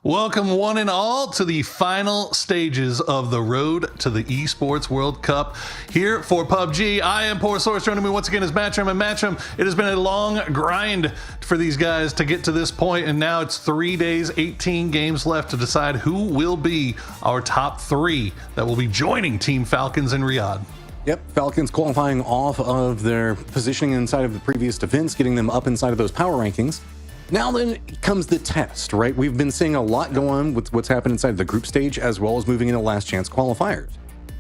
Welcome one and all to the final stages of the road to the Esports World Cup here for PUBG. I am Poor Source. Joining me once again is Matchroom. And Matchroom, it has been a long grind for these guys to get to this point, and now it's 3 days, 18 games left to decide who will be our top three that will be joining Team Falcons in Riyadh. Yep, Falcons qualifying off of their positioning inside of the previous events, getting them up inside of those power rankings. Now then comes the test, right? We've been seeing a lot go on with what's happened inside of the group stage, as well as moving into last chance qualifiers.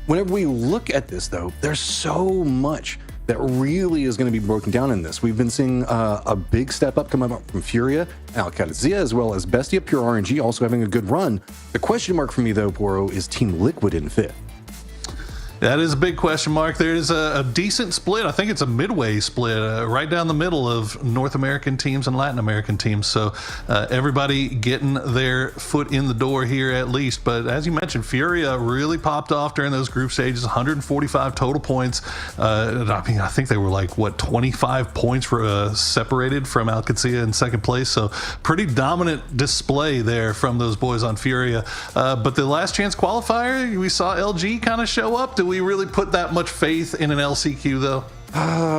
Whenever we look at this, though, there's so much that really is going to be broken down in this. We've been seeing a big step up coming up from Furia, Al-Qadazia, as well as Bestia, Pure RNG, also having a good run. The question mark for me, though, Poro, is Team Liquid in fifth. That is a big question mark. There is a decent split. I think it's a midway split, right down the middle of North American teams and Latin American teams. So everybody getting their foot in the door here at least. But as you mentioned, Furia really popped off during those group stages, 145 total points. I mean, I think they were like, 25 points separated from Al-Qadazia in second place. So pretty dominant display there from those boys on Furia. But the last chance qualifier, we saw LG kind of show up. Do we really put that much faith in an LCQ, though?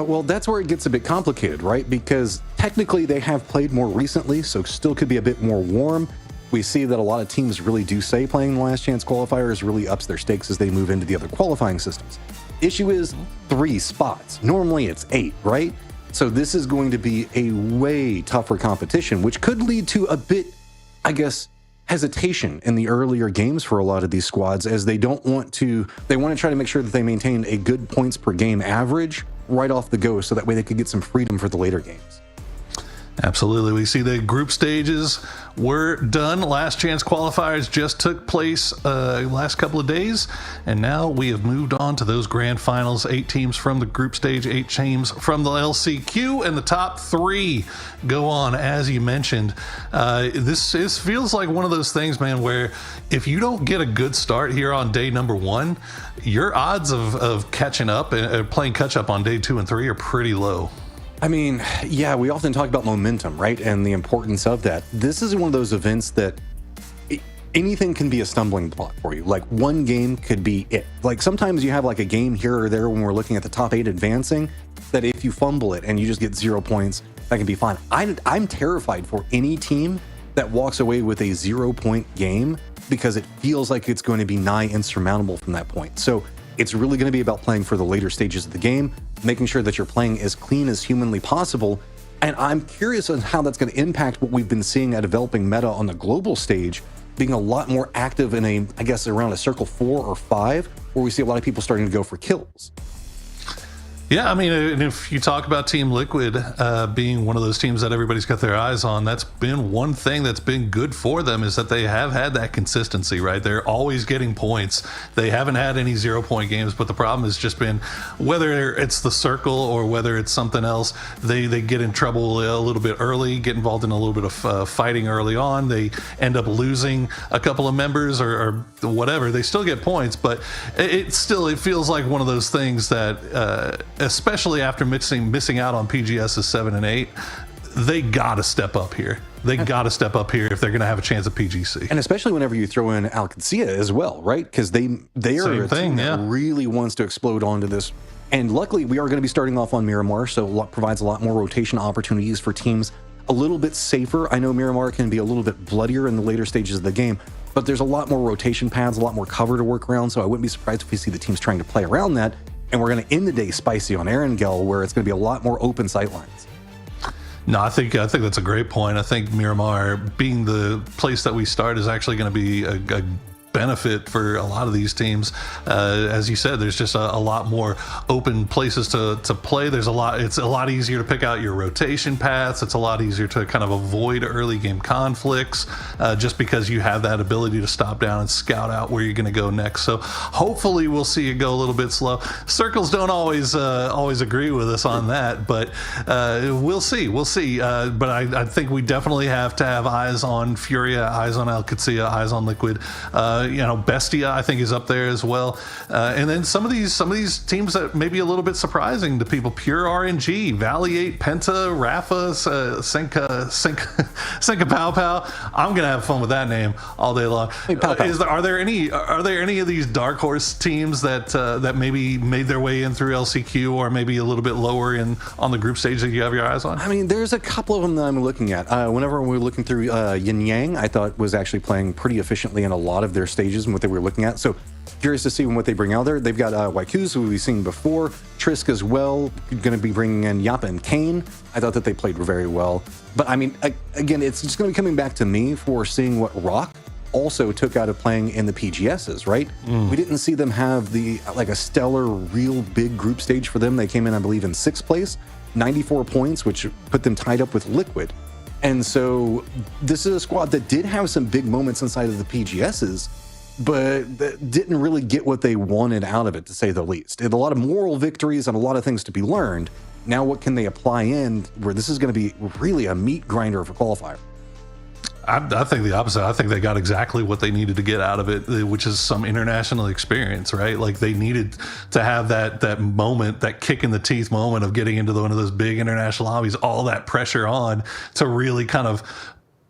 Well, that's where it gets a bit complicated, right? Because technically they have played more recently, so still could be a bit more warm. We see that a lot of teams really do say playing the last chance qualifiers really ups their stakes as they move into the other qualifying systems. Issue is 3 spots. Normally it's 8, right? So this is going to be a way tougher competition, which could lead to a bit, I guess, hesitation in the earlier games for a lot of these squads, as they want to try to make sure that they maintain a good points per game average right off the go, so that way they could get some freedom for the later games. Absolutely. We see the group stages were done. Last chance qualifiers just took place last couple of days, and now we have moved on to those grand finals. 8 teams from the group stage, 8 teams from the LCQ, and the top 3 go on, as you mentioned. This feels like one of those things, man, where if you don't get a good start here on day number 1, your odds of catching up and playing catch up on day 2 and 3 are pretty low. I mean, yeah, we often talk about momentum, right? And the importance of that. This is one of those events that anything can be a stumbling block for you. Like, one game could be it. Like, sometimes you have like a game here or there when we're looking at the top 8 advancing, that if you fumble it and you just get 0 points, that can be fine. I'm terrified for any team that walks away with a 0-point game, because it feels like it's going to be nigh insurmountable from that point. So it's really going to be about playing for the later stages of the game, making sure that you're playing as clean as humanly possible. And I'm curious on how that's going to impact what we've been seeing a developing meta on the global stage, being a lot more active in I guess around a circle 4 or 5, where we see a lot of people starting to go for kills. Yeah, I mean, and if you talk about Team Liquid being one of those teams that everybody's got their eyes on, that's been one thing that's been good for them, is that they have had that consistency, right? They're always getting points. They haven't had any 0-point games, but the problem has just been, whether it's the circle or whether it's something else, they get in trouble a little bit early, get involved in a little bit of fighting early on. They end up losing a couple of members or whatever. They still get points, but it feels like one of those things that especially after missing out on PGS's 7 and 8, they gotta step up here. They gotta step up here if they're gonna have a chance at PGC. And especially whenever you throw in Al-Qadazia as well, right? Because they are a team that really wants to explode onto this. And luckily, we are going to be starting off on Miramar, so it provides a lot more rotation opportunities for teams a little bit safer. I know Miramar can be a little bit bloodier in the later stages of the game, but there's a lot more rotation paths, a lot more cover to work around, so I wouldn't be surprised if we see the teams trying to play around that. And we're going to end the day spicy on Erangel, where it's going to be a lot more open sightlines. No, I think that's a great point. I think Miramar being the place that we start is actually going to be a benefit for a lot of these teams. As you said, there's just a lot more open places to play. It's a lot easier to pick out your rotation paths. It's a lot easier to kind of avoid early game conflicts, just because you have that ability to stop down and scout out where you're going to go next. So hopefully we'll see it go a little bit slow. Circles don't always agree with us on that, but we'll see. But I think we definitely have to have eyes on Furia, eyes on Al-Qadazia, eyes on Liquid. Bestia, I think, is up there as well. And then some of these teams that may be a little bit surprising to people: Pure RNG, Valley 8, Penta, Rafa, Senka Pow Pow. I'm gonna have fun with that name all day long. Hey, Pow Pow. Are there any of these dark horse teams that maybe made their way in through LCQ, or maybe a little bit lower on the group stage that you have your eyes on? I mean, there's a couple of them that I'm looking at. Whenever we were looking through Yin Yang, I thought was actually playing pretty efficiently in a lot of their stages and what they were looking at. So curious to see what they bring out there. They've got Waikuz, who we've seen before, Trisk as well, going to be bringing in Yappa and Kane. I thought that they played very well. But I mean, again, it's just going to be coming back to me for seeing what Rock also took out of playing in the PGSs, right? We didn't see them have a stellar, real big group stage for them. They came in, I believe, in 6th place, 94 points, which put them tied up with Liquid. And so this is a squad that did have some big moments inside of the PGSs, but that didn't really get what they wanted out of it, to say the least. They had a lot of moral victories and a lot of things to be learned. Now what can they apply in where this is going to be really a meat grinder for Qualifier? I think the opposite. I think they got exactly what they needed to get out of it, which is some international experience, right? Like they needed to have that moment, that kick in the teeth moment of getting into one of those big international lobbies, all that pressure on to really kind of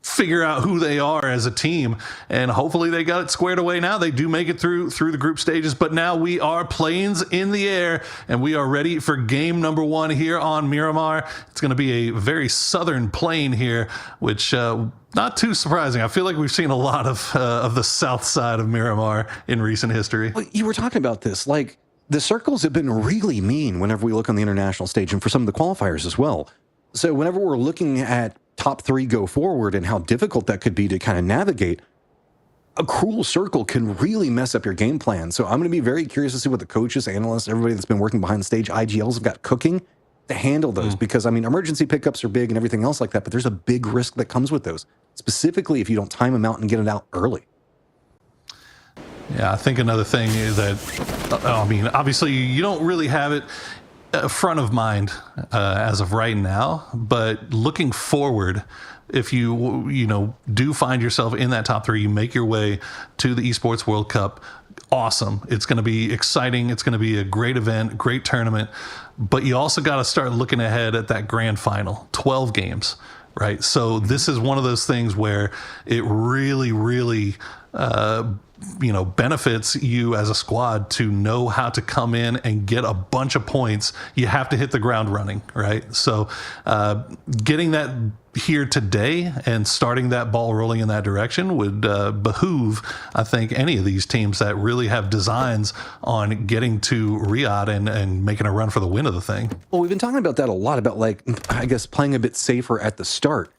figure out who they are as a team, and hopefully they got it squared away now. They do make it through the group stages, but now we are planes in the air and we are ready for game number 1 here on Miramar. It's going to be a very southern plane here, which not too surprising. I feel like we've seen a lot of the south side of Miramar in recent history. Well, you were talking about this, like the circles have been really mean whenever we look on the international stage and for some of the qualifiers as well. So whenever we're looking at top 3 go forward and how difficult that could be to kind of navigate, a cruel circle can really mess up your game plan. So I'm going to be very curious to see what the coaches, analysts, everybody that's been working behind the stage, IGLs have got cooking to handle those. Because, I mean, emergency pickups are big and everything else like that, but there's a big risk that comes with those, specifically if you don't time them out and get it out early. Yeah, I think another thing is that, I mean, obviously you don't really have it front of mind as of right now, but looking forward, if you do find yourself in that top 3, you make your way to the Esports World Cup, awesome. It's going to be exciting. It's going to be a great event, great tournament, but you also got to start looking ahead at that grand final, 12 games, right? So this is one of those things where it really, really benefits you as a squad to know how to come in and get a bunch of points. You have to hit the ground running, right? So getting that here today and starting that ball rolling in that direction would behoove, I think, any of these teams that really have designs on getting to Riyadh and making a run for the win of the thing. Well, we've been talking about that a lot, about, like, I guess, playing a bit safer at the start.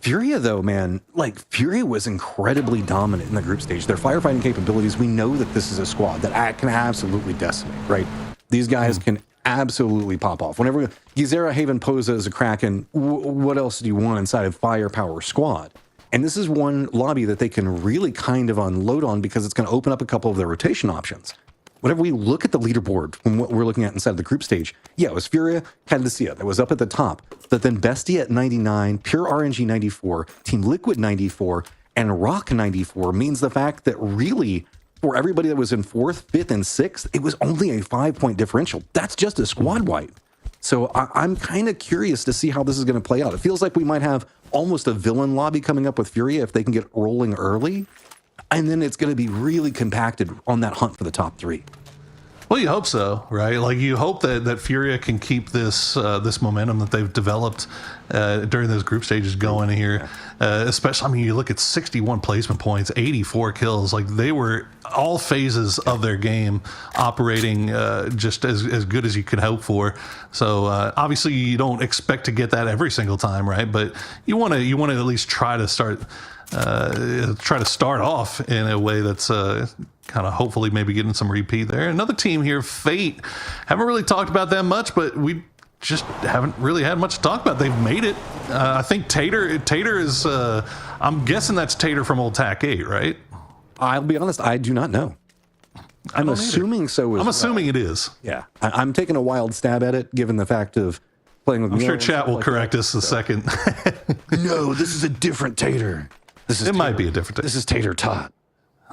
Furia, though, man, like, Furia was incredibly dominant in the group stage. Their firefighting capabilities, we know that this is a squad that can absolutely decimate, right? These guys can absolutely pop off. Whenever Gizera, Haven, Posa is a Kraken, what else do you want inside of firepower squad? And this is one lobby that they can really kind of unload on because it's going to open up a couple of their rotation options. Whenever we look at the leaderboard from what we're looking at inside of the group stage, yeah, it was Furia, Candacia that was up at the top, but then Bestia at 99, Pure RNG 94, Team Liquid 94, and Rock 94 means the fact that really, for everybody that was in 4th, 5th, and 6th, it was only a 5-point differential. That's just a squad wipe. So I'm kind of curious to see how this is going to play out. It feels like we might have almost a villain lobby coming up with Furia if they can get rolling early. And then it's going to be really compacted on that hunt for the top 3. Well, you hope so, right? Like you hope that Furia can keep this momentum that they've developed during those group stages going here. Especially, I mean, you look at 61 placement points, 84 kills. Like they were all phases of their game operating just as good as you could hope for. So obviously, you don't expect to get that every single time, right? But you want to at least try to start off in a way that's kind of hopefully maybe getting some repeat there. Another team here, Fate. Haven't really talked about them much, but we just haven't really had much to talk about. They've made it. I think Tater is, I'm guessing that's Tater from Old TAC 8, right? I'll be honest, I do not know. I'm assuming so. I'm assuming it is. Yeah. I'm taking a wild stab at it, given the fact of playing with I'm sure chat will correct us a second. No, this is a different Tater. It might be a different Tater. This is Tater Tot.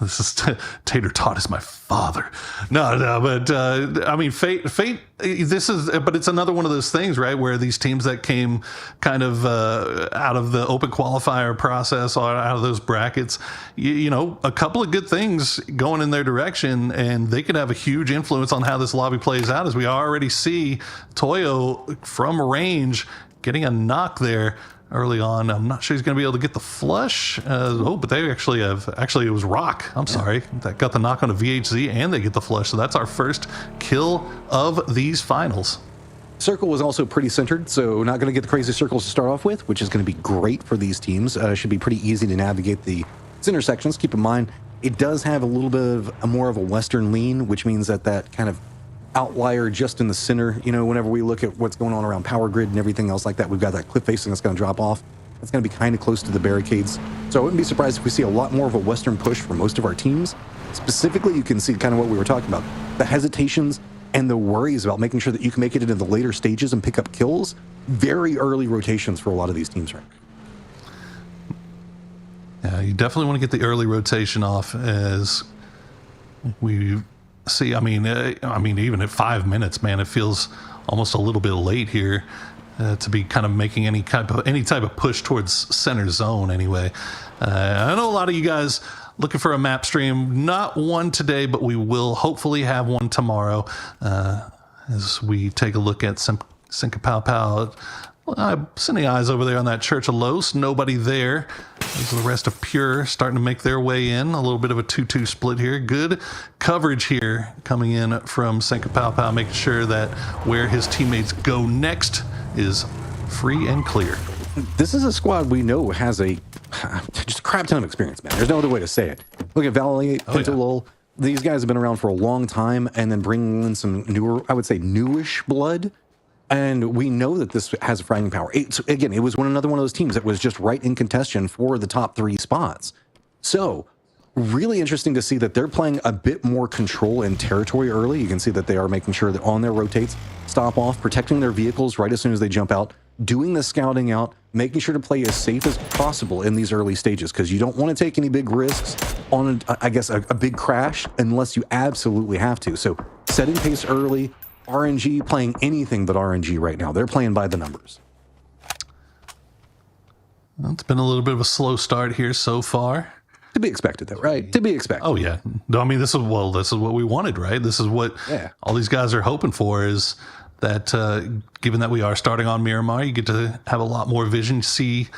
This is Tater Tot is my father. No, but I mean, fate. This is, but it's another one of those things, right? Where these teams that came kind of out of the open qualifier process or out of those brackets, you know, a couple of good things going in their direction, and they could have a huge influence on how this lobby plays out. As we already see Toyo from range getting a knock there early on. I'm not sure he's going to be able to get the flush. But they actually it was Rock. I'm sorry. That got the knock on a VHZ and they get the flush. So that's our first kill of these finals. Circle was also pretty centered, so not going to get the crazy circles to start off with, which is going to be great for these teams. Should be pretty easy to navigate the intersections. Keep in mind, it does have a little bit of more of a Western lean, which means that kind of outlier just in the center, you know, whenever we look at what's going on around power grid and everything else like that, we've got that cliff facing that's going to drop off. It's going to be kind of close to the barricades. So I wouldn't be surprised if we see a lot more of a Western push for most of our teams. Specifically, you can see kind of what we were talking about, the hesitations and the worries about making sure that you can make it into the later stages and pick up kills. Very early rotations for a lot of these teams right now. Yeah, you definitely want to get the early rotation off as we see. I mean, even at 5 minutes, man, it feels almost a little bit late here to be kind of making any type of push towards center zone. Anyway, I know a lot of you guys looking for a map stream. Not one today, but we will hopefully have one tomorrow as we take a look at some Cinca Pow. I'm sending eyes over there on that Church of Los. Nobody there. There's the rest of Pure starting to make their way in. A little bit of a 2-2 split here. Good coverage here coming in from Cinca Pow, making sure that where his teammates go next is free and clear. This is a squad we know has just a crap ton of experience, man. There's no other way to say it. Look at Valley, Pintalol. Yeah. These guys have been around for a long time, and then bringing in some newer, I would say newish blood. And we know that this has a frightening power. It was another one of those teams that was just right in contention for the top 3 spots. So really interesting to see that they're playing a bit more control and territory early. You can see that they are making sure that on their rotates, stop off, protecting their vehicles right as soon as they jump out, doing the scouting out, making sure to play as safe as possible in these early stages, because you don't want to take any big risks on, a big crash unless you absolutely have to. So setting pace early, RNG playing anything but RNG right now. They're playing by the numbers. Well, it's been a little bit of a slow start here so far. To be expected, though, right? To be expected. Oh, yeah. I mean, this is what we wanted, right? This is what all these guys are hoping for, is that given that we are starting on Miramar, you get to have a lot more vision, see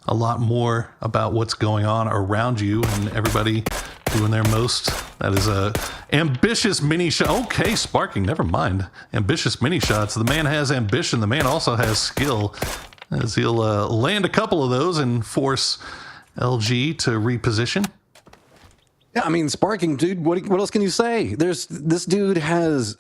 a lot more about what's going on around you, and everybody doing their most. That is a ambitious mini shot. Okay, sparking, never mind. Ambitious mini shots. The man has ambition. The man also has skill, as he'll land a couple of those and force LG to reposition. Yeah, I mean, sparking, dude, what else can you say? This dude has...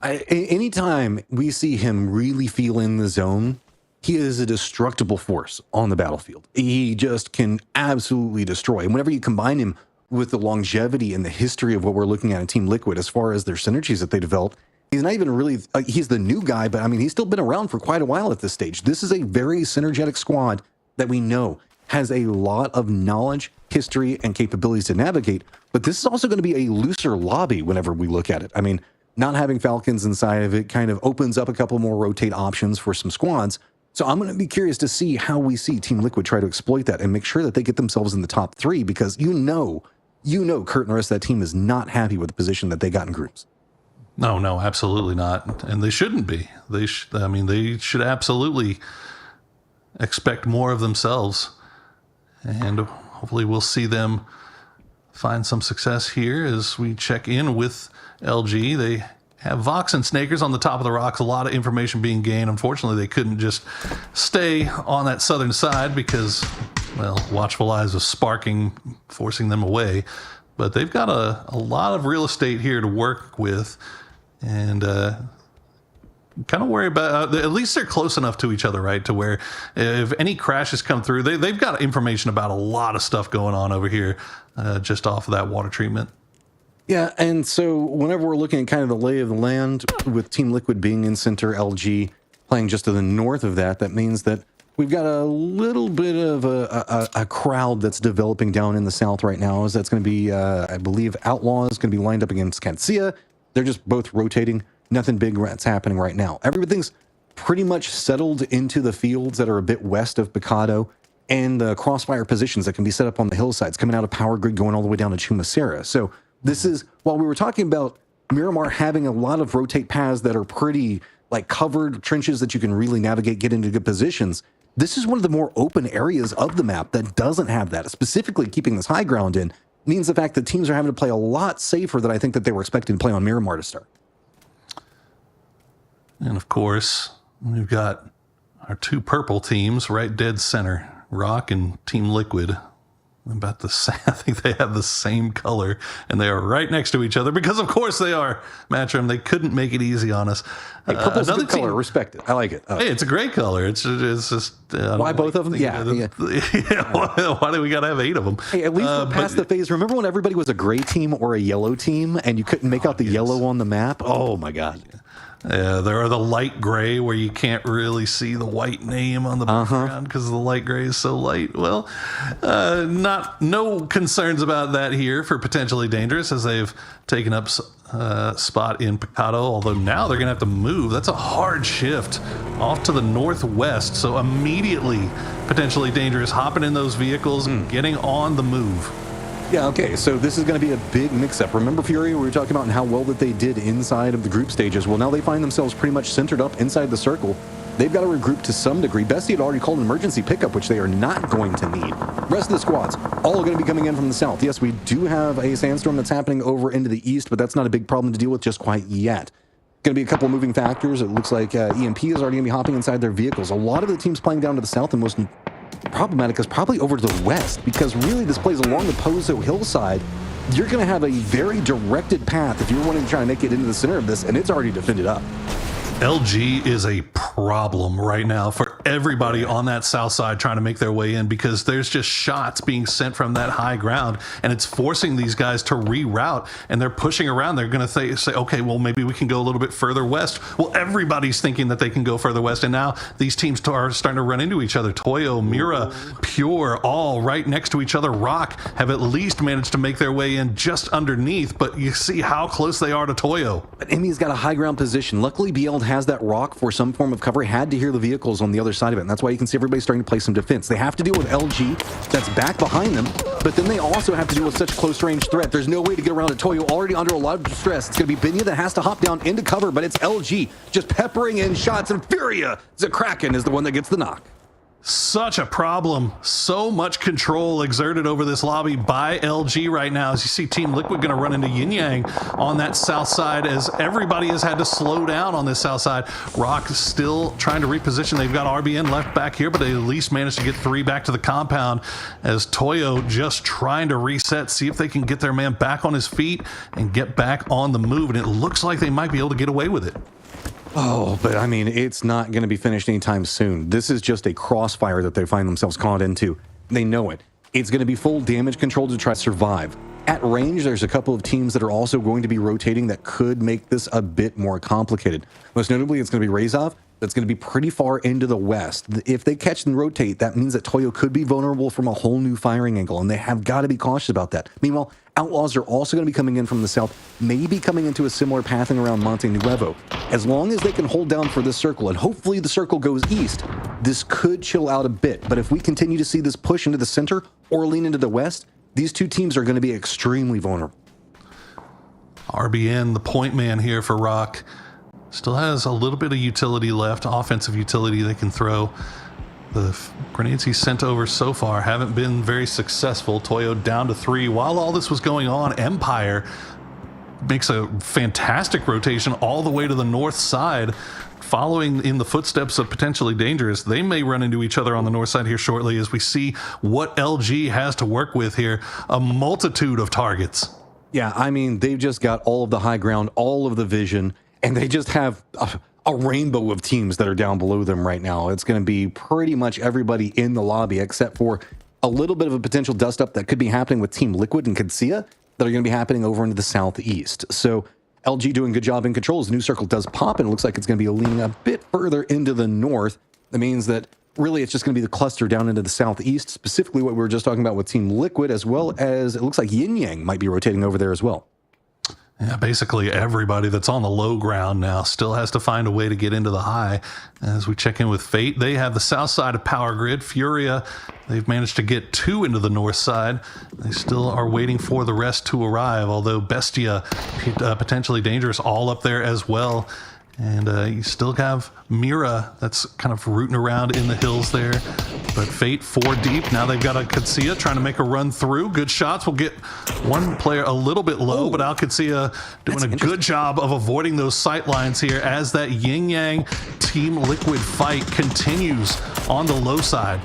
anytime we see him really feel in the zone, he is a destructible force on the battlefield. He just can absolutely destroy. And whenever you combine him with the longevity and the history of what we're looking at in Team Liquid as far as their synergies that they developed, he's not even really, he's the new guy, but I mean, he's still been around for quite a while at this stage. This is a very synergetic squad that we know has a lot of knowledge, history, and capabilities to navigate, but this is also going to be a looser lobby whenever we look at it. I mean, not having Falcons inside of it kind of opens up a couple more rotate options for some squads. So I'm going to be curious to see how we see Team Liquid try to exploit that and make sure that they get themselves in the top 3, because you know Kurt and the rest of that team is not happy with the position that they got in groups. No, absolutely not. And they shouldn't be. They should absolutely expect more of themselves. And hopefully we'll see them find some success here as we check in with LG. They have Vox and Snakers on the top of the rocks. A lot of information being gained. Unfortunately, they couldn't just stay on that southern side because, well, watchful eyes of sparking, forcing them away. But they've got a lot of real estate here to work with. And kind of worry about, at least they're close enough to each other, right? To where if any crashes come through, they've got information about a lot of stuff going on over here just off of that water treatment. Yeah, and so whenever we're looking at kind of the lay of the land with Team Liquid being in center, LG playing just to the north of that, that means that We've got a little bit of a crowd that's developing down in the south right now. Is that's going to be, I believe, Outlaws going to be lined up against Cancia. They're just both rotating. Nothing big that's happening right now. Everything's pretty much settled into the fields that are a bit west of Picado and the crossfire positions that can be set up on the hillsides coming out of Power Grid going all the way down to Chumacera. So this is, while we were talking about Miramar having a lot of rotate paths that are pretty like covered trenches that you can really navigate, get into good positions, this is one of the more open areas of the map that doesn't have that. Specifically keeping this high ground in means the fact that teams are having to play a lot safer than I think that they were expecting to play on Miramar to start. And of course, we've got our two purple teams right dead center, Rock and Team Liquid. About the same, I think they have the same color, and they are right next to each other because, of course, they are. Matchroom, they couldn't make it easy on us. Hey, purple's a good color. Respect it. I like it. Hey, it's a great color. It's just why both of them? Yeah. Why do we got to have 8 of them? Hey, at least we're past the phase. Remember when everybody was a gray team or a yellow team, and you couldn't make out the yellow on the map? Oh my God. Yeah, there are the light gray where you can't really see the white name on the background because the light gray is so light. Well, no concerns about that here for Potentially Dangerous as they've taken up spot in Picado, although now they're going to have to move. That's a hard shift off to the northwest. So immediately Potentially Dangerous hopping in those vehicles and getting on the move. Yeah, okay, so this is going to be a big mix-up. Remember, Fury, we were talking about how well that they did inside of the group stages. Well, now they find themselves pretty much centered up inside the circle. They've got to regroup to some degree. Bestie had already called an emergency pickup, which they are not going to need. Rest of the squads, all going to be coming in from the south. Yes, we do have a sandstorm that's happening over into the east, but that's not a big problem to deal with just quite yet. Going to be a couple moving factors. It looks like EMP is already going to be hopping inside their vehicles. A lot of the teams playing down to the south, and most problematic is probably over to the west, because really this plays along the Pozo hillside. You're going to have a very directed path if you're wanting to try to make it into the center of this, and it's already defended up. LG is a problem right now for everybody on that south side trying to make their way in because there's just shots being sent from that high ground and it's forcing these guys to reroute and they're pushing around. They're going to say, okay, well, maybe we can go a little bit further west. Well, everybody's thinking that they can go further west. And now these teams are starting to run into each other. Toyo, Mira, Pure, all right next to each other. Rock have at least managed to make their way in just underneath, but you see how close they are to Toyo. But Emmy's got a high ground position. Luckily, BL has that rock for some form of cover. Had to hear the vehicles on the other side of it, and that's why you can see everybody starting to play some defense. They have to deal with LG that's back behind them, but then they also have to deal with such a close range threat. There's no way to get around it. Toyo already under a lot of stress. It's going to be Binya that has to hop down into cover, but it's LG just peppering in shots, and Furia Kraken is the one that gets the knock. Such a problem. So much control exerted over this lobby by LG right now. As you see Team Liquid going to run into Yin Yang on that south side as everybody has had to slow down on this south side. Rock is still trying to reposition. They've got RBN left back here, but they at least managed to get 3 back to the compound as Toyo just trying to reset, see if they can get their man back on his feet and get back on the move. And it looks like they might be able to get away with it. Oh, but I mean, it's not going to be finished anytime soon. This is just a crossfire that they find themselves caught into. They know it. It's going to be full damage control to try to survive. At range, there's a couple of teams that are also going to be rotating that could make this a bit more complicated. Most notably, it's going to be Razov. That's going to be pretty far into the west. If they catch and rotate, that means that Toyo could be vulnerable from a whole new firing angle, and they have got to be cautious about that. Meanwhile, Outlaws are also going to be coming in from the south, maybe coming into a similar pathing around Monte Nuevo. As long as they can hold down for this circle, and hopefully the circle goes east, this could chill out a bit. But if we continue to see this push into the center or lean into the west, these two teams are going to be extremely vulnerable. RBN, the point man here for Rock, still has a little bit of utility left, offensive utility they can throw. The grenades he's sent over so far haven't been very successful. Toyo down to 3. While all this was going on, Empire makes a fantastic rotation all the way to the north side, following in the footsteps of Potentially Dangerous. They may run into each other on the north side here shortly as we see what LG has to work with here. A multitude of targets. Yeah, I mean, they've just got all of the high ground, all of the vision, and they just have a rainbow of teams that are down below them right now. It's going to be pretty much everybody in the lobby except for a little bit of a potential dust up that could be happening with Team Liquid and Cancia that are going to be happening over into the southeast. So LG doing a good job in control as the new circle does pop, and it looks like it's going to be leaning a bit further into the north. That means that really it's just going to be the cluster down into the southeast, specifically what we were just talking about with Team Liquid, as well as it looks like Yin Yang might be rotating over there as well. Yeah, basically everybody that's on the low ground now still has to find a way to get into the high. As we check in with Fate, they have the south side of Power Grid. Furia, they've managed to get 2 into the north side. They still are waiting for the rest to arrive, although Bestia, potentially dangerous, all up there as well. And you still have Mira that's kind of rooting around in the hills there. But Fate 4 deep. Now they've got a Katsia trying to make a run through. Good shots. Will get one player a little bit low, but Alcatsia doing a good job of avoiding those sight lines here as that Yin Yang Team Liquid fight continues on the low side.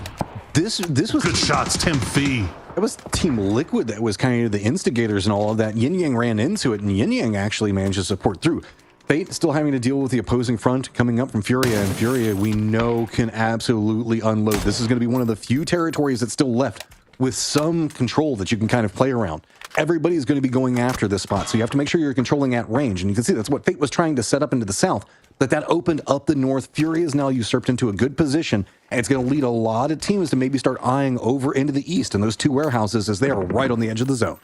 This was good shots, Tim Fee. It was Team Liquid that was kind of the instigators and all of that. Yin Yang ran into it, and Yin Yang actually managed to support through. Fate still having to deal with the opposing front coming up from Furia, and Furia we know can absolutely unload. This is going to be one of the few territories that's still left with some control that you can kind of play around. Everybody's going to be going after this spot, so you have to make sure you're controlling at range, and you can see that's what Fate was trying to set up into the south, but that opened up the north. Furia is now usurped into a good position, and it's going to lead a lot of teams to maybe start eyeing over into the east and those 2 warehouses as they are right on the edge of the zone.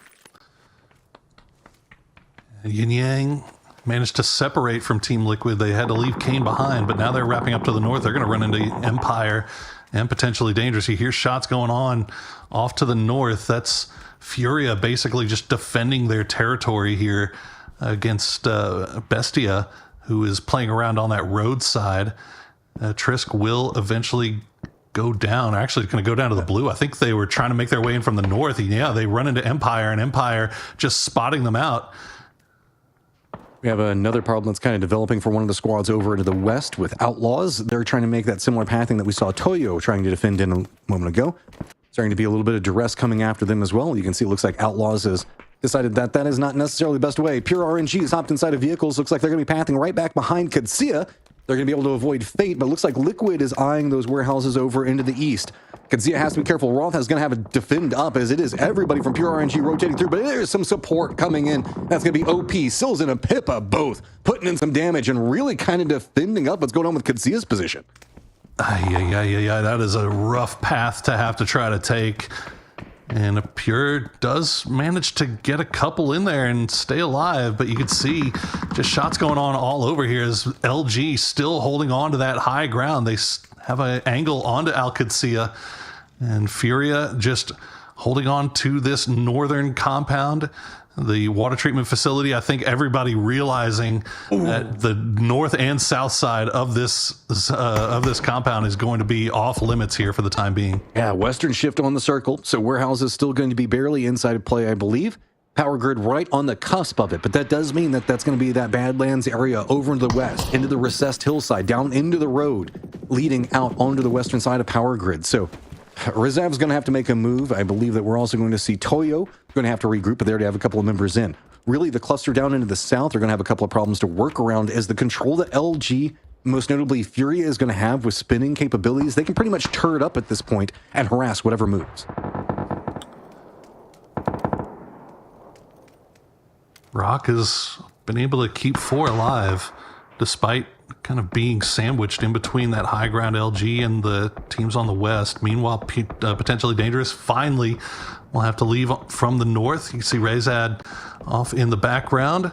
Yin Yang managed to separate from Team Liquid. They had to leave Kane behind, but now they're wrapping up to the north. They're going to run into Empire and potentially Dangerous. You hear shots going on off to the north. That's Furia basically just defending their territory here against Bestia, who is playing around on that roadside. Trisk will eventually go down. Actually, it's going to go down to the blue. I think they were trying to make their way in from the north. Yeah, they run into Empire, and Empire just spotting them out. We have another problem that's kind of developing for one of the squads over into the west with Outlaws. They're trying to make that similar pathing that we saw Toyo trying to defend in a moment ago. Starting to be a little bit of duress coming after them as well. You can see it looks like Outlaws has decided that that is not necessarily the best way. Pure RNG has hopped inside of vehicles. Looks like they're going to be pathing right back behind Katsia. They're going to be able to avoid Fate, but it looks like Liquid is eyeing those warehouses over into the east. Katsia has to be careful. Roth is going to have a defend up as it is everybody from Pure RNG rotating through, but there's some support coming in. That's going to be OP. Sills and Pippa both putting in some damage and really kind of defending up what's going on with Katsia's position. Yeah. That is a rough path to have to try to take. And Pure does manage to get a couple in there and stay alive, but you can see just shots going on all over here as LG still holding on to that high ground. They have an angle onto Alcatsia, and Furia just holding on to this northern compound, the water treatment facility. I think everybody realizing that the north and south side of this compound is going to be off limits here for the time being. Yeah, western shift on the circle, so warehouse is still going to be barely inside of play, I believe. Power grid right on the cusp of it, but that does mean that that's going to be that Badlands area over to the west, into the recessed hillside, down into the road, leading out onto the western side of power grid. So Rizav's going to have to make a move. I believe that we're also going to see Toyo going to have to regroup, but they already have a couple of members in. Really, the cluster down into the south are going to have a couple of problems to work around as the control that LG, most notably Furia, is going to have with spinning capabilities. They can pretty much turret up at this point and harass whatever moves. Rock has been able to keep 4 alive despite kind of being sandwiched in between that high ground LG and the teams on the west. Meanwhile, potentially dangerous finally will have to leave from the north. You can see Rezad off in the background,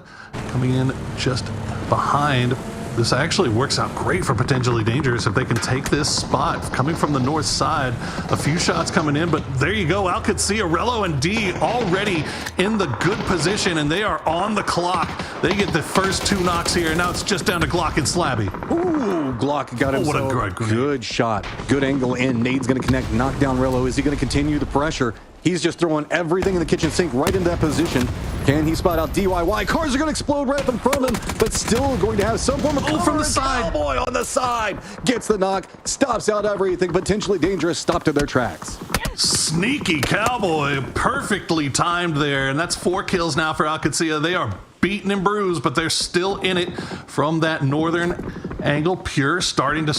coming in just behind. This actually works out great for potentially dangerous if they can take this spot coming from the north side. A few shots coming in, but there you go. Alcatsia, Rello, and D already in the good position, and they are on the clock. They get the first 2 knocks here, and now it's just down to Glock and Slabby. Ooh, Glock got himself what a good shot. Good angle in. Nade's going to connect, knock down Rello. Is he going to continue the pressure? He's just throwing everything in the kitchen sink right into that position. Can he spot out DYY? Cars are going to explode right up in front of him, but still going to have some form of cover. From the side. Cowboy on the side gets the knock, stops out everything. Potentially dangerous. Stopped in their tracks. Sneaky Cowboy, perfectly timed there, and that's 4 kills now for Alcatsia. They are beaten and bruised, but they're still in it from that northern angle. Pure starting to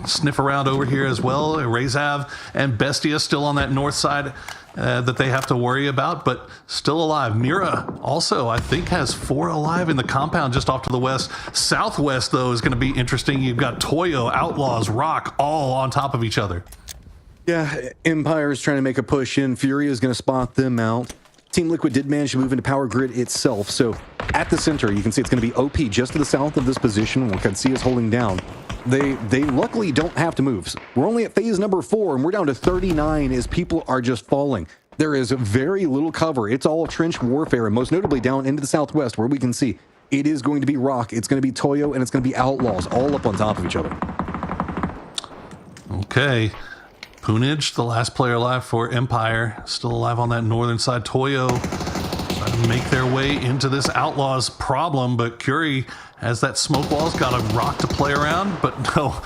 sniff around over here as well. Rezav and Bestia still on that north side that they have to worry about, but still alive. Mira also, I think, has 4 alive in the compound just off to the west. Southwest, though, is going to be interesting. You've got Toyo, Outlaws, Rock, all on top of each other. Yeah, Empire's trying to make a push in. Fury is going to spot them out. Team Liquid did manage to move into Power Grid itself, so at the center, you can see it's going to be OP just to the south of this position. What Katsia is holding down. They luckily don't have to move. We're only at phase number 4, and we're down to 39 as people are just falling. There is very little cover. It's all trench warfare, and most notably down into the southwest, where we can see it is going to be Rock, it's going to be Toyo, and it's going to be Outlaws, all up on top of each other. Okay. Punij, the last player alive for Empire, still alive on that northern side. Toyo trying to make their way into this Outlaws problem, but Curie has that smoke wall's got a Rock to play around, but no.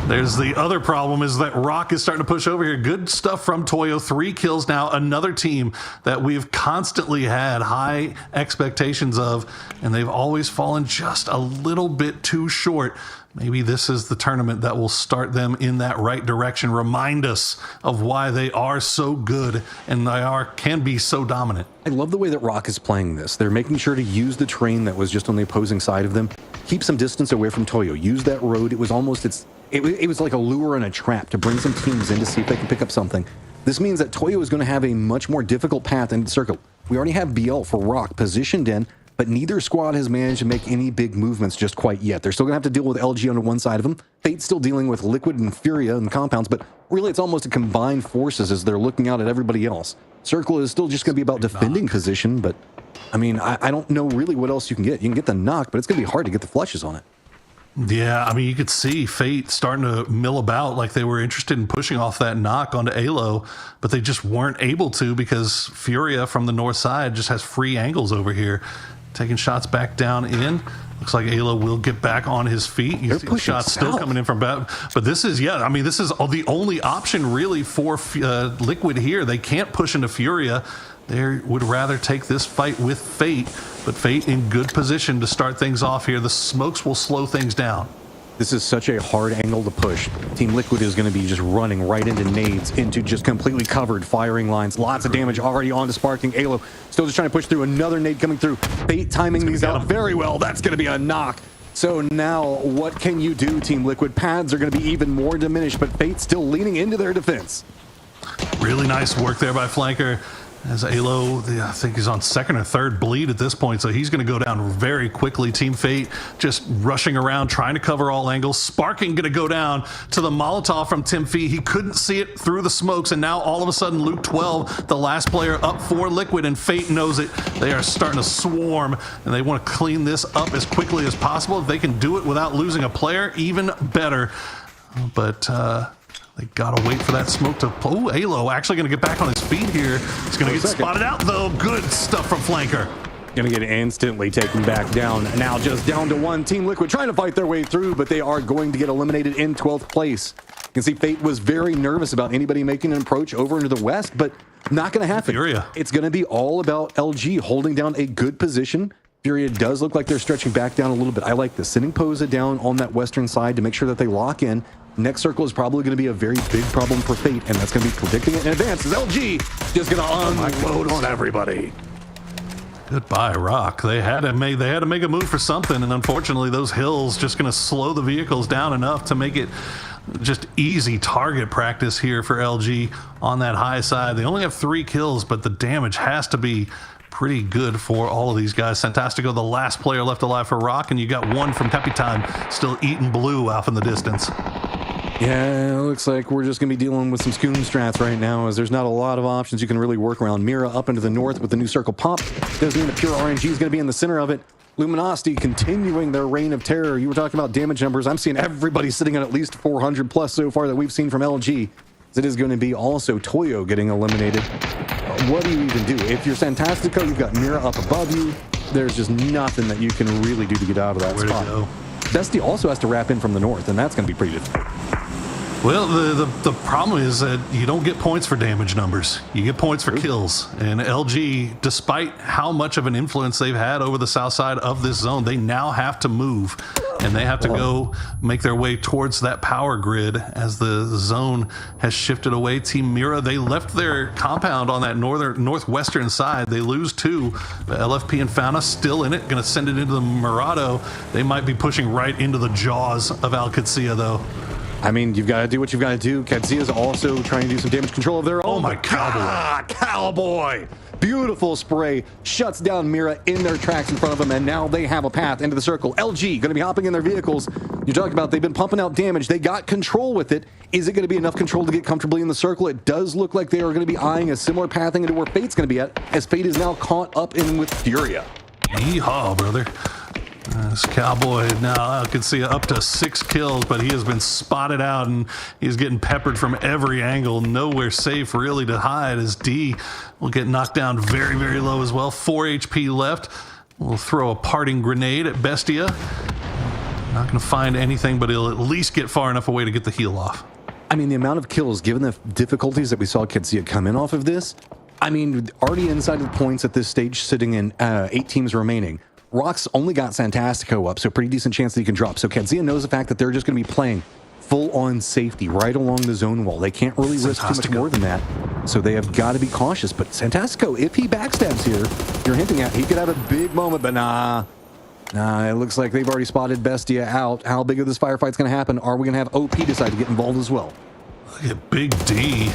There's the other problem is that Rock is starting to push over here. Good stuff from Toyo. 3 kills now. Another team that we've constantly had high expectations of, and they've always fallen just a little bit too short. Maybe this is the tournament that will start them in that right direction. Remind us of why they are so good and they can be so dominant. I love the way that Rock is playing this. They're making sure to use the train that was just on the opposing side of them. Keep some distance away from Toyo. Use that road. It was almost, it was like a lure and a trap to bring some teams in to see if they can pick up something. This means that Toyo is going to have a much more difficult path into the circle. We already have BL for Rock positioned in, but neither squad has managed to make any big movements just quite yet. They're still going to have to deal with LG on one side of them. Fate's still dealing with Liquid and Furia and the compounds, but really it's almost a combined forces as they're looking out at everybody else. Circle is still just going to be about defending position, but I mean, I don't know really what else you can get. You can get the knock, but it's going to be hard to get the flushes on it. Yeah, I mean, you could see Fate starting to mill about like they were interested in pushing off that knock onto Alo, but they just weren't able to because Furia from the north side just has free angles over here. Taking shots back down in. Looks like Alo will get back on his feet. You see shots still coming in from back. But this is, yeah, I mean, this is the only option really for Liquid here. They can't push into Furia. They would rather take this fight with Fate, but Fate in good position to start things off here. The smokes will slow things down. This is such a hard angle to push. Team Liquid is going to be just running right into nades, into just completely covered firing lines. Lots of damage already on to Sparking. Alo still just trying to push through. Another nade coming through. Fate timing these out very well. That's going to be a knock. So now what can you do, Team Liquid? Pads are going to be even more diminished, but Fate still leaning into their defense. Really nice work there by Flanker. As Alo, I think he's on second or third bleed at this point, so he's going to go down very quickly. Team Fate just rushing around, trying to cover all angles. Sparking going to go down to the Molotov from Tim Fee. He couldn't see it through the smokes, and now all of a sudden Luke 12, the last player up for Liquid, and Fate knows it. They are starting to swarm, and they want to clean this up as quickly as possible. If they can do it without losing a player, even better. But they gotta wait for that smoke to... Oh, Alo actually gonna get back on his feet here. He's gonna get spotted out, though. Good stuff from Flanker. Gonna get instantly taken back down. Now just down to 1. Team Liquid trying to fight their way through, but they are going to get eliminated in 12th place. You can see Fate was very nervous about anybody making an approach over into the west, but not gonna happen. Furia. It's gonna be all about LG holding down a good position. Furia does look like they're stretching back down a little bit. I like this. Sending Posa down on that western side to make sure that they lock in. Next circle is probably going to be a very big problem for Fate, and that's going to be predicting it in advance. Is LG just going to unload on everybody? Goodbye, Rock. They had to make a move for something, and unfortunately, those hills just going to slow the vehicles down enough to make it just easy target practice here for LG on that high side. They only have 3 kills, but the damage has to be pretty good for all of these guys. Fantastico, the last player left alive for Rock, and you got one from Capitan still eating blue off in the distance. Yeah, it looks like we're just going to be dealing with some scoom strats right now, as there's not a lot of options you can really work around. Mira up into the north with the new circle pop. Doesn't mean the pure RNG is going to be in the center of it. Luminosity continuing their reign of terror. You were talking about damage numbers. I'm seeing everybody sitting at least 400 plus so far that we've seen from LG. It is going to be also Toyo getting eliminated. What do you even do? If you're Fantastico, you've got Mira up above you. There's just nothing that you can really do to get out of that spot. Dusty also has to wrap in from the north, and that's going to be pretty difficult. Well, the problem is that you don't get points for damage numbers. You get points for kills. And LG, despite how much of an influence they've had over the south side of this zone, they now have to move and they have to go make their way towards that power grid as the zone has shifted away. Team Mira, they left their compound on that northwestern side. They lose 2. The LFP and Fauna still in it, going to send it into the Murado. They might be pushing right into the jaws of Al Qudsiya, though. I mean, you've got to do what you've got to do. Qudsiya's also trying to do some damage control of their own. Oh my Cowboy. Cowboy! Beautiful spray, shuts down Mira in their tracks in front of them, and now they have a path into the circle. LG going to be hopping in their vehicles. You're talking about they've been pumping out damage. They got control with it. Is it going to be enough control to get comfortably in the circle? It does look like they are going to be eyeing a similar pathing into where Fate's going to be at, as Fate is now caught up in with Furia. Yeehaw, brother. This Cowboy now can see up to 6 kills, but he has been spotted out and he's getting peppered from every angle. Nowhere safe really to hide, as D will get knocked down very, very low as well. 4 HP left. We'll throw a parting grenade at Bestia. Not going to find anything, but he'll at least get far enough away to get the heal off. I mean, the amount of kills, given the difficulties that we saw Qudsiya come in off of this, I mean, already inside of the points at this stage, sitting in 8 teams remaining. Rock's only got Santastico up, so pretty decent chance that he can drop. So Qudsiya knows the fact that they're just going to be playing full-on safety right along the zone wall. They can't really risk too much more than that, so they have got to be cautious. But Santastico, if he backstabs here, you're hinting at he could have a big moment, but nah, it looks like they've already spotted Bestia out. How big of this firefight's going to happen? Are we going to have OP decide to get involved as well? Look at Big D.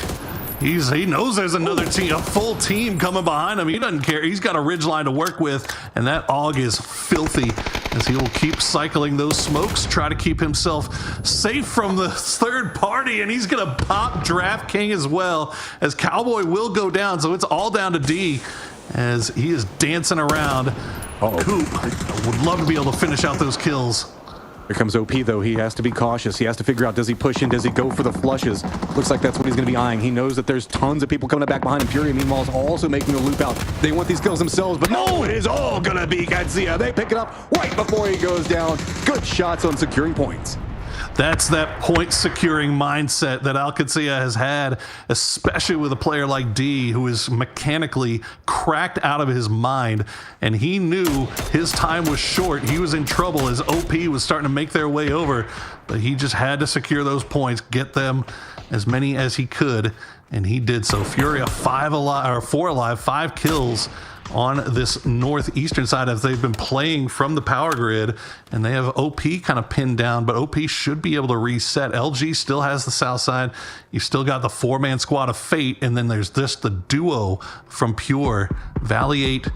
He knows there's another team, a full team coming behind him. He doesn't care. He's got a ridge line to work with, and that AUG is filthy as he will keep cycling those smokes, try to keep himself safe from the third party, and he's going to pop Draft King as well, as Cowboy will go down, so it's all down to D as he is dancing around. Coop would love to be able to finish out those kills. Here comes OP, though. He has to be cautious. He has to figure out, does he push in? Does he go for the flushes? Looks like that's what he's going to be eyeing. He knows that there's tons of people coming back behind him. Furia, meanwhile, is also making a loop out. They want these kills themselves, but no, it is all going to be Qudsiya. They pick it up right before he goes down. Good shots on securing points. That's that point securing mindset that Al Qudsiya has had, especially with a player like D, who is mechanically cracked out of his mind. And he knew his time was short. He was in trouble as OP was starting to make their way over, but he just had to secure those points, get them as many as he could, and he did so. Furia 4 alive, 5 kills on this northeastern side as they've been playing from the power grid, and they have OP kind of pinned down, but OP should be able to reset. LG still has the south side. You've still got the 4-man squad of Fate, and then there's the duo from Pure, Valiate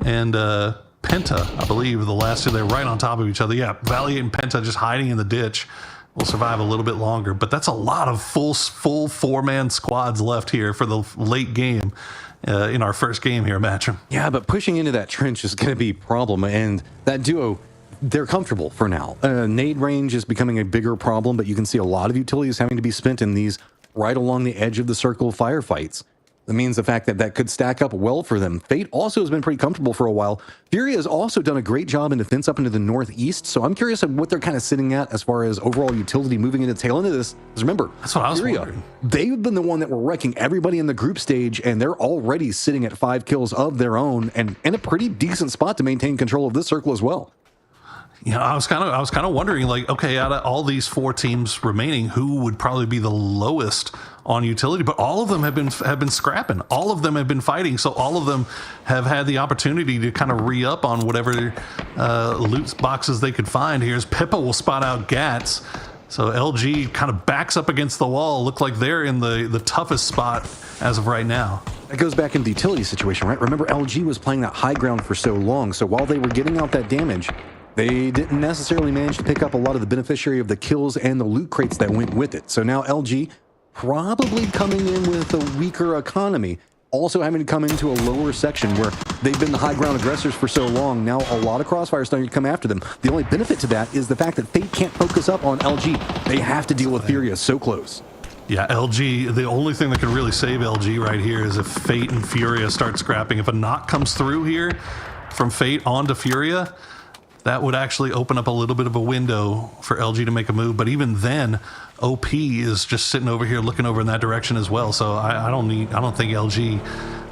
and Penta, I believe, the last 2. They're right on top of each other. Yeah, Valiate and Penta just hiding in the ditch will survive a little bit longer, but that's a lot of full 4-man squads left here for the late game. In our first game here, Matcham. Yeah, but pushing into that trench is going to be a problem, and that duo, they're comfortable for now. Nade range is becoming a bigger problem, but you can see a lot of utilities having to be spent in these right along the edge of the circle firefights. That means the fact that that could stack up well for them. Fate also has been pretty comfortable for a while. Furia has also done a great job in defense up into the northeast, so I'm curious of what they're kind of sitting at as far as overall utility moving into the tail end of this. Because remember, that's what I was Furia, wondering. They've been the one that were wrecking everybody in the group stage, and they're already sitting at 5 kills of their own, and in a pretty decent spot to maintain control of this circle as well. Yeah, I was kind of wondering, like, okay, out of all these 4 teams remaining, who would probably be the lowest on utility? But all of them have been scrapping. All of them have been fighting. So all of them have had the opportunity to kind of re-up on whatever loot boxes they could find. Here's Pippa will spot out Gats. So LG kind of backs up against the wall. Look like they're in the toughest spot as of right now. That goes back into the utility situation, right? Remember, LG was playing that high ground for so long. So while they were getting out that damage, they didn't necessarily manage to pick up a lot of the beneficiary of the kills and the loot crates that went with it. So now LG probably coming in with a weaker economy, also having to come into a lower section where they've been the high ground aggressors for so long. Now a lot of crossfire starting to come after them. The only benefit to that is the fact that Fate can't focus up on LG. They have to deal with Furia so close. Yeah, LG, the only thing that can really save LG right here is if Fate and Furia start scrapping. If a knock comes through here from Fate onto Furia, that would actually open up a little bit of a window for LG to make a move. But even then, OP is just sitting over here looking over in that direction as well. So I don't think LG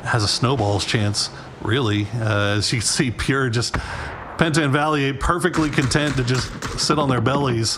has a snowball's chance, really. As you can see, Pure just Penta and Valier perfectly content to just sit on their bellies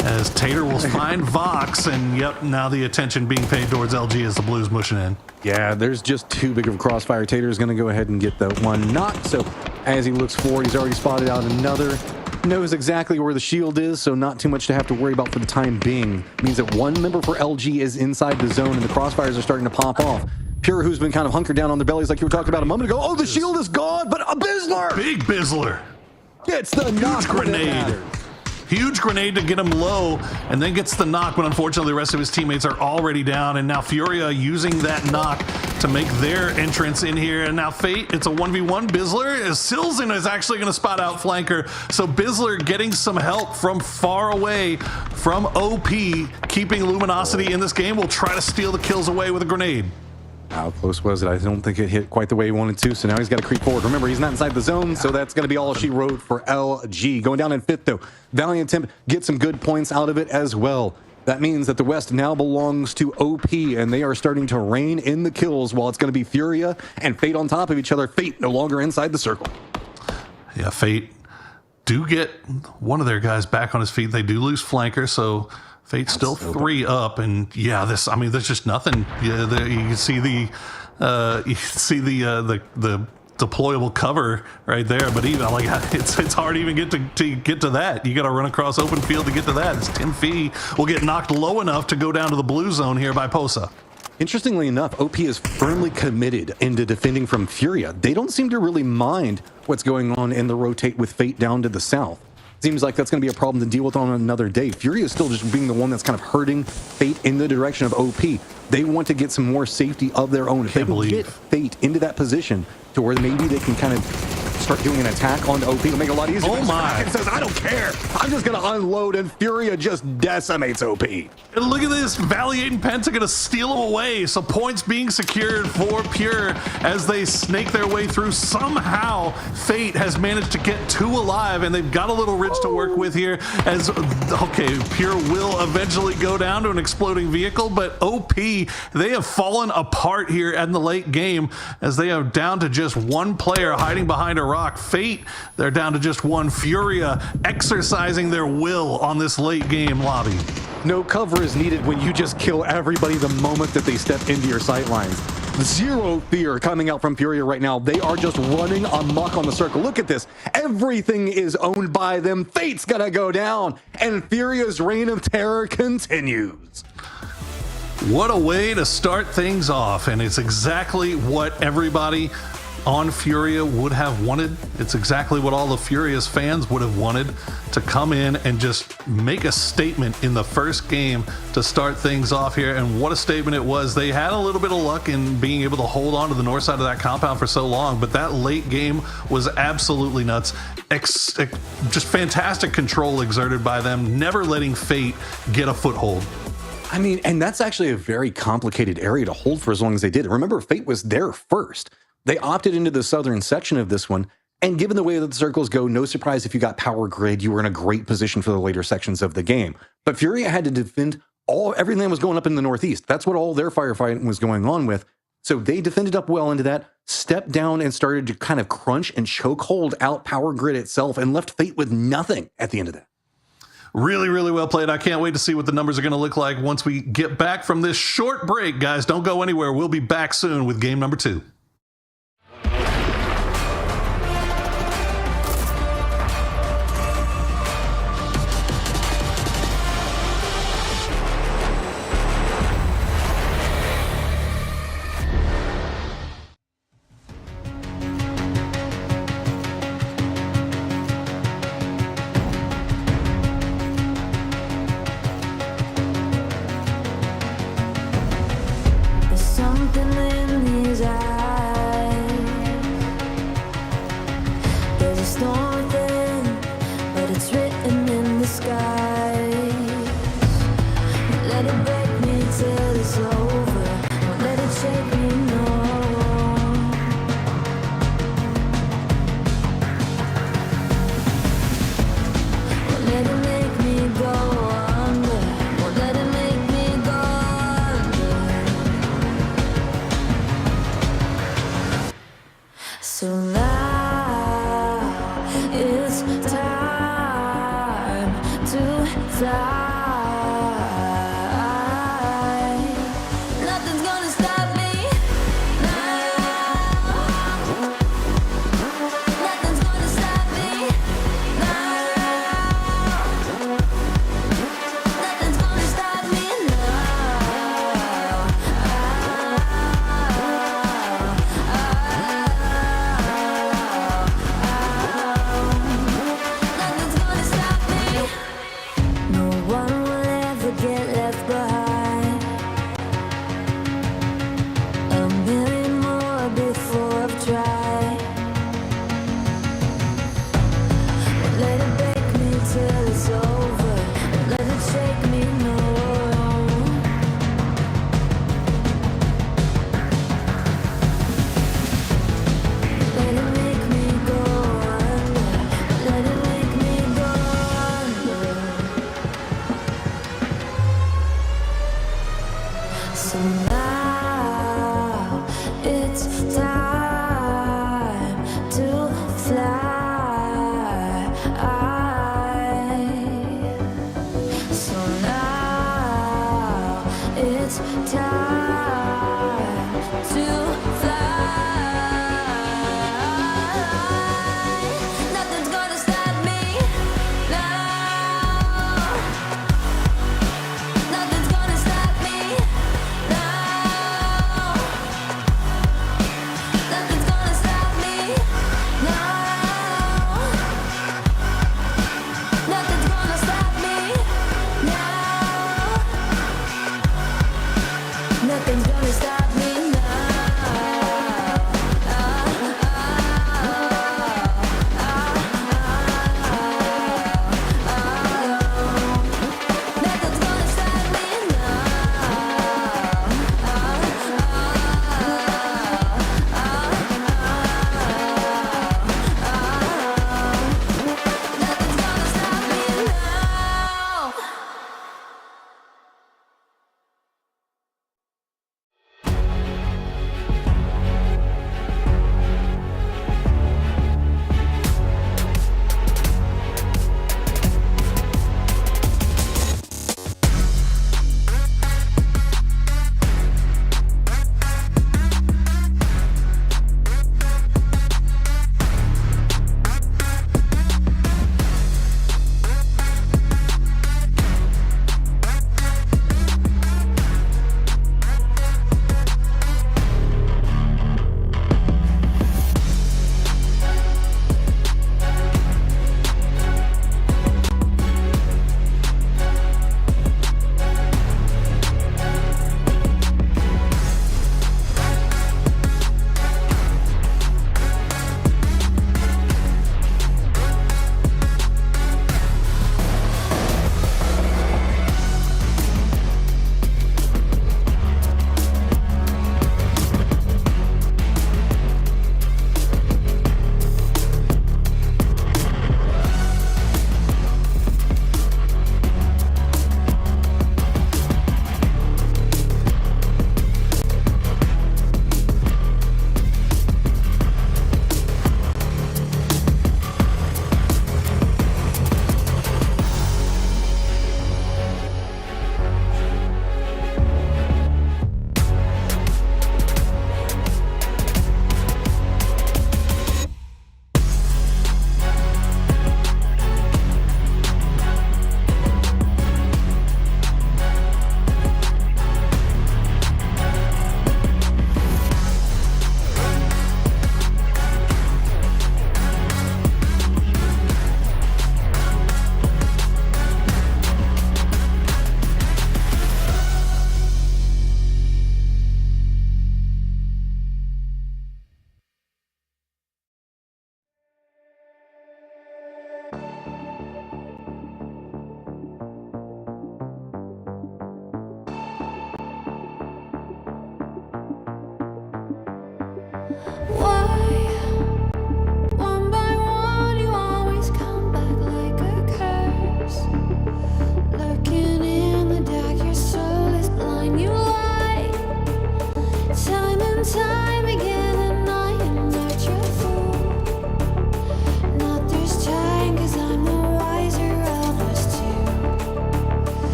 as Tater will find Vox, and yep, now the attention being paid towards LG as the Blues mushing in. Yeah, there's just too big of a crossfire. Tater is going to go ahead and get the one knock. So as he looks forward, he's already spotted out another. Knows exactly where the shield is, so not too much to have to worry about for the time being. Means that one member for LG is inside the zone, and the crossfires are starting to pop off. Pure, who's been kind of hunkered down on their bellies like you were talking about a moment ago. Oh, the shield is gone, but a Bizzler! Big Bizzler. Gets the knock. Grenade. Huge grenade to get him low, and then gets the knock, but unfortunately the rest of his teammates are already down, and now Furia using that knock to make their entrance in here. And now Fate, it's a 1v1. Bizzler, Silzen is actually going to spot out flanker, so Bizzler getting some help from far away from OP, keeping Luminosity in this game. Will try to steal the kills away with a grenade. How close was it? I don't think it hit quite the way he wanted to, so now he's got to creep forward. Remember, he's not inside the zone, so that's going to be all she wrote for LG. Going down in fifth, though. Valiant Temp gets some good points out of it as well. That means that the West now belongs to OP, and they are starting to reign in the kills, while it's going to be Furia and Fate on top of each other. Fate no longer inside the circle. Yeah, Fate do get one of their guys back on his feet. They do lose flanker, so Fate's still 3 up, and yeah, there's just nothing. Yeah, you can see the deployable cover right there, but even like it's hard to even get to that. You got to run across open field to get to that. It's Tim Fee will get knocked low enough to go down to the blue zone here by Posa. Interestingly enough, OP is firmly committed into defending from Furia. They don't seem to really mind what's going on in the rotate with Fate down to the south. Seems like that's going to be a problem to deal with on another day. Furia is still just being the one that's kind of hurting Fate in the direction of OP. They want to get some more safety of their own. If they can get Fate into that position to where maybe they can kind of start doing an attack on OP, it'll make it a lot easier. Oh my! It says, I don't care. I'm just going to unload, and Furia just decimates OP. And look at this. Valiant and Penta going to steal him away. So points being secured for Pure as they snake their way through. Somehow, Fate has managed to get 2 alive, and they've got a little ridge to work with here. As okay, Pure will eventually go down to an exploding vehicle, but OP, they have fallen apart here in the late game as they are down to just 1 player hiding behind a rock. Fate, they're down to just 1. Furia exercising their will on this late game lobby. No cover is needed when you just kill everybody the moment that they step into your sight lines. Zero fear coming out from Furia right now. They are just running amok on the circle. Look at this. Everything is owned by them. Fate's gonna go down, and Furia's reign of terror continues. What a way to start things off, and it's exactly what everybody on Furia would have wanted. It's exactly what all the Furious fans would have wanted, to come in and just make a statement in the first game to start things off here. And what a statement it was. They had a little bit of luck in being able to hold on to the north side of that compound for so long, but that late game was absolutely nuts. Just fantastic control exerted by them, never letting Fate get a foothold. I mean, and that's actually a very complicated area to hold for as long as they did. Remember, Fate was there first. They opted into the southern section of this one, and given the way that the circles go, no surprise if you got power grid, you were in a great position for the later sections of the game. But Furia had to defend everything that was going up in the northeast. That's what all their firefighting was going on with. So they defended up well into that, stepped down and started to kind of crunch and choke hold out power grid itself, and left Fate with nothing at the end of that. Really, really well played. I can't wait to see what the numbers are going to look like once we get back from this short break. Guys, don't go anywhere. We'll be back soon with game number 2. So now is So now it's time to fly. So now it's time to fly. Nothing's gonna stop me now. Nothing's gonna stop me now. Nothing's gonna stop me now. Nothing's gonna stop me now. Nothing's gonna stop me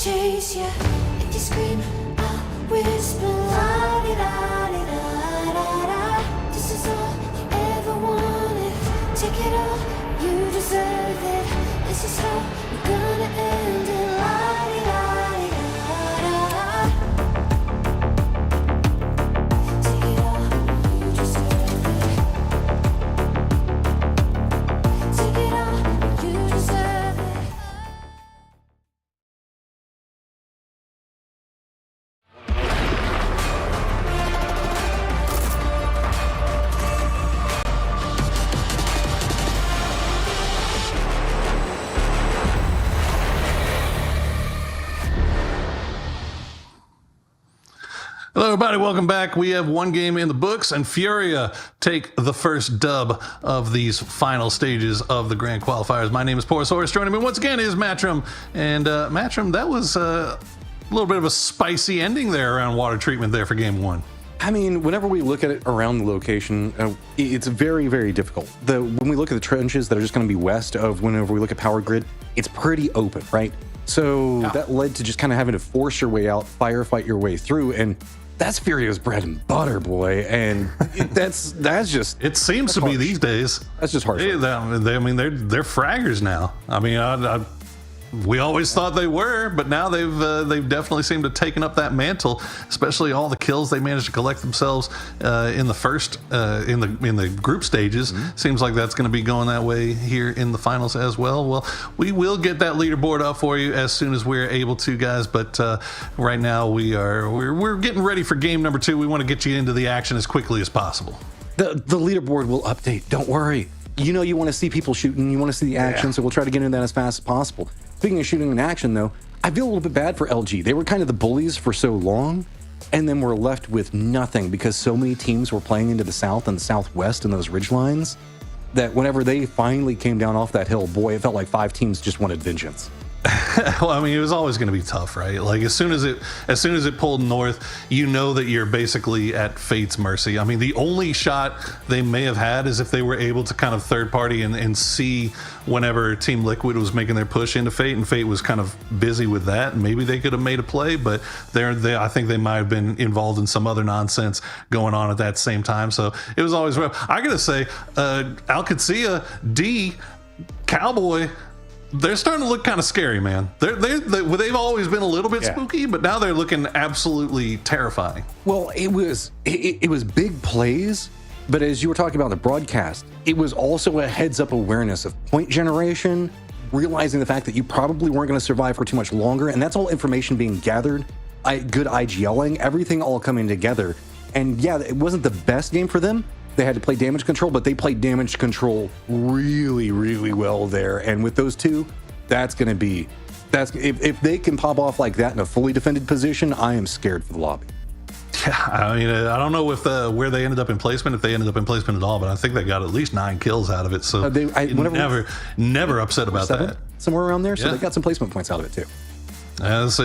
chase you. If you scream, I'll whisper la di da di da da da. This is all you ever wanted. Take it all, you deserve it. This is how we're gonna end it. La di da di da da. Take it all, you deserve it. Take it all, you deserve it. Hello, everybody. Welcome back. We have one game in the books, and Furia take the first dub of these final stages of the Grand Qualifiers. My name is Porosaurus. Joining me once again is Matrim. And Matrim, that was a little bit of a spicy ending there around water treatment there for game one. I mean, whenever we look at it around the location, it's very, very difficult. When we look at the trenches that are just going to be west of whenever we look at Power Grid, it's pretty open, right? So that led to just kind of having to force your way out, firefight your way through, and that's Furia's bread and butter, boy. And that's just... It seems to be these days. That's just harsh. I mean, they're fraggers now. I mean, we always thought they were, but now they've definitely seemed to have taken up that mantle, especially all the kills they managed to collect themselves in the first in the group stages. Seems like that's going to be going that way here in the finals as well. Well, we will get that leaderboard up for you as soon as we're able to, guys. But right now we're getting ready for game number 2. We want to get you into the action as quickly as possible. The leaderboard will update. Don't worry. You know you want to see people shooting. You want to see the action, so we'll try to get into that as fast as possible. Speaking of shooting in action, though, I feel a little bit bad for LG. They were kind of the bullies for so long, and then we're left with nothing because so many teams were playing into the south and the southwest in those ridge lines that whenever they finally came down off that hill, boy, it felt like 5 teams just wanted vengeance. Well, I mean, it was always going to be tough, right? Like as soon as it pulled north, you know that you're basically at fate's mercy. I mean, the only shot they may have had is if they were able to kind of third party and see whenever Team Liquid was making their push into Fate, and Fate was kind of busy with that. And maybe they could have made a play, but I think they might have been involved in some other nonsense going on at that same time. So it was always rough. I gotta say, Alcacia, D, Cowboy, they're starting to look kind of scary, man. They've always been a little bit spooky, but now they're looking absolutely terrifying. Well, it was big plays, but as you were talking about in the broadcast, it was also a heads-up awareness of point generation, realizing the fact that you probably weren't going to survive for too much longer, and that's all information being gathered, good IGLing, everything all coming together. And yeah, it wasn't the best game for them. They had to play damage control, but they played damage control really, really well there. And with those two, if they can pop off like that in a fully defended position, I am scared for the lobby. Yeah, I mean, I don't know if where they ended up in placement, if they ended up in placement at all, but I think they got at least 9 kills out of it. So never upset about 7, that. Somewhere around there. So they got some placement points out of it too. It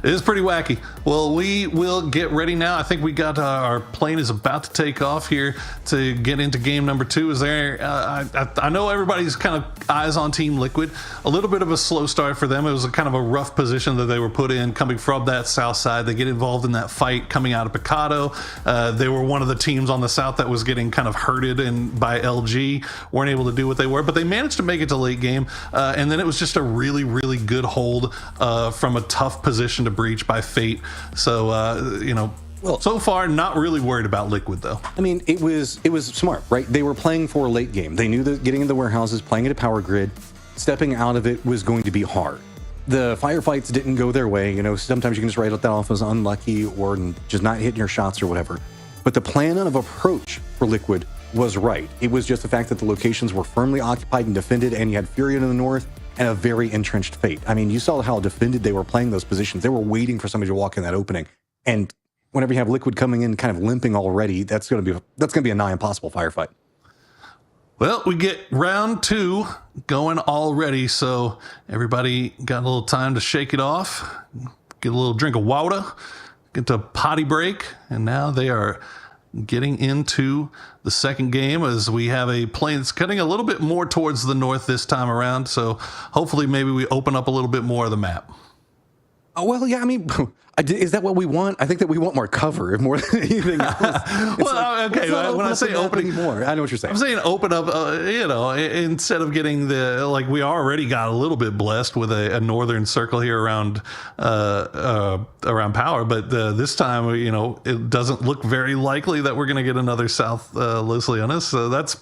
is pretty wacky. Well, we will get ready now. I think we got our plane is about to take off here to get into game number 2. Is there? I know everybody's kind of eyes on Team Liquid. A little bit of a slow start for them. It was a kind of a rough position that they were put in coming from that south side. They get involved in that fight coming out of Picado. They were one of the teams on the south that was getting kind of hurted by LG. Weren't able to do what they were, but they managed to make it to late game. And then it was just a really, really good hold from a tough position to breach by Fate. So, well, so far, not really worried about Liquid, though. I mean, it was smart, right? They were playing for a late game. They knew that getting into the warehouses, playing at a power grid, stepping out of it was going to be hard. The firefights didn't go their way. Sometimes you can just write that off as unlucky or just not hitting your shots or whatever. But the plan of approach for Liquid was right. It was just the fact that the locations were firmly occupied and defended, and you had Furia in the north and a very entrenched Fate. I mean, you saw how defended they were playing those positions. They were waiting for somebody to walk in that opening. And whenever you have Liquid coming in kind of limping already, that's going to be a nigh impossible firefight. Well, we get round 2 going already, so everybody got a little time to shake it off, get a little drink of water, get to potty break, and now they are getting into the second game as we have a plane that's cutting a little bit more towards the north this time around. So hopefully maybe we open up a little bit more of the map. Oh, well, yeah, I mean, is that what we want? I think that we want more cover more than anything else. Okay, when I say opening more, I know what you're saying. I'm saying open up, instead of getting we already got a little bit blessed with a northern circle here around power, but this time, it doesn't look very likely that we're going to get another South Los Leones. So that's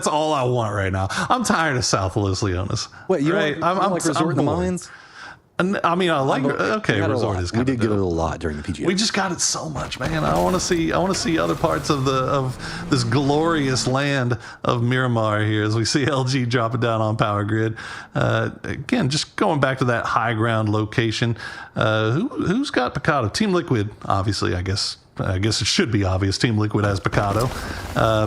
all I want right now. I'm tired of South Los Leones. What, you right? I'm like resort in the mines? And, I mean, I like okay. Resort is we kind did of get it a lot during the PGA. We just got it so much, man. I want to see other parts of this glorious land of Miramar here as we see LG dropping down on Power Grid. Again, just going back to that high ground location. Who's got Picado? Team Liquid, obviously. I guess it should be obvious. Team Liquid has Picado,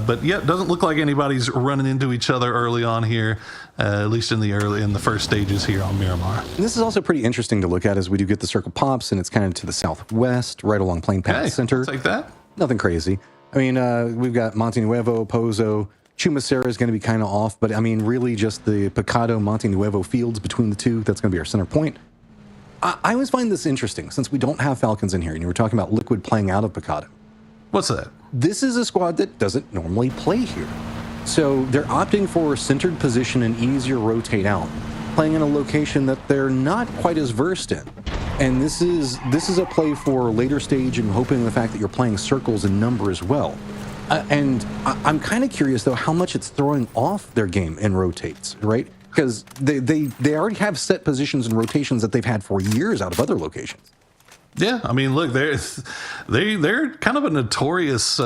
but yeah, it doesn't look like anybody's running into each other early on here. At least in the first stages here on Miramar. And this is also pretty interesting to look at as we do get the circle pops, and it's kind of to the southwest, right along Plain Path Center. Like that. Nothing crazy. I mean, we've got Monte Nuevo, Pozo, Chumacera is going to be kind of off, but I mean, really just the Picado, Monte Nuevo fields between the two. That's going to be our center point. I always find this interesting since we don't have Falcons in here, and you were talking about Liquid playing out of Picado. What's that? This is a squad that doesn't normally play here. So they're opting for a centered position and easier rotate out, playing in a location that they're not quite as versed in. And this is a play for later stage and hoping the fact that you're playing circles and number as well. And I'm kind of curious, though, how much it's throwing off their game in rotates, right? Because they already have set positions and rotations that they've had for years out of other locations. Yeah, I mean, look, they're kind of a notorious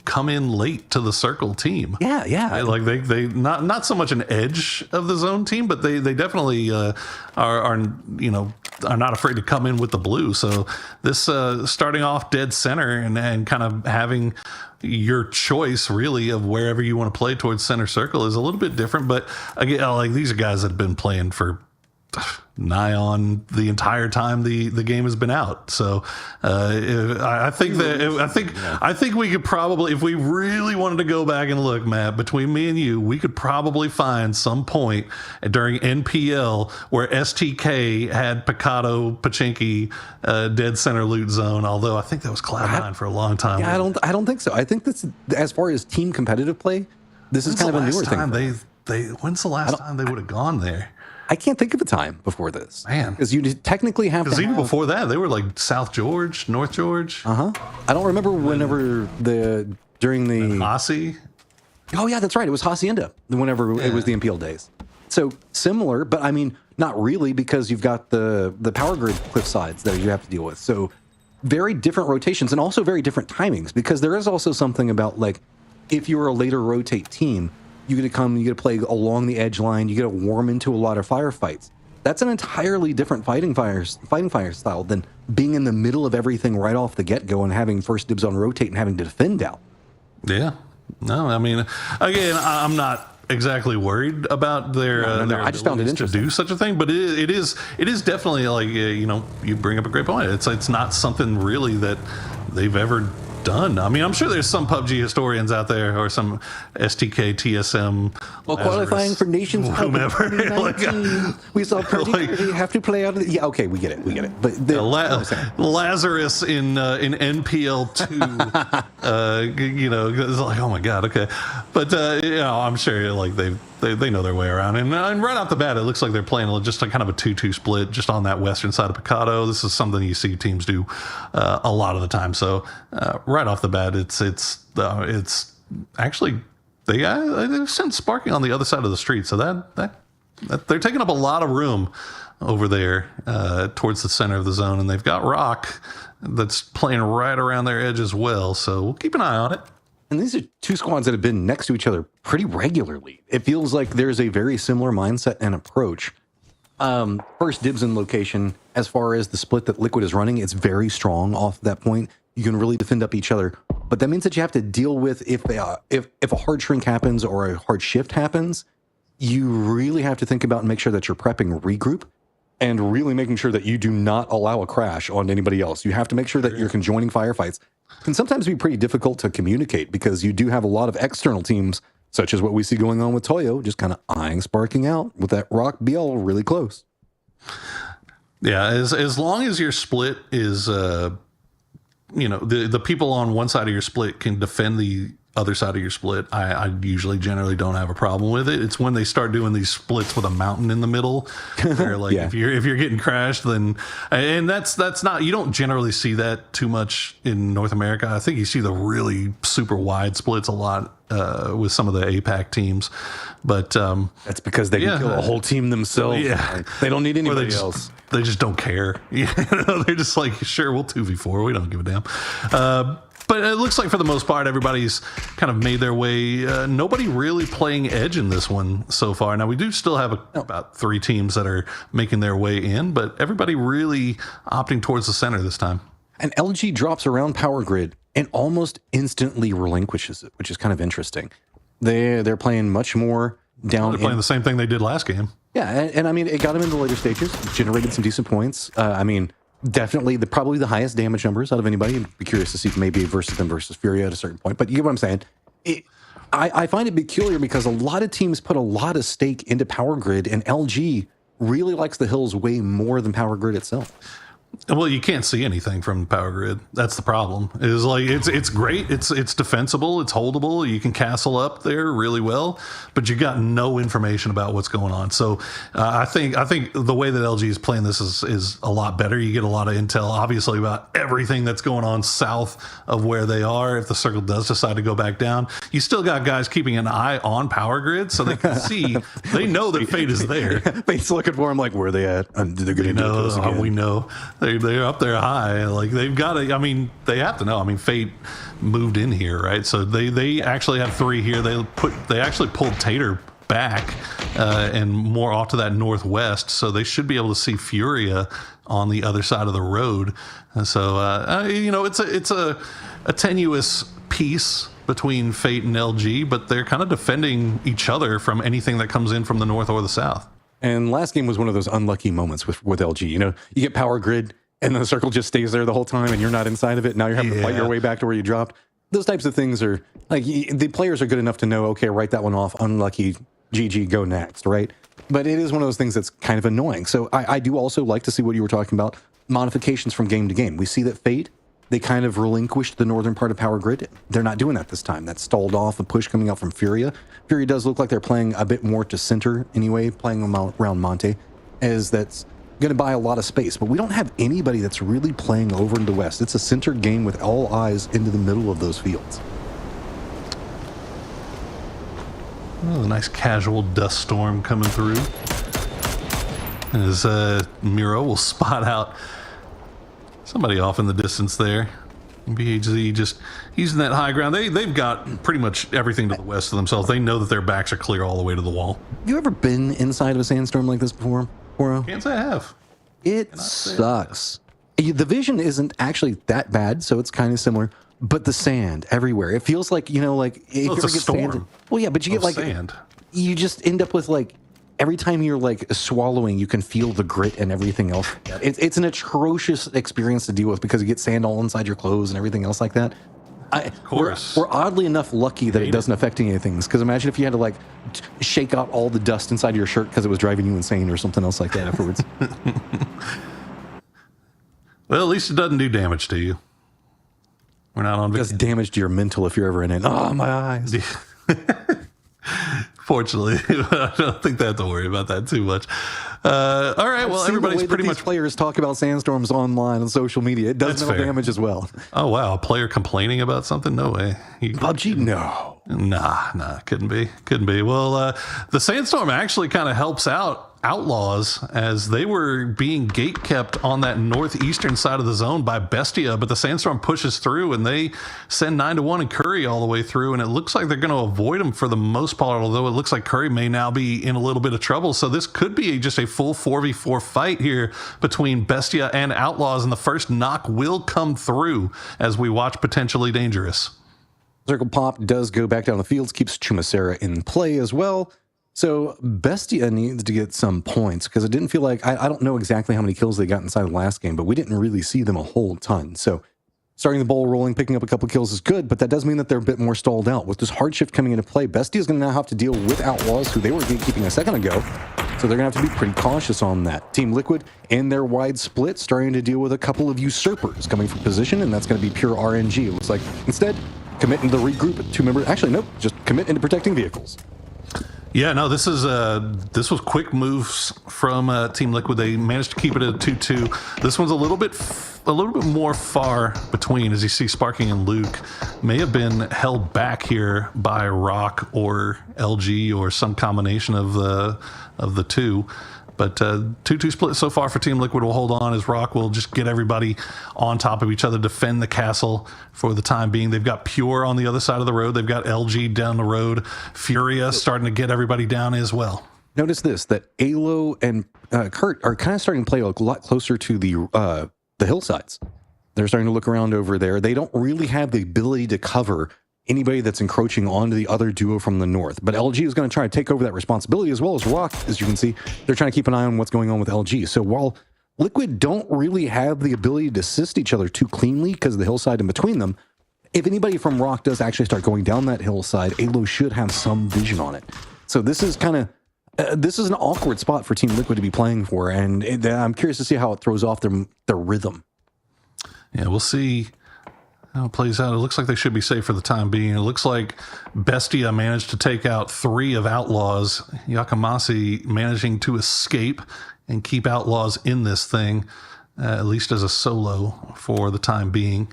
come in late to the circle team. Yeah. Like they not so much an edge of the zone team, but they definitely are not afraid to come in with the blue. So this starting off dead center and kind of having your choice really of wherever you want to play towards center circle is a little bit different. But again, like these are guys that have been playing for nigh on the entire time the game has been out. So I think we could probably, if we really wanted to go back and look, Matt, between me and you, we could probably find some point during NPL where STK had Picado, Pachinki, dead center loot zone. Although I think that was Cloud9 for a long time. Yeah, I don't think so. I think that's, as far as team competitive play, this is kind of a newer thing. When's the last time they would have gone there? I can't think of a time before this. Man. Because you technically have to. Because even before that, they were like South George, North George. I don't remember whenever during the. Aussie. Oh, yeah, that's right. It was Hacienda whenever it was the MPL days. So similar, but I mean, not really, because you've got the power grid cliff sides that you have to deal with. So very different rotations and also very different timings, because there is also something about, like, if you're a later rotate team, you get to play along the edge line. You get to warm into a lot of firefights. That's an entirely different fighting fire style than being in the middle of everything right off the get-go and having first dibs on rotate and having to defend out. Yeah. No, I mean, again, I'm not exactly worried about their I just found it interesting to do such a thing, but it is definitely like, you bring up a great point. It's not something really that they've ever done. I mean, I'm sure there's some PUBG historians out there or some STK, TSM. Well, qualifying for Nations Cup whomever. We saw you have to play out of the... Yeah, okay, we get it. But Lazarus in NPL 2, it's like, oh my God, okay. But, I'm sure like they know their way around. And right off the bat, it looks like they're playing just a kind of a 2-2 split just on that western side of Picado. This is something you see teams do a lot of the time. So right off the bat, it's actually they're sent sparking on the other side of the street. So that they're taking up a lot of room over there towards the center of the zone, and they've got Rock that's playing right around their edge as well. So we'll keep an eye on it. And these are two squads that have been next to each other pretty regularly. It feels like there's a very similar mindset and approach. First dibs in location, as far as the split that Liquid is running, it's very strong off that point. You can really defend up each other. But that means that you have to deal with if a hard shrink happens or a hard shift happens, you really have to think about and make sure that you're prepping regroup and really making sure that you do not allow a crash on anybody else. You have to make sure that you're conjoining firefights. Can sometimes be pretty difficult to communicate because you do have a lot of external teams, such as what we see going on with Toyo, just kind of eyeing sparking out with that Rock BL really close. Yeah, as long as your split is, the people on one side of your split can defend the other side of your split, I usually generally don't have a problem with it. It's when they start doing these splits with a mountain in the middle, where like if you're getting crashed, then and that's not, you don't generally see that too much in North America. I think you see the really super wide splits a lot with some of the APAC teams, but that's because they can kill a whole team themselves. Yeah, they don't need anybody else. they just don't care. They're just like, sure, we'll 2v4. We don't give a damn. But it looks like for the most part, everybody's kind of made their way. Nobody really playing edge in this one so far. Now, we do still have about 3 teams that are making their way in, but everybody really opting towards the center this time. And LG drops around Power Grid and almost instantly relinquishes it, which is kind of interesting. They're playing much more down. They're playing the same thing they did last game. Yeah, and I mean, it got them in the later stages, generated some decent points. I mean, definitely probably the highest damage numbers out of anybody. I'd be curious to see maybe versus them versus Furia at a certain point. But you get what I'm saying? I find it peculiar because a lot of teams put a lot of stake into Power Grid, and LG really likes the hills way more than Power Grid itself. Well, you can't see anything from Power Grid. That's the problem. Is like it's great. It's defensible. It's holdable. You can castle up there really well, but you got no information about what's going on. So I think the way that LG is playing this is a lot better. You get a lot of intel, obviously, about everything that's going on south of where they are. If the circle does decide to go back down, you still got guys keeping an eye on Power Grid, so they can see. They know that Fate is there. Fate's looking for them. Like, where are they at? They're going to do this again. We know. They're up there high. Like they've got to. I mean, they have to know. I mean, Fate moved in here, right? So they actually have 3 here. They actually pulled Tater back and more off to that northwest. So they should be able to see Furia on the other side of the road. And so it's a tenuous piece between Fate and LG, but they're kind of defending each other from anything that comes in from the north or the south. And last game was one of those unlucky moments with LG. You know, you get Power Grid, and the circle just stays there the whole time, and you're not inside of it. Now you're having to fight your way back to where you dropped. Those types of things are like the players are good enough to know, okay, write that one off. Unlucky, GG, go next, right? But it is one of those things that's kind of annoying. So I do also like to see what you were talking about, modifications from game to game. We see that Fate, they kind of relinquished the northern part of Power Grid. They're not doing that this time. That stalled off a push coming out from Furia. Furia does look like they're playing a bit more to center anyway, playing around Monte, as that's going to buy a lot of space. But we don't have anybody that's really playing over in the west. It's a center game with all eyes into the middle of those fields. Oh, a nice casual dust storm coming through. As Miro will spot out somebody off in the distance there. BHZ just using that high ground. They've got pretty much everything to the west of themselves. They know that their backs are clear all the way to the wall. You ever been inside of a sandstorm like this before, Oro? Can't say I have. It sucks. The vision isn't actually that bad, so it's kind of similar. But the sand everywhere. It feels like, you know, like if you ever get sand. Well, yeah, but you get like sand. You just end up with like every time you're like swallowing, you can feel the grit and everything else. It's an atrocious experience to deal with because you get sand all inside your clothes and everything else like that. Of course. We're oddly enough lucky that it doesn't affect any things. Because imagine if you had to like shake out all the dust inside your shirt because it was driving you insane or something else like that afterwards. Well, at least it doesn't do damage to you. We're not on Just damage to your mental if you're ever in it. Oh, my eyes. Fortunately, I don't think they have to worry about that too much. All right, well, everybody's pretty much. Players talk about sandstorms online on social media. It does mental damage as well. Oh wow, a player complaining about something? No way. PUBG? No. Nah, couldn't be. Well, the sandstorm actually kind of helps out Outlaws as they were being gate kept on that northeastern side of the zone by Bestia, but the sandstorm pushes through and they send 9-1 and Curry all the way through, and it looks like they're going to avoid them for the most part, although it looks like Curry may now be in a little bit of trouble. So this could be just a full 4v4 fight here between Bestia and Outlaws, and the first knock will come through as we watch Potentially Dangerous. Circle Pop does go back down the fields, keeps Chumacera in play as well. So Bestia needs to get some points because it didn't feel like, I don't know exactly how many kills they got inside the last game, but we didn't really see them a whole ton. So starting the ball rolling, picking up a couple kills is good, but that does mean that they're a bit more stalled out. With this hard shift coming into play, Bestia is going to now have to deal with Outlaws, who they were gatekeeping a second ago. So they're going to have to be pretty cautious on that. Team Liquid and their wide split starting to deal with a couple of usurpers coming from position, and that's going to be pure RNG. It looks like instead, commit into the regroup at 2 members. Actually, nope, just commit into protecting vehicles. Yeah, no, this was quick moves from Team Liquid. They managed to keep it at 2-2. This one's a little bit more far between, as you see Sparking and Luke may have been held back here by Rock or LG or some combination of the two. But 2-2 split so far for Team Liquid will hold on as Rock will just get everybody on top of each other, defend the castle for the time being. They've got Pure on the other side of the road. They've got LG down the road. Furia starting to get everybody down as well. Notice this, that Alo and Kurt are kind of starting to play a lot closer to the hillsides. They're starting to look around over there. They don't really have the ability to cover anybody that's encroaching onto the other duo from the north. But LG is going to try to take over that responsibility, as well as Rock, as you can see. They're trying to keep an eye on what's going on with LG. So while Liquid don't really have the ability to assist each other too cleanly because of the hillside in between them, if anybody from Rock does actually start going down that hillside, Alo should have some vision on it. So this is kind of this is an awkward spot for Team Liquid to be playing for, and I'm curious to see how it throws off their rhythm. Yeah, we'll see how it plays out. It looks like they should be safe for the time being. It looks like Bestia managed to take out 3 of Outlaws. Yakamasi managing to escape and keep Outlaws in this thing, at least as a solo for the time being.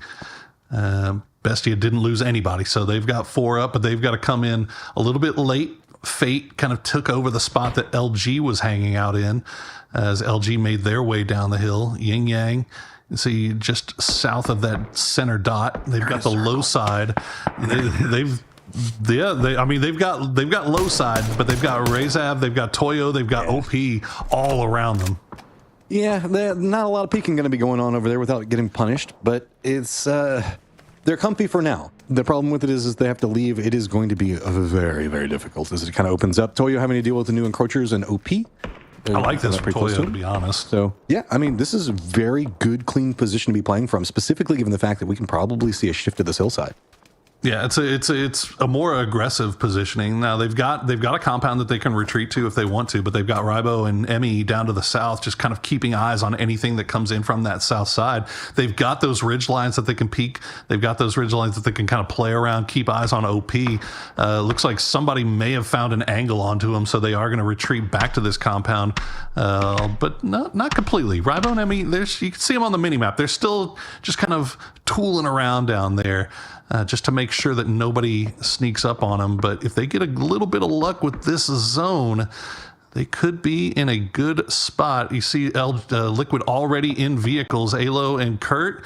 Bestia didn't lose anybody, so they've got 4 up, but they've got to come in a little bit late. Fate kind of took over the spot that LG was hanging out in as LG made their way down the hill. Yin Yang, you see just south of that center dot, they've got the low side. They've got low side, but they've got Razab, they've got Toyo, they've got OP all around them. Yeah, not a lot of peeking going to be going on over there without getting punished, but it's they're comfy for now. The problem with it is they have to leave. It is going to be very, very difficult as it kind of opens up. Toyo having to deal with the new encroachers and OP. I like this for Toyo, to be honest. So, yeah, I mean, this is a very good, clean position to be playing from, specifically given the fact that we can probably see a shift to this hillside. Yeah, it's a more aggressive positioning. Now they've got a compound that they can retreat to if they want to, but they've got Rybo and Emmy down to the south, just kind of keeping eyes on anything that comes in from that south side. They've got those ridge lines that they can peek. They've got those ridge lines that they can kind of play around, keep eyes on OP. Looks like somebody may have found an angle onto them, so they are going to retreat back to this compound, but not completely. Rybo and Emmy, you can see them on the minimap. They're still just kind of tooling around down there. Just to make sure that nobody sneaks up on them. But if they get a little bit of luck with this zone, they could be in a good spot. You see Liquid already in vehicles, Alo and Kurt.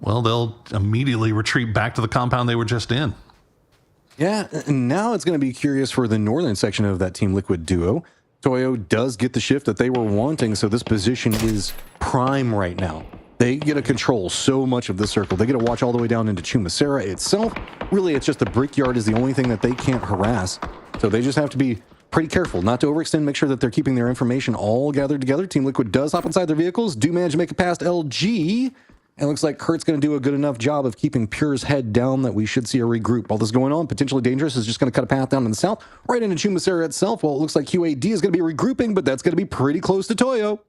Well, they'll immediately retreat back to the compound they were just in. Yeah, and now it's going to be curious for the northern section of that Team Liquid duo. Toyo does get the shift that they were wanting, so this position is prime right now. They get to control so much of the circle. They get to watch all the way down into Chumasera itself. Really, it's just the Brickyard is the only thing that they can't harass. So they just have to be pretty careful not to overextend, make sure that they're keeping their information all gathered together. Team Liquid does hop inside their vehicles, do manage to make it past LG. And it looks like Kurt's going to do a good enough job of keeping Pure's head down that we should see a regroup. All this going on, potentially dangerous, is just going to cut a path down in the south, right into Chumasera itself. Well, it looks like QAD is going to be regrouping, but that's going to be pretty close to Toyo.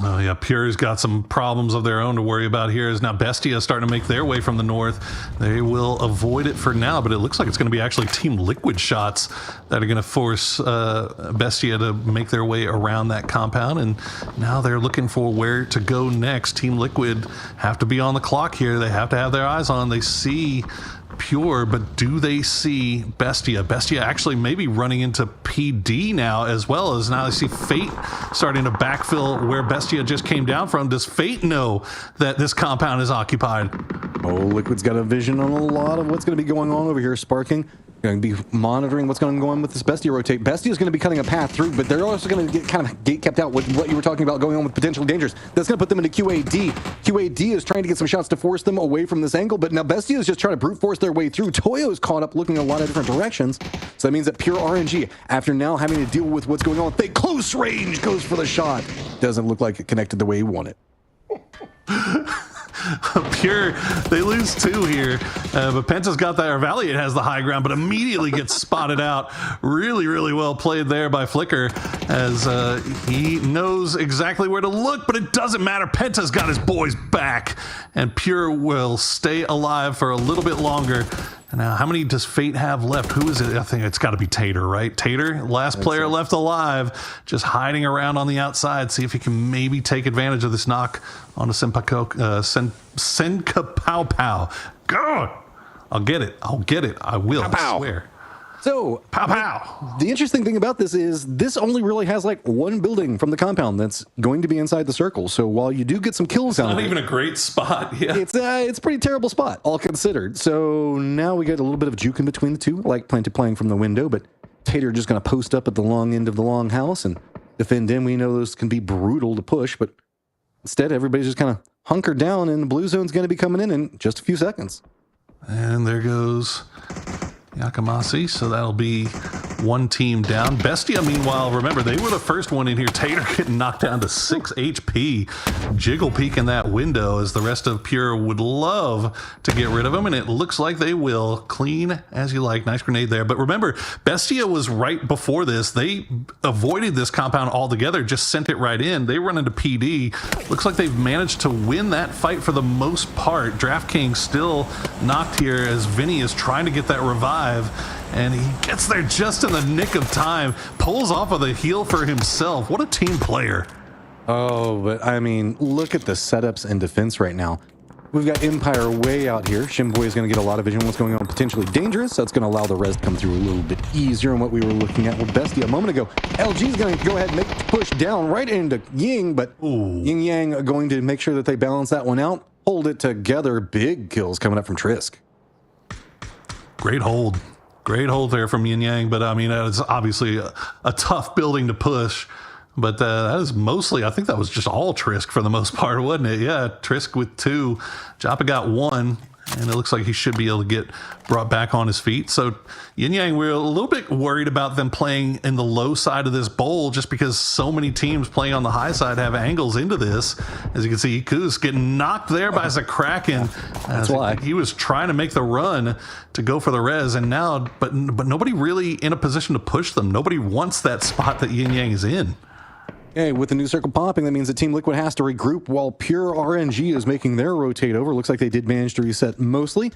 Oh, yeah, Pure's got some problems of their own to worry about here. As now Bestia starting to make their way from the north. They will avoid it for now, but it looks like it's going to be actually Team Liquid shots that are going to force Bestia to make their way around that compound. And now they're looking for where to go next. Team Liquid have to be on the clock here. They have to have their eyes on. They see Pure, but do they see Bestia? Bestia actually maybe running into PD now, as well as now they see Fate starting to backfill where Bestia just came down from. Does Fate know that this compound is occupied? Oh, Liquid's got a vision on a lot of what's going to be going on over here. Sparking going to be monitoring what's going to go on with this Bestia rotate. Bestia is going to be cutting a path through, but they're also going to get kind of gate kept out with what you were talking about going on with potential dangers. That's going to put them into QAD. QAD is trying to get some shots to force them away from this angle, but now Bestia is just trying to brute force their way through. Toyo is caught up looking a lot of different directions. So that means that Pure RNG, after now having to deal with what's going on, Fate close range goes for the shot. Doesn't look like it connected the way he wanted. Pure, they lose 2 here, but Penta's got that, or Valiant has the high ground, but immediately gets spotted out. Really, really well played there by Flicker, as he knows exactly where to look, but it doesn't matter. Penta's got his boys back, and Pure will stay alive for a little bit longer. Now, how many does Fate have left? Who is it? I think it's got to be Tater, right? Tater, last player left alive, just hiding around on the outside. See if he can maybe take advantage of this knock on the Senka Pow Pow. God, I'll get it. I will. I swear. So, Pow pow. the interesting thing about this is this only really has like one building from the compound that's going to be inside the circle. So while you do get some kills out Not of even it, a great spot. Yeah. it's a pretty terrible spot, all considered. So now we get a little bit of juke in between the two, like Planted playing from the window, but Tater just going to post up at the long end of the long house and defend in. We know those can be brutal to push, but instead everybody's just kind of hunkered down, and the blue zone's going to be coming in just a few seconds. And there goes Yakamasi, so that'll be one team down. Bestia, meanwhile, remember, they were the first one in here. Tater getting knocked down to 6 HP. Jiggle peeking that window as the rest of Pure would love to get rid of him, and it looks like they will. Clean as you like. Nice grenade there. But remember, Bestia was right before this. They avoided this compound altogether, just sent it right in. They run into PD. Looks like they've managed to win that fight for the most part. DraftKings still knocked here as Vinny is trying to get that revive. And he gets there just in the nick of time, pulls off of the heel for himself. What a team player. Oh, but I mean, look at the setups and defense right now. We've got Empire way out here. Shimboy is going to get a lot of vision on what's going on, potentially dangerous. That's going to allow the res to come through a little bit easier than what we were looking at with Bestia a moment ago. LG is going to go ahead and make the push down right into Ying, but Yin Yang are going to make sure that they balance that one out, hold it together. Big kills coming up from Trisk. Great hold. Great hold there from Yin Yang, but I mean, it's obviously a tough building to push. But that is mostly, I think that was just all Trisk for the most part, wasn't it? Yeah, Trisk with 2. Joppa got 1, and it looks like he should be able to get brought back on his feet. So Yin Yang, we're a little bit worried about them playing in the low side of this bowl just because so many teams playing on the high side have angles into this. As you can see, Ikus getting knocked there by Zakraken. That's why. He was trying to make the run to go for the res, and now, but nobody really in a position to push them. Nobody wants that spot that Yin Yang is in. Hey, with the new circle popping, that means that Team Liquid has to regroup while Pure RNG is making their rotate over. Looks like they did manage to reset mostly.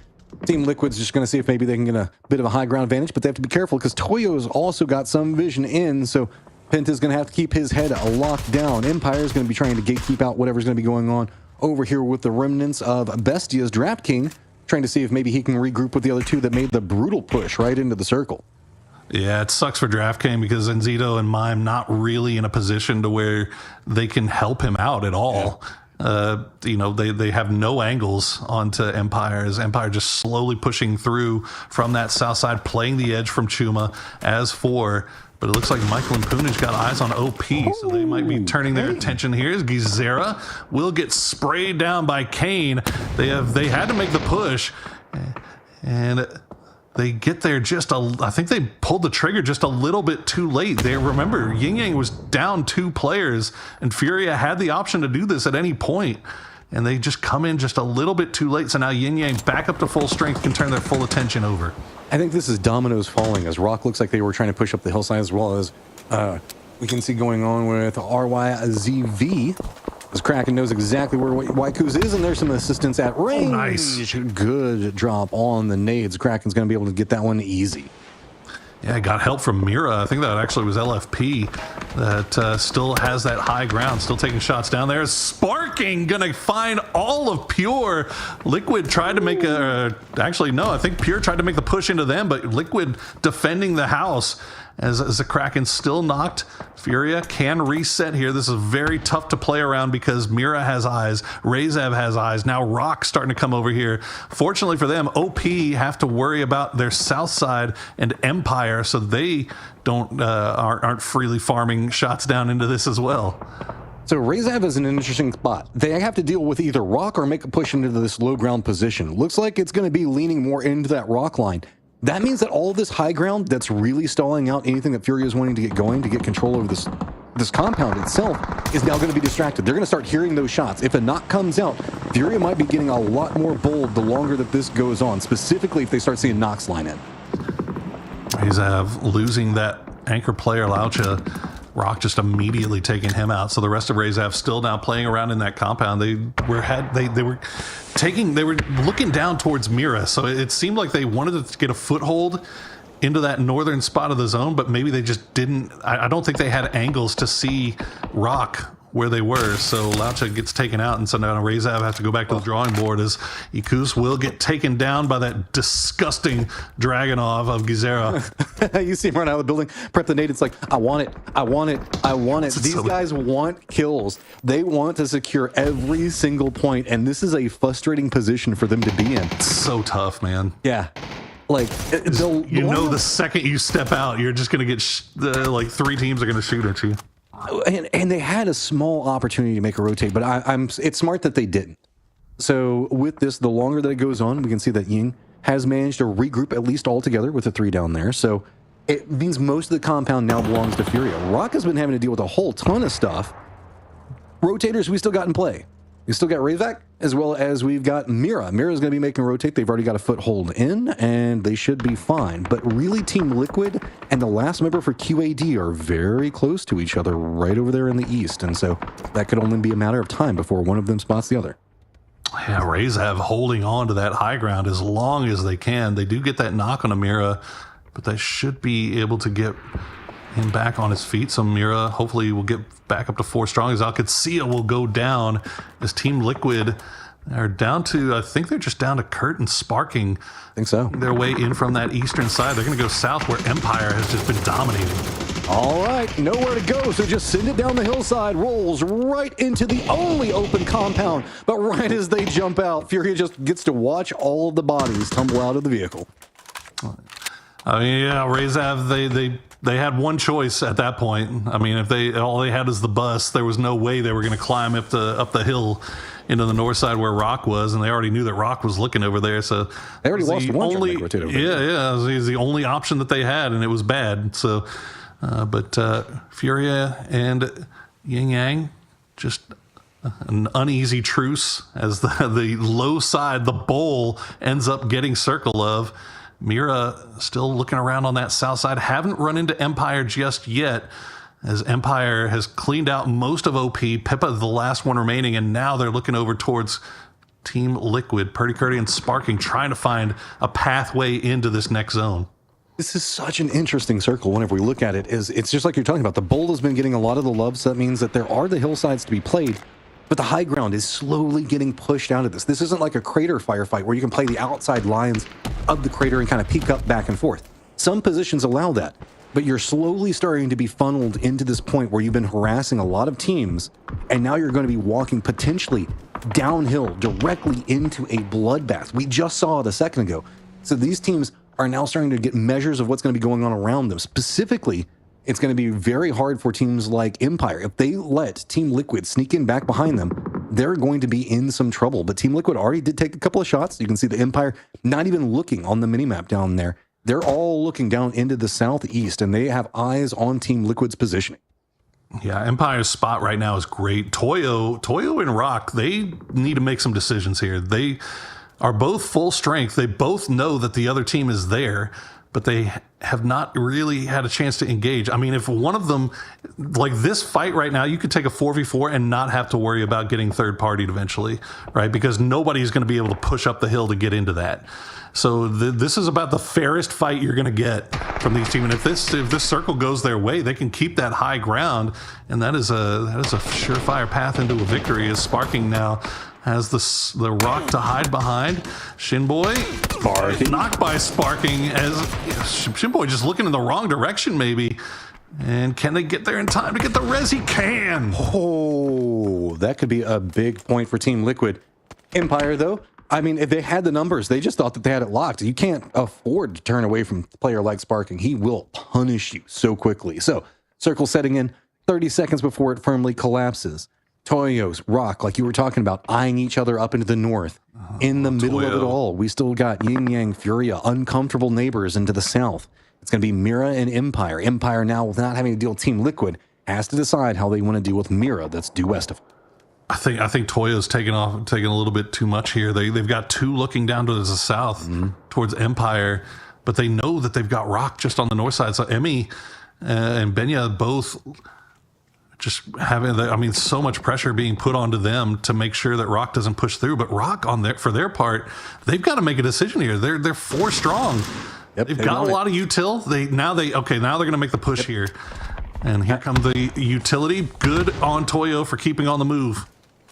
Team Liquid's just going to see if maybe they can get a bit of a high ground advantage, but they have to be careful because Toyo's also got some vision in, so Penta's going to have to keep his head locked down. Empire's going to be trying to gatekeep out whatever's going to be going on over here with the remnants of Bestia's Draft King, trying to see if maybe he can regroup with the other two that made the brutal push right into the circle. Yeah, it sucks for DraftKings because Enzito and Mime not really in a position to where they can help him out at all. Yeah. You know, they have no angles onto Empire, as Empire just slowly pushing through from that south side, playing the edge from Chuma as 4. But it looks like Michael and Poonage got eyes on OP, so they might be turning their attention here. Gizera will get sprayed down by Kane. They had to make the push, and they get there I think they pulled the trigger just a little bit too late. They remember Yin Yang was down 2 players, and Furia had the option to do this at any point, and they just come in just a little bit too late. So now Yin Yang back up to full strength can turn their full attention over. I think this is dominoes falling as Rock looks like they were trying to push up the hillside, as well as we can see going on with RYZV. As Kraken knows exactly where Waikuz is, and there's some assistance at range. Oh, nice. Good drop on the nades. Kraken's going to be able to get that one easy. Yeah, got help from Mira. I think that actually was LFP that still has that high ground, still taking shots down there. Sparking gonna find all of Pure. Liquid tried to make actually no, I think Pure tried to make the push into them, but Liquid defending the house. As the Kraken still knocked, Furia can reset here. This is very tough to play around because Mira has eyes, Rezev has eyes. Now Rock starting to come over here. Fortunately for them, OP have to worry about their south side and Empire, so they aren't freely farming shots down into this as well. So Rezev is in an interesting spot. They have to deal with either Rock or make a push into this low ground position. Looks like it's going to be leaning more into that Rock line. That means that all this high ground that's really stalling out anything that Furia is wanting to get going to get control over this compound itself is now going to be distracted. They're going to start hearing those shots. If a knock comes out, Furia might be getting a lot more bold the longer that this goes on, specifically if they start seeing knocks line in. He's losing that anchor player, Laucha. Rock just immediately taking him out. So the rest of Rezev still now playing around in that compound. They were looking down towards Mira. So it seemed like they wanted to get a foothold into that northern spot of the zone, but maybe they just didn't. I don't think they had angles to see Rock where they were. So Laucha gets taken out, and so now Rezav has to go back to the drawing board as Ikus will get taken down by that disgusting Dragonov of Gizera. You see him run out of the building, prep the nade. It's like, I want it, I want it, I want it. These guys want kills. They want to secure every single point, and this is a frustrating position for them to be in. So tough, man. Yeah. Like, the second you step out, you're just going to get like 3 teams are going to shoot at you. And they had a small opportunity to make a rotate, but it's smart that they didn't. So with this, the longer that it goes on, we can see that Ying has managed to regroup at least all together with the 3 down there. So it means most of the compound now belongs to Furia. Rock has been having to deal with a whole ton of stuff. Rotators, we still got in play. We still got Ravak, as well as we've got Mira. Mira's going to be making a rotate. They've already got a foothold in, and they should be fine. But really, Team Liquid and the last member for QAD are very close to each other right over there in the east. And so that could only be a matter of time before one of them spots the other. Yeah, Rezav holding on to that high ground as long as they can. They do get that knock on Amira, but they should be able to get him back on his feet. So Mira hopefully will get back up to 4 strong as Alcatsia will go down as Team Liquid are down to, I think they're just down to Kurt and Sparking. I think so. Their way in from that eastern side. They're going to go south where Empire has just been dominating. All right, nowhere to go, so just send it down the hillside, rolls right into the only open compound. But right as they jump out, Furia just gets to watch all of the bodies tumble out of the vehicle. I mean, yeah, Rezav, they had one choice at that point. I mean, if all they had is the bus, there was no way they were going to climb up the hill into the north side where Rock was, and they already knew that Rock was looking over there. So they already lost one. Yeah, it was the only option that they had, and it was bad. So, but Furia and Yin Yang just an uneasy truce as the low side, the bowl ends up getting circle of. Mira still looking around on that south side. Haven't run into Empire just yet, as Empire has cleaned out most of OP. Pippa the last one remaining, and now they're looking over towards Team Liquid. Purdy Curdy and Sparking trying to find a pathway into this next zone. This is such an interesting circle whenever we look at it. It's just like you're talking about. The bowl has been getting a lot of the love, so that means that there are the hillsides to be played. But the high ground is slowly getting pushed out of this. This isn't like a crater firefight where you can play the outside lines of the crater and kind of peek up back and forth. Some positions allow that, but you're slowly starting to be funneled into this point where you've been harassing a lot of teams, and now you're going to be walking potentially downhill directly into a bloodbath. We just saw it a second ago. So these teams are now starting to get measures of what's going to be going on around them. Specifically, it's going to be very hard for teams like Empire. If they let Team Liquid sneak in back behind them, they're going to be in some trouble. But Team Liquid already did take a couple of shots. You can see the Empire not even looking on the minimap down there. They're all looking down into the southeast, and they have eyes on Team Liquid's positioning. Yeah, Empire's spot right now is great. Toyo and Rock, they need to make some decisions here. They are both full strength. They both know that the other team is there, but they have not really had a chance to engage. I mean, if one of them, like this fight right now, you could take a 4v4 and not have to worry about getting third-partied eventually, right? Because nobody's going to be able to push up the hill to get into that. So this is about the fairest fight you're going to get from these teams. And if this circle goes their way, they can keep that high ground, and that is a surefire path into a victory. As Sparking now has the rock to hide behind. Shinboy knocked by Sparking as Shinboy just looking in the wrong direction maybe. And can they get there in time to get the res? He can. Oh, that could be a big point for Team Liquid. Empire, though, I mean, if they had the numbers, they just thought that they had it locked. You can't afford to turn away from a player like Sparking. He will punish you so quickly. So, circle setting in 30 seconds before it firmly collapses. Toyo's, Rock, like you were talking about, eyeing each other up into the north. In the middle of it all, we still got Yin Yang, Furia, uncomfortable neighbors into the south. It's going to be Mira and Empire. Empire now, with not having to deal with Team Liquid, has to decide how they want to deal with Mira that's due west of. I think Toyo's taking a little bit too much here. They've got 2 looking down to the south towards Empire, but they know that they've got Rock just on the north side. So Emmy and Benya both just having so much pressure being put onto them to make sure that Rock doesn't push through. But Rock for their part, they've got to make a decision here. They're 4 strong. Yep, they've got a lot of util. Now they're going to make the push here. And here come the utility. Good on Toyo for keeping on the move.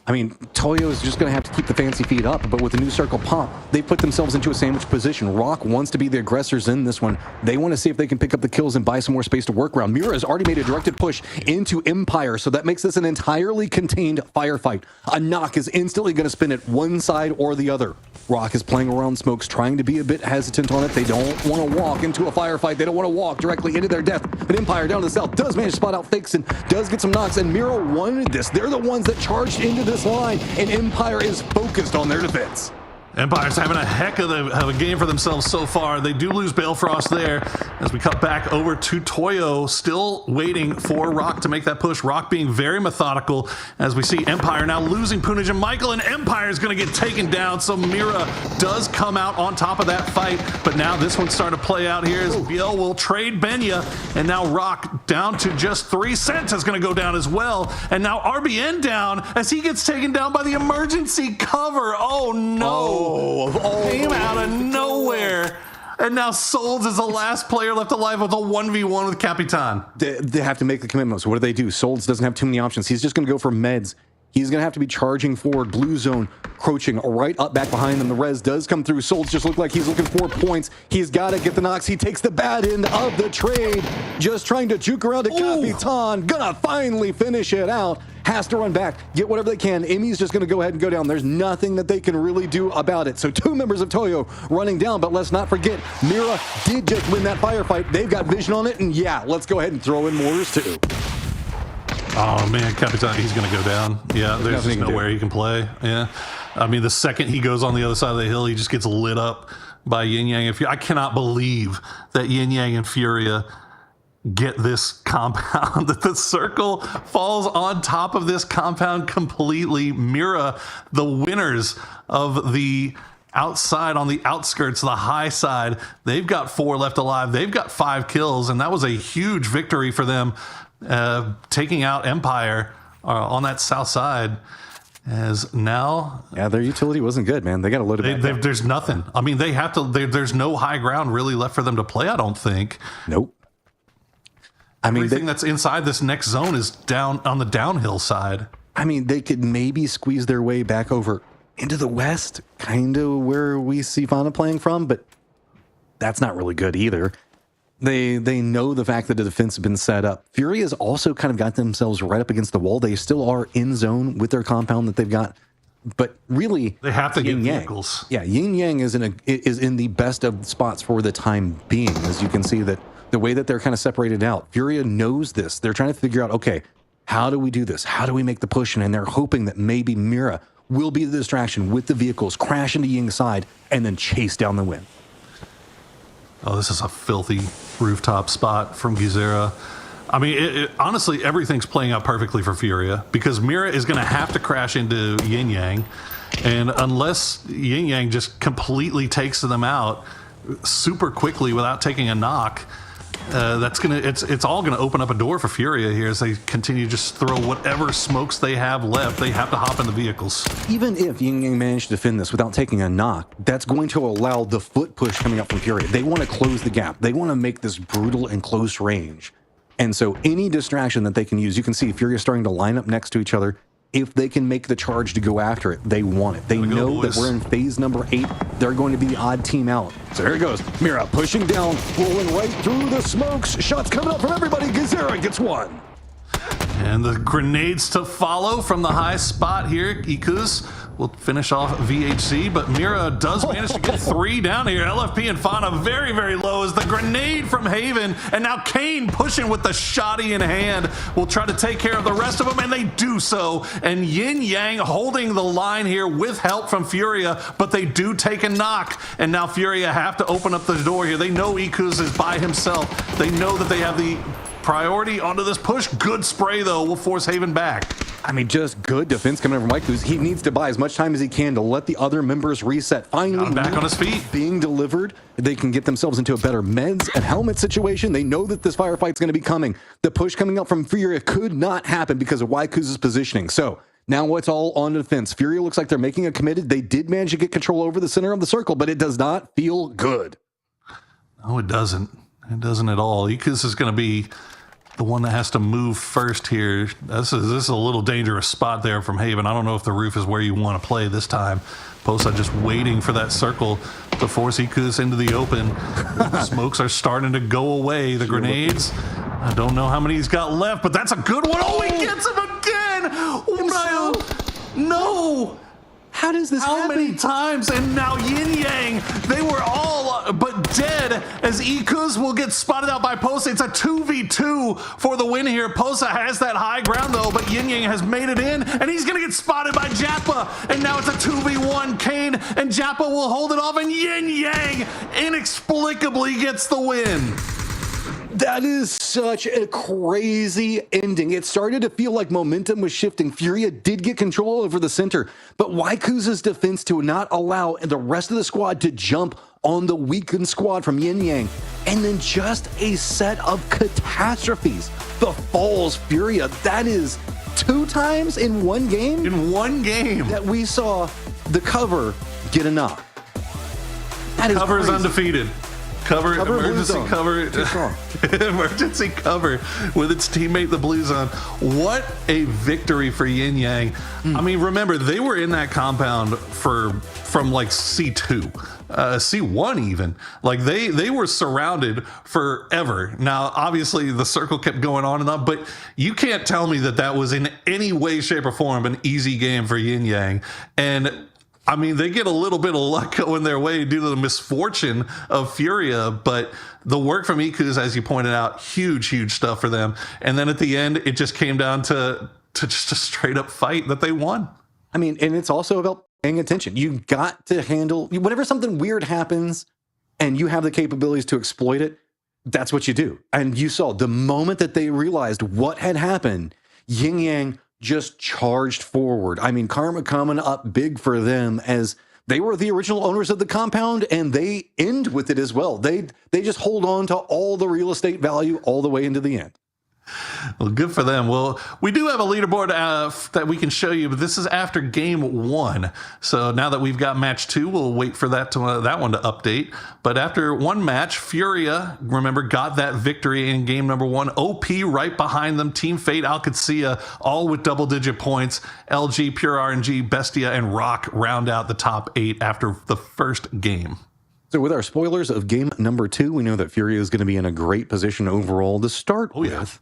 I mean, Toyo is just going to have to keep the fancy feet up, but with the new circle pop, they put themselves into a sandwich position. Rock wants to be the aggressors in this one. They want to see if they can pick up the kills and buy some more space to work around. Mira has already made a directed push into Empire, so that makes this an entirely contained firefight. A knock is instantly going to spin it one side or the other. Rock is playing around smokes, trying to be a bit hesitant on it. They don't want to walk into a firefight. They don't want to walk directly into their death. But Empire down to the south does manage to spot out fakes and does get some knocks, and Mira wanted this. They're the ones that charged into this line, and Empire is focused on their defense. Empire's having a heck of a game for themselves so far. They do lose Balefrost there as we cut back over to Toyo, still waiting for Rock to make that push. Rock being very methodical as we see Empire now losing Punaj and Michael, and Empire is going to get taken down. So Mira does come out on top of that fight, but now this one's starting to play out here as Biel will trade Benya, and now Rock down to just 3 cents is going to go down as well. And now RBN down as he gets taken down by the emergency cover. Oh no. Came out of nowhere. And now Souls is the last player left alive with a 1v1 with Capitan. They have to make the commitment. So what do? Souls doesn't have too many options. He's just going to go for meds. He's going to have to be charging forward. Blue zone crouching right up back behind them. The res does come through. Souls just look like he's looking for points. He's got to get the knocks. He takes the bad end of the trade. Just trying to juke around to Capitan. Gonna finally finish it out. Has to run back, get whatever they can. Emmy's just going to go ahead and go down. There's nothing that they can really do about it. So 2 members of Toyo running down, but let's not forget, Mira did just win that firefight. They've got vision on it, and yeah, let's go ahead and throw in mortars too. Oh man, Capitan, he's going to go down. Yeah, there's just nowhere he can play. Yeah, I mean, the second he goes on the other side of the hill, he just gets lit up by Yin Yang. I cannot believe that Yin Yang and Furia get this compound, that the circle falls on top of this compound completely. Mira, the winners of the outside on the outskirts, the high side, they've got 4 left alive. They've got 5 kills, and that was a huge victory for them, taking out Empire on that south side. As now, yeah, their utility wasn't good, man. They got to load it back up. There's nothing. I mean, they have to. There's no high ground really left for them to play, I don't think. Nope. I mean, everything that's inside this next zone is down on the downhill side. I mean, they could maybe squeeze their way back over into the west, kind of where we see Fauna playing from, but that's not really good either. They know the fact that the defense has been set up. Fury has also kind of got themselves right up against the wall. They still are in zone with their compound that they've got, but really they have to get Yin vehicles. Yeah, Yin Yang is in the best of spots for the time being, as you can see that. The way that they're kind of separated out, Furia knows this. They're trying to figure out, okay, how do we do this? How do we make the push? And they're hoping that maybe Mira will be the distraction with the vehicles, crash into Ying's side, and then chase down the win. Oh, this is a filthy rooftop spot from Gizera. I mean, honestly, everything's playing out perfectly for Furia because Mira is going to have to crash into Yin Yang. And unless Yin Yang just completely takes them out super quickly without taking a knock, it's all gonna open up a door for Furia here as they continue to just throw whatever smokes they have left. They have to hop in the vehicles. Even if Yin Yang managed to defend this without taking a knock, that's going to allow the foot push coming up from Furia. They want to close the gap. They want to make this brutal and close range. And so any distraction that they can use, you can see Furia starting to line up next to each other. If they can make the charge to go after it, they want it. They know that we're in phase number 8. They're going to be the odd team out. So here it goes. Mira pushing down, rolling right through the smokes. Shots coming up from everybody. Gizera gets 1. And the grenades to follow from the high spot here. Ikus will finish off VHC, but Mira does manage to get 3 down here. LFP and Fauna very, very low as the grenade from Haven, and now Kane pushing with the shoddy in hand will try to take care of the rest of them, and they do so. And Yin Yang holding the line here with help from Furia, but they do take a knock, and now Furia have to open up the door here. They know Ikus is by himself. They know that they have the priority onto this push. Good spray, though, will force Haven back. I mean, just good defense coming over from Mike, who's he needs to buy as much time as he can to let the other members reset. Finally, back on his feet, being delivered. They can get themselves into a better meds and helmet situation. They know that this firefight's going to be coming. The push coming up from Furia could not happen because of Waiku's positioning. So now it's all on defense. Furia looks like they're making a committed. They did manage to get control over the center of the circle, but it does not feel good. No, it doesn't. It doesn't at all. Ikus is going to be the one that has to move first here. This is a little dangerous spot there from Haven. I don't know if the roof is where you want to play this time. Posa just waiting for that circle to force Ikus into the open. The smokes are starting to go away. The grenades, I don't know how many he's got left, but that's a good one. Oh, he gets him again! No! How does this happen? How many times? And now Yin Yang, they were all but dead as Ikus will get spotted out by Posa. It's a 2v2 for the win here. Posa has that high ground though, but Yin Yang has made it in, and he's gonna get spotted by Jappa. And now it's a 2v1. Kane and Jappa will hold it off, and Yin Yang inexplicably gets the win. That is such a crazy ending. It started to feel like momentum was shifting. Furia did get control over the center, but Waikuza's defense to not allow the rest of the squad to jump on the weakened squad from Yin Yang, and then just a set of catastrophes. The Falls Furia, that is 2 times in one game? In one game. That we saw the cover get a knock. That is Cover is crazy. undefeated. Cover emergency Blue Zone. cover. Too strong. Emergency cover with its teammate, the Blue Zone. What a victory for Yin Yang. I mean, remember, they were in that compound from like C2, C1 even. Like they were surrounded forever. Now, obviously, the circle kept going on and on, but you can't tell me that was in any way, shape, or form an easy game for Yin Yang. And I mean, they get a little bit of luck going their way due to the misfortune of Furia, but the work from Ikus, as you pointed out, huge stuff for them. And then at the end, it just came down to just a straight up fight that they won. I mean, and it's also about paying attention. You got to handle, whenever something weird happens and you have the capabilities to exploit it, that's what you do. And you saw the moment that they realized what had happened, Yin Yang just charged forward. I mean, karma coming up big for them as they were the original owners of the compound, and they end with it as well. They just hold on to all the real estate value all the way into the end. Well, good for them. Well, we do have a leaderboard that we can show you, but this is after game 1. So now that we've got match 2, we'll wait for that one to update. But after one match, Furia, remember, got that victory in game number 1. OP right behind them. Team Fate, Alcacia, all with double-digit points. LG, Pure RNG, Bestia, and Rock round out the top 8 after the first game. So with our spoilers of game number 2, we know that Furia is going to be in a great position overall to start with.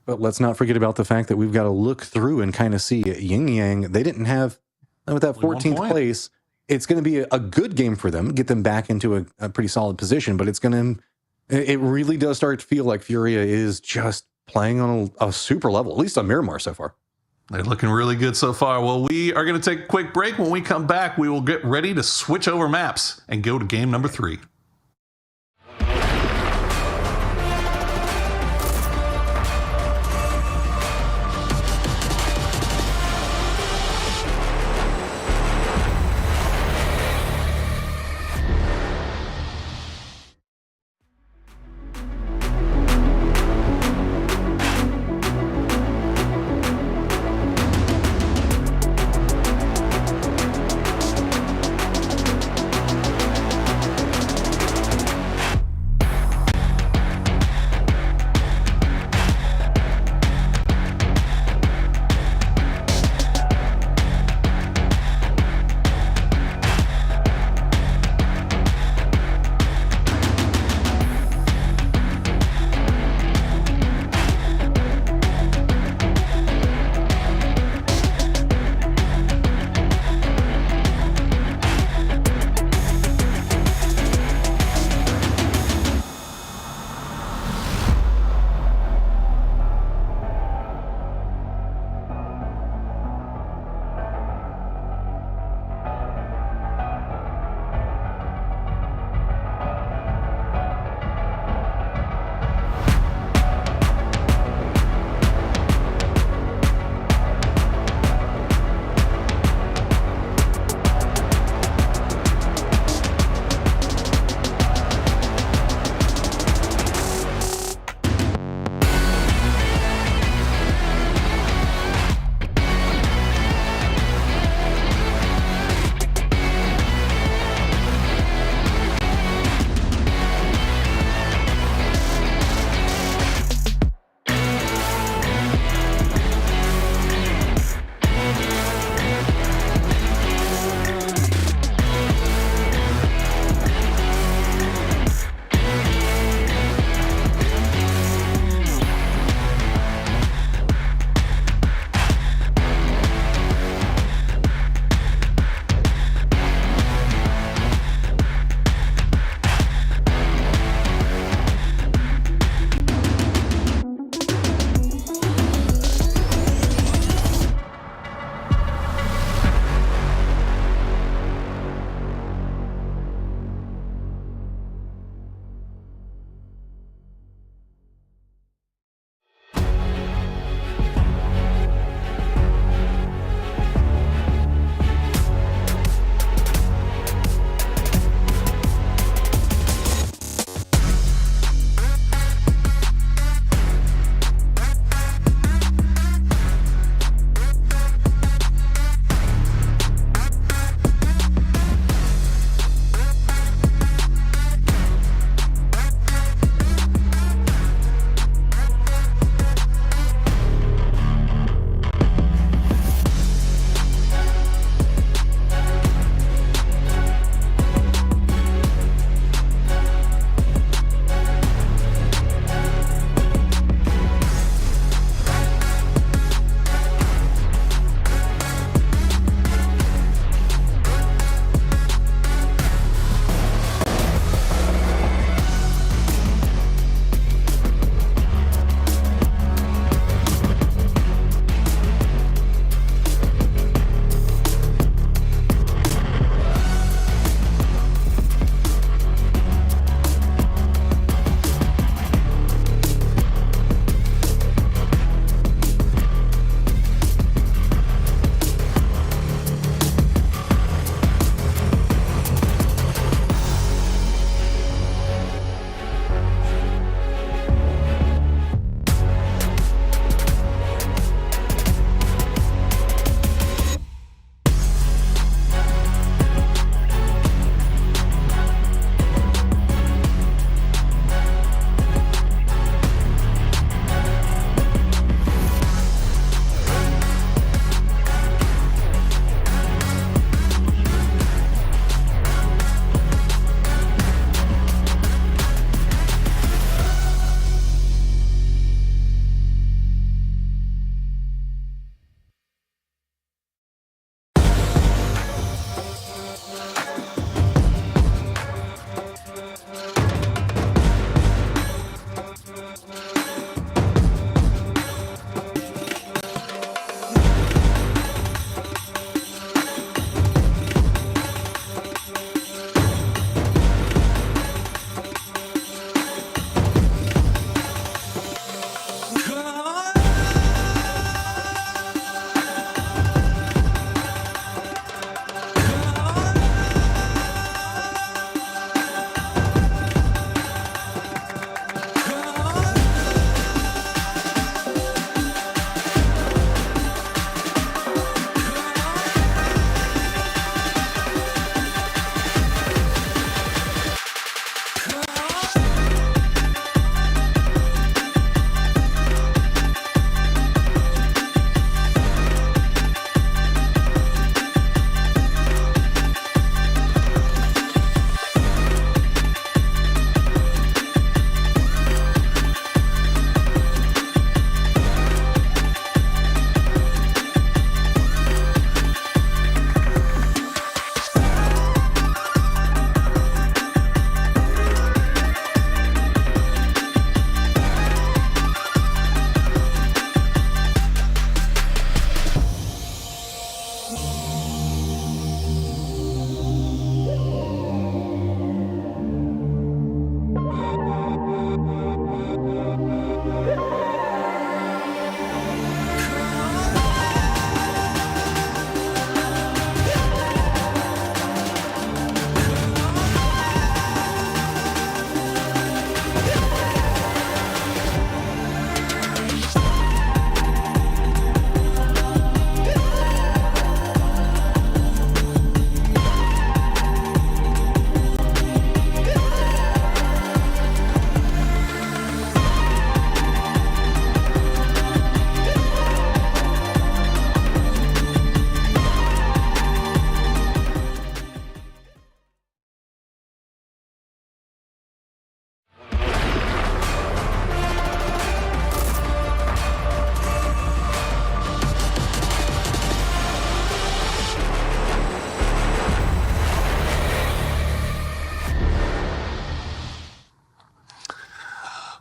But let's not forget about the fact that we've got to look through and kind of see Yin Yang. They didn't have, with that 14th place, it's going to be a good game for them, get them back into a pretty solid position. But it really does start to feel like Furia is just playing on a super level, at least on Miramar so far. They're looking really good so far. Well, we are going to take a quick break. When we come back, we will get ready to switch over maps and go to game number 3.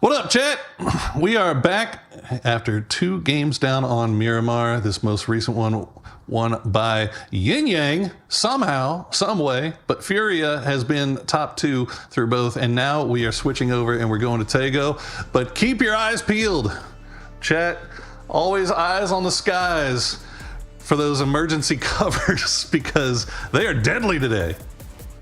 What up, chat? We are back after 2 games down on Miramar. This most recent one won by Yin Yang somehow, some way, but Furia has been top 2 through both, and now we are switching over and we're going to Tego. But keep your eyes peeled, chat. Always eyes on the skies for those emergency covers because they are deadly today.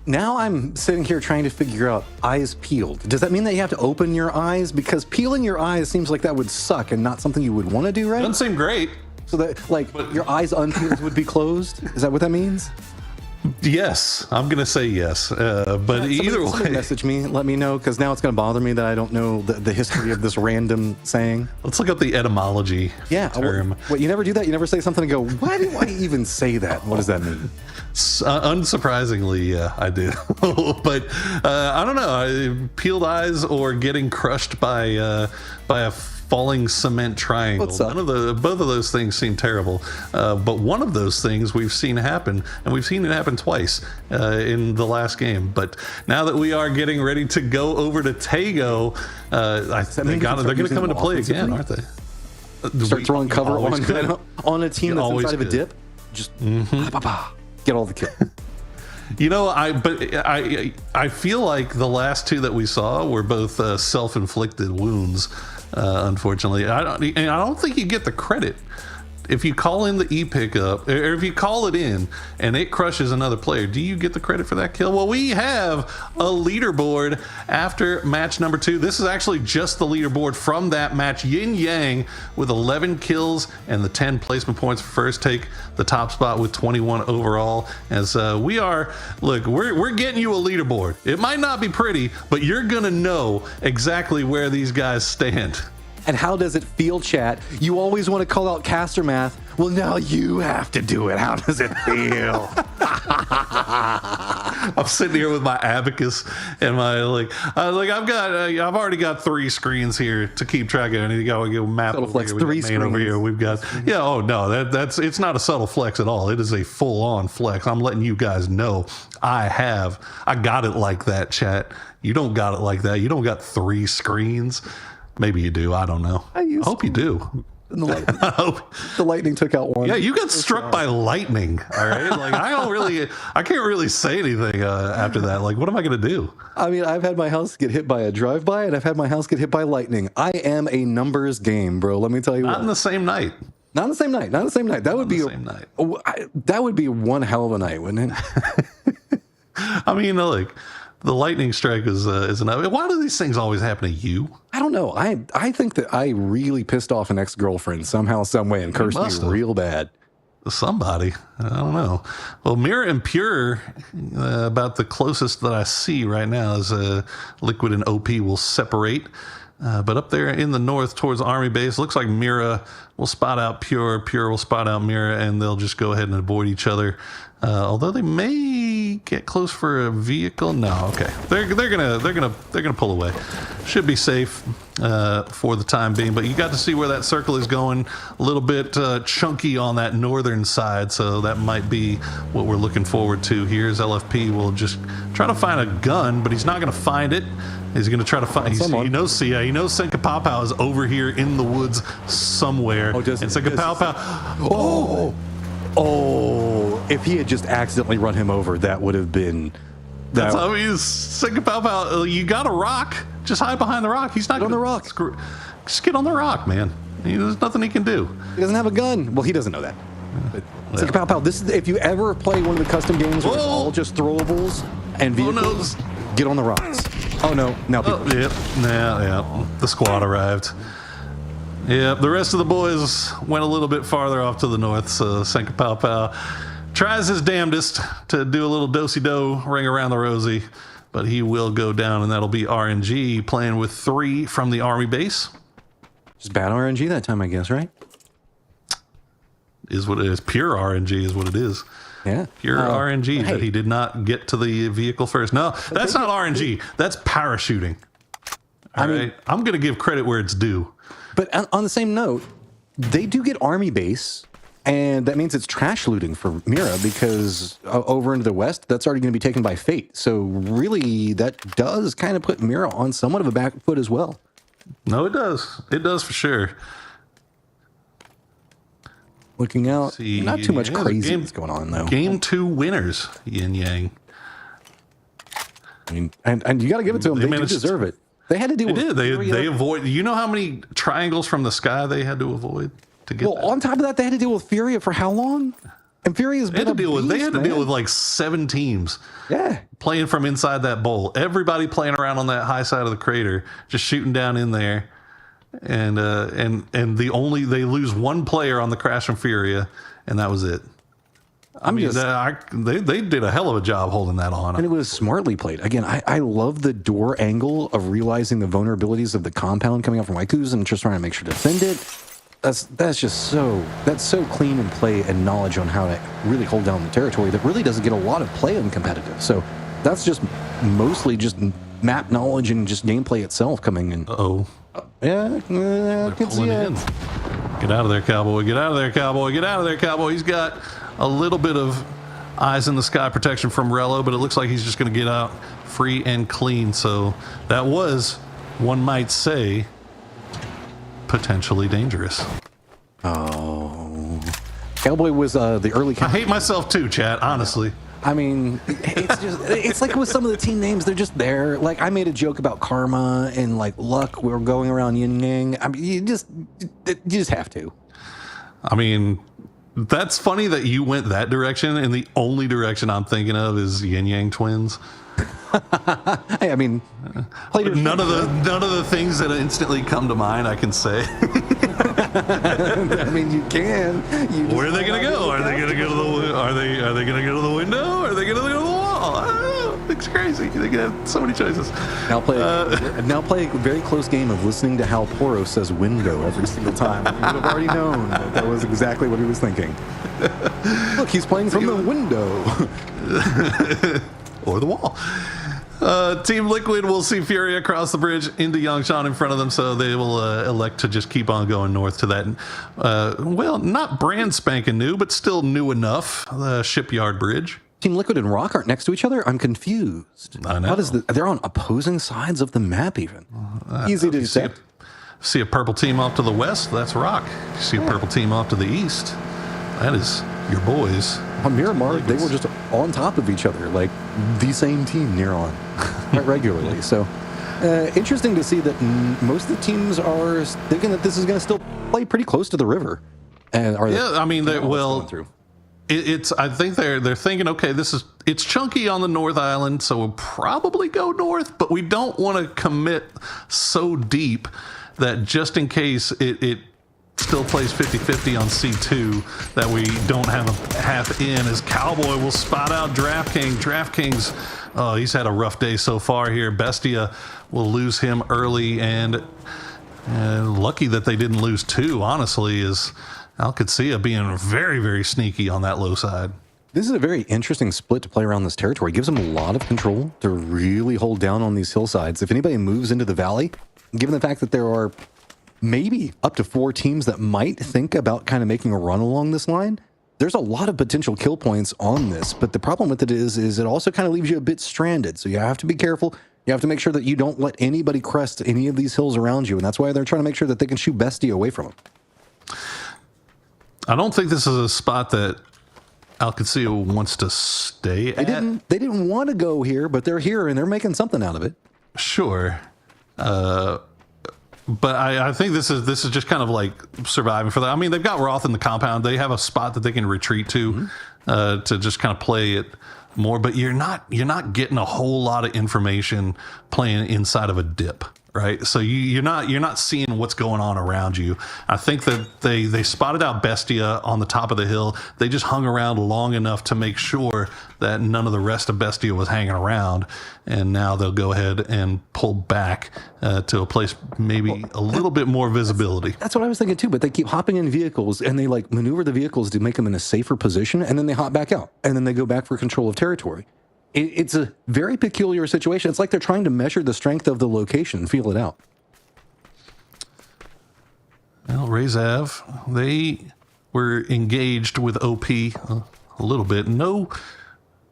Now I'm sitting here trying to figure out eyes peeled. Does that mean that you have to open your eyes? Because peeling your eyes seems like that would suck and not something you would want to do, right? Doesn't seem great. So that, like, your eyes unpeeled would be closed? Is that what that means? Yes, I'm going to say yes. But either Somebody way. message me, let me know, because now it's going to bother me that I don't know the history of this random saying. Let's look up the etymology term. What, you never do that? You never say something and go, why do I even say that? What does that mean? Unsurprisingly, yeah, I do. But I don't know. Peeled eyes or getting crushed by a falling cement triangle. What's up? Both of those things seem terrible. But one of those things we've seen happen, and we've seen it happen twice in the last game. But now that we are getting ready to go over to Tego, they're going to come into play again, aren't they? Start throwing cover on a team that's inside of a could. dip. Just get all the kill. You know, I feel like the last 2 that we saw were both self-inflicted wounds. Unfortunately, I don't think you get the credit if you call in the pickup, or if you call it in and it crushes another player. Do you get the credit for that kill? Well, we have a leaderboard after match number 2. This is actually just the leaderboard from that match. Yin Yang with 11 kills and the 10 placement points for first take the top spot with 21 overall. As we're getting you a leaderboard. It might not be pretty, but you're gonna know exactly where these guys stand. And how does it feel, chat? You always want to call out caster math. Well, now you have to do it. How does it feel? I'm sitting here with my abacus and my I've already got 3 screens here to keep track of. And you got a map over here. We got main over here. We've got it's not a subtle flex at all. It is a full-on flex. I'm letting you guys know I got it like that, chat. You don't got it like that. You don't got 3 screens. Maybe you do. I don't know. I hope you do. The lightning took out one. Yeah, you got struck by lightning. All right. Like I can't really say anything after that. Like, what am I going to do? I mean, I've had my house get hit by a drive-by, and I've had my house get hit by lightning. I am a numbers game, bro. Let me tell you. Not in the same night. Not on the same night. Not on the same night. That would be that would be one hell of a night, wouldn't it? I mean, the lightning strike is enough. Why do these things always happen to you? I don't know. I think that I really pissed off an ex-girlfriend somehow, some way, and cursed me real bad. Somebody. I don't know. Well, Mira and Pure, about the closest that I see right now is Liquid and OP will separate. But up there in the north towards Army Base, looks like Mira will spot out Pure. Pure will spot out Mira, and they'll just go ahead and avoid each other. Although they may get close for a vehicle. No, okay. They're gonna pull away. Should be safe for the time being. But you got to see where that circle is going. A little bit chunky on that northern side, so that might be what we're looking forward to. Here's LFP will just try to find a gun, but he's not gonna find it. He's going to try to find. He knows Senka Pow Pow is over here in the woods somewhere. And Senka Pow Pow. Oh! If he had just accidentally run him over, that would have been. That's how he's Senka Pow Pow. You got a rock. Just hide behind the rock. He's not get on the rock. Just get on the rock, man. There's nothing he can do. He doesn't have a gun. Well, he doesn't know that. Senka Pow Pow. This is if you ever play one of the custom games where it's all just throwables and vehicles. Get on the rocks. Oh no! Now people. Yeah. The squad arrived. Yeah, the rest of the boys went a little bit farther off to the north. So Senka Pow Pow tries his damnedest to do a little do-si-do, ring around the rosy, but he will go down, and that'll be RNG playing with 3 from the Army base. Just bad RNG that time, I guess, right? Is what it is. Pure RNG is what it is. Yeah. Pure RNG that he did not get to the vehicle first. No, that's not RNG. That's parachuting. All right. I'm going to give credit where it's due. But on the same note, they do get Army base, and that means it's trash looting for Mira because over into the west, that's already going to be taken by Fate. So really, that does kind of put Mira on somewhat of a back foot as well. No, it does. It does for sure. Looking out, See, not too much yeah, craziness going on though. Game 2 winners, Yin Yang. I mean, and you got to give it to them. They do managed- deserve it. They had to deal with. They avoid. You know how many triangles from the sky they had to avoid to get? Well, that? on top of that, they had to deal with Furia for how long? And Furia's They been had to deal with. They had to deal man. with like 7 teams. Yeah. Playing from inside that bowl. Everybody playing around on that high side of the crater, just shooting down in there. And they lose one player on the crash from Furia, and that was it. They did a hell of a job holding that on. And it was smartly played. Again, I love the door angle of realizing the vulnerabilities of the compound coming out from Waiku's and just trying to make sure to defend it. That's just so clean in play and knowledge on how to really hold down the territory that really doesn't get a lot of play in competitive. So that's just mostly just map knowledge and just gameplay itself coming in. Yeah, I can see it. Get out of there, Cowboy. Get out of there, Cowboy. Get out of there, Cowboy. He's got a little bit of eyes in the sky protection from Rello, but it looks like he's just going to get out free and clean. So that was, one might say, potentially dangerous. Oh. Cowboy was the early... I hate myself too, chat, honestly. I mean, it's like with some of the team names, they're just there. Like, I made a joke about Karma and like Luck. We were going around Yin Yang. I mean, you just have to. I mean, that's funny that you went that direction, and the only direction I'm thinking of is Yin Yang Twins. Hey, I mean, none of the things that instantly come to mind I can say. I mean, you can. Where are they going to go? Are they going to go to the? Are they going to go to the window? Are they going to go to the wall? I don't know. It's crazy. They can have so many choices. Now play a very close game of listening to how Poro says window every single time. You would have already known that was exactly what he was thinking. Look, he's playing from the window. Or the wall. Team Liquid will see Fury across the bridge into Yangshan in front of them, so they will elect to just keep on going north to that, well, not brand spanking new, but still new enough, Shipyard Bridge. Team Liquid and Rock aren't next to each other? I'm confused. I know. What is they're on opposing sides of the map even. Easy to detect. See a purple team off to the west, that's Rock. You see a purple team off to the east, that is your boys. On Miramar, they were just on top of each other, like the same team near on, quite regularly. So, interesting to see that most of the teams are thinking that this is going to still play pretty close to the river. And I mean, it's. I think they're thinking, okay, it's chunky on the North Island, so we'll probably go north, but we don't want to commit so deep that just in case it still plays 50-50 on C2 that we don't have a half in, as Cowboy will spot out DraftKings. DraftKings, he's had a rough day so far here. Bestia will lose him early, and lucky that they didn't lose 2, honestly, is Alcacia being very, very sneaky on that low side. This is a very interesting split to play around this territory. It gives them a lot of control to really hold down on these hillsides. If anybody moves into the valley, given the fact that there are maybe up to 4 teams that might think about kind of making a run along this line, there's a lot of potential kill points on this. But the problem with it is it also kind of leaves you a bit stranded. So you have to be careful. You have to make sure that you don't let anybody crest any of these hills around you. And that's why they're trying to make sure that they can shoot Bestia away from them. I don't think this is a spot that Alcacia wants to stay at. They didn't want to go here, but they're here and they're making something out of it. Sure. But I think this is just kind of like surviving for that. I mean, they've got Roth in the compound. They have a spot that they can retreat to just kind of play it more. But you're not getting a whole lot of information playing inside of a dip, right? So you're not seeing what's going on around you. I think that they spotted out Bestia on the top of the hill. They just hung around long enough to make sure that none of the rest of Bestia was hanging around, and now they'll go ahead and pull back to a place maybe a little bit more visibility. That's what I was thinking too, but they keep hopping in vehicles and they like maneuver the vehicles to make them in a safer position, and then they hop back out and then they go back for control of territory. It's a very peculiar situation. It's like they're trying to measure the strength of the location and feel it out. Well, Rezav, they were engaged with OP a little bit. No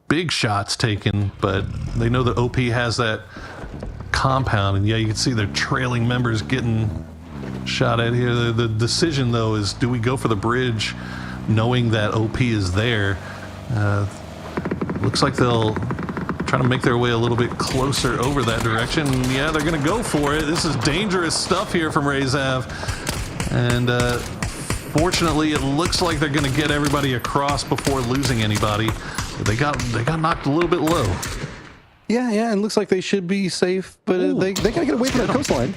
big shots taken, but they know that OP has that compound. And yeah, you can see their trailing members getting shot at here. The decision, though, is do we go for the bridge knowing that OP is there? Looks like they'll try to make their way a little bit closer over that direction. Yeah, they're going to go for it. This is dangerous stuff here from Riyadh. And fortunately, it looks like they're going to get everybody across before losing anybody. They got knocked a little bit low. Yeah, and looks like they should be safe, but they got to get away from the coastline.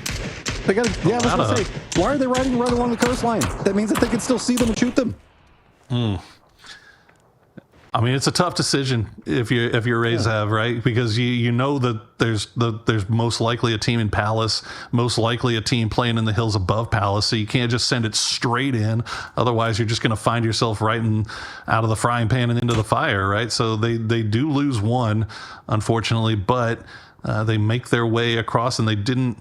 They got to, I was going to say, why are they riding right along the coastline? That means that they can still see them and shoot them. I mean, it's a tough decision if you're Riyadh, right? Because you know that there's most likely a team in Palace, most likely a team playing in the hills above Palace, so you can't just send it straight in. Otherwise, you're just going to find yourself right out of the frying pan and into the fire, right? So they do lose one, unfortunately, but they make their way across, and they didn't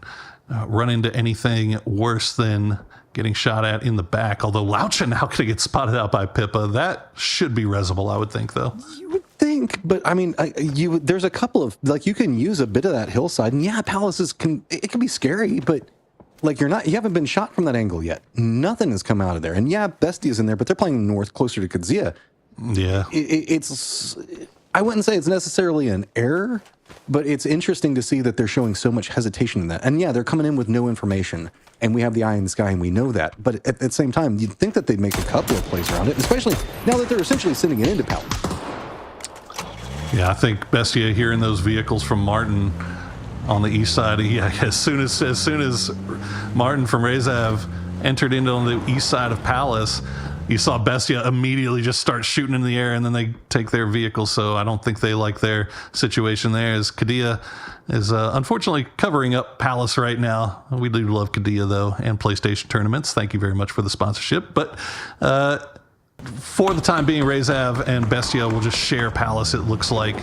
run into anything worse than getting shot at in the back, although Laucha now going to get spotted out by Pippa. That should be resable, I would think, though. You would think, but I mean, there's a couple of, like, you can use a bit of that hillside, and yeah, Palaces can be scary, but like you haven't been shot from that angle yet. Nothing has come out of there, and yeah, Bestia's in there, but they're playing north, closer to Kadzia. Yeah, it's I wouldn't say it's necessarily an error, but it's interesting to see that they're showing so much hesitation in that. And yeah, they're coming in with no information, and we have the eye in the sky, and we know that. But at the same time, you'd think that they'd make a couple of plays around it, especially now that they're essentially sending it into Palace. Yeah, I think Bestia hearing those vehicles from Martin on the east side. Yeah, as soon as Martin from Riyadh entered into on the east side of Palace, you saw Bestia immediately just start shooting in the air, and then they take their vehicle. So I don't think they like their situation there. As Qadiyah is unfortunately covering up Palace right now. We do love Qadiyah, though, and PlayStation tournaments. Thank you very much for the sponsorship. But for the time being, Riyadh and Bestia will just share Palace, it looks like,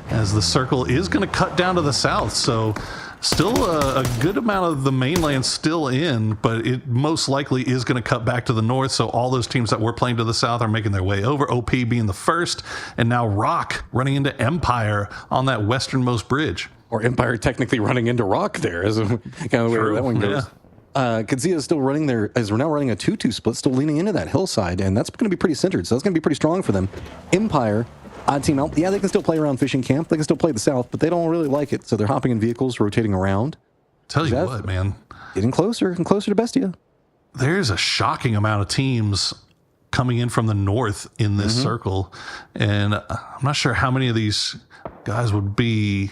as the circle is going to cut down to the south. So still a good amount of the mainland still in, but it most likely is going to cut back to the north. So all those teams that were playing to the south are making their way over. OP being the first, and now Rock running into Empire on that westernmost bridge. Or Empire technically running into Rock there, is kind of where that one goes. Yeah. Kadzia is still running there, as we're now running a 2-2 split, still leaning into that hillside, and that's going to be pretty centered. So that's going to be pretty strong for them. Empire, odd team out. Yeah, they can still play around Fishing Camp. They can still play the south, but they don't really like it. So they're hopping in vehicles, rotating around. Tell you what, man. Getting closer and closer to Bestia. There's a shocking amount of teams coming in from the north in this circle. And I'm not sure how many of these guys would be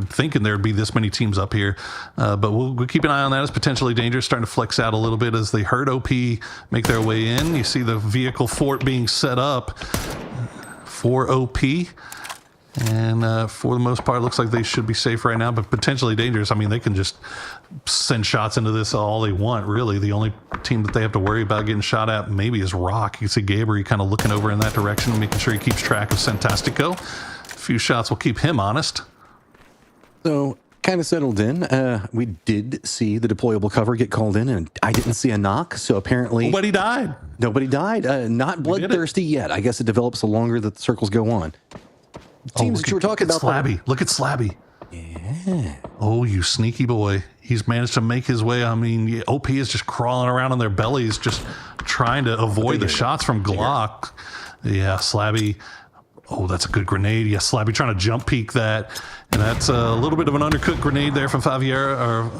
thinking there'd be this many teams up here. But we'll keep an eye on that. It's potentially dangerous, starting to flex out a little bit as they heard OP make their way in. You see the vehicle fort being set up for OP, and for the most part, it looks like they should be safe right now, but potentially dangerous. I mean, they can just send shots into this all they want, really. The only team that they have to worry about getting shot at maybe is Rock. You can see Gabriel kind of looking over in that direction, making sure he keeps track of Fantastico. A few shots will keep him honest. So, kind of settled in. We did see the deployable cover get called in, and I didn't see a knock, so apparently Nobody died. Not bloodthirsty yet. I guess it develops the longer that the circles go on. Teams that you were talking about. Slabby. Look at Slabby. Yeah. Oh, you sneaky boy. He's managed to make his way. I mean, OP is just crawling around on their bellies, just trying to avoid the shots from Glock. Yeah, Slabby. Oh, that's a good grenade. Yeah, Slabby trying to jump peek that. And that's a little bit of an undercooked grenade there from Farivero.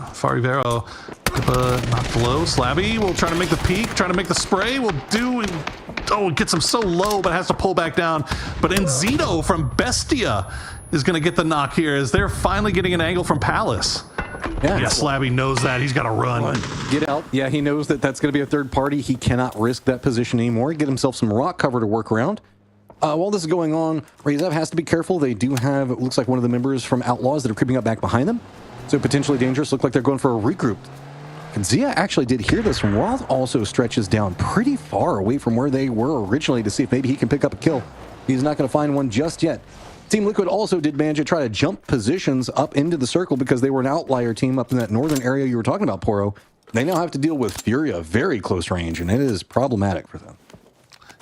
Knocked below. Slabby will try to make the peek, trying to make the spray. Will do. It gets him so low, but has to pull back down. But Enzito from Bestia is going to get the knock here as they're finally getting an angle from Palace. Yeah, Slabby knows that. He's got to run. Get out. Yeah, he knows that that's going to be a third party. He cannot risk that position anymore. Get himself some rock cover to work around. While this is going on, Riyadh has to be careful. They do have, it looks like, one of the members from Outlaws that are creeping up back behind them. So potentially dangerous. Look like they're going for a regroup. Zia actually did hear this one. Roth also stretches down pretty far away from where they were originally to see if maybe he can pick up a kill. He's not going to find one just yet. Team Liquid also did manage to try to jump positions up into the circle because they were an outlier team up in that northern area you were talking about, Poro. They now have to deal with Furia very close range, and it is problematic for them.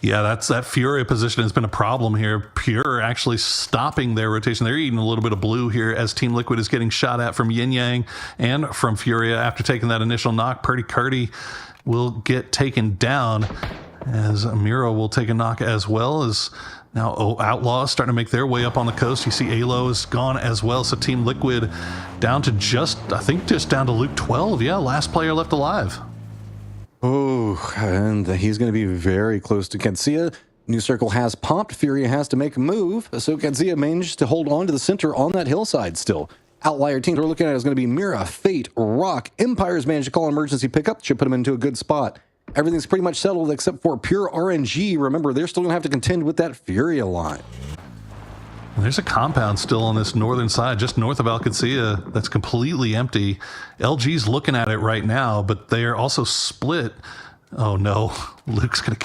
Yeah, that Fury position has been a problem here. Pure actually stopping their rotation. They're eating a little bit of blue here as Team Liquid is getting shot at from Yin Yang and from Furia after taking that initial knock. Purdy Curdy will get taken down as Mira will take a knock as well as now Outlaws starting to make their way up on the coast. You see Alo is gone as well. So Team Liquid down to just down to Luke 12. Yeah, last player left alive. Oh, and he's going to be very close to Kensia. New circle has popped. Furia has to make a move. So Kensia managed to hold on to the center on that hillside still. Outlier teams we're looking at is going to be Mira, Fate, Rock. Empire's managed to call an emergency pickup. Should put them into a good spot. Everything's pretty much settled except for Pure RNG. Remember, they're still going to have to contend with that Furia line. There's a compound still on this northern side, just north of Alcacia, that's completely empty. LG's looking at it right now, but they are also split. Oh no, Luke's gonna...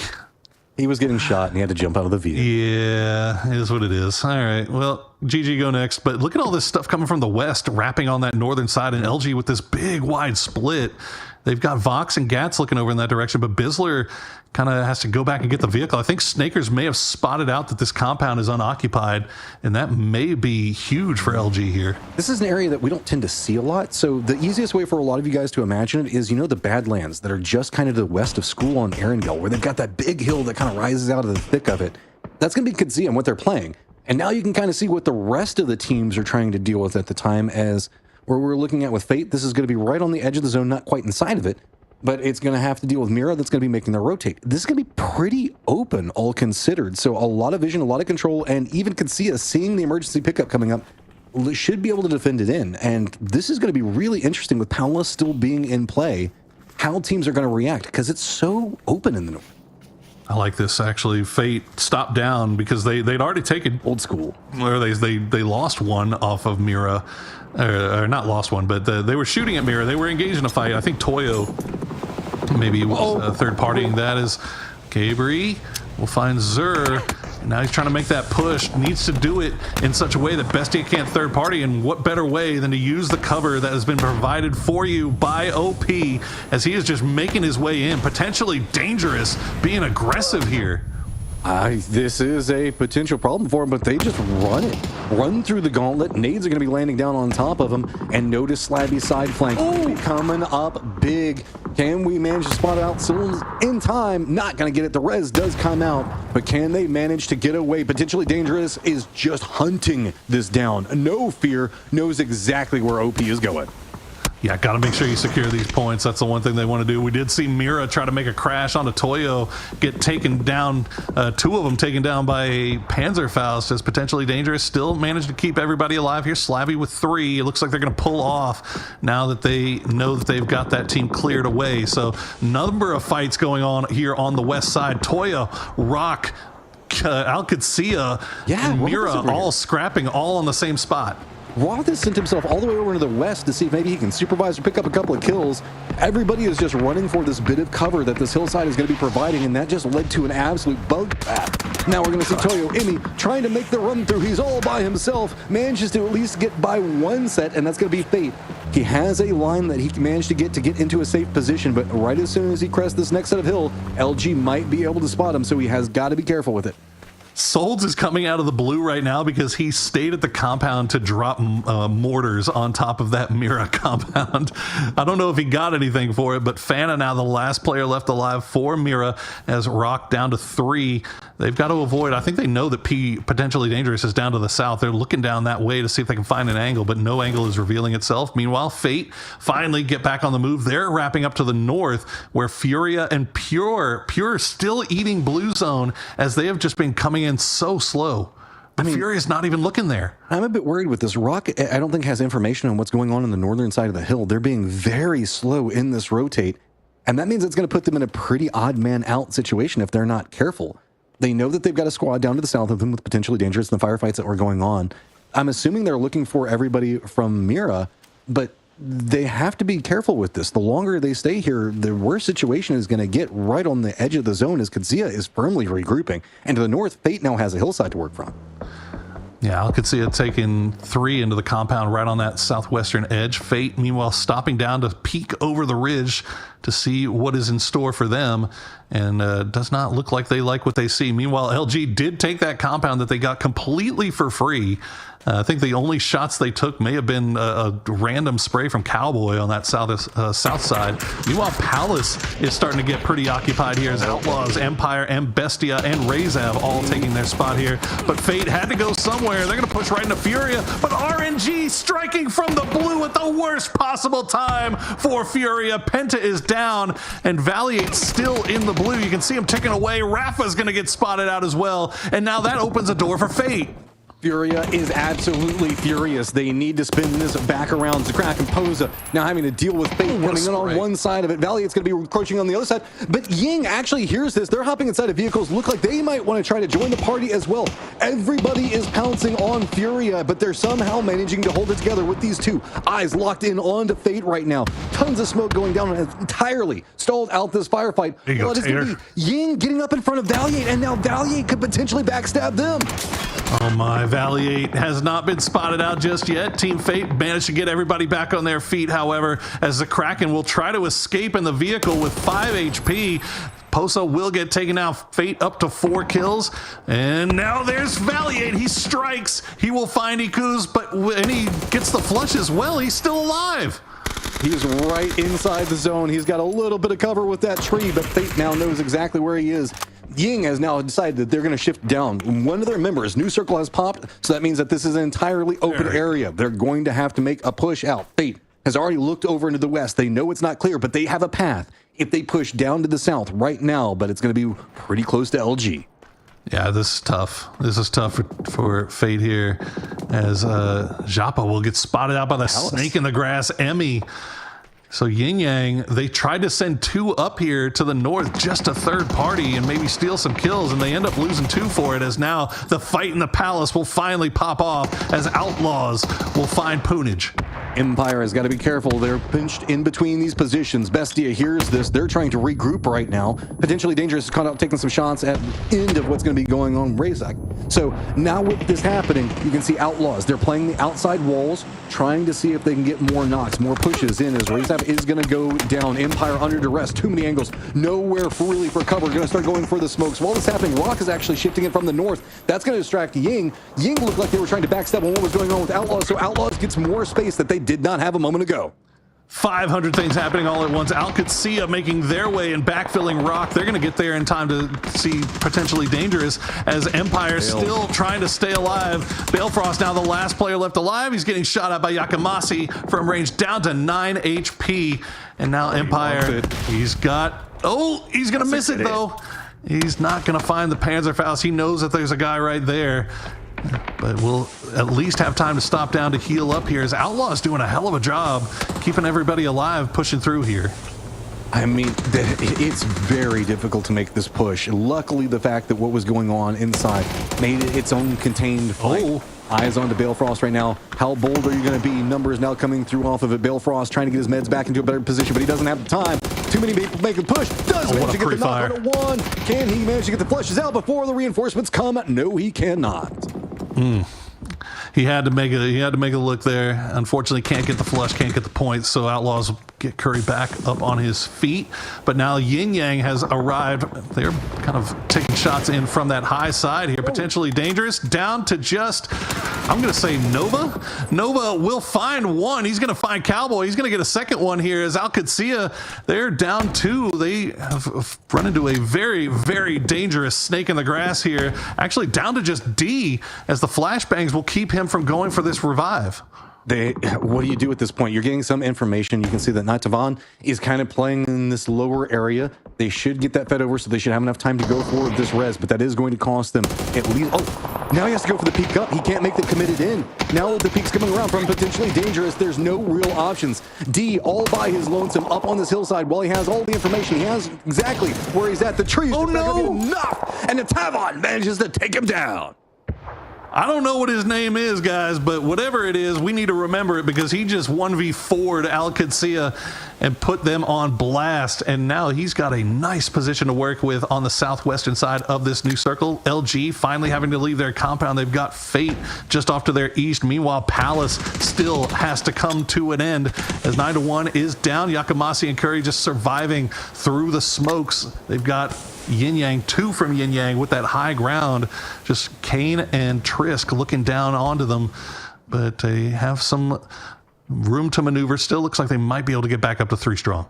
He was getting shot and he had to jump out of the vehicle. Yeah, it is what it is. All right, well, GG go next. But look at all this stuff coming from the west, wrapping on that northern side, and LG with this big, wide split. They've got Vox and Gats looking over in that direction, but Bizzler kind of has to go back and get the vehicle. I think Snakers may have spotted out that this compound is unoccupied, and that may be huge for LG here. This is an area that we don't tend to see a lot, so the easiest way for a lot of you guys to imagine it is, you know, the Badlands that are just kind of to the west of school on Erangel, where they've got that big hill that kind of rises out of the thick of it. That's going to be Kadzia and what they're playing. And now you can kind of see what the rest of the teams are trying to deal with at the time, as where we're looking at with Fate, this is going to be right on the edge of the zone, not quite inside of it, but it's going to have to deal with Mira that's going to be making their rotate. This is going to be pretty open, all considered. So a lot of vision, a lot of control, and even Kadzia seeing the emergency pickup coming up should be able to defend it in. And this is going to be really interesting with Paula still being in play, how teams are going to react, because it's so open in the north. I like this, actually. Fate stopped down because they'd already taken... Old school. Or they lost one off of Mira. Or not lost one, but they were shooting at Mira. They were engaged in a fight. I think Toyo maybe was third partying that. Is Gabri will find Zur. And now he's trying to make that push. Needs to do it in such a way that Bestia can't third party. And what better way than to use the cover that has been provided for you by OP, as he is just making his way in. Potentially dangerous, being aggressive here. This is a potential problem for them, but they just run through the gauntlet. Nades are going to be landing down on top of them, and notice Slabby's side flank coming up big. Can we manage to spot out Sills in time? Not going to get it. The res does come out, but can they manage to get away? Potentially dangerous is just hunting this down. No fear, knows exactly where OP is going. Yeah, got to make sure you secure these points. That's the one thing they want to do. We did see Mira try to make a crash onto Toyo, get taken down, two of them taken down by Panzerfaust as potentially dangerous. Still managed to keep everybody alive here. Slavy with 3. It looks like they're going to pull off now that they know that they've got that team cleared away. So number of fights going on here on the west side. Toyo, Rock, Alcacia, and Mira all scrapping all on the same spot. Roth has sent himself all the way over to the west to see if maybe he can supervise or pick up a couple of kills. Everybody is just running for this bit of cover that this hillside is going to be providing, and that just led to an absolute bugbath. Now we're going to see Toyo Imi trying to make the run through. He's all by himself, manages to at least get by one set, and that's going to be Fate. He has a line that he managed to get into a safe position, but right as soon as he crests this next set of hill, LG might be able to spot him, so he has got to be careful with it. Solds is coming out of the blue right now because he stayed at the compound to drop mortars on top of that Mira compound. I don't know if he got anything for it, but Fana now the last player left alive for Mira as Rock down to 3. They've got to avoid, I think they know that P potentially dangerous is down to the south. They're looking down that way to see if they can find an angle, but no angle is revealing itself. Meanwhile, Fate finally get back on the move. They're wrapping up to the north where Furia and Pure still eating blue zone as they have just been coming in so slow. But Furia's not even looking there. I'm a bit worried with this. Rock, I don't think has information on what's going on the northern side of the hill. They're being very slow in this rotate, and that means it's going to put them in a pretty odd man out situation if they're not careful. They know that they've got a squad down to the south of them with potentially dangerous in the firefights that were going on. I'm assuming they're looking for everybody from Mira, but they have to be careful with this. The longer they stay here, the worse situation is going to get right on the edge of the zone as Kadzia is firmly regrouping. And to the north, Fate now has a hillside to work from. Yeah, I could see it taking 3 into the compound right on that southwestern edge. Fate, meanwhile, stopping down to peek over the ridge to see what is in store for them, and does not look like they like what they see. Meanwhile, LG did take that compound that they got completely for free. I think the only shots they took may have been a random spray from Cowboy on that south side. Meanwhile, Palace is starting to get pretty occupied here as Outlaws, Empire, and Bestia, and Razav all taking their spot here. But Fate had to go somewhere. They're going to push right into Furia, but RNG striking from the blue at the worst possible time for Furia. Penta is down, and Valiant's still in the blue. You can see him ticking away. Rafa's going to get spotted out as well, and now that opens a door for Fate. Furia is absolutely furious. They need to spin this back around to Crack and Posa. Now having to deal with Fate coming in on one side of it. Valiant's going to be encroaching on the other side. But Ying actually hears this. They're hopping inside of vehicles. Look like they might want to try to join the party as well. Everybody is pouncing on Furia, but they're somehow managing to hold it together with these two eyes locked in onto Fate right now. Tons of smoke going down and entirely stalled out this firefight. There you go, Tater. Ying getting up in front of Valiant, and now Valiant could potentially backstab them. Oh my, Valiant has not been spotted out just yet. Team Fate managed to get everybody back on their feet, however, as the Kraken will try to escape in the vehicle with 5 HP. Posa will get taken out. Fate up to 4 kills. And now there's Valiant. He strikes. He will find Ikuz, but when he gets the flush as well, he's still alive. He's right inside the zone. He's got a little bit of cover with that tree, but Fate now knows exactly where he is. Ying has now decided that they're going to shift down. One of their members, New Circle, has popped, so that means that this is an entirely open area. They're going to have to make a push out. Fate has already looked over into the west. They know it's not clear, but they have a path if they push down to the south right now, but it's going to be pretty close to LG. Yeah, this is tough. This is tough for Fate here, as Japa will get spotted out by the snake in the grass, Emmy. So Yin Yang, they tried to send 2 up here to the north, just a third party, and maybe steal some kills, and they end up losing 2 for it, as now the fight in the palace will finally pop off, as Outlaws will find Poonage. Empire has got to be careful. They're pinched in between these positions. Bestia hears this. They're trying to regroup right now. Potentially Dangerous is caught out taking some shots at the end of what's going to be going on Razak. So now with this happening, you can see Outlaws. They're playing the outside walls, trying to see if they can get more knocks, more pushes in, as Razak is going to go down. Empire under duress. Too many angles. Nowhere really for cover. Going to start going for the smokes. While this is happening, Rock is actually shifting it from the north. That's going to distract Ying. Ying looked like they were trying to backstab on what was going on with Outlaws, so Outlaws gets more space that they did not have a moment ago. 500 things happening all at once. Alcacia making their way and backfilling Rock. They're going to get there in time to see potentially Dangerous, as Empire still trying to stay alive. Balefrost now the last player left alive. He's getting shot at by Yakamasi from range down to 9 HP. And now Empire, he's got... Oh, he's going to miss it though. He's not going to find the Panzerfaust. He knows that there's a guy right there. But we'll at least have time to stop down to heal up here, as Outlaw's doing a hell of a job keeping everybody alive, pushing through here. I mean, it's very difficult to make this push. Luckily, the fact that what was going on inside made it its own contained fight. Eyes on to Balefrost right now. How bold are you going to be? Numbers now coming through off of it. Balefrost trying to get his meds back into a better position, but he doesn't have the time. Too many people making push. Does manage to get the knock on a 1. Can he manage to get the flushes out before the reinforcements come? No, he cannot. He had to make a look there. Unfortunately, can't get the flush, can't get the points, so Outlaws get Curry back up on his feet. But now Yin Yang has arrived. They're kind of taking shots in from that high side here. Potentially Dangerous, down to just, I'm going to say Nova. Nova will find 1. He's going to find Cowboy. He's going to get a second one here, as Alcacia, they're down 2. They have run into a very, very dangerous snake in the grass here. Actually down to just D, as the flashbangs will keep him from going for this revive. What do you do at this point? You're getting some information. You can see that Natavan is kind of playing in this lower area. They should get that fed over, so they should have enough time to go for this res, but that is going to cost them at least... Oh, now he has to go for the peek up. He can't make the committed in. Now the peek's coming around from potentially Dangerous. There's no real options. D, all by his lonesome, up on this hillside, while he has all the information. He has exactly where he's at. The trees are not going to be enough, and Natavan manages to take him down. I don't know what his name is, guys, but whatever it is, we need to remember it because he just 1v4'd Al Qudsiya and put them on blast. And now he's got a nice position to work with on the southwestern side of this new circle. LG finally having to leave their compound. They've got Fate just off to their east. Meanwhile, Palace still has to come to an end as 9-1 is down. Yakamasi and Curry just surviving through the smokes. They've got Yin Yang, 2 from Yin Yang with that high ground. Just Kane and Trisk looking down onto them, but they have some room to maneuver. Still looks like they might be able to get back up to 3 strong.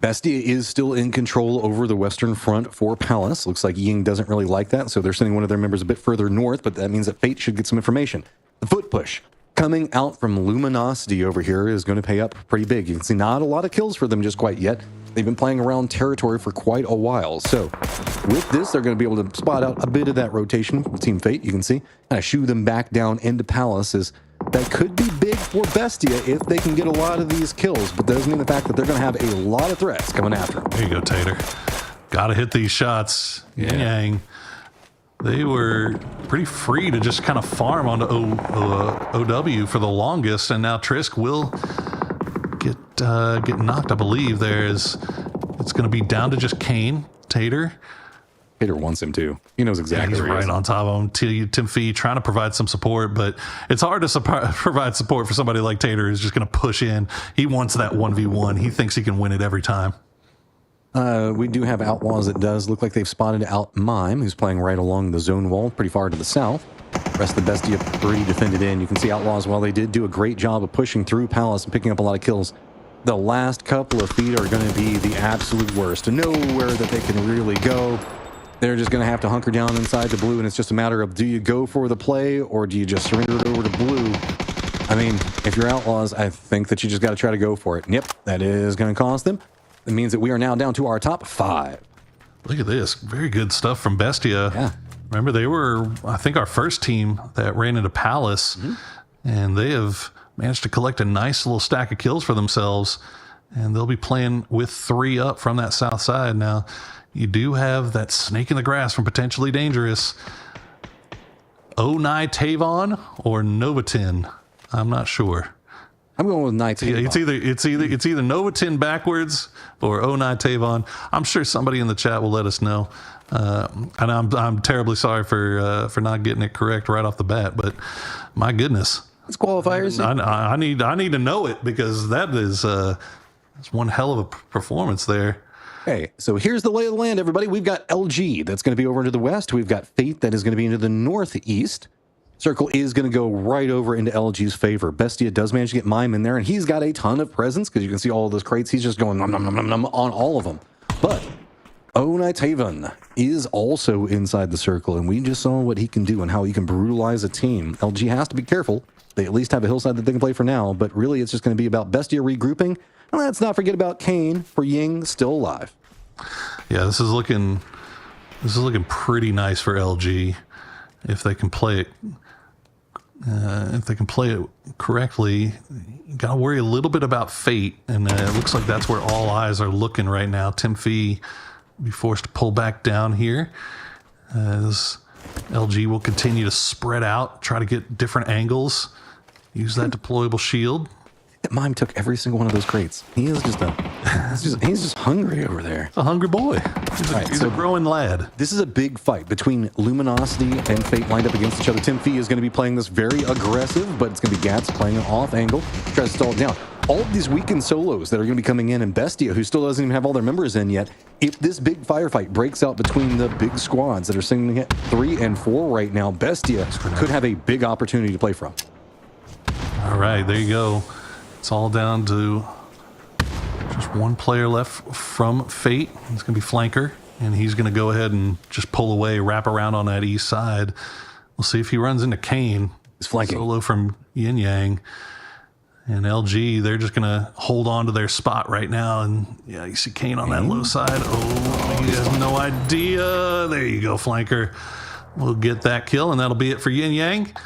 Bestia is still in control over the western front for Palace. Looks like Ying doesn't really like that, so they're sending one of their members a bit further north, but that means that Fate should get some information. The foot push coming out from Luminosity over here is going to pay up pretty big. You can see not a lot of kills for them just quite yet. They've been playing around territory for quite a while. So with this, they're going to be able to spot out a bit of that rotation from Team Fate. You can see, kind of shoo them back down into Palaces. That could be big for Bestia if they can get a lot of these kills, but doesn't mean the fact that they're going to have a lot of threats coming after them. There you go, Tater. Got to hit these shots. Yin Yang. They were pretty free to just kind of farm onto OW for the longest, and now Trisk will get knocked. I believe it's going to be down to just Kane. Tater wants him too. He knows exactly he's where he right is. on top of him. Tim Fee trying to provide some support, but it's hard to provide support for somebody like Tater who's just going to push in. He wants that 1v1. He thinks he can win it every time. We do have Outlaws. It does look like they've spotted out Mime, who's playing right along the zone wall, pretty far to the south. Rest of the Bestia pretty defended in. You can see Outlaws, while they did do a great job of pushing through Palace and picking up a lot of kills, the last couple of feet are going to be the absolute worst. Nowhere that they can really go. They're just going to have to hunker down inside the blue, and it's just a matter of, do you go for the play or do you just surrender it over to blue? I mean, if you're Outlaws, I think that you just got to try to go for it. And yep, that is going to cost them. It means that we are now down to our top 5. Look at this. Very good stuff from Bestia. Yeah. Remember, they were, I think, our first team that ran into Palace, and they have managed to collect a nice little stack of kills for themselves, and they'll be playing with 3 up from that south side. Now, you do have that snake in the grass from Potentially Dangerous. Onai Tavon or Novatin. I'm not sure. I'm going with Knights. Yeah, it's either Novatin backwards or Onai Tavon. I'm sure somebody in the chat will let us know. And I'm terribly sorry for not getting it correct right off the bat, but my goodness. It's qualifiers. I need to know it because that is it's one hell of a performance there. Okay, so here's the lay of the land, everybody. We've got LG that's going to be over to the west. We've got Fate that is going to be into the northeast. Circle is going to go right over into LG's favor. Bestia does manage to get Mime in there, and he's got a ton of presence because you can see all of those crates. He's just going nom, nom, nom, nom, nom on all of them. But Onai Taven is also inside the circle, and we just saw what he can do and how he can brutalize a team. LG has to be careful. They at least have a hillside that they can play for now, but really it's just going to be about Bestia regrouping. And let's not forget about Kane for Ying still alive. Yeah, this is looking pretty nice for LG if they can play it. If they can play it correctly. You got to worry a little bit about Fate, and it looks like that's where all eyes are looking right now. Tim Fee will be forced to pull back down here as LG will continue to spread out, try to get different angles, use that deployable shield. Mime took every single one of those crates. He is he's just hungry over there. It's a hungry boy. He's a growing lad. This is a big fight between Luminosity and Fate lined up against each other. Tim Fee is going to be playing this very aggressive, but it's going to be Gats playing an off angle, tries to stall it down. All of these weakened solos that are going to be coming in, and Bestia, who still doesn't even have all their members in yet, if this big firefight breaks out between the big squads that are sitting at 3 and 4 right now, Bestia could have a big opportunity to play from. All right, there you go. It's all down to just one player left from Fate. It's going to be Flanker, and he's going to go ahead and just pull away, wrap around on that east side. We'll see if he runs into Kane. He's flanking. Solo from Yin Yang. And LG, they're just going to hold on to their spot right now. And yeah, you see Kane on that low side. Oh, he has no idea. There you go, Flanker. We'll get that kill, and that'll be it for Yin Yang,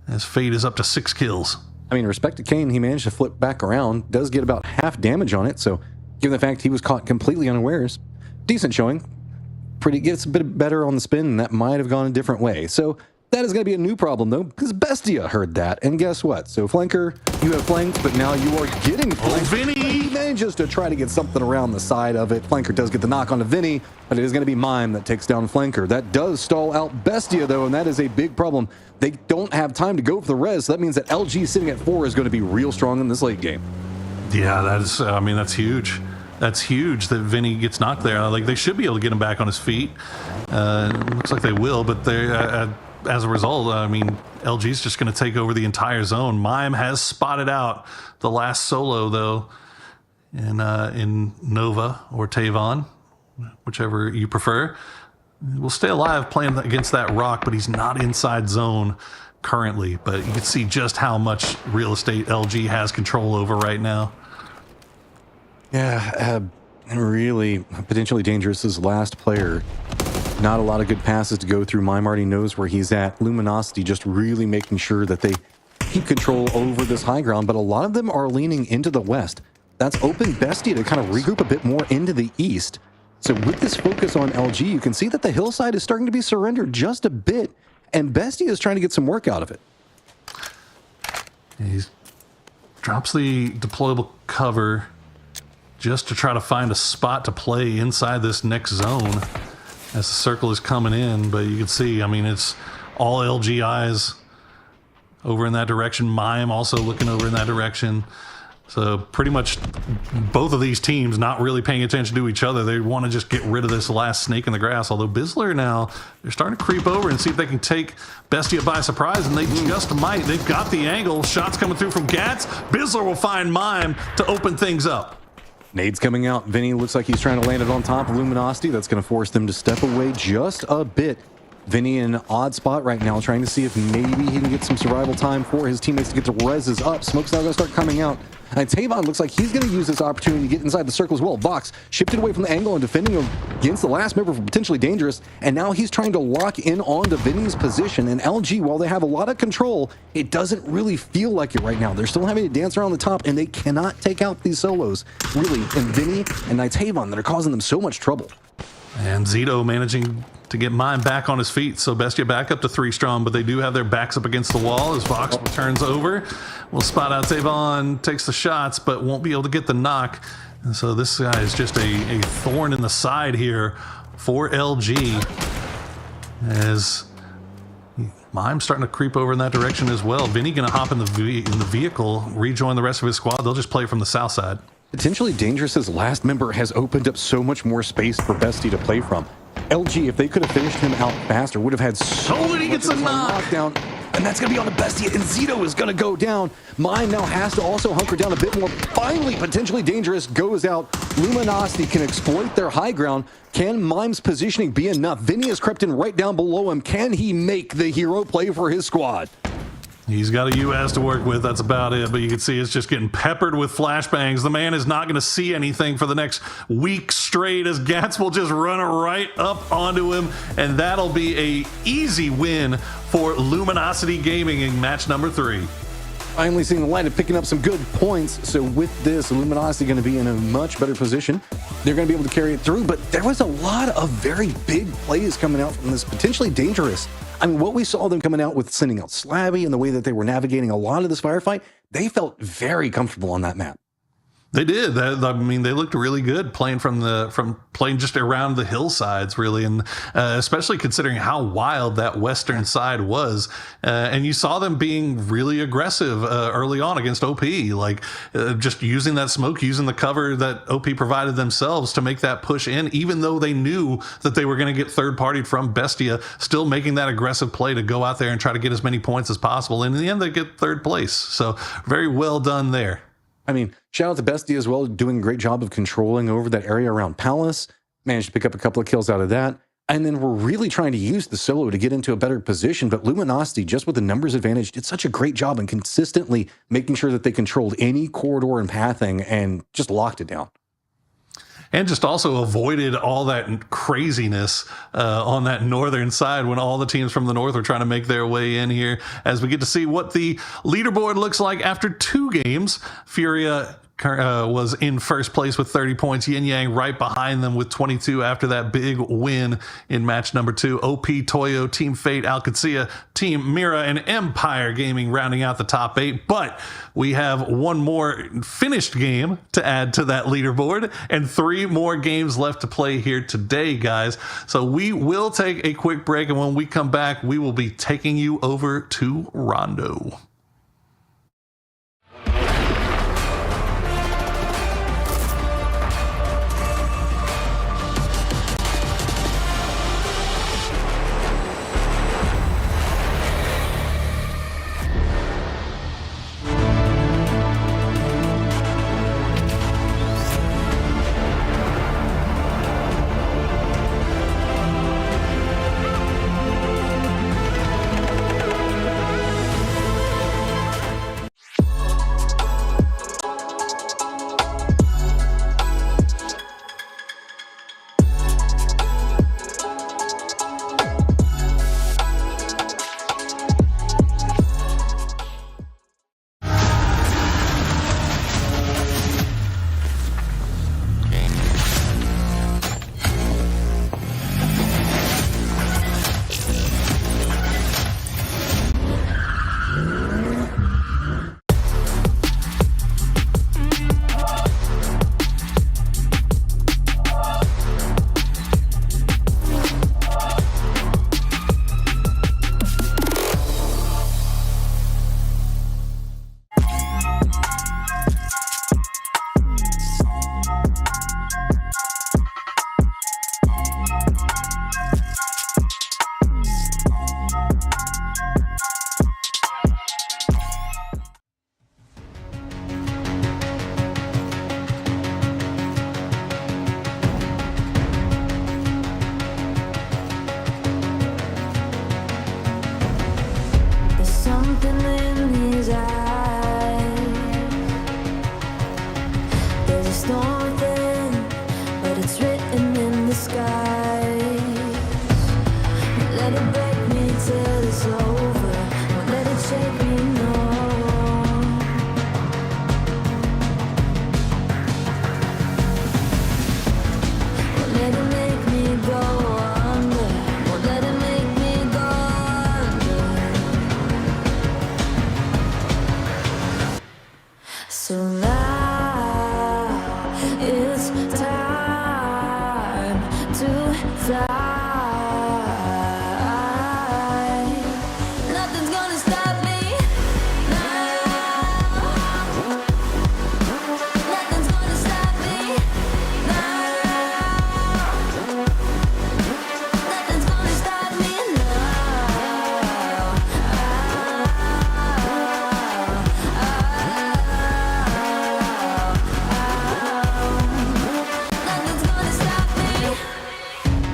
as Fate is up to 6 kills. I mean, respect to Kane, he managed to flip back around, does get about half damage on it, so given the fact he was caught completely unawares, decent showing. Gets a bit better on the spin, and that might have gone a different way. So That is going to be a new problem, though, because Bestia heard that. And guess what? So, Flanker, you have flanked, but now you are getting flanked. Vinny! He manages to try to get something around the side of it. Flanker does get the knock onto Vinny, but it is going to be Mime that takes down Flanker. That does stall out Bestia, though, and that is a big problem. They don't have time to go for the res, so that means that LG sitting at 4 is going to be real strong in this late game. Yeah, that is, I mean, that's huge. That's huge that Vinny gets knocked there. Like, they should be able to get him back on his feet. Looks like they will, but they, as a result, I mean, LG's just going to take over the entire zone. Mime has spotted out the last solo, though, in Nova or Tavon, whichever you prefer. Will stay alive playing against that rock, but he's not inside zone currently. But you can see just how much real estate LG has control over right now. Yeah, and really potentially dangerous as last player. Not a lot of good passes to go through. Mime already knows where he's at. Luminosity just really making sure that they keep control over this high ground, but a lot of them are leaning into the west. That's opened Bestia to kind of regroup a bit more into the east. So with this focus on LG, you can see that the hillside is starting to be surrendered just a bit, and Bestia is trying to get some work out of it. He drops the deployable cover just to try to find a spot to play inside this next zone as the circle is coming in. But you can see, I mean, it's all LG eyes over in that direction. Mime also looking over in that direction. So pretty much both of these teams not really paying attention to each other. They want to just get rid of this last snake in the grass. Although Bizzler now, they're starting to creep over and see if they can take Bestia by surprise, and they just might. They've got the angle. Shots coming through from Gats. Bizzler will find Mime to open things up. Nades coming out. Vinny looks like he's trying to land it on top of Luminosity. That's going to force them to step away just a bit. Vinny in an odd spot right now, trying to see if maybe he can get some survival time for his teammates to get the reses up. Smoke's now going to start coming out. And Tavon looks like he's going to use this opportunity to get inside the circle as well. Vox shifted away from the angle and defending against the last member for potentially dangerous. And now he's trying to lock in onto Vinny's position. And LG, while they have a lot of control, it doesn't really feel like it right now. They're still having to dance around the top, and they cannot take out these solos, really. And Vinny and Tavon that are causing them so much trouble. And Zito managing to get Mime back on his feet. So Bestia back up to 3 strong, but they do have their backs up against the wall as Vox returns over. We'll spot out Tavon, takes the shots, but won't be able to get the knock. And so this guy is just a thorn in the side here for LG. As Mime's starting to creep over in that direction as well. Vinny going to hop in the vehicle, rejoin the rest of his squad. They'll just play from the south side. Potentially Dangerous's last member has opened up so much more space for Bestie to play from. LG, if they could have finished him out faster, would have had so he gets a knockdown. And that's going to be on the Bestie, and Zito is going to go down. Mime now has to also hunker down a bit more. Finally, potentially Dangerous goes out. Luminosity can exploit their high ground. Can Mime's positioning be enough? Vinny has crept in right down below him. Can he make the hero play for his squad? He's got a US to work with. That's about it. But you can see it's just getting peppered with flashbangs. The man is not going to see anything for the next week straight as Gats will just run right up onto him. And that'll be a easy win for Luminosity Gaming in match number 3. Finally seeing the light and picking up some good points. So with this, Luminosity going to be in a much better position. They're going to be able to carry it through. But there was a lot of very big plays coming out from this, potentially Dangerous. I mean, what we saw them coming out with sending out Slabby and the way that they were navigating a lot of this firefight, they felt very comfortable on that map. They did. I mean, they looked really good playing from playing just around the hillsides, really, and especially considering how wild that western side was. And you saw them being really aggressive early on against OP, like just using that smoke, using the cover that OP provided themselves to make that push in, even though they knew that they were going to get third-partied from Bestia, still making that aggressive play to go out there and try to get as many points as possible. And in the end, they get third place. So very well done there. I mean, shout out to Bestie as well, doing a great job of controlling over that area around Palace. Managed to pick up a couple of kills out of that. And then we're really trying to use the solo to get into a better position. But Luminosity, just with the numbers advantage, did such a great job in consistently making sure that they controlled any corridor and pathing and just locked it down. And just also avoided all that craziness on that northern side when all the teams from the north are trying to make their way in here, as we get to see what the leaderboard looks like after 2 games. Furia was in first place with 30 points. Yin Yang right behind them with 22 after that big win in match number 2. OP, Toyo, Team Fate, Alcacia, Team Mira, and Empire Gaming rounding out the top 8. But we have one more finished game to add to that leaderboard and 3 more games left to play here today, guys. So we will take a quick break, and when we come back, we will be taking you over to Rondo.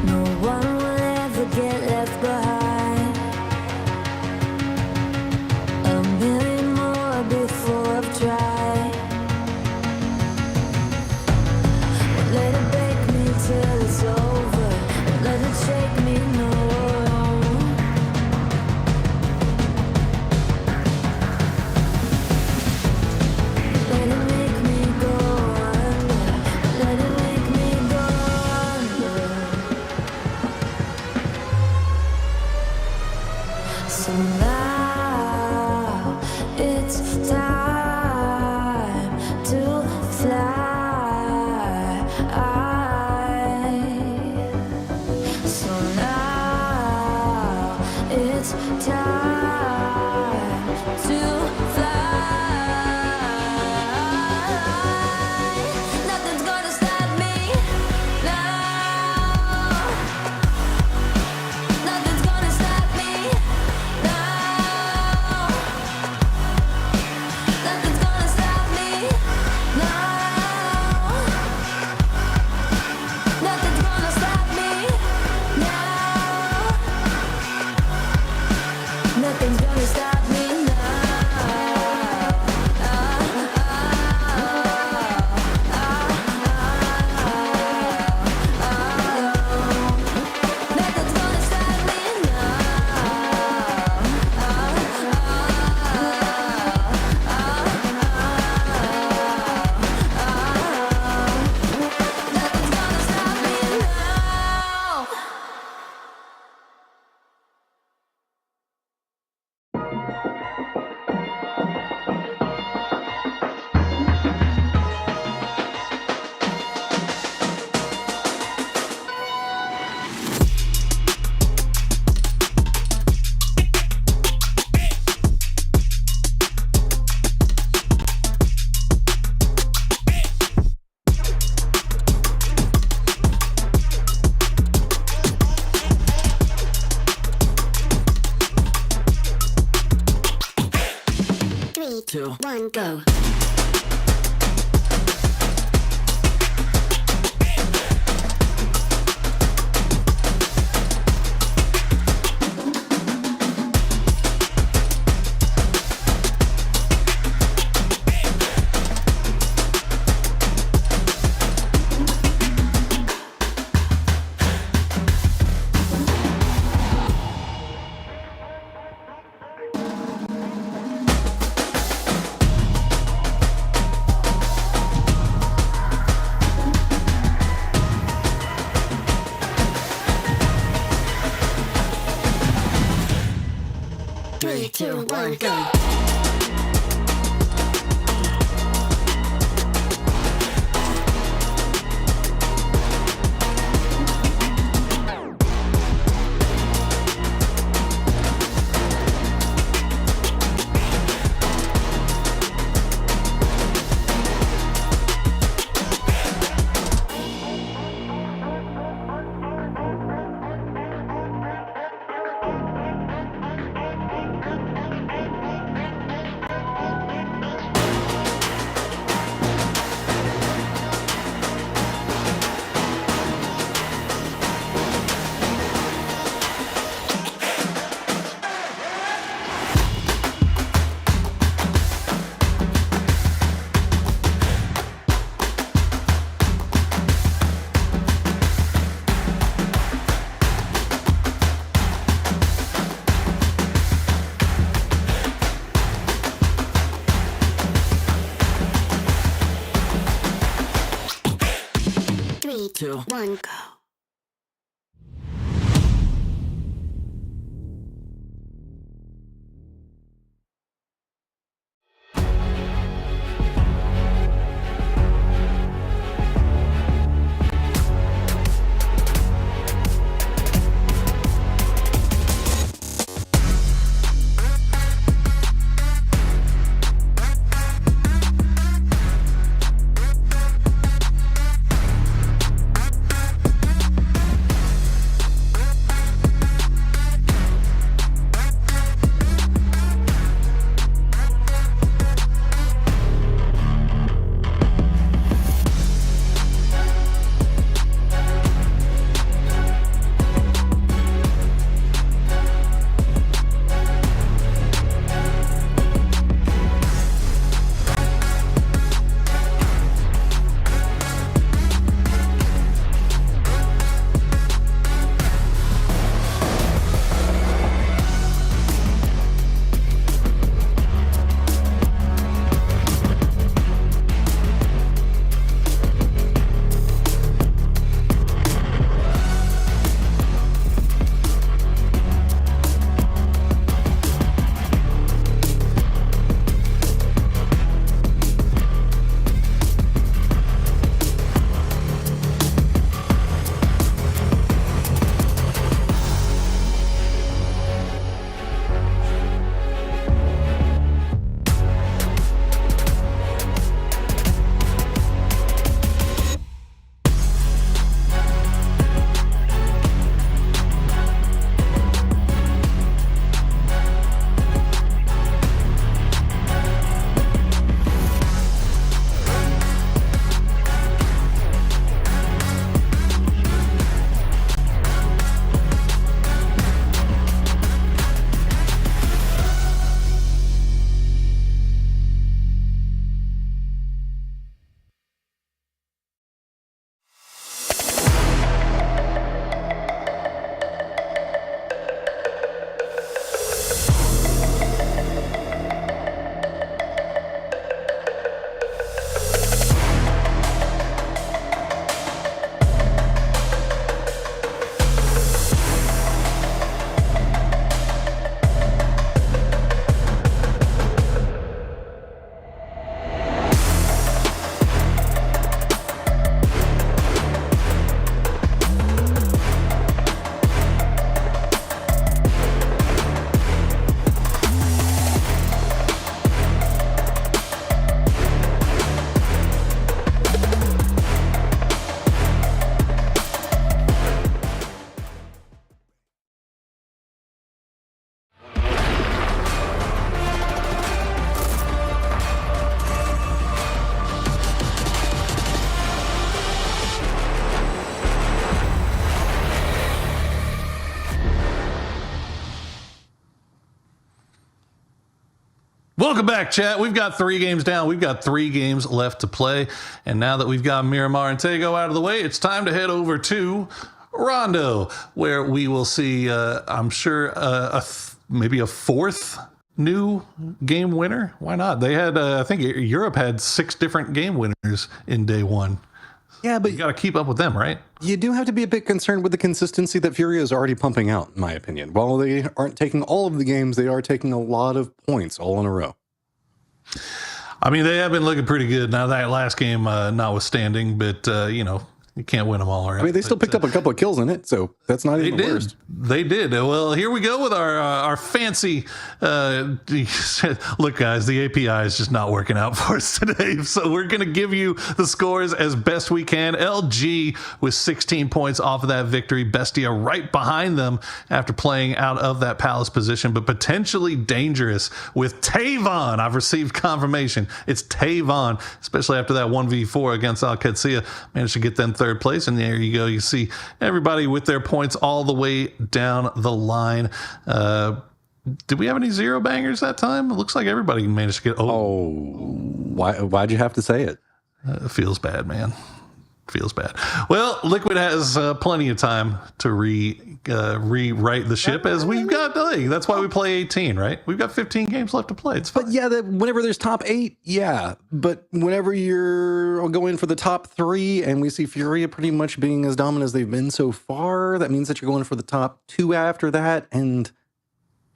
No 1, go. 3, 2, 1, go. Three, two, one, go. Welcome back, chat. We've got 3 games down. We've got 3 games left to play. And now that we've got Miramar and Tego out of the way, it's time to head over to Rondo, where we will see, I'm sure, maybe a 4th new game winner. Why not? They had, I think Europe had 6 different game winners in day 1. Yeah, but you got to keep up with them, right? You do have to be a bit concerned with the consistency that Furia is already pumping out, in my opinion. While they aren't taking all of the games, they are taking a lot of points all in a row. I mean, they have been looking pretty good. Now, that last game notwithstanding, but, you can't win them all, right? I mean, they still picked up a couple of kills in it, so that's not even the worst. They did. Well, here we go with our fancy... look, guys, the API is just not working out for us today, so we're going to give you the scores as best we can. LG with 16 points off of that victory. Bestia right behind them after playing out of that Palace position, but potentially dangerous with Tavon. I've received confirmation. It's Tavon, especially after that 1v4 against Al Qadsiya. Managed to get them third place, and there you go. You see everybody with their points all the way down the line. Did we have any 0 bangers that time? It looks like everybody managed to get. Why'd you have to say it? It feels bad, man. Feels bad. Well, Liquid has plenty of time to rewrite the ship, as we've got. That's why we play 18, right? We've got 15 games left to play. It's fine. But yeah, whenever there's top 8, yeah. But whenever you're going for the top 3, and we see Furia pretty much being as dominant as they've been so far, that means that you're going for the top 2 after that, and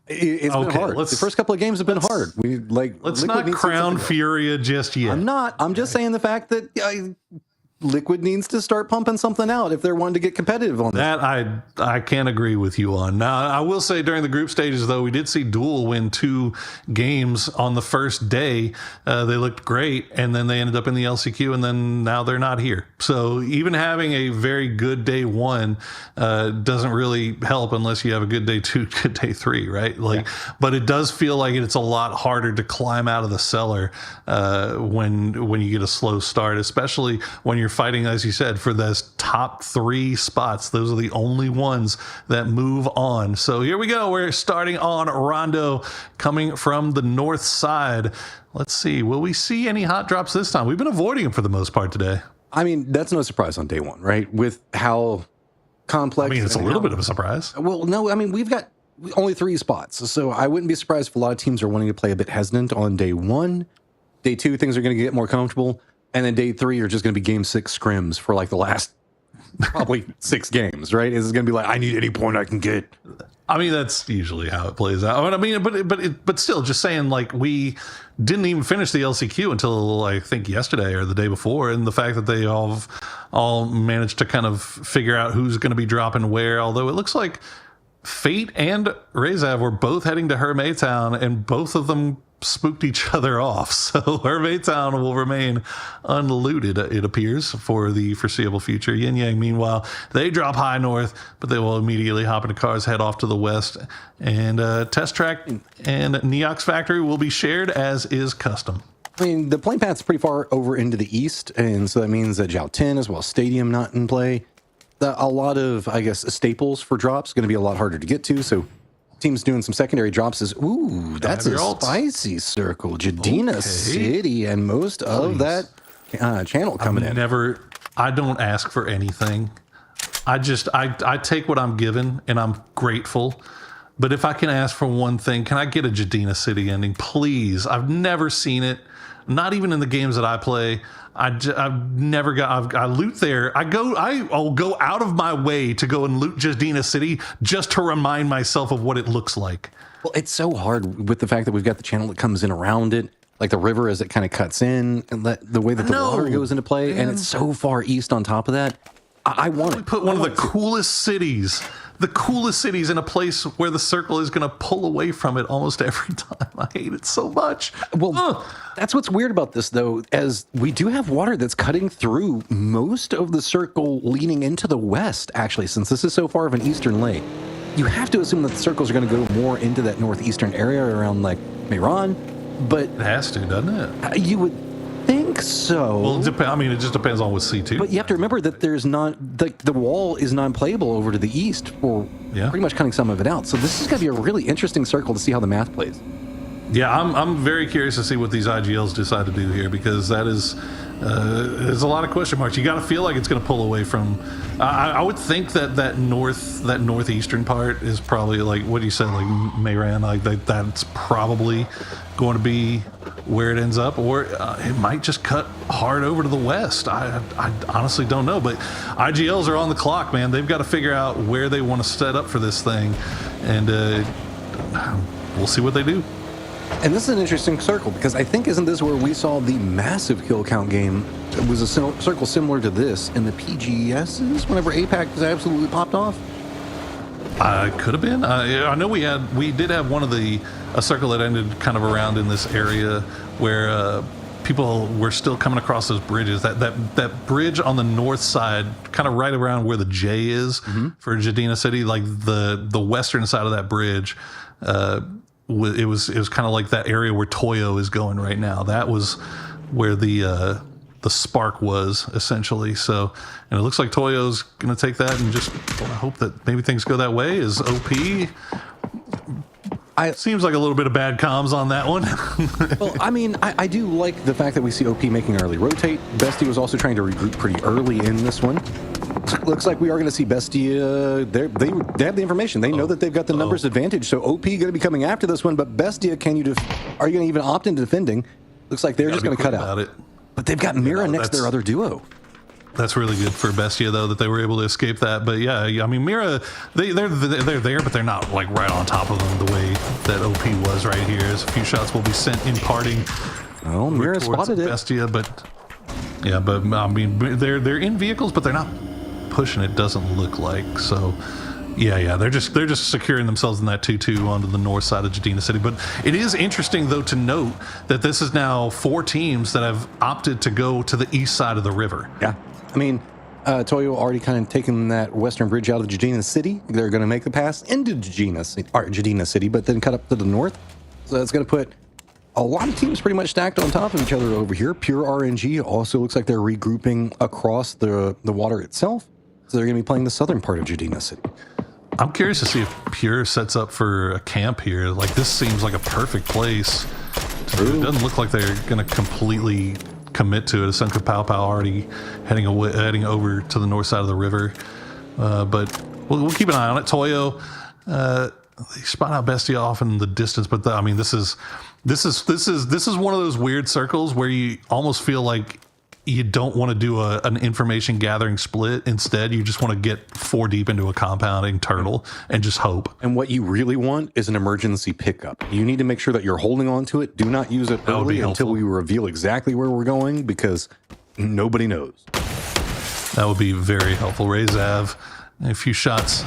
it's been hard. The first couple of games have been hard. Let's not crown Furia just yet. I'm not. I'm just saying the fact that Liquid needs to start pumping something out if they're wanting to get competitive on this. That I can't agree with you on. Now, I will say during the group stages, though, we did see Duel win 2 games on the first day. They looked great, and then they ended up in the LCQ, and then now they're not here. So even having a very good day 1 doesn't really help unless you have a good day 2, good day 3, right? But it does feel like it's a lot harder to climb out of the cellar when you get a slow start, especially when you're fighting, as you said, for those top 3 spots. Those are the only ones that move on. So here we go. We're starting on Rondo, coming from the north side. Let's see. Will we see any hot drops this time? We've been avoiding them for the most part today. I mean, that's no surprise on day 1, right? With how complex... I mean, it's a little bit of a surprise. Well, no, I mean, we've got only 3 spots. So I wouldn't be surprised if a lot of teams are wanting to play a bit hesitant on day 1. Day 2, things are going to get more comfortable. And then day 3 are just going to be game 6 scrims for like the last probably 6 games, right? It's going to be like, I need any point I can get. I mean, that's usually how it plays out. I mean, but still, just saying, like, we didn't even finish the LCQ until I think yesterday or the day before, and the fact that they all managed to kind of figure out who's going to be dropping where. Although it looks like Fate and Rezav were both heading to Hermé Town, and both of them spooked each other off. So Hermé Town will remain unlooted, it appears, for the foreseeable future. Yin Yang, meanwhile, they drop high north, but they will immediately hop into cars, head off to the west, and Test Track and Neox Factory will be shared, as is custom. I mean, the plane path's pretty far over into the east, and so that means that Zhao 10 as well as Stadium not in play. A lot of, I guess, staples for drops going to be a lot harder to get to, so teams doing some secondary drops is, ooh, that's a spicy circle. Jadina City and most of that channel coming in. I don't ask for anything. I take what I'm given, and I'm grateful. But if I can ask for one thing, can I get a Jadina City ending, please? I've never seen it, not even in the games that I play. I've never got. I loot there. I'll go out of my way to go and loot Jadina City just to remind myself of what it looks like. Well, it's so hard with the fact that we've got the channel that comes in around it, like the river as it kind of cuts in, and the way that the water goes into play, and it's so far east on top of that. I want to put one of the coolest cities in a place where the circle is going to pull away from it almost every time. I hate it so much. Well, that's what's weird about this, though, as we do have water that's cutting through most of the circle leading into the west, actually, since this is so far of an eastern lake. You have to assume that the circles are going to go more into that northeastern area around, like, Mehran, but... It has to, doesn't it? You would think so. Well, it just depends on what C2. But you have to remember that there's not the wall is non-playable over to the east for pretty much cutting some of it out. So this is going to be a really interesting circle to see how the math plays. Yeah, I'm very curious to see what these IGLs decide to do here, because that is there's a lot of question marks. You got to feel like it's going to pull away from. I would think that northeastern part is probably like what you said, like Mayran, like that's probably going to be where it ends up, or it might just cut hard over to the west. I honestly don't know, but IGLs are on the clock, man. They've got to figure out where they want to set up for this thing, and we'll see what they do. And this is an interesting circle, because I think, isn't this where we saw the massive kill count game? It was a circle similar to this in the PGSs whenever APAC was absolutely popped off. Could have been. I know we did have one of a circle that ended kind of around in this area where people were still coming across those bridges. That bridge on the north side, kind of right around where the J is for Jadina City, like the western side of that bridge. It was kind of like that area where Toyo is going right now. That was where the spark was, essentially. So, and it looks like Toyo's going to take that and just hope that maybe things go that way. Is OP? Seems like a little bit of bad comms on that one. Well, I mean, I do like the fact that we see OP making early rotate. Bestie was also trying to regroup pretty early in this one. Looks like we are going to see Bestia. They have the information. They know that they've got the numbers advantage. So OP going to be coming after this one. But Bestia, are you going to even opt into defending? Looks like they're just going to cut out. But they've got Mira next to their other duo. That's really good for Bestia, though, that they were able to escape that. But yeah, I mean, Mira, they're there, but they're not like right on top of them the way that OP was right here. As a few shots will be sent in parting. Well, Mira spotted it. Bestia, but yeah, but I mean, they're in vehicles, but they're not pushing. It doesn't look like so. Yeah, they're just securing themselves in that 2-2 onto the north side of Jadina City. But it is interesting, though, to note that this is now 4 teams that have opted to go to the east side of the river. Yeah, I mean, Toyo already kind of taken that western bridge out of Jadina City. They're going to make the pass into Jadina City, but then cut up to the north. So that's going to put a lot of teams pretty much stacked on top of each other over here. Pure RNG also looks like they're regrouping across the water itself. So they're going to be playing the southern part of Jadina City. I'm curious to see if Pure sets up for a camp here. Like, this seems like a perfect place. It doesn't look like they're going to completely commit to it. Asenka Pau Pau already heading over to the north side of the river. But we'll keep an eye on it. Toyo, they spot out Bestia off in the distance, but I mean, this is one of those weird circles where you almost feel like you don't want to do an information gathering split. Instead, you just want to get 4 deep into a compounding turtle and just hope. And what you really want is an emergency pickup. You need to make sure that you're holding on to it. Do not use it early until we reveal exactly where we're going, because nobody knows. That would be very helpful. Rayzav, a few shots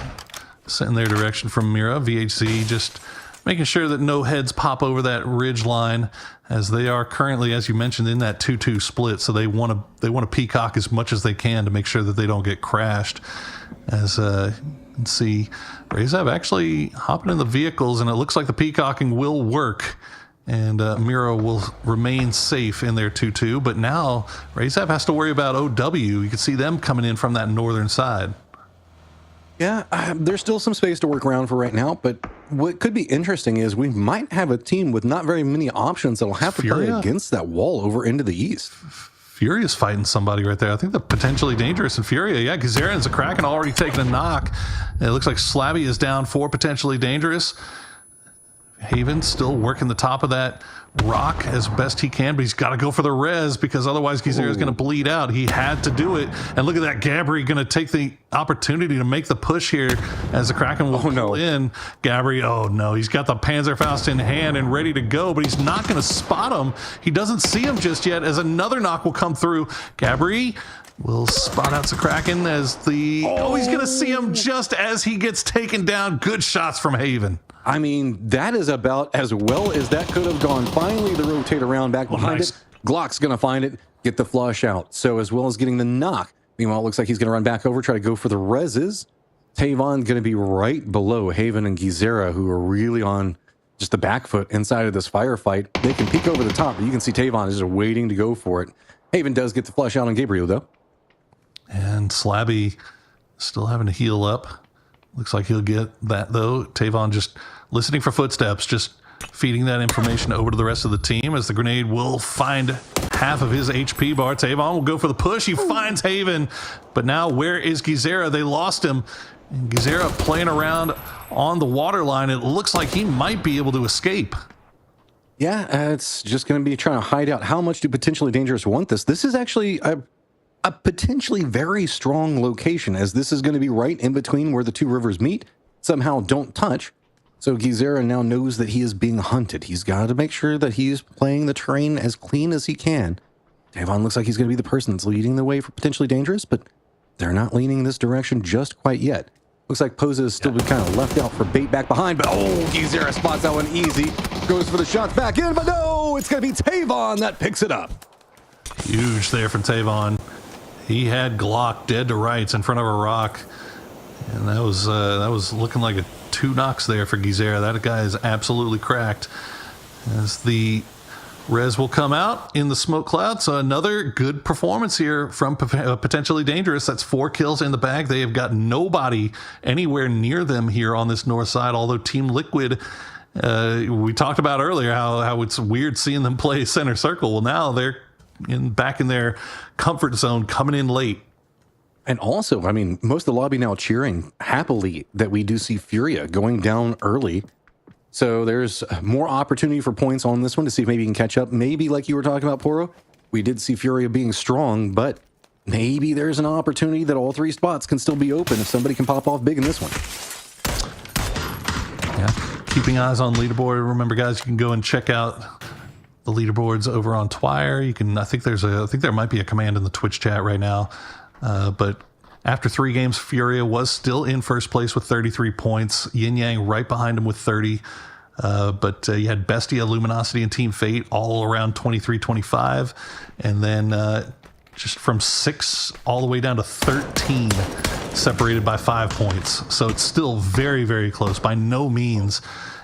sent in their direction from Mira. VHC just making sure that no heads pop over that ridge line, as they are currently, as you mentioned, in that 2-2 split. So they want to peacock as much as they can to make sure that they don't get crashed. As you can see, Rayzav actually hopping in the vehicles, and it looks like the peacocking will work, and Mira will remain safe in their 2-2. But now Rayzav has to worry about OW. You can see them coming in from that northern side. Yeah, there's still some space to work around for right now, but what could be interesting is we might have a team with not very many options that'll have to play against that wall over into the east. Furia's fighting somebody right there. I think they're potentially dangerous. And Furia, yeah, because Zaren's a Kraken already taking a knock. It looks like Slabby is down 4 potentially dangerous. Haven still working the top of that rock as best he can, but he's got to go for the res, because otherwise Gizera is going to bleed out. He had to do it. And look at that, Gabri going to take the opportunity to make the push here as the Kraken will pull in. Gabri, oh no, he's got the Panzerfaust in hand and ready to go, but he's not going to spot him. He doesn't see him just yet, as another knock will come through. Gabri will spot out the Kraken as he's going to see him just as he gets taken down. Good shots from Haven. I mean, that is about as well as that could have gone. Finally, the rotate around back behind it. Glock's going to find it, get the flush out. So as well as getting the knock. Meanwhile, it looks like he's going to run back over, try to go for the reses. Tavon going to be right below Haven and Gizera, who are really on just the back foot inside of this firefight. They can peek over the top, but you can see Tavon is just waiting to go for it. Haven does get the flush out on Gabriel, though. And Slabby still having to heal up. Looks like he'll get that, though. Tavon just listening for footsteps, just feeding that information over to the rest of the team as the grenade will find half of his HP bar. Tavon will go for the push. He finds Haven, but now where is Gizera? They lost him. And Gizera playing around on the waterline. It looks like he might be able to escape. Yeah, it's just going to be trying to hide out. How much do Potentially Dangerous want this? This is actually a potentially very strong location, as this is going to be right in between where the two rivers meet, somehow don't touch. So Gizera now knows that he is being hunted. He's got to make sure that he's playing the terrain as clean as he can. Tavon looks like he's going to be the person that's leading the way for Potentially Dangerous, but they're not leaning in this direction just quite yet. Looks like Posa is still kind of left out for bait back behind, but Gizera spots that one easy. Goes for the shots back in, but no, it's going to be Tavon that picks it up. Huge there from Tavon. He had Glock dead to rights in front of a rock, and that was looking like a 2 knocks there for Gizera. That guy is absolutely cracked. As the res will come out in the smoke cloud. So another good performance here from Potentially Dangerous. That's 4 kills in the bag. They have got nobody anywhere near them here on this north side, although Team Liquid, we talked about earlier how it's weird seeing them play center circle. Well, now they're back in their comfort zone, coming in late. And also, I mean, most of the lobby now cheering happily that we do see Furia going down early. So there's more opportunity for points on this one to see if maybe you can catch up. Maybe like you were talking about, Poro, we did see Furia being strong, but maybe there's an opportunity that all 3 spots can still be open if somebody can pop off big in this one. Yeah, keeping eyes on leaderboard. Remember, guys, you can go and check out the leaderboards over on Twire. You can, I think there might be a command in the Twitch chat right now. But after 3 games, Furia was still in first place with 33 points. Yin Yang right behind him with 30. But you had Bestia, Luminosity, and Team Fate all around 23-25. And then just from 6 all the way down to 13, separated by 5 points. So it's still very, very close. By no means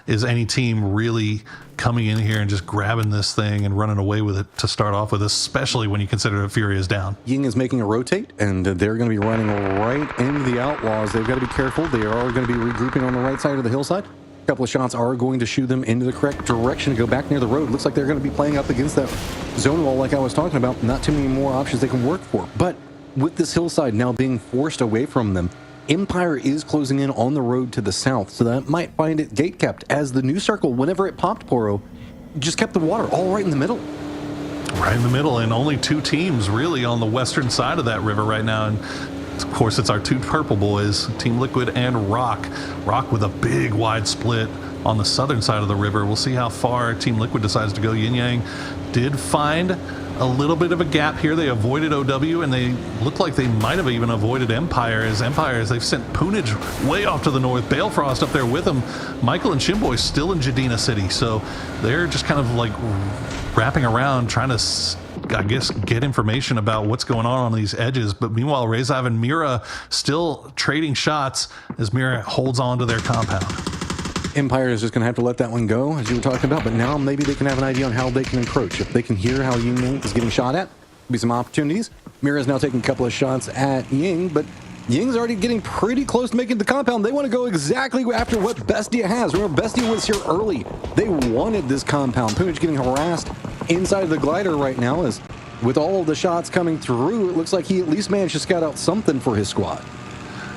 is any team really coming in here and just grabbing this thing and running away with it to start off with, especially when you consider that Fury is down. Ying is making a rotate, and they're going to be running right into the Outlaws. They've got to be careful. They are going to be regrouping on the right side of the hillside. A couple of shots are going to shoot them into the correct direction to go back near the road. Looks like they're going to be playing up against that zone wall like I was talking about. Not too many more options they can work for. But with this hillside now being forced away from them, Empire is closing in on the road to the south, so that might find it gate-kept, as the new circle, whenever it popped, Poro, just kept the water all right in the middle. Right in the middle, and only 2 teams really on the western side of that river right now. And of course, it's our 2 purple boys, Team Liquid and Rock. Rock with a big wide split on the southern side of the river. We'll see how far Team Liquid decides to go. Yin Yang did find a little bit of a gap here. They avoided OW, and they look like they might have even avoided Empire, as they've sent Poonage way off to the north. Balefrost up there with them. Michael and Shimboy still in Jadina City, so they're just kind of like wrapping around, trying to, I guess, get information about what's going on these edges. But meanwhile, Rezav and Mira still trading shots as Mira holds on to their compound. Empire is just going to have to let that one go, as you were talking about, but now maybe they can have an idea on how they can encroach. If they can hear how Ying Yang is getting shot at, be some opportunities. Mira's now taking a couple of shots at Ying, but Ying's already getting pretty close to making the compound. They want to go exactly after what Bestia has. Remember, Bestia was here early. They wanted this compound. Poonage getting harassed inside of the glider right now, as with all of the shots coming through, it looks like he at least managed to scout out something for his squad.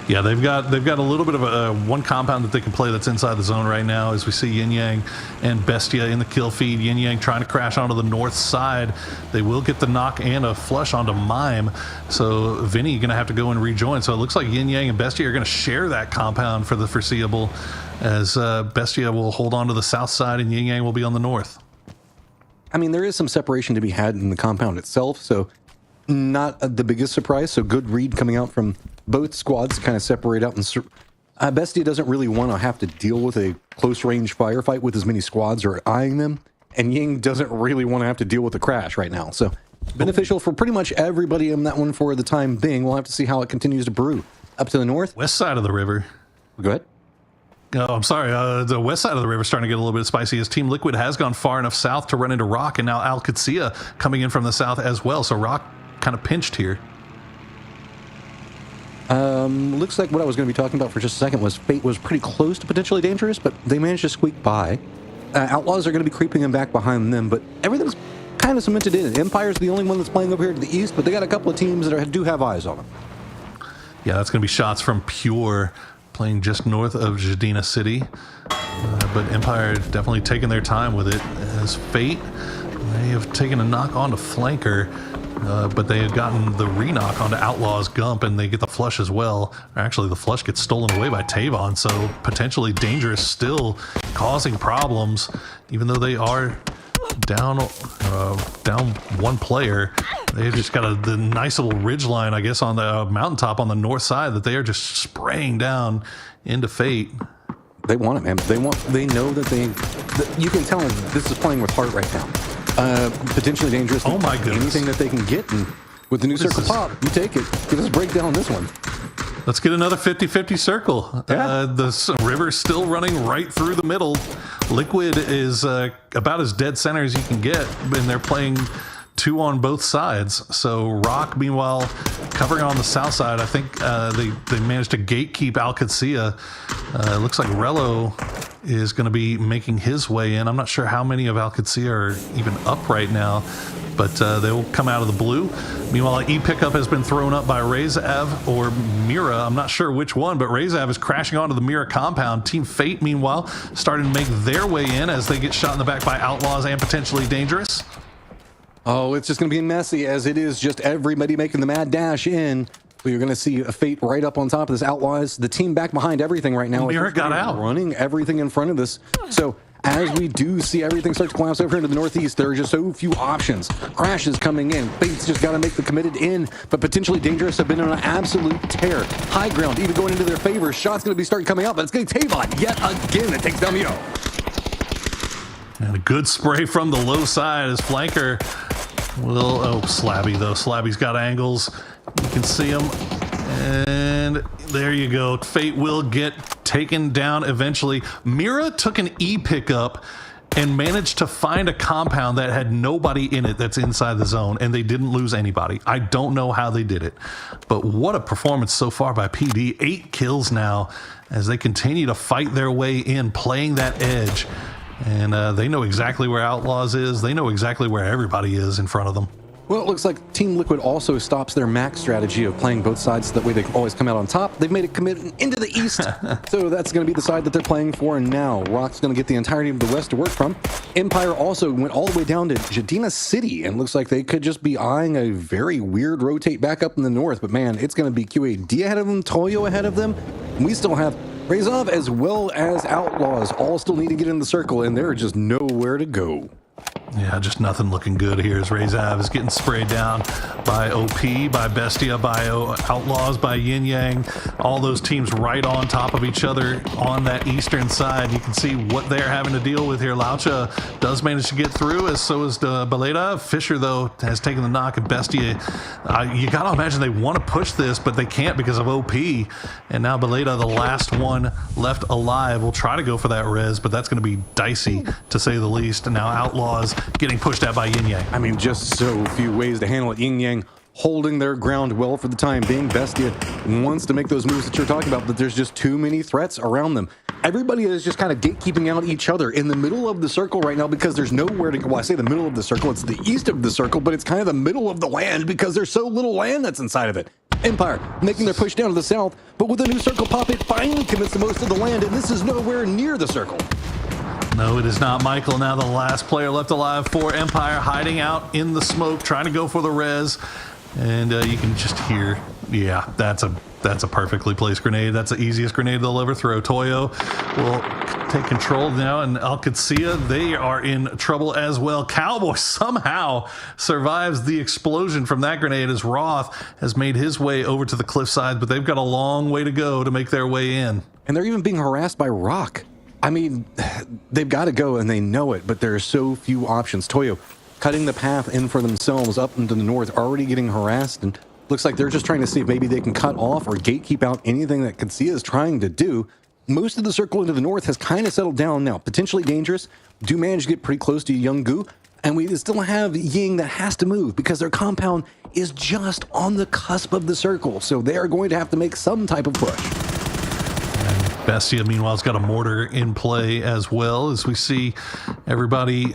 Yeah, they've got a little bit of a one compound that they can play that's inside the zone right now, as we see Yin Yang and Bestia in the kill feed. Yin Yang trying to crash onto the north side. They will get the knock and a flush onto Mime, so Vinny going to have to go and rejoin. So it looks like Yin Yang and Bestia are going to share that compound for the foreseeable, as Bestia will hold on to the south side and Yin Yang will be on the north. I mean, there is some separation to be had in the compound itself, so not the biggest surprise. So good read coming out from both squads to kind of separate out. And Bestia doesn't really want to have to deal with a close-range firefight with as many squads are eyeing them, and Ying doesn't really want to have to deal with the crash right now. So beneficial for pretty much everybody in that one for the time being. We'll have to see how it continues to brew. Up to the north. West side of the river. Go ahead. Oh, I'm sorry. The west side of the river is starting to get a little bit spicy, as Team Liquid has gone far enough south to run into Rock, and now Al Qudsiya coming in from the south as well. So Rock kind of pinched here. Looks like what I was going to be talking about for just a second was Fate was pretty close to Potentially Dangerous, but they managed to squeak by. Outlaws are going to be creeping in back behind them, but everything's kind of cemented in. Empire's the only one that's playing over here to the east, but they got a couple of teams that do have eyes on them. Yeah, that's going to be shots from Pure, playing just north of Jadina City. But Empire definitely taking their time with it. As Fate, they have taken a knock onto Flanker, but they had gotten the re-knock onto Outlaw's Gump, and they get the flush as well. Actually, the flush gets stolen away by Tavon, so potentially Dangerous still causing problems, even though they are down one player. They've just got the nice little ridge line, I guess, on the mountaintop on the north side that they are just spraying down into Fate. They want it, man. They know that you can tell them this is playing with heart right now. Potentially dangerous. Oh my goodness. Anything that they can get, and with the new circle pop, you take it. Get us breakdown on this one. Let's get another 50-50 circle. Yeah. The river's still running right through the middle. Liquid is about as dead center as you can get, and they're playing 2 on both sides. So Rock, meanwhile, covering on the south side. I think they managed to gatekeep Alcacia. It looks like Rello is going to be making his way in. I'm not sure how many of Alcacia are even up right now, but they'll come out of the blue. Meanwhile, an E-pickup has been thrown up by Rezav or Mira. I'm not sure which one, but Rezav is crashing onto the Mira compound. Team Fate, meanwhile, starting to make their way in as they get shot in the back by Outlaws and potentially Dangerous. Oh, it's just going to be messy, as it is just everybody making the mad dash in. You're going to see a Fate right up on top of this Outlaws. The team back behind everything right now. Mira got out. Running everything in front of this. So as we do see everything start to collapse over here into the northeast, there are just so few options. Crashes coming in. Fate's just got to make the committed in, but potentially Dangerous have been on an absolute tear. High ground even going into their favor. Shots going to be starting coming out, but it's getting Tavon yet again. It takes down Mio. And a good spray from the low side as Flanker will, Slabby though. Slabby's got angles. You can see him. And there you go. Fate will get taken down eventually. Mira took an E-pickup and managed to find a compound that had nobody in it that's inside the zone, and they didn't lose anybody. I don't know how they did it, but what a performance so far by PD. 8 kills now as they continue to fight their way in, playing that edge. And they know exactly where Outlaws is. They know exactly where everybody is in front of them. Well, it looks like Team Liquid also stops their max strategy of playing both sides, so that way they can always come out on top. They've made a commitment into the east, so that's going to be the side that they're playing for. And now Rock's going to get the entirety of the west to work from. Empire also went all the way down to Jadina City, and looks like they could just be eyeing a very weird rotate back up in the north. But man, it's going to be QAD ahead of them, Toyo ahead of them. And we still have Razov as well as Outlaws all still need to get in the circle, and they're just nowhere to go. Yeah, just nothing looking good here as Rezav is getting sprayed down by OP, by Bestia, by Outlaws, by Yin Yang. All those teams right on top of each other on that eastern side. You can see what they're having to deal with here. Laucha does manage to get through, as so is Baleda. Fisher, though, has taken the knock, and Bestia, you got to imagine they want to push this, but they can't because of OP. And now Baleda, the last one left alive, will try to go for that res, but that's going to be dicey, to say the least. And now Outlaws getting pushed out by Yin Yang. I mean, just so few ways to handle it. Yin Yang holding their ground well for the time being. Bestia wants to make those moves that you're talking about, but there's just too many threats around them. Everybody is just kind of gatekeeping out each other in the middle of the circle right now, because there's nowhere to go. Well, I say the middle of the circle, it's the east of the circle, but it's kind of the middle of the land because there's so little land that's inside of it. Empire making their push down to the south, but with a new circle pop, it finally commits to most of the land, and this is nowhere near the circle. No, it is not. Michael, now the last player left alive for Empire, hiding out in the smoke, trying to go for the res. And you can just hear, yeah, that's a perfectly placed grenade. That's the easiest grenade they'll ever throw. Toyo will take control now, and Alcacia, they are in trouble as well. Cowboy somehow survives the explosion from that grenade as Roth has made his way over to the cliffside, but they've got a long way to go to make their way in. And they're even being harassed by Rock. I mean, they've got to go, and they know it, but there are so few options. Toyo cutting the path in for themselves up into the north, already getting harassed, and looks like they're just trying to see if maybe they can cut off or gatekeep out anything that Katsia is trying to do. Most of the circle into the north has kind of settled down now. Potentially dangerous. Do manage to get pretty close to Younggu, and we still have Ying that has to move because their compound is just on the cusp of the circle, so they are going to have to make some type of push. Bestia, meanwhile, has got a mortar in play as well, as we see everybody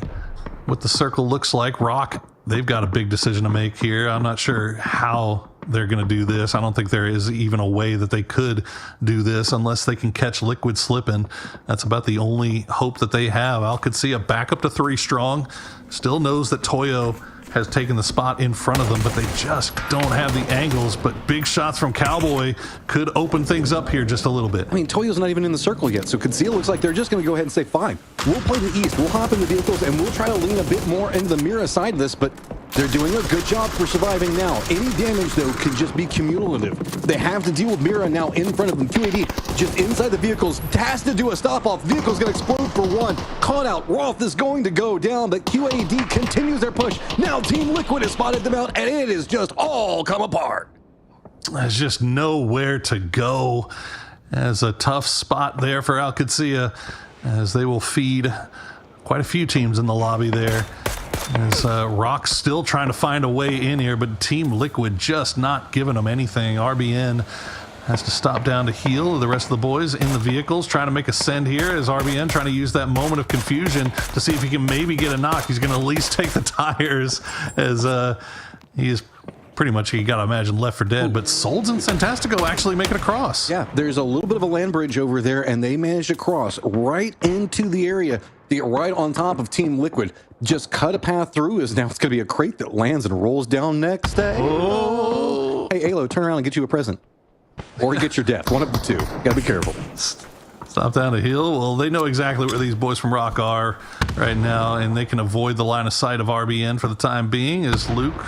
what the circle looks like. Rock, they've got a big decision to make here. I'm not sure how they're going to do this. I don't think there is even a way that they could do this unless they can catch Liquid slipping. That's about the only hope that they have. Alcacia back up to 3 strong. Still knows that Toyo has taken the spot in front of them, but they just don't have the angles. But big shots from Cowboy could open things up here just a little bit. I mean, Toyo's not even in the circle yet, so Conceal looks like they're just going to go ahead and say, fine, we'll play the east, we'll hop in the vehicles, and we'll try to lean a bit more into the Mira side of this, but they're doing a good job for surviving now. Any damage, though, could just be cumulative. They have to deal with Mira now in front of them. QAD just inside the vehicles, has to do a stop-off. Vehicle's going to explode for 1. Caught out. Roth is going to go down, but QAD continues their push. Now Team Liquid has spotted them out, and it is just all come apart. There's just nowhere to go. As a tough spot there for Alcacia, as they will feed quite a few teams in the lobby there. As Rock's still trying to find a way in here, but Team Liquid just not giving them anything. RBN has to stop down to heal. The rest of the boys in the vehicles trying to make a send here, as RBN trying to use that moment of confusion to see if he can maybe get a knock. He's going to at least take the tires, as he is pretty much, you got to imagine, left for dead. But Solds and Santastico actually make it across. Yeah, there's a little bit of a land bridge over there, and they managed to cross right into the area to get right on top of Team Liquid. Just cut a path through, as now it's going to be a crate that lands and rolls down next. Hey, hey, Alo, turn around and get you a present. Or get your death. One of the two. Got to be careful. Stop down to heal. Well, they know exactly where these boys from Rock are right now, and they can avoid the line of sight of RBN for the time being, as Luke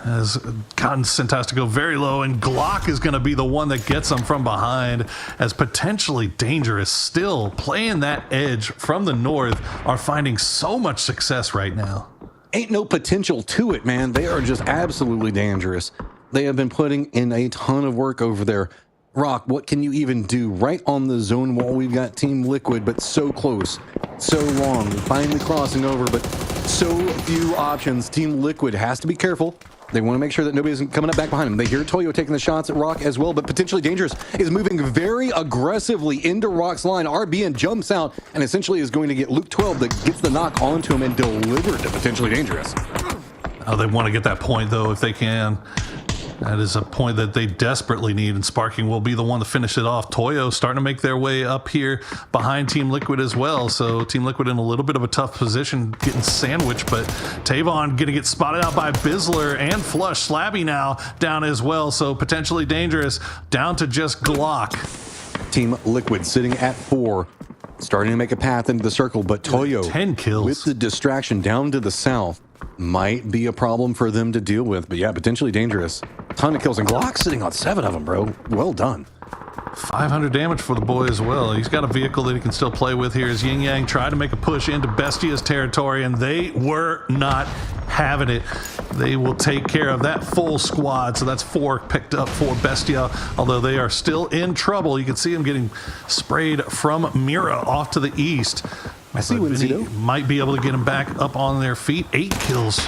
has gotten Santastico very low, and Glock is going to be the one that gets them from behind, as potentially dangerous. Still playing that edge from the north are finding so much success right now. Ain't no potential to it, man. They are just absolutely dangerous. They have been putting in a ton of work over there. Rock, what can you even do? Right on the zone wall, we've got Team Liquid, but so close, so long, finally crossing over, but so few options. Team Liquid has to be careful. They want to make sure that nobody's coming up back behind them. They hear Toyo taking the shots at Rock as well, but potentially dangerous is moving very aggressively into Rock's line. RBN jumps out and essentially is going to get Luke 12 that gets the knock onto him and delivered to potentially dangerous. Oh, they want to get that point, though, if they can. That is a point that they desperately need, and Sparking will be the one to finish it off. Toyo starting to make their way up here behind Team Liquid as well, so Team Liquid in a little bit of a tough position, getting sandwiched, but Tavon going to get spotted out by Bizzler and Flush. Slabby now down as well, so potentially dangerous, down to just Glock. Team Liquid sitting at 4, starting to make a path into the circle, but Toyo 10 kills with the distraction down to the south might be a problem for them to deal with, but yeah, potentially dangerous. Ton of kills, and Glock sitting on 7 of them, bro. Well done. 500 damage for the boy as well. He's got a vehicle that he can still play with here, as Yin Yang tried to make a push into Bestia's territory, and they were not having it. They will take care of that full squad, so that's 4 picked up for Bestia, although they are still in trouble. You can see them getting sprayed from Mira off to the east. I see what he might be able to get them back up on their feet. 8 kills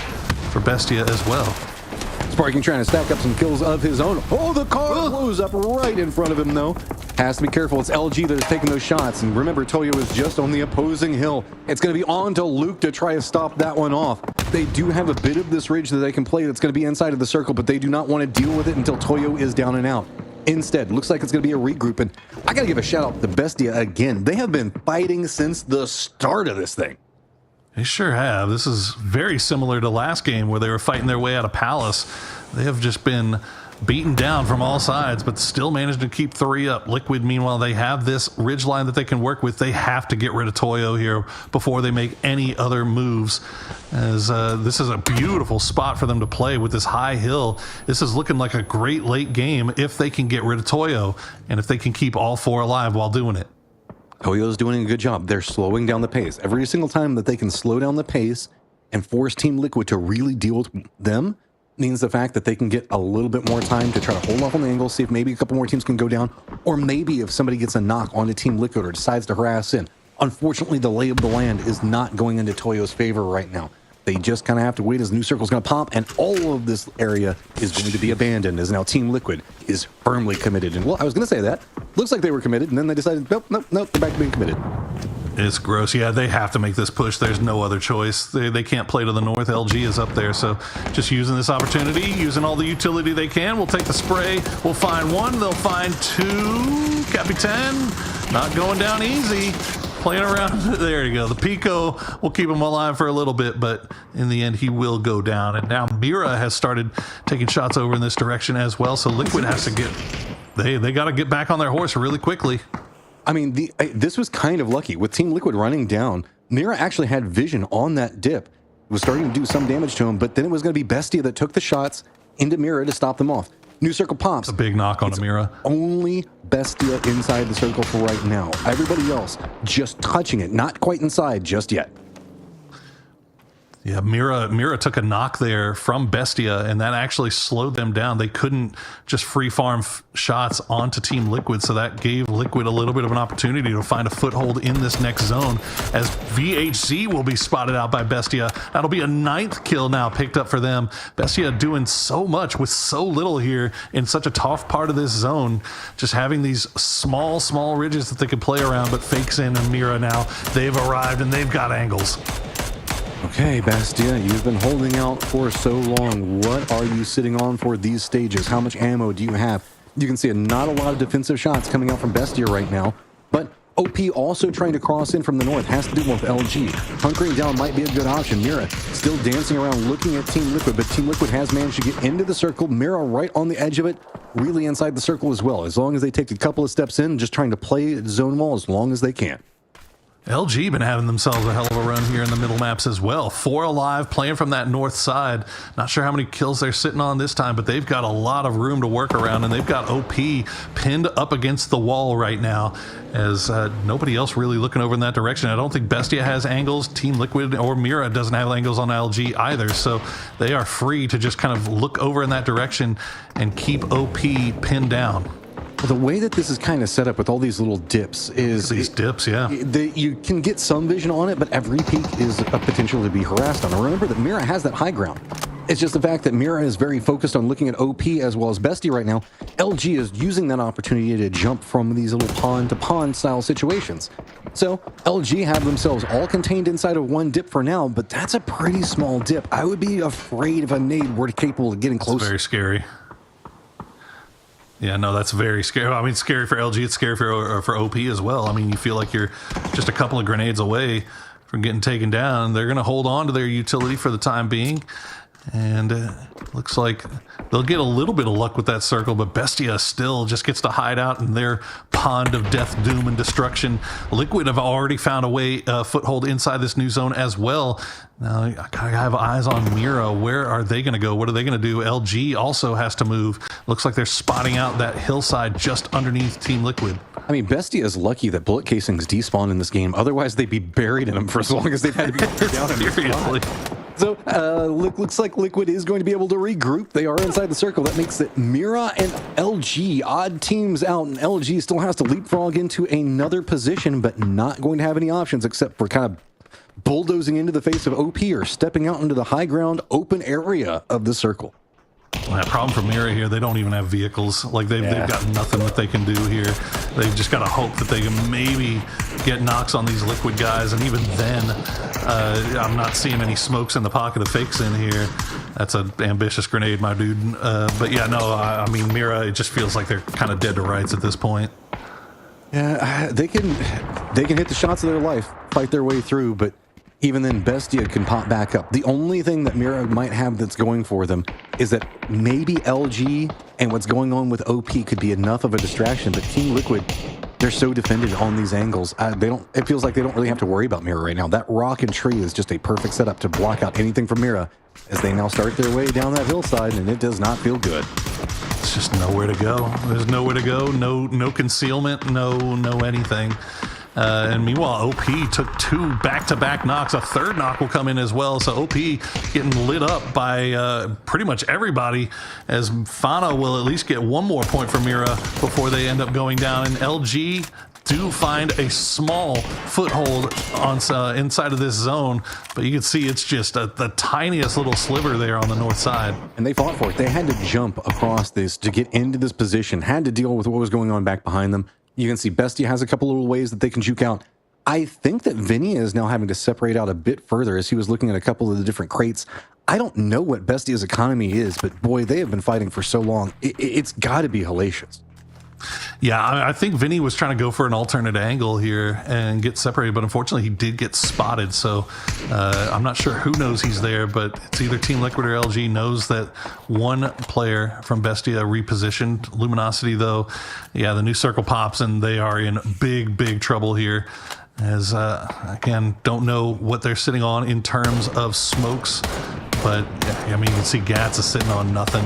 for Bestia as well. Sparking trying to stack up some kills of his own. Oh, the car blows up right in front of him, though. Has to be careful. It's LG that is taking those shots. And remember, Toyo is just on the opposing hill. It's going to be on to Luke to try to stop that one off. They do have a bit of this ridge that they can play that's going to be inside of the circle, but they do not want to deal with it until Toyo is down and out. Instead, looks like it's going to be a regroup. And I got to give a shout out to Bestia again. They have been fighting since the start of this thing. They sure have. This is very similar to last game where they were fighting their way out of Palace. They have just been beaten down from all sides, but still managed to keep 3 up. Liquid, meanwhile, they have this ridge line that they can work with. They have to get rid of Toyo here before they make any other moves, as this is a beautiful spot for them to play with this high hill. This is looking like a great late game if they can get rid of Toyo and if they can keep all 4 alive while doing it. Toyo's doing a good job. They're slowing down the pace. Every single time that they can slow down the pace and force Team Liquid to really deal with them means the fact that they can get a little bit more time to try to hold off on the angle, see if maybe a couple more teams can go down, or maybe if somebody gets a knock onto Team Liquid or decides to harass in. Unfortunately, the lay of the land is not going into Toyo's favor right now. They just kind of have to wait as new circle's going to pop, and all of this area is going to be abandoned, as now Team Liquid is firmly committed. And well, I was going to say that. looks like they were committed, and then they decided, nope, they're back to being committed. It's gross. Yeah, they have to make this push. There's no other choice. They can't play to the north. LG is up there, so just using this opportunity, using all the utility they can. We'll take the spray. We'll find one. They'll find two. Capitan, not going down easy. Playing around. There you go. The Pico will keep him alive for a little bit, but in the end, he will go down. And now Mira has started taking shots over in this direction as well, so Liquid has to get... They got to get back on their horse really quickly. I mean, this was kind of lucky. With Team Liquid running down, Mira actually had vision on that dip. It was starting to do some damage to him, but then it was going to be Bestia that took the shots into Mira to stop them off. New circle pops. A big knock on Mira. Only Bestia inside the circle for right now. Everybody else just touching it, not quite inside just yet. Yeah, Mira took a knock there from Bestia, and that actually slowed them down. They couldn't just free farm shots onto Team Liquid, so that gave Liquid a little bit of an opportunity to find a foothold in this next zone, as VHC will be spotted out by Bestia. That'll be a 9th kill now picked up for them. Bestia doing so much with so little here in such a tough part of this zone, just having these small ridges that they could play around, but fakes in, and Mira now, they've arrived and they've got angles. Okay, Bastia, you've been holding out for so long. What are you sitting on for these stages? How much ammo do you have? You can see not a lot of defensive shots coming out from Bestia right now, but OP also trying to cross in from the north. Has to do with LG. Hunkering down might be a good option. Mira still dancing around looking at Team Liquid, but Team Liquid has managed to get into the circle. Mira right on the edge of it, really inside the circle as well. As long as they take a couple of steps in, just trying to play zone wall as long as they can. LG been having themselves a hell of a run here in the middle maps as well. 4 alive, playing from that north side. Not sure how many kills they're sitting on this time, but they've got a lot of room to work around, and they've got OP pinned up against the wall right now, as nobody else really looking over in that direction. I don't think Bestia has angles. Team Liquid or Mira doesn't have angles on LG either, so they are free to just kind of look over in that direction and keep OP pinned down. Well, the way that this is kind of set up with all these little dips is... These dips, yeah. You can get some vision on it, but every peak is a potential to be harassed on. And remember that Mira has that high ground. It's just the fact that Mira is very focused on looking at OP as well as Bestie right now. LG is using that opportunity to jump from these little pond-to-pond style situations. So LG have themselves all contained inside of one dip for now, but that's a pretty small dip. I would be afraid if a nade were capable of getting closer. It's very scary. Yeah, no, that's very scary. I mean, it's scary for LG. It's scary for OP as well. I mean, you feel like you're just a couple of grenades away from getting taken down. They're going to hold on to their utility for the time being. And looks like they'll get a little bit of luck with that circle, but Bestia still just gets to hide out in their pond of death, doom, and destruction. Liquid have already found a way, foothold inside this new zone as well. Now, I gotta have eyes on Mira. Where are they going to go? What are they going to do? LG also has to move. Looks like they're spotting out that hillside just underneath Team Liquid. I mean, Bestia is lucky that bullet casings despawn in this game. Otherwise, they'd be buried in them for as long as they've had to be down in Seriously. So, looks like Liquid is going to be able to regroup. They are inside the circle. That makes it Mira and LG, odd teams out, and LG still has to leapfrog into another position, but not going to have any options except for kind of bulldozing into the face of OP or stepping out into the high ground open area of the circle. Well, that problem for Mira here, they don't even have vehicles. Like, they've got nothing that they can do here. They've just got to hope that they can maybe get knocks on these Liquid guys, and even then, I'm not seeing any smokes in the pocket of fakes in here. That's an ambitious grenade, my dude. But yeah, no, I mean, Mira, it just feels like they're kind of dead to rights at this point. Yeah, they can hit the shots of their life, fight their way through, but even then, Bestia can pop back up. The only thing that Mira might have that's going for them is that maybe LG and what's going on with OP could be enough of a distraction, but Team Liquid, they're so defended on these angles. It feels like they don't really have to worry about Mira right now. That rock and tree is just a perfect setup to block out anything from Mira as they now start their way down that hillside, and it does not feel good. It's just nowhere to go. There's nowhere to go. No concealment. No anything. And meanwhile, OP took 2 back-to-back knocks. A third knock will come in as well. So OP getting lit up by pretty much everybody, as Fana will at least get one more point from Mira before they end up going down. And LG do find a small foothold on inside of this zone, but you can see it's just the tiniest little sliver there on the north side. And they fought for it. They had to jump across this to get into this position, had to deal with what was going on back behind them. You can see Bestia has a couple little ways that they can juke out. I think that Vinny is now having to separate out a bit further as he was looking at a couple of the different crates. I don't know what Bestia's economy is, but boy, they have been fighting for so long. It's got to be hellacious. Yeah, I think Vinny was trying to go for an alternate angle here and get separated, but unfortunately he did get spotted. So I'm not sure who knows he's there, but it's either Team Liquid or LG knows that one player from Bestia repositioned. Luminosity, though, yeah, the new circle pops and they are in big trouble here. As again, don't know what they're sitting on in terms of smokes, but I mean, you can see Gats is sitting on nothing.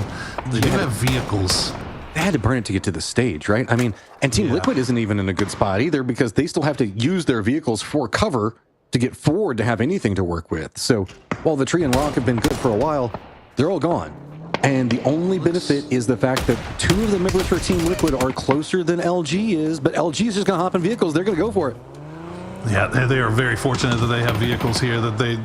They do have vehicles. They had to burn it to get to the stage, right? I mean, and Team Liquid isn't even in a good spot either because they still have to use their vehicles for cover to get forward to have anything to work with. So while the tree and rock have been good for a while, they're all gone. And the only benefit is the fact that two of the members for Team Liquid are closer than LG is, but LG is just going to hop in vehicles. They're going to go for it. Yeah, they are very fortunate that they have vehicles here, that they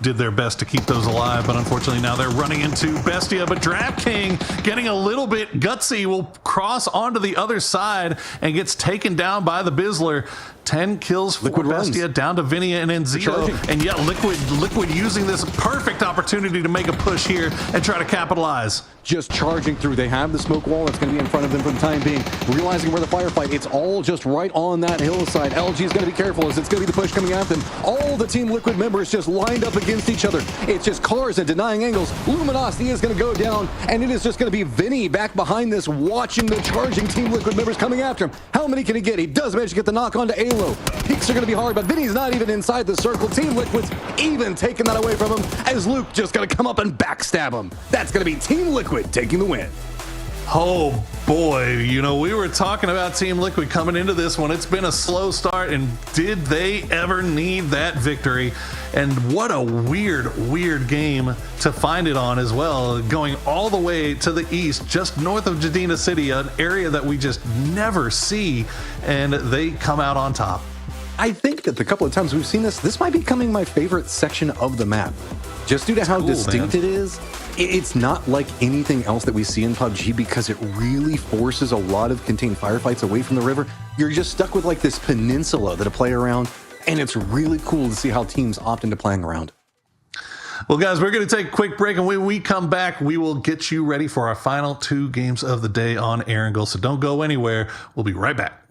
did their best to keep those alive, but unfortunately now they're running into Bestia, but Draft King getting a little bit gutsy will cross onto the other side and gets taken down by the Bizzler. 10 kills for Bestia, down to Vinny and Enzio. And yeah, Liquid using this perfect opportunity to make a push here and try to capitalize. Just charging through. They have the smoke wall that's going to be in front of them for the time being. Realizing where the firefight, it's all just right on that hillside. LG is going to be careful as it's going to be the push coming at them. All the Team Liquid members just lined up against each other. It's just cars and denying angles. Luminosity is going to go down, and it is just going to be Vinny back behind this, watching the charging Team Liquid members coming after him. How many can he get? He does manage to get the knock onto Alo. Peaks are going to be hard, but Vinny's not even inside the circle. Team Liquid's even taking that away from him as Luke just going to come up and backstab him. That's going to be Team Liquid taking the win. Oh boy, you know, we were talking about Team Liquid coming into this one. It's been a slow start, and did they ever need that victory? And what a weird game to find it on as well, going all the way to the east, just north of Jadina City, an area that we just never see, and they come out on top. I think that the couple of times we've seen this might be becoming my favorite section of the map. Just due to how distinct it is, it's not like anything else that we see in PUBG because it really forces a lot of contained firefights away from the river. You're just stuck with like this peninsula that to play around, and it's really cool to see how teams opt into playing around. Well, guys, we're going to take a quick break, and when we come back, we will get you ready for our final 2 games of the day on Erangel. So don't go anywhere. We'll be right back.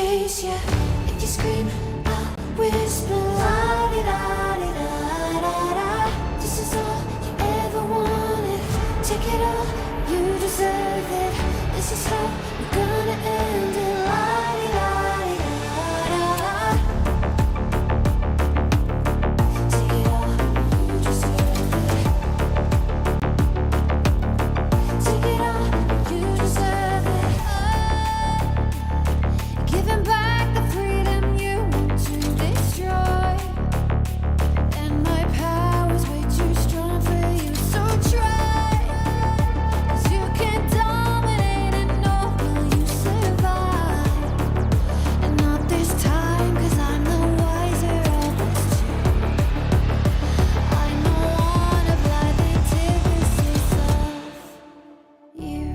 chase you. If you scream, I'll whisper. La-di-da-di-da-da-da. This is all you ever wanted. Take it all, you deserve it. This is how we're gonna end it. La-di-da-di-da-da-da. Take it all, you deserve it. Take it all, you deserve it. Giving back the freedom you want to destroy. And my power's way too strong for you, so try. 'Cause you can dominate and know will you survive. And not this time, 'cause I'm the wiser of us two. I no longer blind the antithesis of you.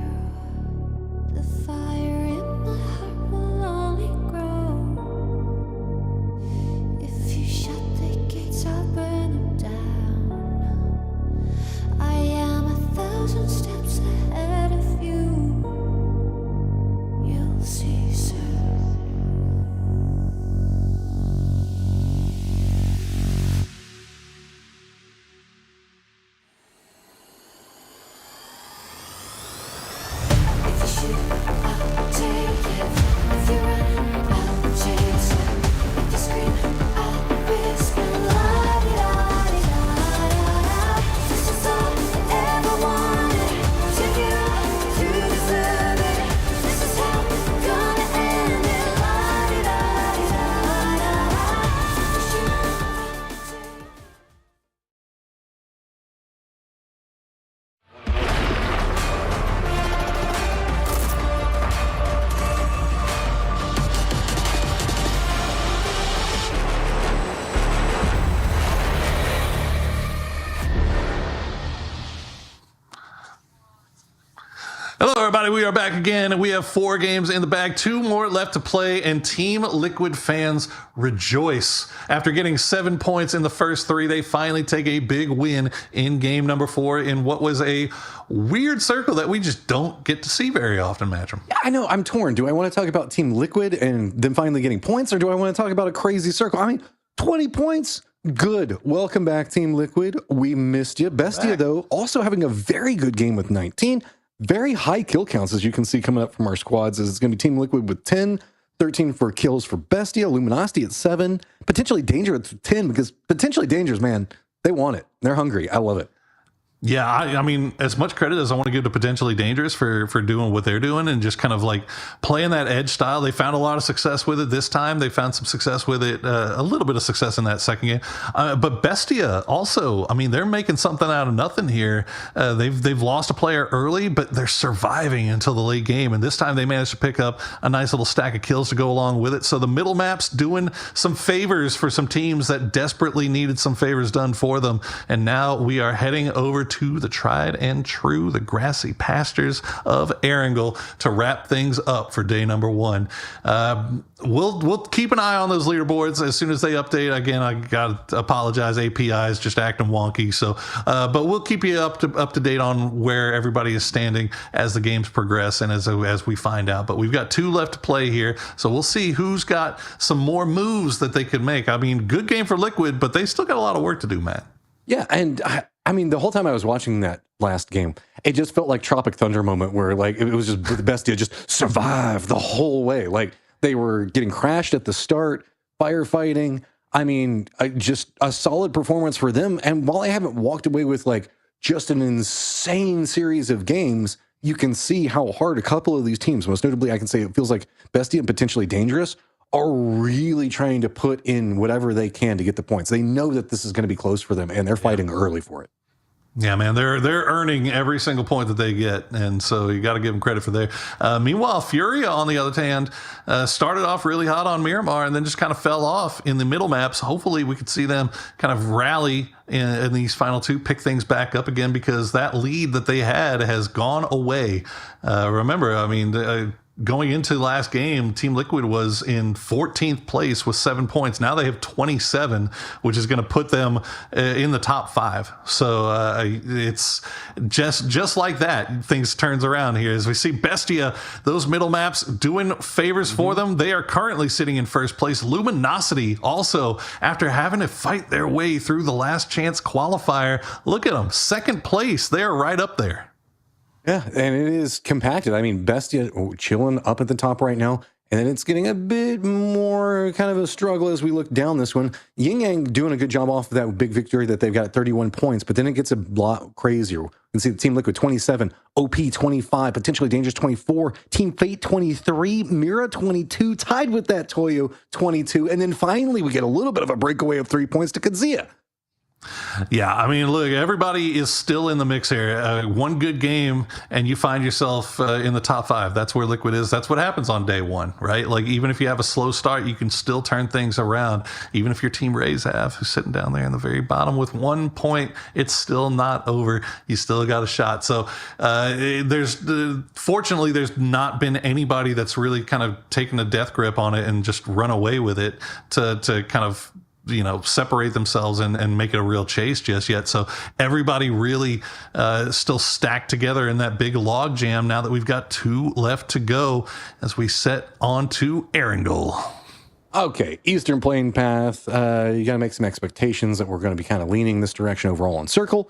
The fire in my heart will only grow. If you shut the gates, I'll burn them down. I am 1,000 steps ahead of you. You'll see soon. If you shoot, I'll take it. If you run, I'll chase you. If you scream, I'll whisper. La-di-da-di-da-da-da. This is all you ever wanted. Take it all, you deserve it. This is how we're gonna end it. La-di-da-di-da-da-da. If you shoot, I'll take it. Hello, everybody. We are back again, and we have 4 games in the bag, 2 more left to play, and Team Liquid fans rejoice. After getting 7 points in the first 3, they finally take a big win in game number 4 in what was a weird circle that we just don't get to see very often, Matcham. I know, I'm torn. Do I want to talk about Team Liquid and them finally getting points, or do I want to talk about a crazy circle? I mean, 20 points? Good. Welcome back, Team Liquid. We missed you. Bestia, though, also having a very good game with 19. Very high kill counts, as you can see coming up from our squads. It's going to be Team Liquid with 10, 13 for kills for Bestia, Luminosity at 7, Potentially Danger at 10, because Potentially Danger's, man, they want it. They're hungry. I love it. Yeah, I mean, as much credit as I want to give to Potentially Dangerous for doing what they're doing and just kind of like playing that edge style. They found a lot of success with it this time. They found some success with it, a little bit of success in that second game. But Bestia also, I mean, they're making something out of nothing here. They've lost a player early, but they're surviving until the late game. And this time they managed to pick up a nice little stack of kills to go along with it. So the middle map's doing some favors for some teams that desperately needed some favors done for them. And now we are heading over to the tried and true, the grassy pastures of Erangel to wrap things up for day number 1. We'll keep an eye on those leaderboards as soon as they update. Again, I got to apologize. API is just acting wonky. So, but we'll keep you up to date on where everybody is standing as the games progress and as we find out. But we've got 2 left to play here. So we'll see who's got some more moves that they could make. I mean, good game for Liquid, but they still got a lot of work to do, Matt. Yeah, and I mean, the whole time I was watching that last game, it just felt like Tropic Thunder moment where like it was just the Bestia just survived the whole way. Like they were getting crashed at the start, firefighting. I mean, just a solid performance for them. And while I haven't walked away with like just an insane series of games, you can see how hard a couple of these teams, most notably, I can say it feels like Bestia and Potentially Dangerous, are really trying to put in whatever they can to get the points. They know that this is going to be close for them, and they're fighting early for it. Yeah, man, they're earning every single point that they get, and so you got to give them credit for that. Meanwhile, Furia, on the other hand, started off really hot on Miramar and then just kind of fell off in the middle maps. Hopefully, we could see them kind of rally in these final 2, pick things back up again, because that lead that they had has gone away. Remember, I mean, going into the last game, Team Liquid was in 14th place with 7 points. Now they have 27, which is going to put them in the top 5. So it's just like that. Things turns around here as we see Bestia, those middle maps doing favors for them. They are currently sitting in first place. Luminosity also, after having to fight their way through the last chance qualifier, look at them, second place. They are right up there. Yeah, and it is compacted. I mean, Bestia chilling up at the top right now, and then it's getting a bit more kind of a struggle as we look down this one. Yin Yang doing a good job off of that big victory that they've got at 31 points, but then it gets a lot crazier. You can see the Team Liquid 27, OP 25, Potentially Dangerous 24, Team Fate 23, Mira 22, tied with that Toyo 22, and then finally we get a little bit of a breakaway of 3 points to Kazuya. Yeah, I mean, look, everybody is still in the mix here. One good game, and you find yourself in the top 5. That's where Liquid is. That's what happens on day one, right? Like, even if you have a slow start, you can still turn things around. Even if your team Rays have, who's sitting down there in the very bottom with 1 point, it's still not over. You still got a shot. So fortunately, there's not been anybody that's really kind of taken a death grip on it and just run away with it to kind of separate themselves and make it a real chase just yet. So everybody really still stacked together in that big log jam now that we've got 2 left to go as we set on to Erangel. Okay, Eastern Plain Path. You got to make some expectations that we're going to be kind of leaning this direction overall on Circle.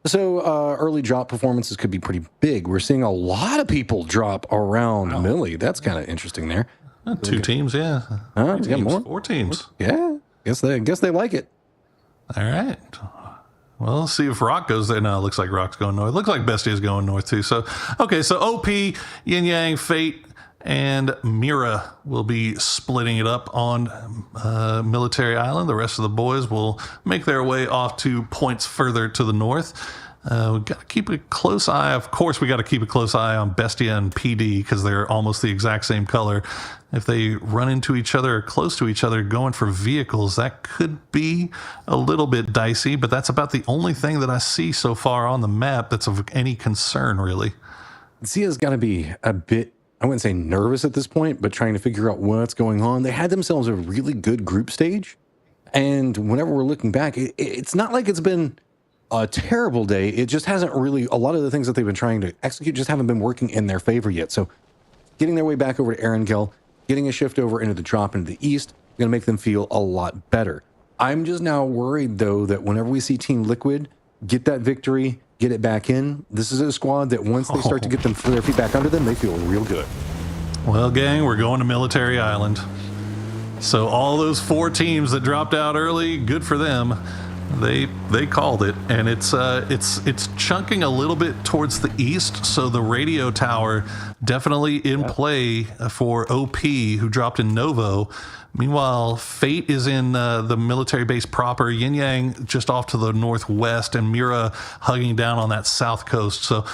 So early drop performances could be pretty big. We're seeing a lot of people drop around Millie. That's kind of interesting there. 2 teams, yeah. You got more? 4 teams. Yeah. Guess they like it. All right. Well, let's see if Rock goes there. No, it looks like Rock's going north. Looks like Bestia is going north too. So, okay, so OP, Yin Yang, Fate, and Mira will be splitting it up on Military Island. The rest of the boys will make their way off to points further to the north. We've got to keep a close eye. Of course, we got to keep a close eye on Bestia and PD because they're almost the exact same color. If they run into each other or close to each other going for vehicles, that could be a little bit dicey, but that's about the only thing that I see so far on the map that's of any concern, really. Zia's got to be a bit, I wouldn't say nervous at this point, but trying to figure out what's going on. They had themselves a really good group stage, and whenever we're looking back, it's not like it's been a terrible day. It just hasn't really, a lot of the things that they've been trying to execute just haven't been working in their favor yet. So getting their way back over to Erangel, getting a shift over into the drop into the east, is going to make them feel a lot better. I'm just now worried, though, that whenever we see Team Liquid get that victory, get it back in, this is a squad that once they start to get them their feet back under them, they feel real good. Well, gang, we're going to Military Island. So all those 4 teams that dropped out early, good for them. They called it, and it's chunking a little bit towards the east, so the radio tower definitely in play for OP, who dropped in Novo. Meanwhile, Fate is in the military base proper, Yin Yang just off to the northwest, and Mira hugging down on that south coast. So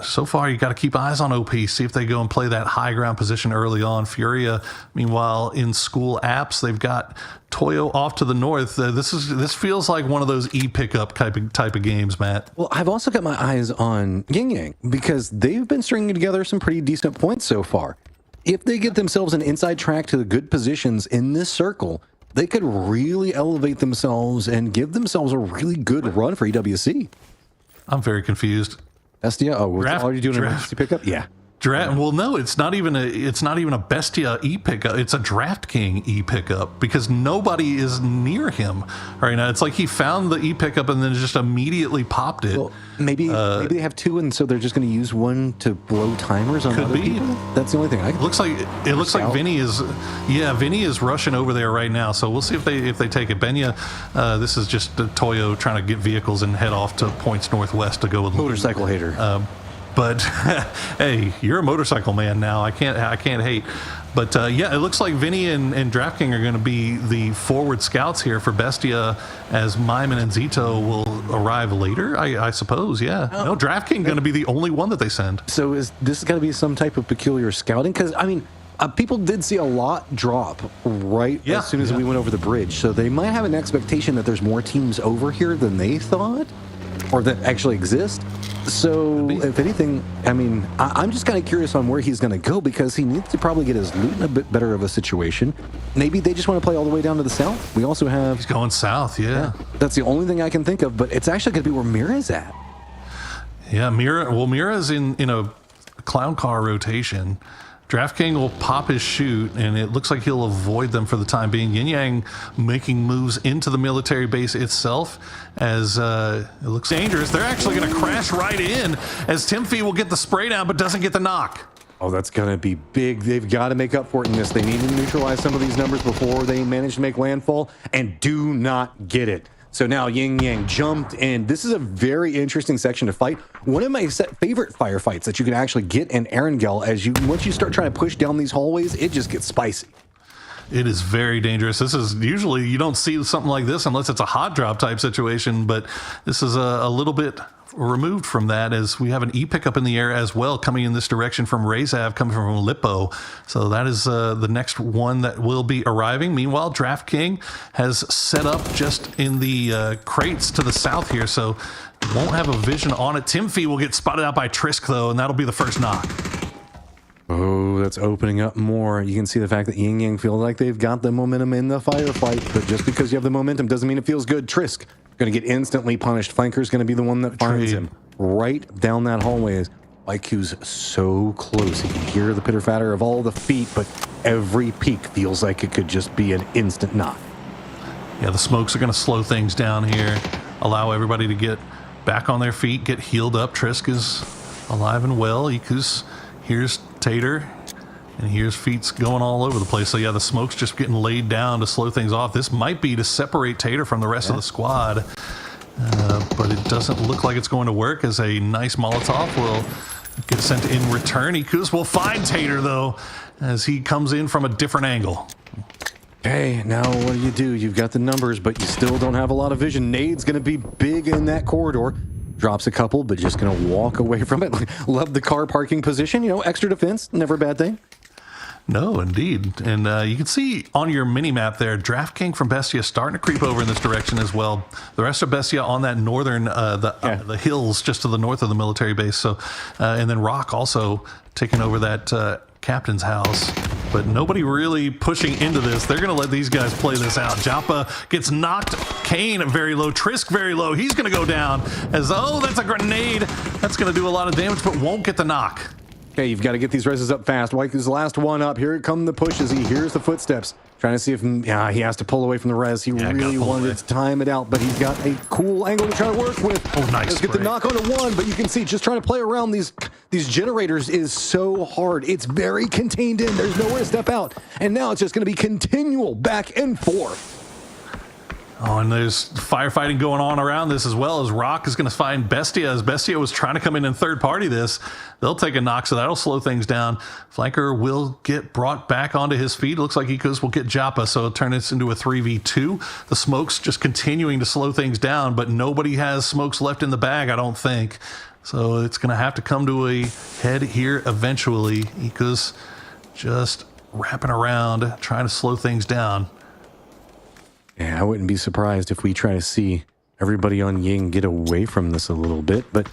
so far, you got to keep eyes on OP, see if they go and play that high ground position early on. Furia, meanwhile, in school apps, they've got Toyo off to the north. This feels like one of those e-pickup type of games, Matt. Well, I've also got my eyes on Yin Yang because they've been stringing together some pretty decent points so far. If they get themselves an inside track to the good positions in this circle, they could really elevate themselves and give themselves a really good run for EWC. I'm very confused. Bestia, are you doing an emergency pickup? Yeah. Well, no, it's not even a Bestia e-pickup. It's a DraftKing e-pickup because nobody is near him right now. It's like he found the e-pickup and then just immediately popped it. Well, maybe they have 2, and so they're just going to use one to blow timers on other people. That's the only thing I can. It looks like Vinny is rushing over there right now. So we'll see if they take it. Benya, this is just Toyo trying to get vehicles and head off to points northwest to go with motorcycle hater. But hey, you're a motorcycle man now. I can't hate. But yeah, it looks like Vinny and DraftKing are going to be the forward scouts here for Bestia, as Myman and Zito will arrive later, I suppose. Yeah. No, DraftKing going to be the only one that they send. So is this going to be some type of peculiar scouting? Because I mean, people did see a lot drop as soon as we went over the bridge. So they might have an expectation that there's more teams over here than they thought, or that actually exist. So, if anything, I mean, I'm just kind of curious on where he's going to go because he needs to probably get his loot in a bit better of a situation. Maybe they just want to play all the way down to the south. We also have... He's going south, yeah. That's the only thing I can think of, but it's actually going to be where Mira's at. Yeah, Mira's in a clown car rotation. DraftKings will pop his chute, and it looks like he'll avoid them for the time being. Yin Yang making moves into the military base itself as it looks dangerous. They're actually going to crash right in as Timfy will get the spray down but doesn't get the knock. Oh, that's going to be big. They've got to make up for it in this. They need to neutralize some of these numbers before they manage to make landfall and do not get it. So now Yin Yang jumped, and this is a very interesting section to fight. One of my favorite firefights that you can actually get in Erangel as once you start trying to push down these hallways, it just gets spicy. It is very dangerous. This is usually, you don't see something like this unless it's a hot drop type situation, but this is a little bit removed from that as we have an E-pickup in the air as well coming in this direction from Riyadh, coming from Lippo. So that is the next one that will be arriving. Meanwhile, DraftKings has set up just in the crates to the south here, so won't have a vision on it. Timfy will get spotted out by Trisk, though, and that'll be the first knock. Oh, that's opening up more. You can see the fact that Yin Yang feel like they've got the momentum in the firefight, but just because you have the momentum doesn't mean it feels good. Trisk going to get instantly punished. Flanker's going to be the one that finds him right down that hallway. IQ's so close. He can hear the pitter-patter of all the feet, but every peek feels like it could just be an instant knock. Yeah, the smokes are going to slow things down here, allow everybody to get back on their feet, get healed up. Trisk is alive and well. Iku's here's Tater, and here's Feet's going all over the place. So yeah, the smoke's just getting laid down to slow things off. This might be to separate Tater from the rest of the squad, but it doesn't look like it's going to work as a nice Molotov will get sent in return. Ikus will find Tater, though, as he comes in from a different angle. Okay, now what do? You've got the numbers, but you still don't have a lot of vision. Nade's going to be big in that corridor. Drops a couple, but just going to walk away from it. Love the car parking position. You know, extra defense, never a bad thing. No, indeed. And you can see on your mini-map there, DraftKings from Bestia starting to creep over in this direction as well. The rest of Bestia on that northern, the hills just to the north of the military base. So, and then Rock also taking over that captain's house. But nobody really pushing into this. They're going to let these guys play this out. Joppa gets knocked. Kane very low. Trisk very low. He's going to go down as, oh, that's a grenade. That's going to do a lot of damage, but won't get the knock. Okay, you've got to get these reses up fast. White is the last one up. Here come the pushes. He hears the footsteps. Trying to see if he has to pull away from the res. He really wanted to time it out, but he's got a cool angle to try to work with. Oh, nice. Let's get the knock onto one, but you can see just trying to play around these generators is so hard. It's very contained in. There's nowhere to step out. And now it's just going to be continual back and forth. Oh, and there's firefighting going on around this as well as Rock is going to find Bestia as Bestia was trying to come in and third party this. They'll take a knock, so that'll slow things down. Flanker will get brought back onto his feet. Looks like Ecos will get Joppa, so it'll turn this into a 3v2. The smokes just continuing to slow things down, but nobody has smokes left in the bag, I don't think. So it's going to have to come to a head here eventually. Ecos just wrapping around, trying to slow things down. Yeah, I wouldn't be surprised if we try to see everybody on Ying get away from this a little bit, but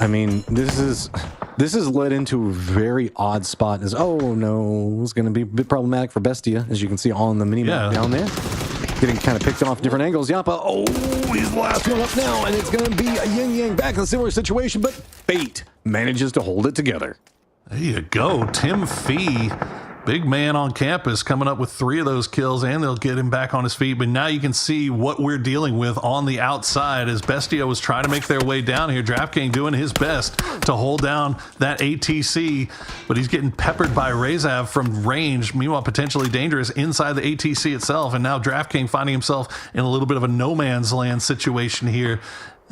I mean, this is led into a very odd spot. As oh no, it's going to be a bit problematic for Bestia, as you can see on the mini map down there, getting kind of picked off different angles. Yappa, oh, he's the last one up now, and it's going to be a Yin Yang back in a similar situation, but Fate manages to hold it together. There you go, Tim Fee. Big man on campus coming up with 3 of those kills, and they'll get him back on his feet. But now you can see what we're dealing with on the outside as Bestia was trying to make their way down here. DraftKings doing his best to hold down that ATC, but he's getting peppered by Rezav from range. Meanwhile, potentially dangerous inside the ATC itself. And now DraftKings finding himself in a little bit of a no man's land situation here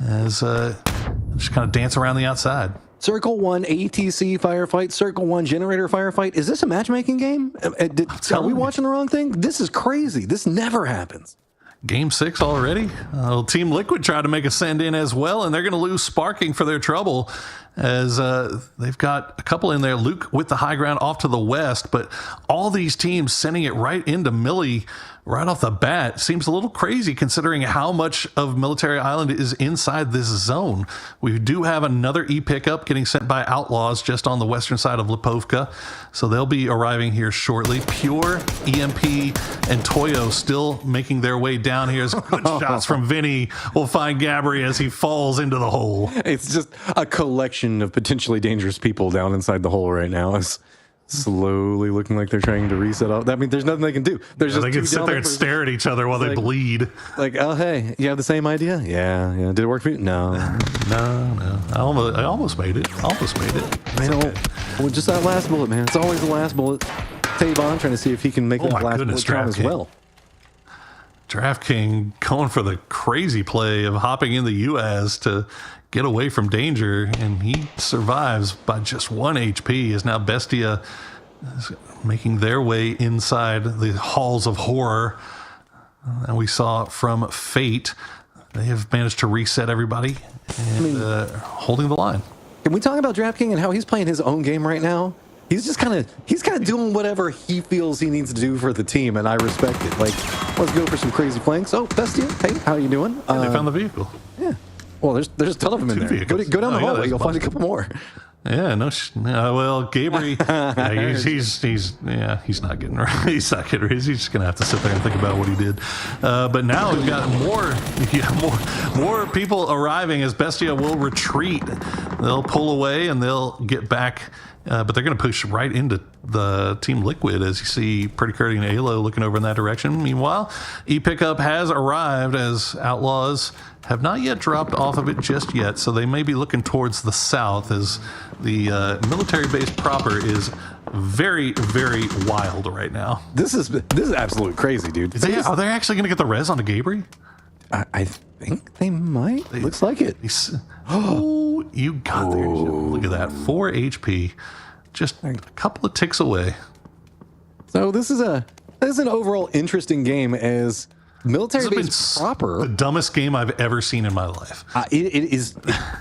as just kind of dance around the outside. Circle 1 ATC firefight, Circle 1 generator firefight. Is this a matchmaking game? Are we watching the wrong thing? This is crazy. This never happens. Game 6 already? Team Liquid tried to make a send in as well, and they're going to lose Sparking for their trouble as they've got a couple in there. Luke with the high ground off to the west, but all these teams sending it right into Millie right off the bat seems a little crazy considering how much of Military Island is inside this zone. We do have another E-pickup getting sent by Outlaws just on the western side of Lipovka, so they'll be arriving here shortly. Pure, EMP, and Toyo still making their way down here. As good shots from Vinny will find Gabri as he falls into the hole. It's just a collection of potentially dangerous people down inside the hole right now. It's slowly looking like they're trying to reset up. I mean, there's nothing they can do. There's just they can sit there and stare at each other while they bleed. Like, oh, hey, you have the same idea? Yeah. Did it work for you? No. No. I almost made it. Man, well, just that last bullet, man. It's always the last bullet. Tavon trying to see if he can make that last bullet count as well. Draft King going for the crazy play of hopping in the UAS to get away from danger, and he survives by just 1 HP. Is now Bestia is making their way inside the halls of horror. And we saw from Fate, they have managed to reset everybody and holding the line. Can we talk about Draft King and how he's playing his own game right now? He's kind of doing whatever he feels he needs to do for the team, and I respect it. Like, let's go for some crazy flanks. Oh, Bestia, hey, how you doing? They found the vehicle. Yeah. Well, there's a ton of them in there. Go down the hallway, you'll find a couple more. Yeah, well, Gabri, he's not getting right. He's not getting right. He's just gonna have to sit there and think about what he did. But now we've got more people arriving as Bestia will retreat. They'll pull away and they'll get back. But they're going to push right into the Team Liquid, as you see Pretty Curdy and Alo looking over in that direction. Meanwhile, E-Pickup has arrived as Outlaws have not yet dropped off of it just yet, so they may be looking towards the south as the military base proper is very, very wild right now. This is absolute crazy, dude. Are they actually going to get the res on the Gabri? I think they might. Looks like it. Oh, you got there. Look at that. 4 HP. Just a couple of ticks away. So this is an overall interesting game as military base proper. The dumbest game I've ever seen in my life. It is.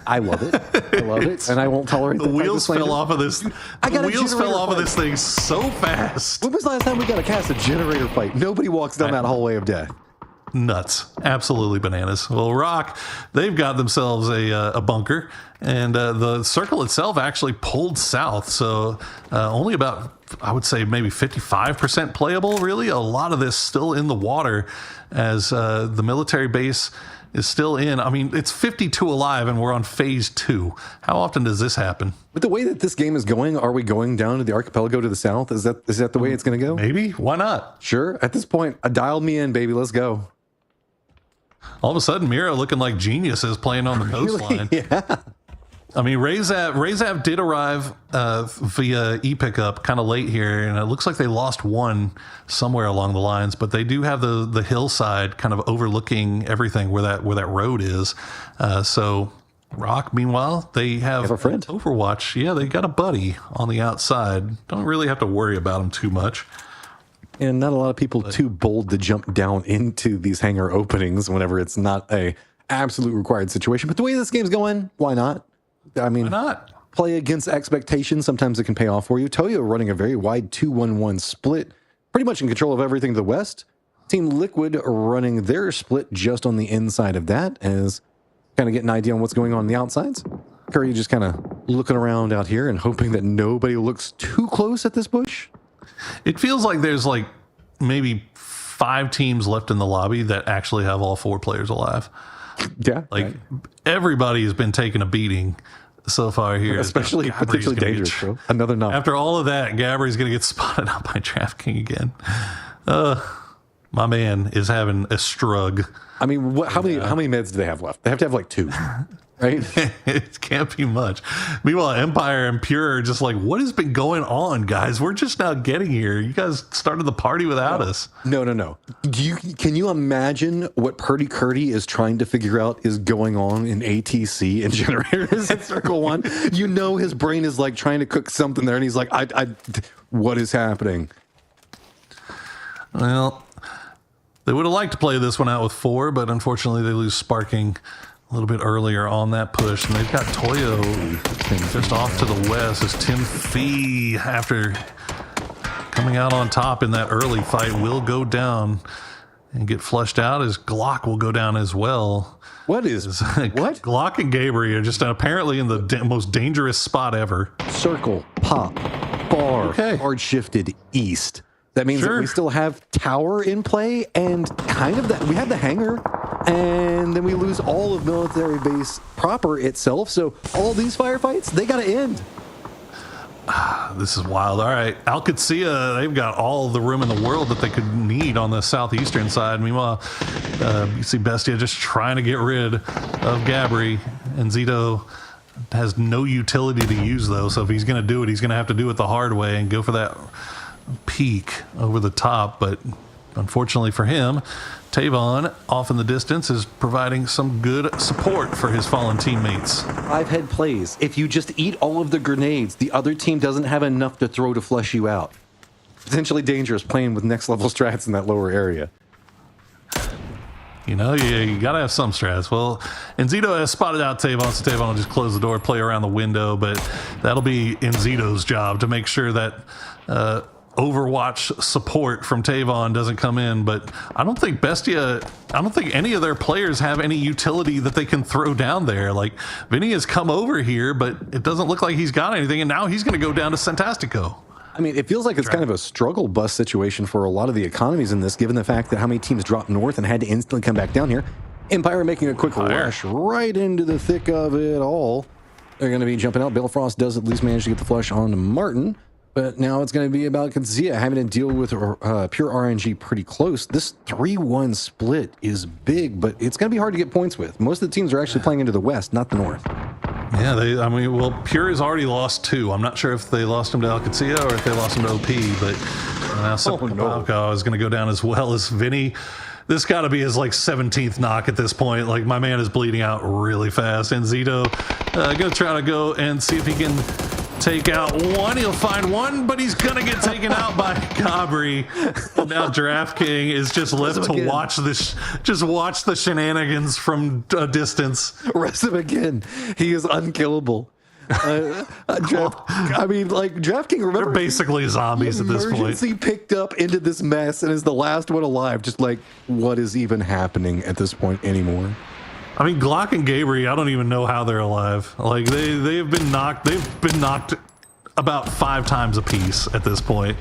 I love it. I love it, and I won't tolerate the wheels fell off of this. The wheels fell off of this thing so fast. When was the last time we got to cast a generator fight? Nobody walks down that hallway of death. Nuts. Absolutely bananas. Well, Rock, they've got themselves a bunker, and the circle itself actually pulled south, so only about, I would say, maybe 55% playable, really. A lot of this still in the water as the military base is still in. I mean, it's 52 alive, and we're on phase 2. How often does this happen? With the way that this game is going, are we going down to the archipelago to the south? Is that the way it's going to go? Maybe. Why not? Sure. At this point, dialed me in, baby. Let's go. All of a sudden, Mira looking like geniuses playing on the coastline. Yeah. I mean, Rayzav did arrive via E-Pickup kind of late here, and it looks like they lost one somewhere along the lines, but they do have the hillside kind of overlooking everything where that road is. So Rock, meanwhile, they have a friend. Overwatch. Yeah, they got a buddy on the outside. Don't really have to worry about him too much. And not a lot of people too bold to jump down into these hangar openings whenever it's not a absolute required situation. But the way this game's going, why not? I mean, why not? Play against expectations. Sometimes it can pay off for you. Toyo running a very wide 2-1-1 split, pretty much in control of everything to the west. Team Liquid running their split just on the inside of that, as kind of get an idea on what's going on the outsides. Curry just kind of looking around out here and hoping that nobody looks too close at this bush. It feels like there's like maybe 5 teams left in the lobby that actually have all 4 players alive. Yeah. Like everybody has been taking a beating so far here. Especially potentially dangerous, bro. Another knock. After all of that, Gabri's going to get spotted out by Draft King again. My man is having a strug. I mean, how many meds do they have left? They have to have like 2. Right? It can't be much. Meanwhile, Empire and Pure are just like, what has been going on, guys? We're just now getting here. You guys started the party without us. No. Can you imagine what Purdy Curdy is trying to figure out is going on in ATC and generators in Circle 1? You know his brain is like trying to cook something there, and he's like, what is happening? Well, they would have liked to play this one out with 4, but unfortunately they lose Sparking a little bit earlier on that push, and they've got Toyo just off to the west as Tim Fee, after coming out on top in that early fight, will go down and get flushed out, as Glock will go down as well. What? Glock and Gabriel are just apparently in the most dangerous spot ever. Circle, pop, bar, Okay. hard shifted east. That means that we still have tower in play, and kind of that we have the hangar, and then we lose all of military base proper itself. So all these firefights, they got to end. This is wild. All right, Al-Qudsiya, they've got all the room in the world that they could need on the southeastern side. Meanwhile, you see Bestia just trying to get rid of Gabri, and Zito has no utility to use, though. So if he's going to do it, he's going to have to do it the hard way and go for that peak over the top. But unfortunately for him, Tavon off in the distance is providing some good support for his fallen teammates. 5 head plays. If you just eat all of the grenades, the other team doesn't have enough to throw to flush you out. Potentially dangerous playing with next level strats in that lower area. You know, you got to have some strats. Well, Nzito has spotted out Tavon, so Tavon will just close the door, play around the window, but that'll be Nzito's job to make sure that Overwatch support from Tavon doesn't come in. But I don't think any of their players have any utility that they can throw down there. Like, Vinny has come over here, but it doesn't look like he's got anything, and now he's going to go down to Santastico. I mean, it feels like it's kind of a struggle bus situation for a lot of the economies in this, given the fact that how many teams dropped north and had to instantly come back down here. Empire making a quick rush right into the thick of it all. They're going to be jumping out. Balefrost does at least manage to get the flush on Martin, but now it's going to be about Qudsiya having to deal with pure RNG pretty close. This 3-1 split is big, but it's going to be hard to get points with. Most of the teams are actually playing into the west, not the north. Yeah, Pure has already lost 2. I'm not sure if they lost him to Al-Qudsiya or if they lost him to OP, but now Sepalco is going to go down as well as Vinny. This got to be his 17th knock at this point. Like, my man is bleeding out really fast, and Zito going to try to go and see if he can take out one. He'll find one, but he's gonna get taken out by Gabri. Now DraftKings is just left to watch this, just watch the shenanigans from a distance. Rest him again. He is unkillable. DraftKings, remember, they're basically zombies at this point. Emergency picked up into this mess and is the last one alive. Just like, what is even happening at this point anymore? I mean, Glock and Gabriel, I don't even know how they're alive. Like, they've been knocked about 5 times apiece at this point,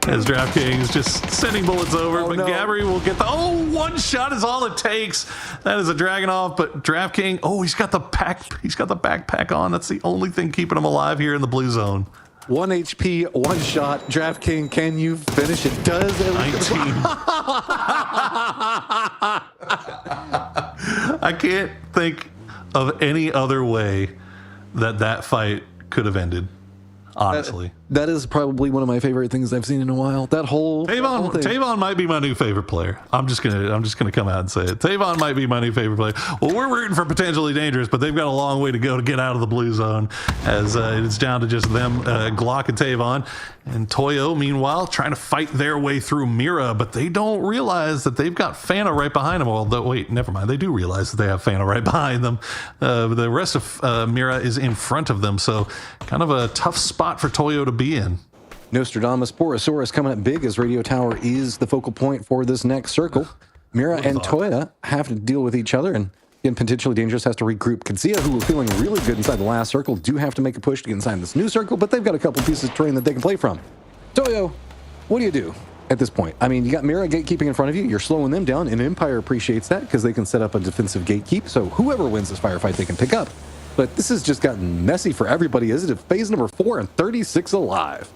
as DraftKings is just sending bullets over. Gabriel will get the one shot is all it takes. That is a dragon off, but DraftKings, he's got the backpack on. That's the only thing keeping him alive here in the blue zone. 1 HP, 1 shot. DraftKings, can you finish it? Does it? 19. I can't think of any other way that fight could have ended, honestly. That is probably one of my favorite things I've seen in a while. That whole thing. Tavon might be my new favorite player. I'm just gonna come out and say it. Tavon might be my new favorite player. Well, we're rooting for Potentially Dangerous, but they've got a long way to go to get out of the blue zone, as it's down to just them, Glock and Tavon. And Toyo, meanwhile, trying to fight their way through Mira, but they don't realize that they've got Fana right behind them. Although, wait, never mind. They do realize that they have Fana right behind them. The rest of Mira is in front of them, so kind of a tough spot for Toyo to be in. Nostradamus Porosaurus coming up big, as Radio Tower is the focal point for this next circle. Mira and Toya have to deal with each other, and again, Potentially Dangerous has to regroup. Qudsiya, who was feeling really good inside the last circle, do have to make a push to get inside this new circle, but they've got a couple pieces of terrain that they can play from. Toyo, what do you do at this point? I mean, you got Mira gatekeeping in front of you. You're slowing them down, and Empire appreciates that because they can set up a defensive gatekeep, so whoever wins this firefight, they can pick up. But this has just gotten messy for everybody. Is it phase number 4 and 36 alive?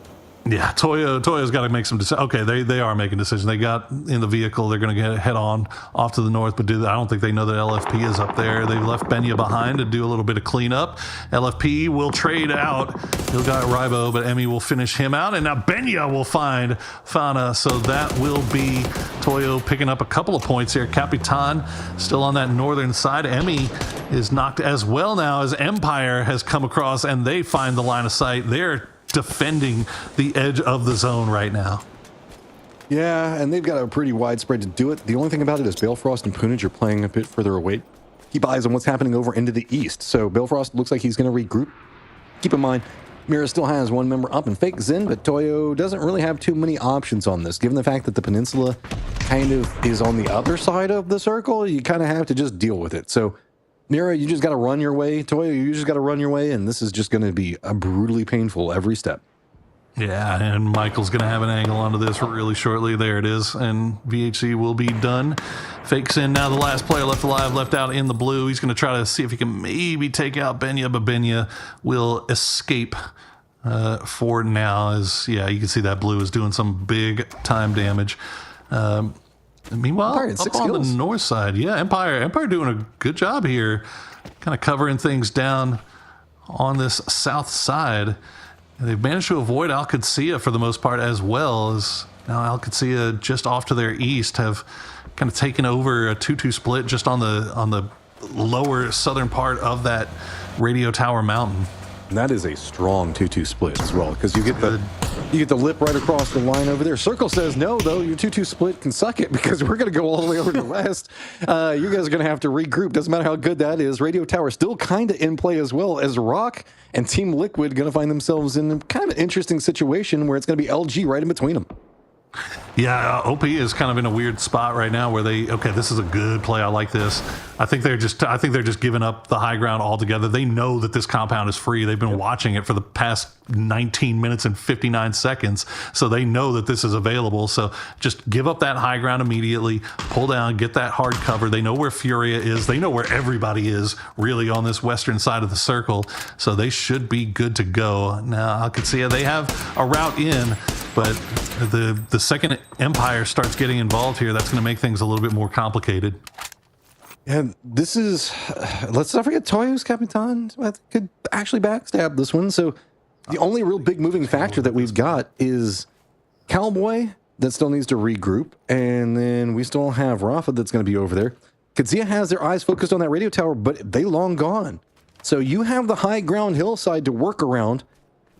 Yeah, Toyo's got to make some decisions. Okay, they are making decisions. They got in the vehicle. They're going to head on off to the north, but I don't think they know that LFP is up there. They've left Benya behind to do a little bit of cleanup. LFP will trade out. He'll got Ribo, but Emmy will finish him out, and now Benya will find Fana. So that will be Toyo picking up a couple of points here. Capitan still on that northern side. Emmy is knocked as well now, as Empire has come across, and they find the line of sight. They're defending the edge of the zone right now. Yeah, and they've got a pretty wide spread to do it. The only thing about it is Balefrost and Punage are playing a bit further away keep eyes on what's happening over into the east. So Billfrost looks like he's going to regroup. Keep in mind, Mira still has one member up in Fake Zen, but Toyo doesn't really have too many options on this. Given the fact that the peninsula kind of is on the other side of the circle, you kind of have to just deal with it. So Mira, you just got to run your way. Toyo, you just got to run your way, and this is just going to be a brutally painful every step. Yeah, and Michael's going to have an angle onto this really shortly. There it is, and VHC will be done. Fakes in now, the last player left alive, left out in the blue. He's going to try to see if he can maybe take out Benya, but Benya will escape for now. As you can see that blue is doing some big time damage. Meanwhile, Empire had up 6 on kills. the north side, Empire doing a good job here, kind of covering things down on this south side. And they've managed to avoid Al-Qudsiya for the most part, as well as now Al-Qudsiya just off to their east have kind of taken over a 2-2 split just on the lower southern part of that radio tower mountain. And that is a strong 2-2 split as well, because you get the lip right across the line over there. Circle says no, though. Your 2-2 split can suck it, because we're going to go all the way over to the west. You guys are going to have to regroup. Doesn't matter how good that is. Radio Tower still kind of in play as well, as Rock and Team Liquid going to find themselves in kind of an interesting situation where it's going to be LG right in between them. Yeah, OP is kind of in a weird spot right now where this is a good play. I like this. I think they're just giving up the high ground altogether. They know that this compound is free. They've been watching it for the past 19 minutes and 59 seconds. So they know that this is available. So just give up that high ground immediately, pull down, get that hard cover. They know where Furia is. They know where everybody is really on this western side of the circle. So they should be good to go. Now, I could see they have a route in, but the second Empire starts getting involved here, that's going to make things a little bit more complicated. And this is, let's not forget, Toyo's Capitan could actually backstab this one. So the only real big moving factor that we've got is Cowboy that still needs to regroup. And then we still have Rafa that's going to be over there. Qudsiya has their eyes focused on that radio tower, but they long gone. So you have the high ground hillside to work around.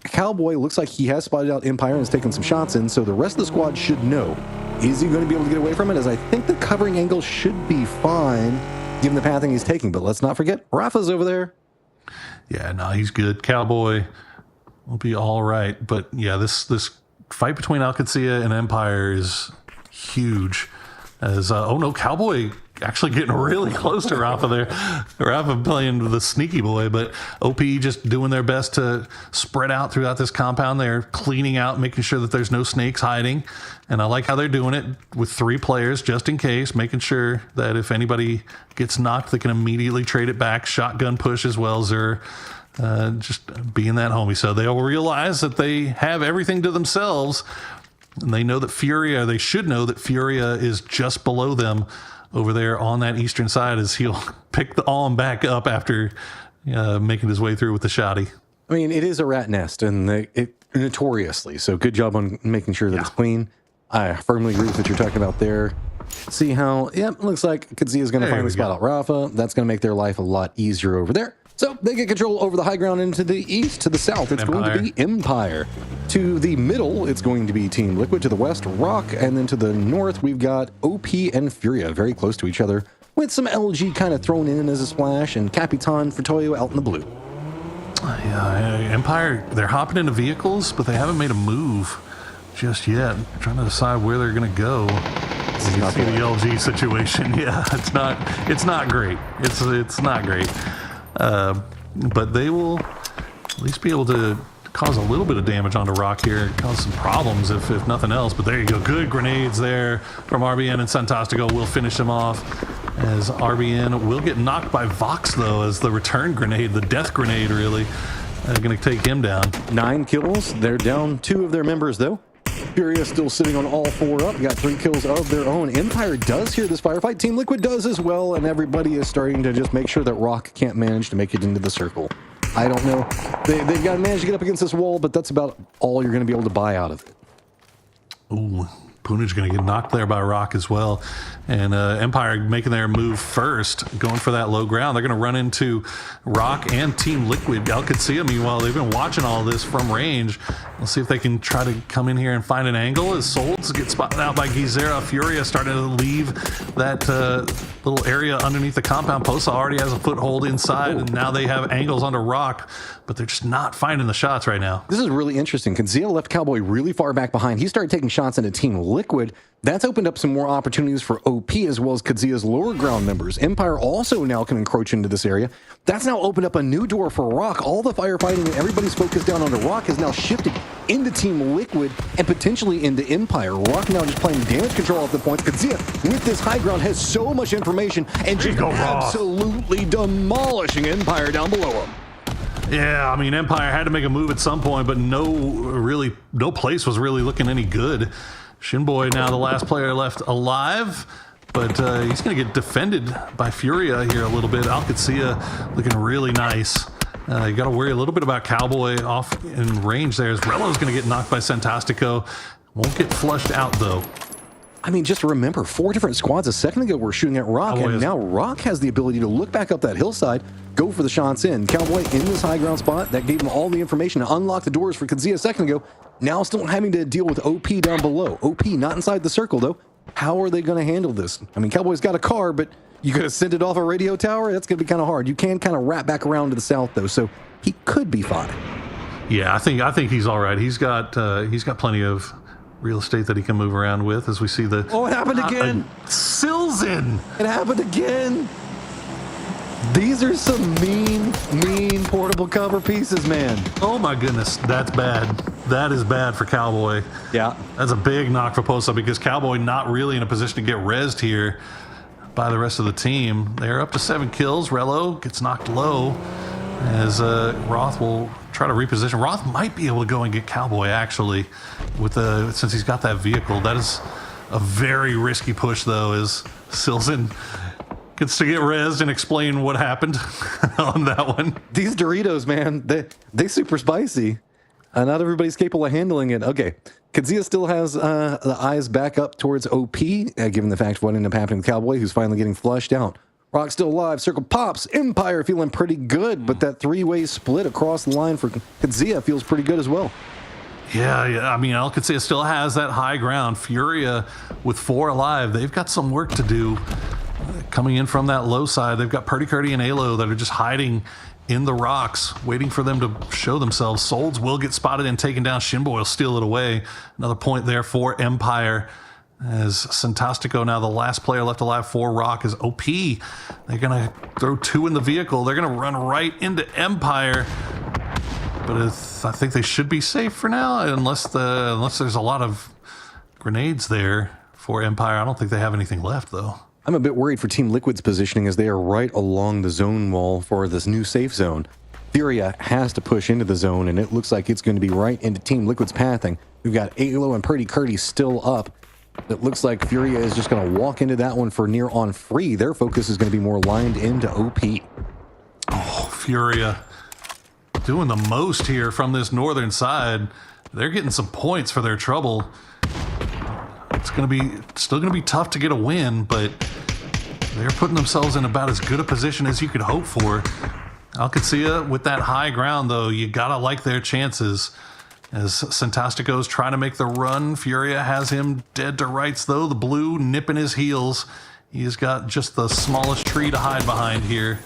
Cowboy looks like he has spotted out Empire and has taken some shots in, so the rest of the squad should know. Is he going to be able to get away from it? As I think the covering angle should be fine, given the pathing he's taking. But let's not forget, Rafa's over there. Yeah, no, he's good. Cowboy will be all right. But yeah, this fight between Al-Qudsiya and Empire is huge. As Cowboy actually getting really close to Rafa there. Rafa playing the sneaky boy, but OP just doing their best to spread out throughout this compound. They're cleaning out, making sure that there's no snakes hiding. And I like how they're doing it with 3 players just in case, making sure that if anybody gets knocked, they can immediately trade it back. Shotgun push as well, Zur. Just being that homie. So they'll realize that they have everything to themselves. And they know that they should know that Furia is just below them over there on that eastern side, as he'll pick the arm back up after making his way through with the shotty. I mean, it is a rat nest, and it notoriously. So good job on making sure that it's clean. I firmly agree with what you're talking about there. See how, looks like Qudsiya is going to finally spot out Rafa. That's going to make their life a lot easier over there. So they get control over the high ground into the east. To the south, it's going to be Empire. To the middle, it's going to be Team Liquid. To the west, Rock. And then to the north, we've got OP and Furia very close to each other, with some LG kind of thrown in as a splash, and Capitan for Toyo out in the blue. Yeah, Empire, they're hopping into vehicles, but they haven't made a move just yet. Trying to decide where they're going to go. You see the LG situation. Yeah, it's not great. It's not great. But they will at least be able to cause a little bit of damage onto Rock here, cause some problems if nothing else. But there you go. Good grenades there from RBN, and Santastico will finish them off, as RBN will get knocked by Vox, though, as the return grenade, the death grenade, really, going to take him down. 9 kills. They're down 2 of their members, though. Furia still sitting on all 4 up. Got 3 kills of their own. Empire does hear this firefight. Team Liquid does as well, and everybody is starting to just make sure that Rock can't manage to make it into the circle. I don't know. They've got to manage to get up against this wall, but that's about all you're going to be able to buy out of it. Ooh, Punage going to get knocked there by Rock as well. And Empire making their move first, going for that low ground. They're going to run into Rock and Team Liquid. Alcacia, meanwhile, they've been watching all this from range. We'll see if they can try to come in here and find an angle as Souls get spotted out by Gizera. Furia starting to leave that little area underneath the compound. Posa already has a foothold inside, and now they have angles onto Rock, but they're just not finding the shots right now. This is really interesting. Kadzia left Cowboy really far back behind. He started taking shots into Team Liquid. That's opened up some more opportunities for OP as well as Kadzia's lower ground members. Empire also now can encroach into this area. That's now opened up a new door for Rock. All the firefighting and everybody's focused down onto Rock has now shifted into Team Liquid and potentially into Empire. Rock now just playing damage control off the points. Kadzia with this high ground has so much information and just absolutely demolishing Empire down below him. Yeah, I mean, Empire had to make a move at some point, but no place was really looking any good. Shinboy now the last player left alive, but he's going to get defended by Furia here a little bit. Alcacia looking really nice. You got to worry a little bit about Cowboy off in range there, as Rello's going to get knocked by Santastico. Won't get flushed out, though. I mean, just remember, 4 different squads a second ago were shooting at Rock, and now Rock has the ability to look back up that hillside, go for the shots in. Cowboy in this high ground spot, that gave him all the information to unlock the doors for Kadzia a second ago. Now still having to deal with OP down below. OP not inside the circle, though. How are they going to handle this? I mean, Cowboy's got a car, but you got to send it off a radio tower? That's going to be kind of hard. You can kind of wrap back around to the south, though, so he could be fine. Yeah, I think he's all right. He's got plenty of real estate that he can move around with, as we see the... Oh, it happened again! Silzen! It happened again! These are some mean portable cover pieces, man. Oh my goodness, that's bad. That is bad for Cowboy. Yeah. That's a big knock for Posa, because Cowboy not really in a position to get rezzed here by the rest of the team. They're up to 7 kills. Rello gets knocked low as Roth will try to reposition. Roth might be able to go and get Cowboy, actually, since he's got that vehicle. That is a very risky push, though, as Silzen gets to get rezzed and explain what happened on that one. These Doritos, man, they super spicy. Not everybody's capable of handling it. Okay, Kadzia still has the eyes back up towards OP, given the fact of what ended up happening with Cowboy, who's finally getting flushed out. Rock still alive, circle pops, Empire feeling pretty good, but that 3-way split across the line for Kadzia feels pretty good as well. Yeah, I mean, Alcacia still has that high ground. Furia with 4 alive, they've got some work to do. Coming in from that low side, they've got Purdy Curdy and Alo that are just hiding in the rocks, waiting for them to show themselves. Souls will get spotted and taken down. Shinboy will steal it away. Another point there for Empire, as Santastico, now the last player left alive for Rock, is OP. They're going to throw 2 in the vehicle. They're going to run right into Empire. But I think they should be safe for now, unless there's a lot of grenades there for Empire. I don't think they have anything left, though. I'm a bit worried for Team Liquid's positioning, as they are right along the zone wall for this new safe zone. Furia has to push into the zone, and it looks like it's going to be right into Team Liquid's pathing. We've got Alo and Purdy Curdy still up. It looks like Furia is just going to walk into that one for near on free. Their focus is going to be more lined into OP. Oh, Furia doing the most here from this northern side. They're getting some points for their trouble. It's still going to be tough to get a win, but they're putting themselves in about as good a position as you could hope for. Alcacia with that high ground, though, you got to like their chances. As Santastico's trying to make the run, Furia has him dead to rights, though. The blue nipping his heels. He's got just the smallest tree to hide behind here.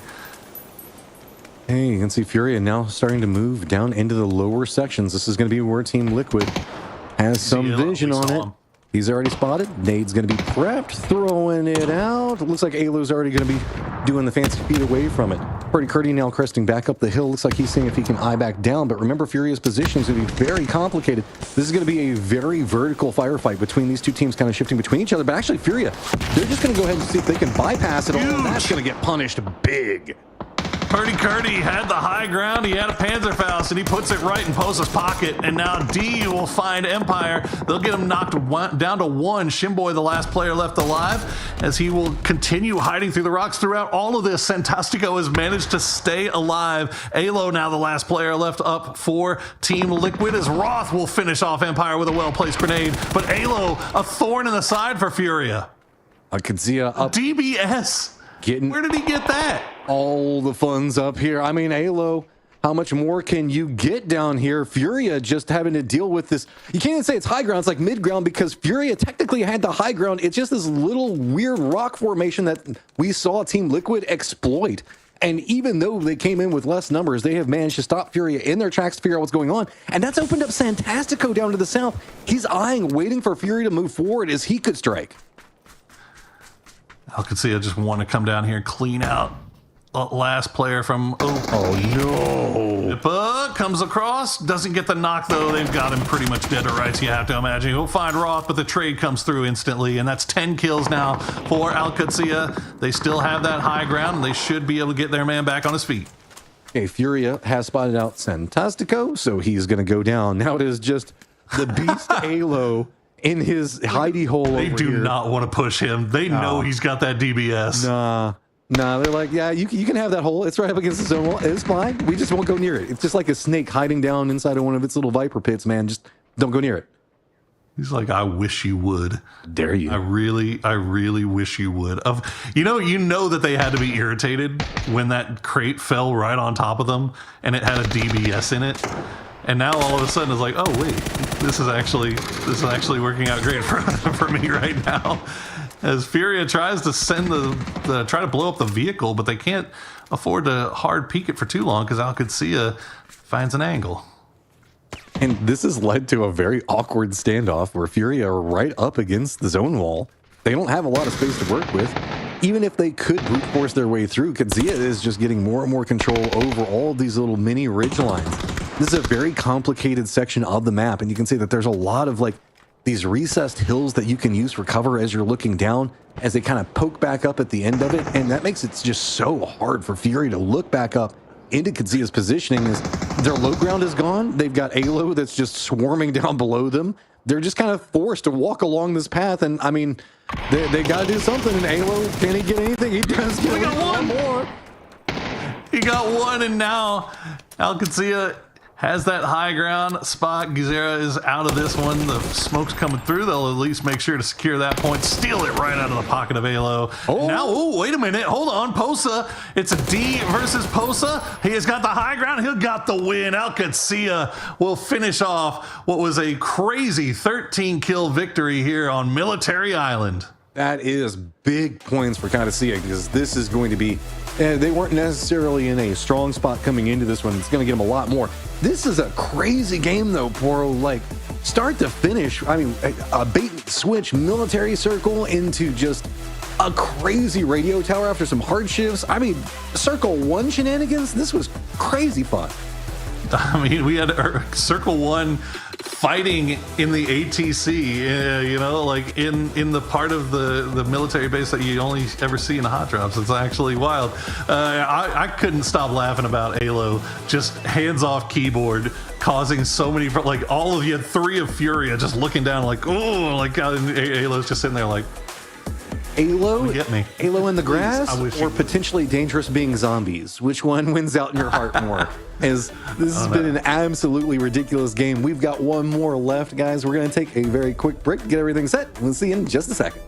Hey, you can see Furia now starting to move down into the lower sections. This is going to be where Team Liquid has some vision on it. He's already spotted. Nade's going to be prepped, throwing it out. It looks like Alo's already going to be doing the fancy feet away from it. Purdy Curdy now cresting back up the hill. Looks like he's seeing if he can eye back down. But remember, Furia's position is going to be very complicated. This is going to be a very vertical firefight between these two teams, kind of shifting between each other. But actually, Furia, they're just going to go ahead and see if they can bypass it all. And that's going to get punished big. Purdy Curdy had the high ground. He had a Panzerfaust, and he puts it right in Posa's pocket. And now D will find Empire. They'll get him knocked down to 1. Shimboy, the last player left alive, as he will continue hiding through the rocks throughout all of this. Santastico has managed to stay alive. Alo now the last player left up for Team Liquid, as Roth will finish off Empire with a well-placed grenade. But Alo, a thorn in the side for Furia. I could see up DBS. Where did he get that? All the funds up here. I mean, Alo, how much more can you get down here? Furia just having to deal with this. You can't even say it's high ground. It's like mid ground, because Furia technically had the high ground. It's just this little weird rock formation that we saw Team Liquid exploit. And even though they came in with less numbers, they have managed to stop Furia in their tracks to figure out what's going on. And that's opened up Santastico down to the south. He's eyeing, waiting for Furia to move forward as he could strike. Alcacia just want to come down here and clean out last player from... Oh, no. Ipa comes across, doesn't get the knock, though. They've got him pretty much dead to rights, you have to imagine. He'll find Roth, but the trade comes through instantly, and that's 10 kills now for Alcacia. They still have that high ground, and they should be able to get their man back on his feet. Okay, Furia has spotted out Santastico, so he's going to go down. Now it is just the beast Alo in his hidey hole over here. They do not want to push him. They know he's got that DBS. Nah, they're like, yeah, you can have that hole. It's right up against the zone wall. It's fine. We just won't go near it. It's just like a snake hiding down inside of one of its little viper pits, man. Just don't go near it. He's like, I wish you would. Dare you? I really wish you would. You know that they had to be irritated when that crate fell right on top of them and it had a DBS in it. And now all of a sudden it's like, oh wait, this is actually working out great for me right now. As Furia tries to send try to blow up the vehicle, but they can't afford to hard peek it for too long because Alcacia finds an angle. And this has led to a very awkward standoff where Furia are right up against the zone wall. They don't have a lot of space to work with. Even if they could brute force their way through, Kadzia is just getting more and more control over all of these little mini ridge lines. This is a very complicated section of the map, and you can see that there's a lot of like these recessed hills that you can use for cover as you're looking down, as they kind of poke back up at the end of it, and that makes it just so hard for Fury to look back up into Kadzia's positioning. As their low ground is gone, they've got Alo that's just swarming down below them. They're just kind of forced to walk along this path, and I mean, they got to do something. And Alo, can he get anything? He does get one more. He got one, and now Alcacia has that high ground spot. Gizera is out of this one. The smoke's coming through. They'll at least make sure to secure that point. Steal it right out of the pocket of Alo. Oh. Now, wait a minute. Hold on. Posa. It's a D versus Posa. He has got the high ground. He'll got the win. Alcacia will finish off what was a crazy 13-kill victory here on Military Island. That is big points for Cadicia, because this is going to be, they weren't necessarily in a strong spot coming into this one. It's going to get them a lot more. This is a crazy game though, Poro, like start to finish. I mean, a bait and switch military circle into just a crazy radio tower after some hardships. I mean, Circle 1 shenanigans. This was crazy fun. I mean, we had Circle 1 fighting in the ATC, you know, like in the part of the military base that you only ever see in the hot drops. It's actually wild. I couldn't stop laughing about Alo, just hands-off keyboard, causing so many, like all of you, 3 of Furia just looking down like, oh, like Alo's just sitting there like, Alo, get me. Alo in the grass, or you potentially dangerous being zombies? Which one wins out in your heart more? As this has been an absolutely ridiculous game. We've got one more left, guys. We're going to take a very quick break to get everything set. We'll see you in just a second.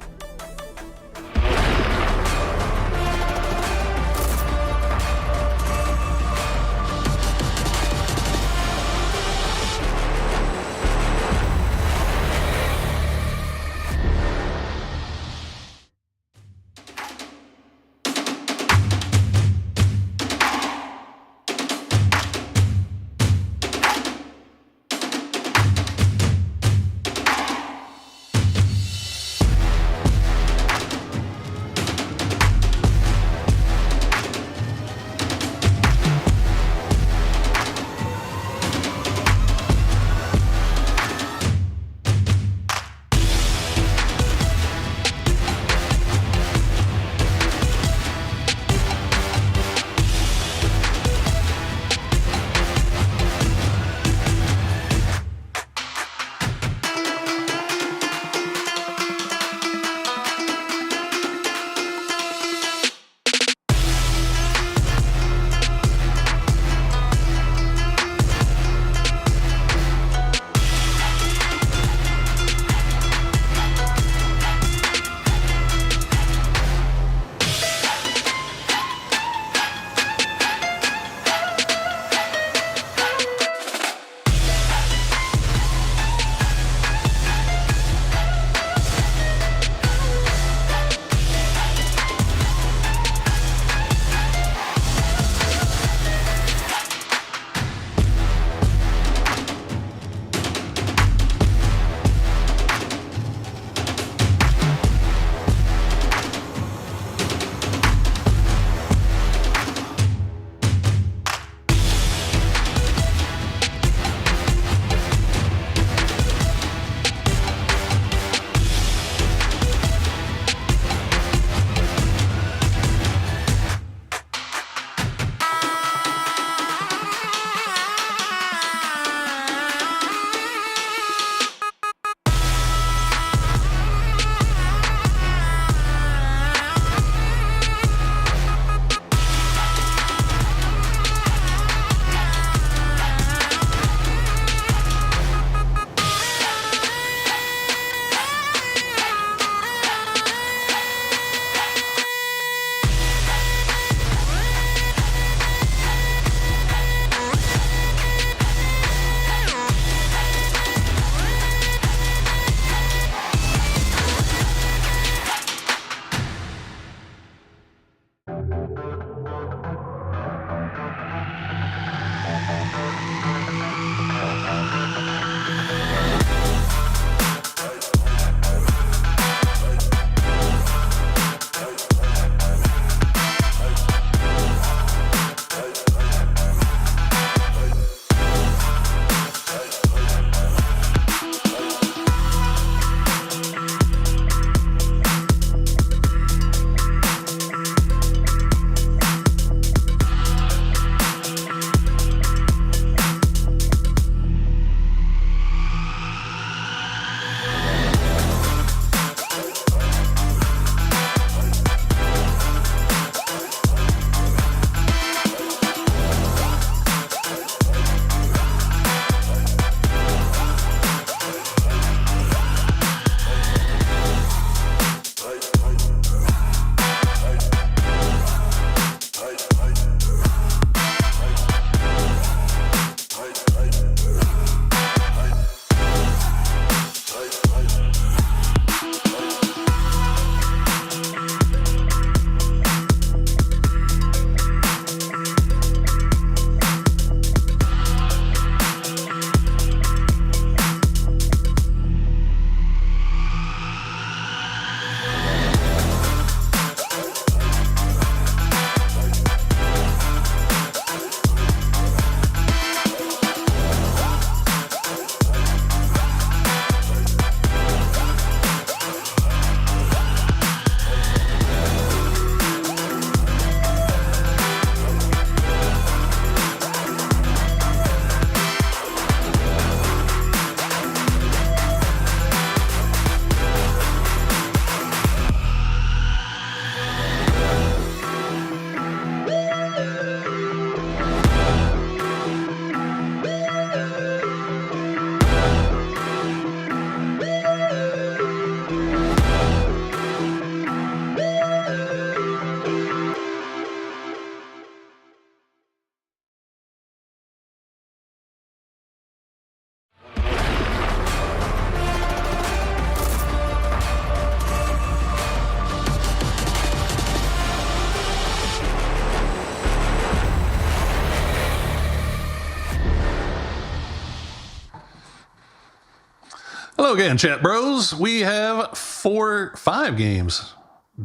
Hello again, chat bros. We have 5 games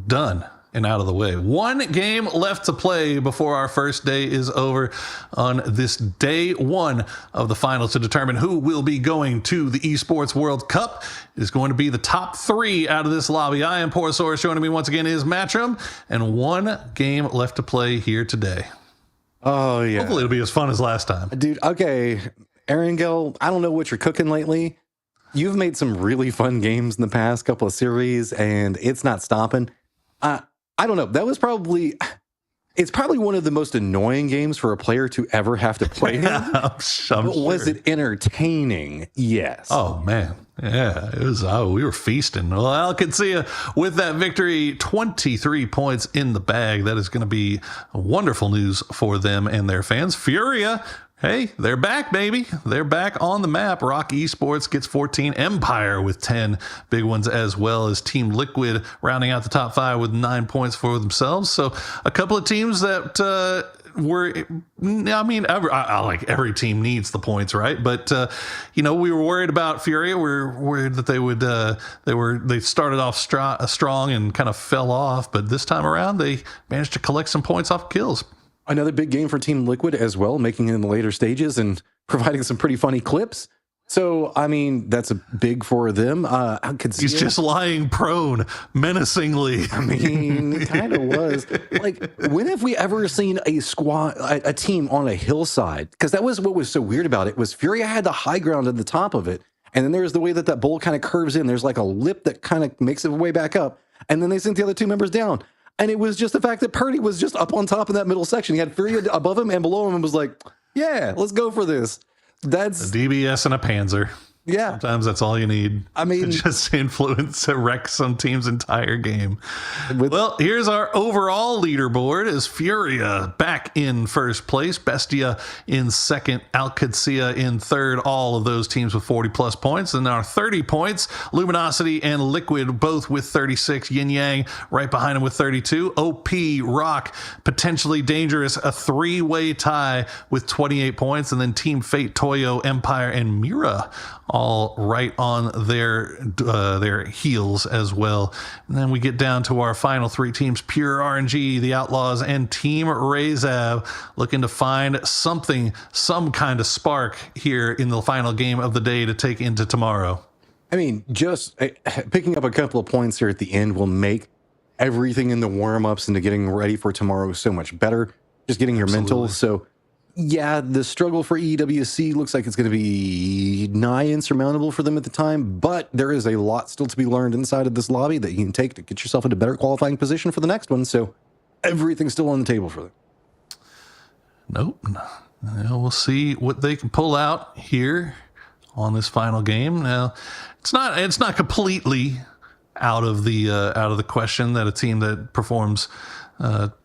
done and out of the way. 1 game left to play before our first day is over on this day 1 of the finals to determine who will be going to the Esports World Cup. It is going to be the top 3 out of this lobby. I am Porosaurus. Joining me once again is Matchroom, and 1 game left to play here today. Oh, yeah. Hopefully it'll be as fun as last time. Dude, okay. Erangel, I don't know what you're cooking lately. You've made some really fun games in the past couple of series, and it's not stopping. I don't know. That was it's probably one of the most annoying games for a player to ever have to play in. I'm sure. Was it entertaining? Yes. Oh, man. Yeah, it was. Oh, we were feasting. Well, Alcancia with that victory, 23 points in the bag. That is going to be wonderful news for them and their fans. Furia, hey, they're back, baby. They're back on the map. Rock Esports gets 14. Empire with 10 big ones, as well as Team Liquid rounding out the top 5 with 9 points for themselves. So a couple of teams that I like every team needs the points, right? But we were worried about Furia. We were worried that they started off strong and kind of fell off, but this time around they managed to collect some points off kills. Another big game for Team Liquid as well, making it in the later stages and providing some pretty funny clips. So, I mean, that's a big for them. I could see he's just lying prone menacingly. I mean, it kind of was. Like, when have we ever seen a team on a hillside? Because that was what was so weird about it, was Furia had the high ground at the top of it. And then there's the way that bowl kind of curves in. There's like a lip that kind of makes its way back up. And then they sent the other 2 members down. And it was just the fact that Purdy was just up on top in that middle section. He had Furia above him and below him and was like, yeah, let's go for this. That's a DBS and a Panzer. Yeah. Sometimes that's all you need. I mean, to just influence to wreck some team's entire game. Well, here's our overall leaderboard as Furia back in first place, Bestia in second, Alcacia in third, all of those teams with 40 plus points. And our 30 points, Luminosity and Liquid both with 36, Yin Yang right behind them with 32, OP, Rock, potentially dangerous, a 3-way tie with 28 points, and then Team Fate, Toyo, Empire, and Mira all right on their heels as well. And then we get down to our final 3 teams, Pure RNG, the Outlaws, and Team Razav, looking to find some kind of spark here in the final game of the day to take into tomorrow. I mean, just picking up a couple of points here at the end will make everything in the warm-ups into getting ready for tomorrow so much better. Just getting your mental. So yeah, the struggle for EWC looks like it's going to be nigh insurmountable for them at the time, but there is a lot still to be learned inside of this lobby that you can take to get yourself into better qualifying position for the next one. So everything's still on the table for them. Nope. We'll see what they can pull out here on this final game. Now, it's not completely out of the question that a team that performs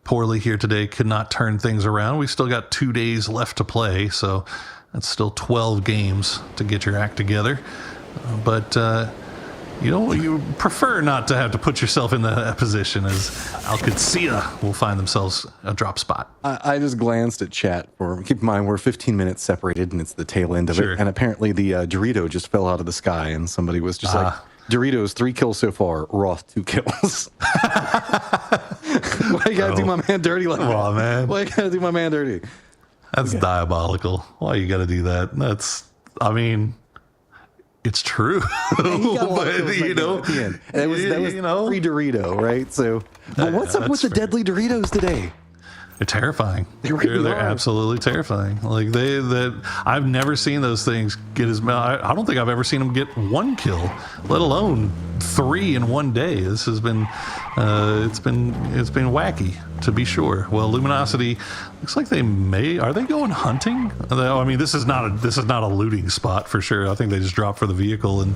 poorly here today could not turn things around. We've still got 2 days left to play, so that's still 12 games to get your act together. But you prefer not to have to put yourself in that position, as Alcacia will find themselves a drop spot. I just glanced at chat. Keep in mind, we're 15 minutes separated, and it's the tail end of it. And apparently the Dorito just fell out of the sky, and somebody was just like, Doritos, 3 kills so far. Roth, 2 kills. Why you gotta do my man dirty like that? Man. Why you gotta do my man dirty? That's diabolical. Why you gotta do that? It's true. But, that was free Dorito, right? So, but what's up with the deadly Doritos today? They're terrifying. They're absolutely terrifying. Like I've never seen those things get as many. I don't think I've ever seen them get 1 kill, let alone 3 in one day. This has been it's been wacky, to be sure. Well, Luminosity looks like are they going hunting? I mean, this is not a looting spot for sure. I think they just dropped for the vehicle, and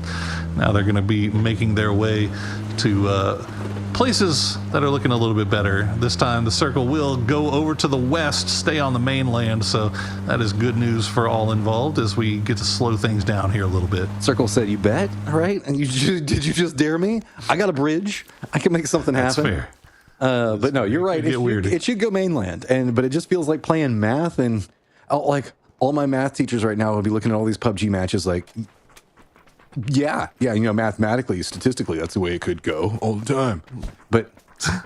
now they're going to be making their way to places that are looking a little bit better. This time the circle will go over to the west, stay on the mainland, so that is good news for all involved as we get to slow things down here a little bit. Circle said, you bet, all right? And did you just dare me? I got a bridge. I can make something happen. That's fair. But no, you're right. It should go mainland, but it just feels like playing math, and like all my math teachers right now would be looking at all these PUBG matches like, Yeah, mathematically, statistically, that's the way it could go all the time. But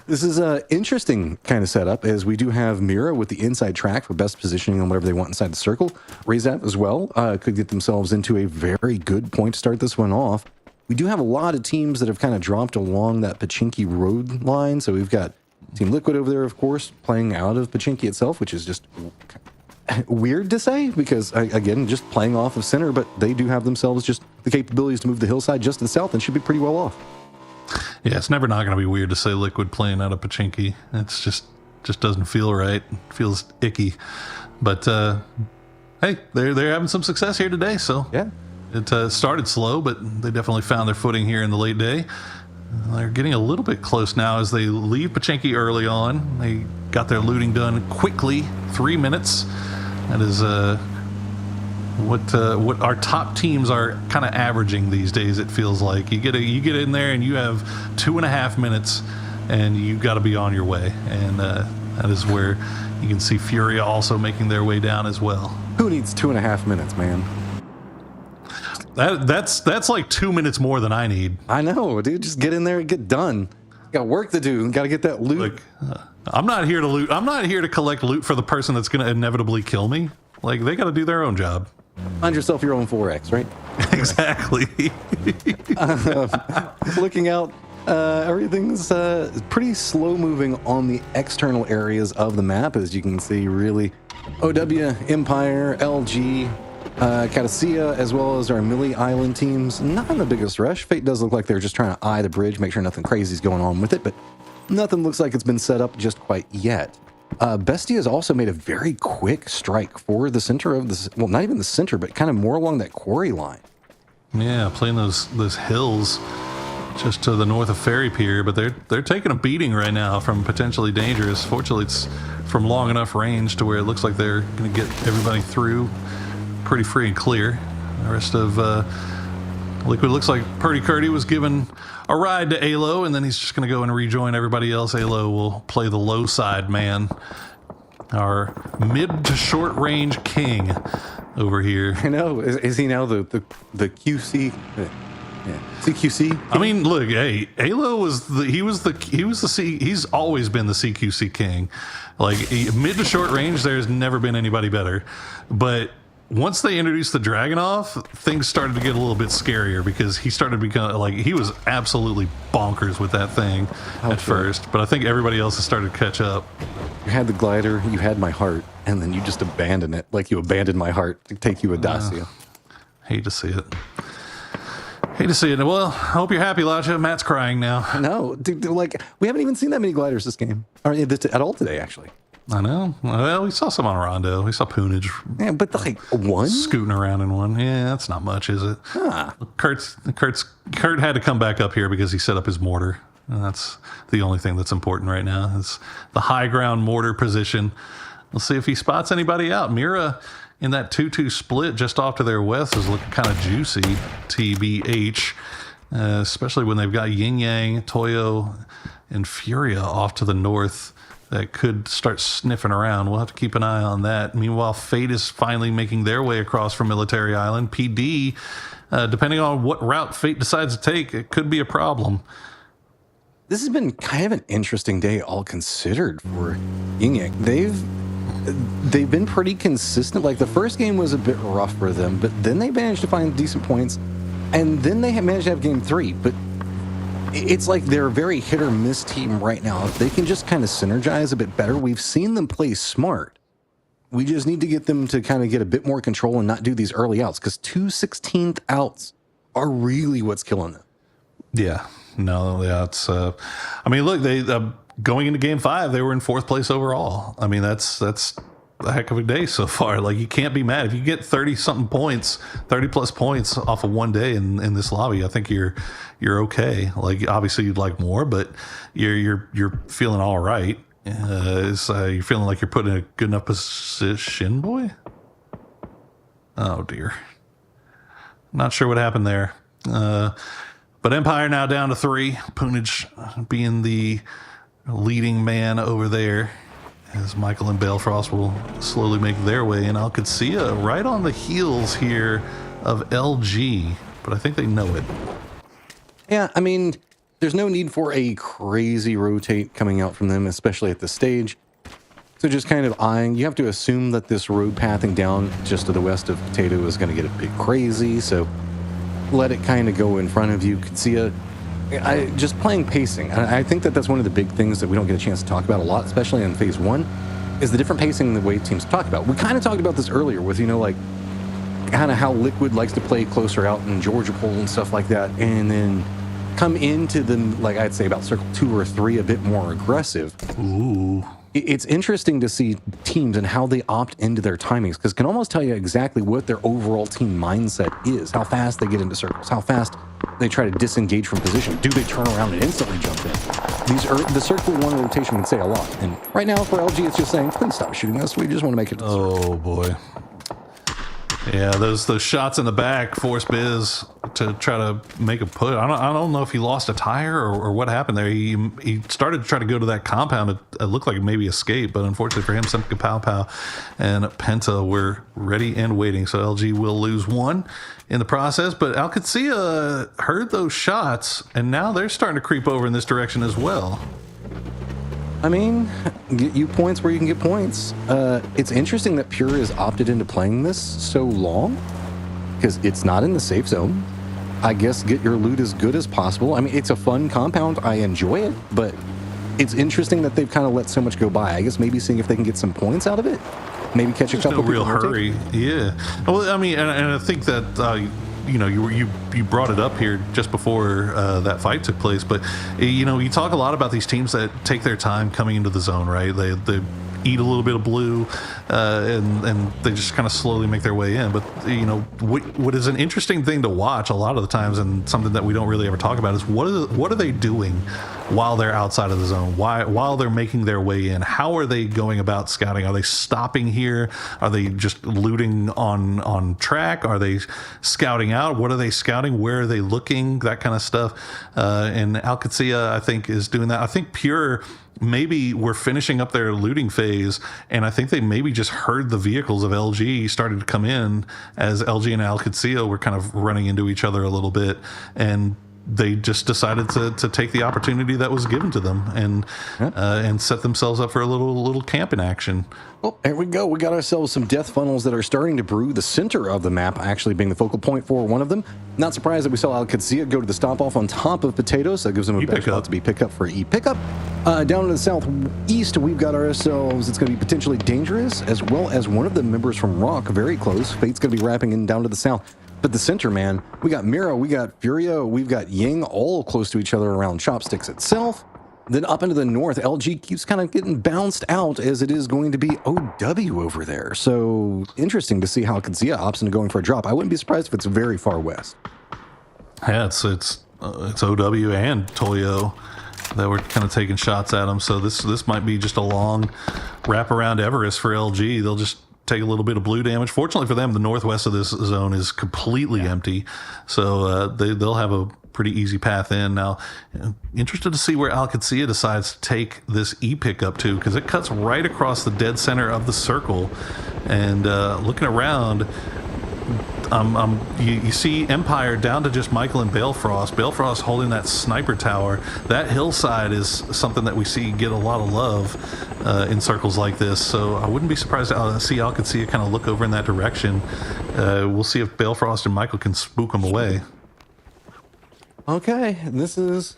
this is an interesting kind of setup, as we do have Mira with the inside track for best positioning on whatever they want inside the circle. Riyadh as well could get themselves into a very good point to start this one off. We do have a lot of teams that have kind of dropped along that Pachinki road line. So we've got Team Liquid over there, of course, playing out of Pachinki itself, which is just weird to say because, again, just playing off of center, but they do have themselves just the capabilities to move the hillside just to the south and should be pretty well off. Yeah, it's never not going to be weird to say Liquid playing out of Pachinki. It's just doesn't feel right. It feels icky. But hey, they're having some success here today. So yeah, it started slow, but they definitely found their footing here in the late day. They're getting a little bit close now as they leave Pachinki early on. They got their looting done quickly, 3 minutes. That is what our top teams are kind of averaging these days. It feels like you get in there and you have 2.5 minutes, and you got to be on your way. And that is where you can see Furia also making their way down as well. Who needs 2.5 minutes, man? That's like 2 minutes more than I need. I know, dude. Just get in there and get done. Got work to do. Got to get that loot. I'm not here to loot. I'm not here to collect loot for the person that's going to inevitably kill me. Like, they got to do their own job. Find yourself your own 4X, right? Exactly. Looking out, everything's pretty slow moving on the external areas of the map, as you can see. Really, OW, Empire, LG, Catasia, as well as our Millie Island teams, not in the biggest rush. Fate does look like they're just trying to eye the bridge, make sure nothing crazy is going on with it, but nothing looks like it's been set up just quite yet. Bestia has also made a very quick strike for the center of this. Well, not even the center, but kind of more along that quarry line. Yeah, playing those hills just to the north of Ferry Pier, but they're taking a beating right now from potentially dangerous. Fortunately, it's from long enough range to where it looks like they're going to get everybody through pretty free and clear. The rest of Liquid looks like Purdy Curdy was given a ride to Alo, and then he's just going to go and rejoin everybody else. Alo will play the low side man, our mid to short range king over here. I know. Is he now the QC? Yeah. CQC? I mean, look, hey, Alo was he's always been the CQC king. Like, mid to short range, there's never been anybody better. But once they introduced the Dragunov, things started to get a little bit scarier because he started to become, like, he was absolutely bonkers with that thing at first. But I think everybody else has started to catch up. You had the glider, you had my heart, and then you just abandoned it, like you abandoned my heart to take you a Dacia. Hate to see it. Hate to see it. Well, I hope you're happy, Lasha. Matt's crying now. No, dude, like, we haven't even seen that many gliders this game. Or at all today, actually. I know. Well, we saw some on Rondo. We saw Poonage. Yeah, but like one? Scooting around in one. Yeah, that's not much, is it? Kurt had to come back up here because he set up his mortar. And that's the only thing that's important right now is the high ground mortar position. We'll see if he spots anybody out. Mira in that 2-2 split just off to their west is looking kind of juicy, TBH, especially when they've got Yin Yang, Toyo, and Furia off to the north that could start sniffing around. We'll have to keep an eye on that. Meanwhile, Fate is finally making their way across from Military Island. PD, depending on what route Fate decides to take, it could be a problem. This has been kind of an interesting day, all considered, for Yin Yang. They've been pretty consistent. Like, the first game was a bit rough for them, but then they managed to find decent points, and then they managed to have game 3. But it's like they're a very hit or miss team right now. If they can just kind of synergize a bit better, we've seen them play smart. We just need to get them to kind of get a bit more control and not do these early outs, because 2 16th outs are really what's killing them. Yeah. No, yeah, it's. I mean, look, they going into Game 5, they were in 4th place overall. I mean, that's a heck of a day so far. Like, you can't be mad if you get 30-something points, 30-plus points off of one day in this lobby. I think you're okay. Like, obviously, you'd like more, but you're feeling all right. You're feeling like you're put in a good enough position, boy. Oh dear, not sure what happened there. But Empire now down to 3. Poonage being the leading man over there, as Michael and Balefrost will slowly make their way in. Alcacia right on the heels here of LG. but I think they know it. Yeah, I mean, there's no need for a crazy rotate coming out from them, especially at this stage. So just kind of eyeing, you have to assume that this road pathing down just to the west of Potato is going to get a bit crazy. So let it kind of go in front of you. Could see just playing pacing. I think that that's one of the big things that we don't get a chance to talk about a lot, especially in phase one, is the different pacing the way teams talk about. We kind of talked about this earlier with, like kind of how Liquid likes to play closer out in Georgia Pole and stuff like that. And then come into the, like I'd say about circle 2 or 3, a bit more aggressive. Ooh. It's interesting to see teams and how they opt into their timings, because it can almost tell you exactly what their overall team mindset is, how fast they get into circles, how fast they try to disengage from position. Do they turn around and instantly jump in? The circle 1 rotation can say a lot. And right now for LG, it's just saying, please stop shooting us. We just want to make it. Oh, boy. Yeah, those shots in the back forced Biz to try to make a put. I don't know if he lost a tire or what happened there. He started to try to go to that compound. It looked like maybe escape, but unfortunately for him, Semka Pow Pow and Penta were ready and waiting. So LG will lose 1 in the process, but Alcacia heard those shots, and now they're starting to creep over in this direction as well. I mean, get you points where you can get points. It's interesting that Pure has opted into playing this so long, because it's not in the safe zone. I guess get your loot as good as possible. I mean, it's a fun compound. I enjoy it, but it's interesting that they've kind of let so much go by. I guess maybe seeing if they can get some points out of it. Maybe catch a couple. No real hurry. Yeah. Well, I mean, and I think that you brought it up here just before that fight took place, but you talk a lot about these teams that take their time coming into the zone, right? They eat a little bit of blue, and they just kind of slowly make their way in. But what is an interesting thing to watch a lot of the times, and something that we don't really ever talk about, is what are they doing while they're outside of the zone? While they're making their way in, how are they going about scouting? Are they stopping here? Are they just looting on track? Are they scouting out? What are they scouting? Where are they looking? That kind of stuff. And Alcacia, I think, is doing that. I think Pure, maybe we're finishing up their looting phase, and I think they maybe just heard the vehicles of LG started to come in as LG and Alcacia were kind of running into each other a little bit, and they just decided to take the opportunity that was given to them and set themselves up for a little camping action. Well, there we go. We got ourselves some death funnels that are starting to brew. The center of the map actually being the focal point for one of them. Not surprised that we saw Alcacia go to the stop off on top of Potatoes. So that gives them a better spot to be picked up for E-pickup. Down in the southeast, we've got ourselves, it's going to be potentially dangerous, as well as one of the members from Rock, very close. Fate's going to be wrapping in down to the south. But the center, man, we got Mira, we got Furio, we've got Ying, all close to each other around Chopsticks itself. Then up into the north, LG keeps kind of getting bounced out, as it is going to be OW over there. So interesting to see how Kazuya opts into going for a drop. I wouldn't be surprised if it's very far west. Yeah, it's OW and Toyo that were kind of taking shots at him. So this might be just a long wrap around Everest for LG. They'll just take a little bit of blue damage. Fortunately for them, the northwest of this zone is completely empty, so they'll have a pretty easy path in. Now, interested to see where Alcacia decides to take this E-pickup to, because it cuts right across the dead center of the circle. And looking around, you see Empire down to just Michael and Balefrost. Balefrost holding that sniper tower. That hillside is something that we see get a lot of love in circles like this. So I wouldn't be surprised to see Alcacia kind of look over in that direction. We'll see if Balefrost and Michael can spook them away. Okay, this is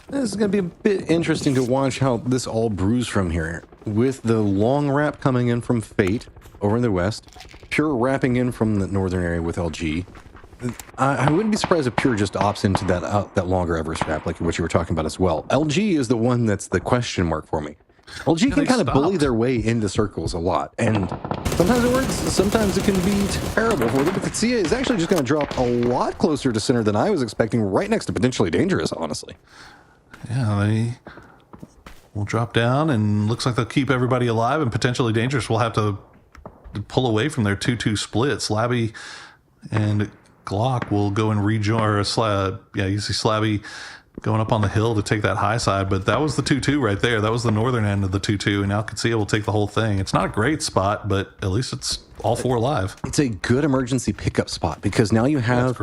going to be a bit interesting to watch how this all brews from here. With the long wrap coming in from Fate over in the west, Pure wrapping in from the northern area with LG. I wouldn't be surprised if Pure just opts into that longer Everest wrap, like what you were talking about as well. LG is the one that's the question mark for me. LG can kind of bully their way into circles a lot, and sometimes it works, sometimes it can be terrible for them. But Kazuya is actually just going to drop a lot closer to center than I was expecting, right next to potentially dangerous, honestly. Yeah, they will drop down, and looks like they'll keep everybody alive, and potentially dangerous will have to pull away from their 2-2 split. Slabby and Glock will go and rejoin, or you see Slabby going up on the hill to take that high side, but that was the 2-2 right there. That was the northern end of the 2-2, and Alcacia will take the whole thing. It's not a great spot, but at least it's all four alive. It's a good emergency pickup spot, because now you have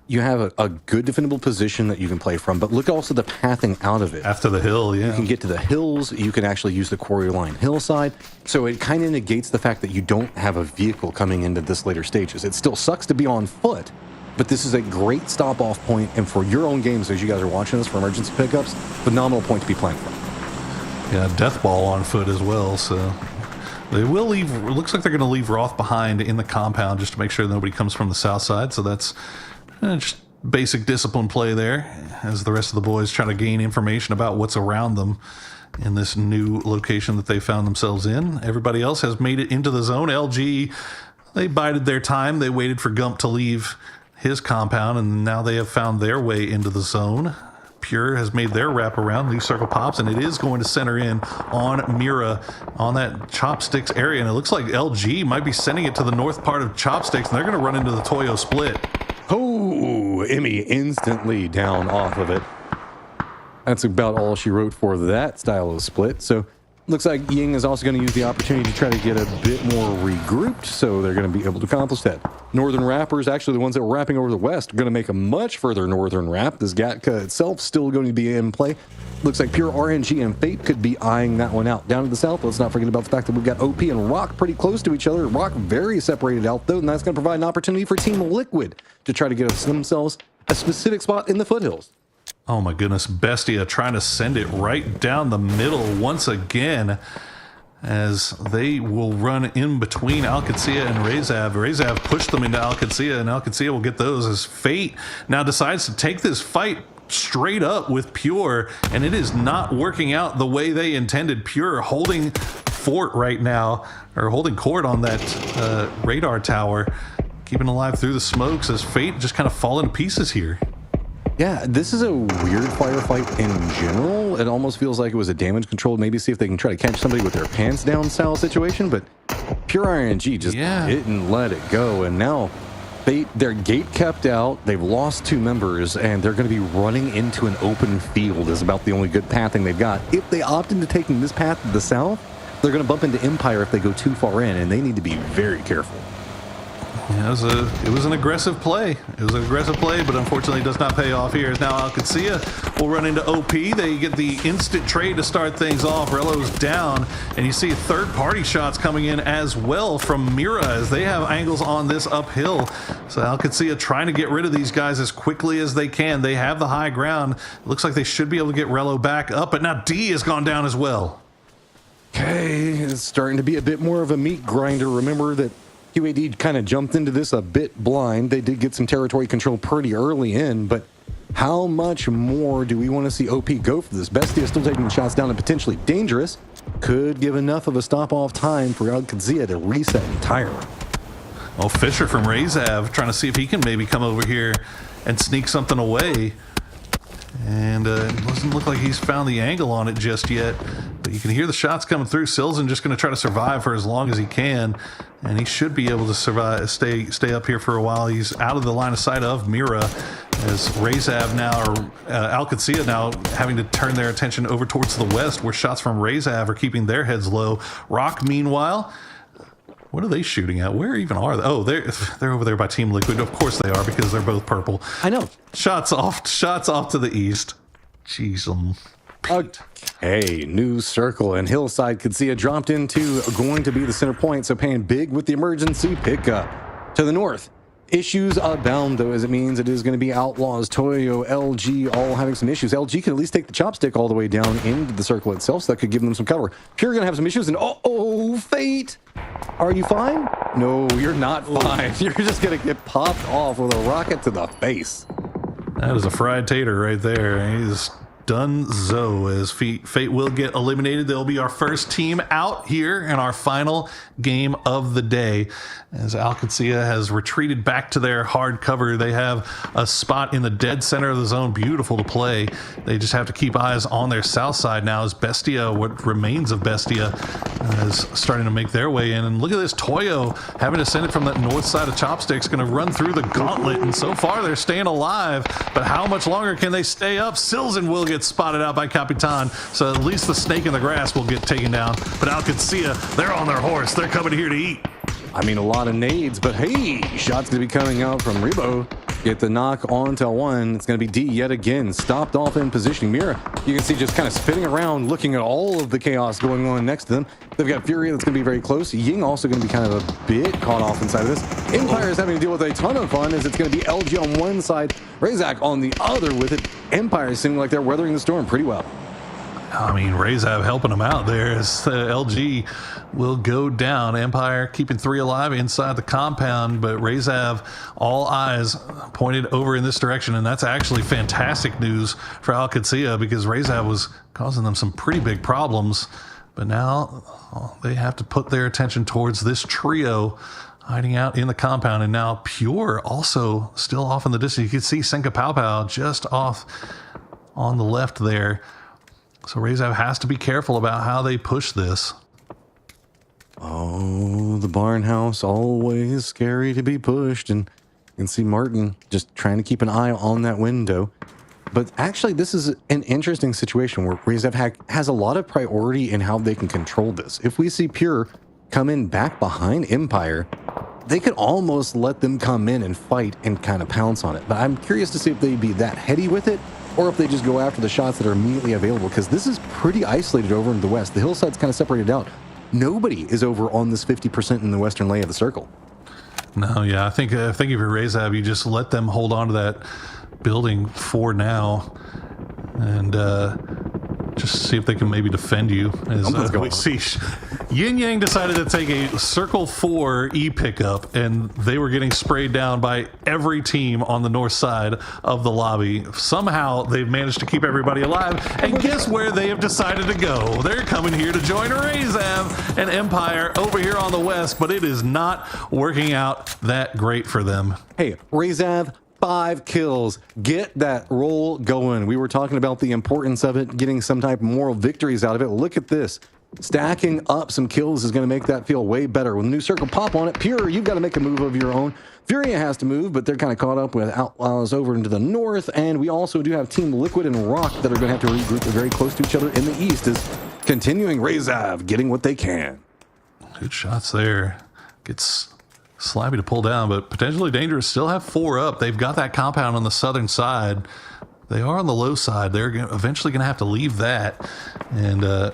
you have a good defendable position that you can play from, but look also the pathing out of it. After the hill, yeah. You can get to the hills. You can actually use the quarry line hillside. So it kind of negates the fact that you don't have a vehicle coming into this later stages. It still sucks to be on foot, but this is a great stop-off point. And for your own games, as you guys are watching this for emergency pickups, phenomenal point to be playing from. Yeah, death ball on foot as well, so they will leave. It looks like they're going to leave Roth behind in the compound just to make sure nobody comes from the south side. So that's just basic discipline play there, as the rest of the boys try to gain information about what's around them in this new location that they found themselves in. Everybody else has made it into the zone. LG, they bided their time. They waited for Gump to leave his compound, and now they have found their way into the zone. Pure has made their wrap around. New circle pops, and it is going to center in on Mira on that Chopsticks area. And it looks like LG might be sending it to the north part of Chopsticks, and they're going to run into the Toyo split. Oh, Emmy instantly down off of it. That's about all she wrote for that style of split. So looks like Ying is also going to use the opportunity to try to get a bit more regrouped, so they're going to be able to accomplish that. Northern Rappers, actually the ones that were rapping over the west, are going to make a much further northern rap. This Gatka itself still going to be in play. Looks like Pure RNG and Fate could be eyeing that one out. Down to the south, let's not forget about the fact that we've got OP and Rock pretty close to each other. Rock very separated out, though, and that's going to provide an opportunity for Team Liquid to try to get themselves a specific spot in the foothills. Oh my goodness, Bestia trying to send it right down the middle once again, as they will run in between Alcancia and Rezav. Rezav pushed them into Alcancia, and Alcancia will get those as Fate now decides to take this fight straight up with Pure, and it is not working out the way they intended. Pure holding fort right now, or holding court on that radar tower, keeping alive through the smokes as Fate just kind of falling to pieces here. Yeah, this is a weird firefight in general. It almost feels like it was a damage control. Maybe see if they can try to catch somebody with their pants down style situation, but Pure RNG just didn't let it go. And now their gate kept out. They've lost 2 members, and they're going to be running into an open field is about the only good pathing they've got. If they opt into taking this path to the south, they're going to bump into Empire if they go too far in, and they need to be very careful. Yeah, it was an aggressive play. It was an aggressive play, but unfortunately it does not pay off here. Now Alcancia will run into OP. They get the instant trade to start things off. Rello's down, and you see third-party shots coming in as well from Mira as they have angles on this uphill. So Alcancia trying to get rid of these guys as quickly as they can. They have the high ground. It looks like they should be able to get Rello back up, but now D has gone down as well. Okay, it's starting to be a bit more of a meat grinder. Remember that QAD kind of jumped into this a bit blind. They did get some territory control pretty early in, but how much more do we want to see OP go for this? Bestia still taking the shots down and potentially dangerous. Could give enough of a stop-off time for Alcancia to reset entirely. Well, Fisher from Rezav trying to see if he can maybe come over here and sneak something away. And it doesn't look like he's found the angle on it just yet. But you can hear the shots coming through. Silzen just going to try to survive for as long as he can. And he should be able to survive, stay up here for a while. He's out of the line of sight of Mira, as Rezav now, or Alcancia now, having to turn their attention over towards the west, where shots from Rezav are keeping their heads low. Rock, meanwhile, what are they shooting at? Where even are they? Oh, they're over there by Team Liquid. Of course they are, because they're both purple. I know. Shots off to the east. Jeez, Okay, new circle, and Hillside could see it dropped into going to be the center point, so paying big with the emergency pickup. To the north, issues abound, though, as it means it is going to be Outlaws, Toyo, LG, all having some issues. LG can at least take the chopstick all the way down into the circle itself, so that could give them some cover. Pure going to have some issues, and Fate! Are you fine? No, you're not fine. You're just going to get popped off with a rocket to the face. That is a fried tater right there. He's Dunzo, as Fate will get eliminated. They'll be our first team out here in our final game of the day, as Alcancia has retreated back to their hard cover. They have a spot in the dead center of the zone, beautiful to play. They just have to keep eyes on their south side now, as Bestia, what remains of Bestia, is starting to make their way in. And look at this, Toyo having to send it from that north side of Chopsticks, going to run through the gauntlet, and so far they're staying alive, but how much longer can they stay up? Silzen will get spotted out by Capitan, so at least the snake in the grass will get taken down. But Alcancia, they're on their horse. They're coming here to eat. I mean, a lot of nades, but hey, shots going to be coming out from Rebo. Get the knock onto one. It's going to be D yet again. Stopped off in positioning. Mira, you can see just kind of spinning around, looking at all of the chaos going on next to them. They've got Fury that's going to be very close. Ying also going to be kind of a bit caught off inside of this. Empire is having to deal with a ton of fun as it's going to be LG on one side, Razak on the other with it. Empire is seeming like they're weathering the storm pretty well. I mean, Razav helping them out there as LG will go down. Empire keeping 3 alive inside the compound, but Razav, all eyes pointed over in this direction, and that's actually fantastic news for Al Qudsiya because Razav was causing them some pretty big problems. But now they have to put their attention towards this trio hiding out in the compound, and now Pure also still off in the distance. You can see Senka Pao Pao just off on the left there. So Razav has to be careful about how they push this. Oh, the barn house, always scary to be pushed. And you can see Martin just trying to keep an eye on that window. But actually, this is an interesting situation where Razav has a lot of priority in how they can control this. If we see Pure come in back behind Empire, they could almost let them come in and fight and kind of pounce on it. But I'm curious to see if they'd be that heady with it, or if they just go after the shots that are immediately available, because this is pretty isolated over in the west. The hillside's kind of separated out. Nobody is over on this 50% in the western lay of the circle. No, yeah, I think if you're Razav, you just let them hold on to that building for now, and just see if they can maybe defend you. As we see, Yin Yang decided to take a Circle 4 E pickup, and they were getting sprayed down by every team on the north side of the lobby. Somehow they've managed to keep everybody alive, and guess where they have decided to go? They're coming here to join Razav and Empire over here on the west, but it is not working out that great for them. Hey, Razav, 5 kills. Get that roll going. We were talking about the importance of it, getting some type of moral victories out of it. Look at this. Stacking up some kills is going to make that feel way better. With a new circle pop on it, Pure, you've got to make a move of your own. Furia has to move, but they're kind of caught up with Outlaws over into the north. And we also do have Team Liquid and Rock that are going to have to regroup. They're very close to each other in the east, is continuing Razav getting what they can. Good shots there. Gets Slimy to pull down, but potentially dangerous. Still have 4 up. They've got that compound on the southern side. They are on the low side. They're eventually going to have to leave that. And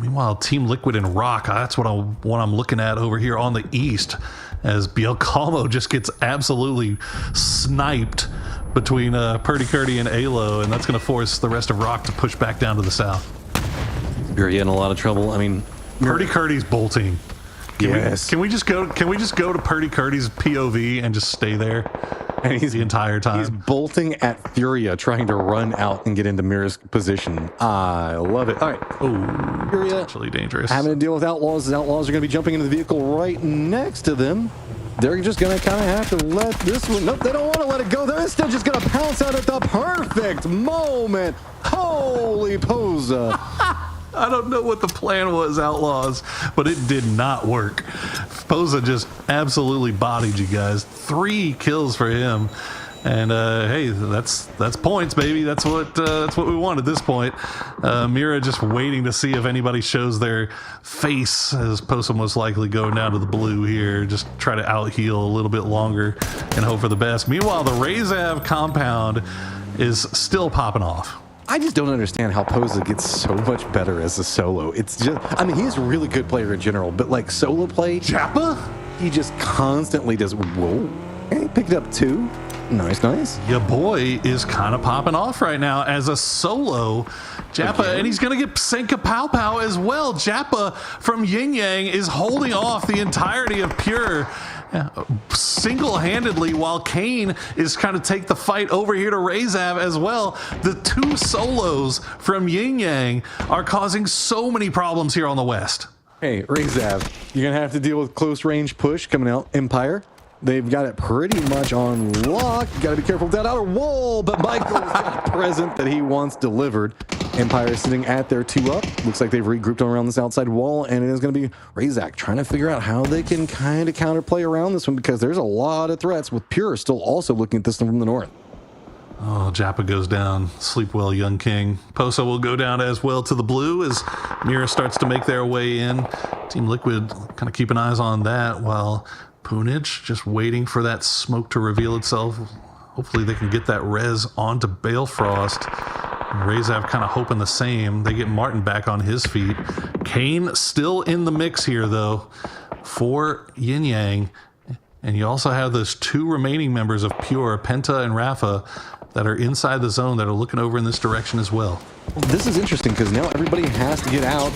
meanwhile, Team Liquid and Rock, that's what I'm looking at over here on the east, as Bielcalmo just gets absolutely sniped between Purdy Curdy and Alo, and that's going to force the rest of Rock to push back down to the south. You're in a lot of trouble. I mean, Purdy Curdy's bolting. Yes. Can we just go to Purdy Curdy's POV and just stay there? And he's the entire time. He's bolting at Furia, trying to run out and get into Mira's position. I love it. All right. Oh, Furia, actually dangerous. having to deal with Outlaws. The Outlaws are going to be jumping into the vehicle right next to them. They're just going to kind of have to let this one... Nope, they don't want to let it go. They're instead just going to pounce out at the perfect moment. Holy Posa. I don't know what the plan was, Outlaws, but it did not work. Posa just absolutely bodied you guys. 3 kills for him. And hey, that's points, baby. That's what we want at this point. Mira just waiting to see if anybody shows their face, as Posa most likely going down to the blue here. Just try to out heal a little bit longer and hope for the best. Meanwhile, the Razav compound is still popping off. I just don't understand how Posa gets so much better as a solo. It's just, I mean, he's a really good player in general, but like solo play, Jappa? He just constantly does, whoa, hey, picked up 2. Nice, nice. Your boy is kind of popping off right now as a solo. Jappa, and he's going to get Senka Pao Pao as well. Jappa from Yin Yang is holding off the entirety of Pure single-handedly, while Kane is trying to take the fight over here to Razav as well. The 2 solos from Yin Yang are causing so many problems here on the west. Hey, Razav, you're going to have to deal with close range push coming out. Empire, they've got it pretty much on lock. You got to be careful with that outer wall, but Michael's got a present that he wants delivered. Empire is sitting at their 2 up. Looks like they've regrouped around this outside wall, and it is going to be Razak trying to figure out how they can kind of counterplay around this one, because there's a lot of threats, with Pure still also looking at this one from the north. Oh, Jappa goes down. Sleep well, young king. Posa will go down as well to the blue as Mira starts to make their way in. Team Liquid kind of keeping eyes on that, while Punich just waiting for that smoke to reveal itself Hopefully they can get that res onto Balefrost. Razav kind of hoping the same. They get Martin back on his feet. Kane still in the mix here, though, for Yin Yang. And you also have those 2 remaining members of Pure, Penta and Rafa, that are inside the zone that are looking over in this direction as well. This is interesting because now everybody has to get out.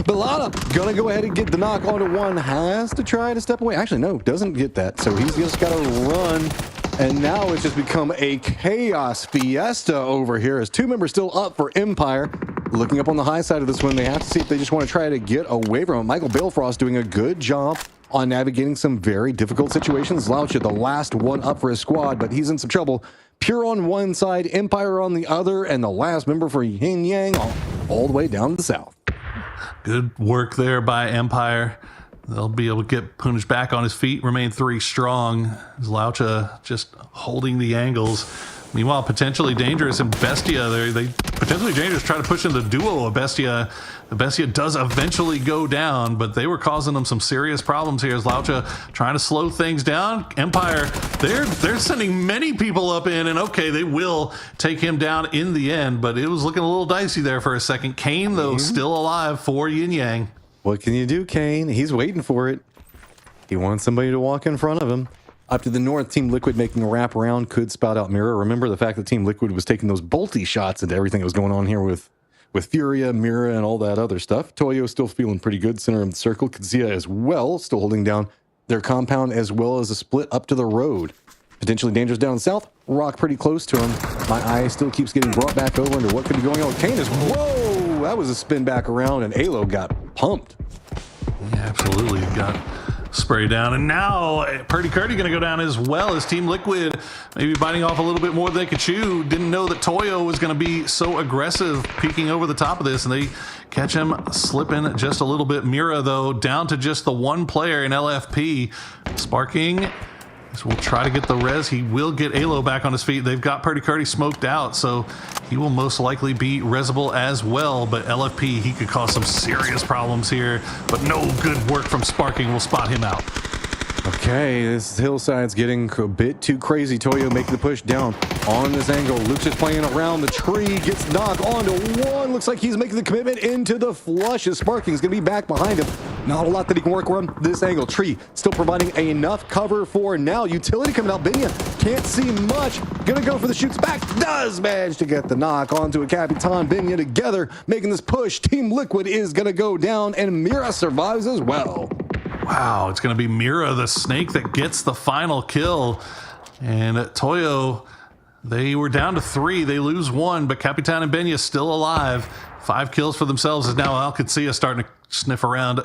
Balada gonna go ahead and get the knock onto one. Has to try to step away. Actually, no, doesn't get that. So he's just got to run. And now it's just become a chaos fiesta over here as 2 members still up for Empire. Looking up on the high side of this one, they have to see if they just want to try to get away from it. Michael Balefrost doing a good job on navigating some very difficult situations. Laucha, the last one up for his squad, but he's in some trouble. Pure on one side, Empire on the other, and the last member for Yin Yang all the way down to the south. Good work there by Empire. They'll be able to get Punich back on his feet, remain 3 strong. Laucha just holding the angles. Meanwhile, potentially dangerous and Bestia. They potentially dangerous try to push in the duo of Bestia. The Bestia does eventually go down, but they were causing them some serious problems here as Laucha trying to slow things down. Empire, they're sending many people up in, and okay, they will take him down in the end, but it was looking a little dicey there for a second. Kane, though, still alive for Yin Yang. What can you do, Kane? He's waiting for it. He wants somebody to walk in front of him. Up to the north, Team Liquid making a wrap around could spout out Mira. Remember the fact that Team Liquid was taking those bolty shots into everything that was going on here with Furia, Mira, and all that other stuff. Toyo still feeling pretty good, center of the circle. Kazia as well, still holding down their compound as well as a split up to the road. Potentially dangerous down south. Rock pretty close to him. My eye still keeps getting brought back over into what could be going on. Kane is, whoa, that was a spin back around, and Alo got pumped. Yeah, absolutely. Got spray down, and now Purdy Curdy going to go down as well as Team Liquid maybe biting off a little bit more than they could chew. Didn't know that Toyo was going to be so aggressive peeking over the top of this, and they catch him slipping just a little bit. Mira, though, down to just the 1 player in LFP. Sparking will try to get the res. He will get Alo back on his feet. They've got Purdy Curdy smoked out, so he will most likely be resable as well. But LFP, he could cause some serious problems here, but no good work from Sparking will spot him out. Okay, this hillside's getting a bit too crazy. Toyo making the push down on this angle. Luke's just playing around the tree, gets knocked onto one. Looks like he's making the commitment into the flush as Sparking's gonna be back behind him. Not a lot that he can work around this angle. Tree still providing enough cover for now. Utility coming out. Binya can't see much. Gonna go for the shoots back. Does manage to get the knock onto a Capitan. Binya together making this push. Team Liquid is gonna go down, and Mira survives as well. Wow, it's going to be Mira, the snake, that gets the final kill. And Toyo, they were down to 3. They lose 1, but Capitan and Benya still alive. 5 kills for themselves as now Alcacia starting to sniff around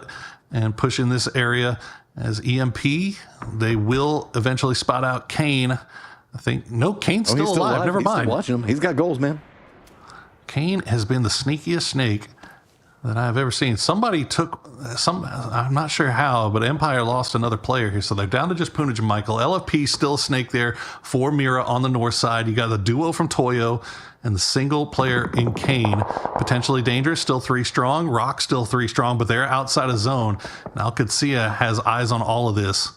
and push in this area. As EMP, they will eventually spot out Kane. I think, no, Kane's still alive. Never mind. Still watching him. He's got goals, man. Kane has been the sneakiest snake that I've ever seen. Somebody took some, I'm not sure how, but Empire lost another player here. So they're down to just Punij and Michael. LFP still snake there for Mira on the north side. You got the duo from Toyo and the single player in Kane. Potentially dangerous, still 3 strong. Rock still 3 strong, but they're outside of zone. Now Katsia has eyes on all of this.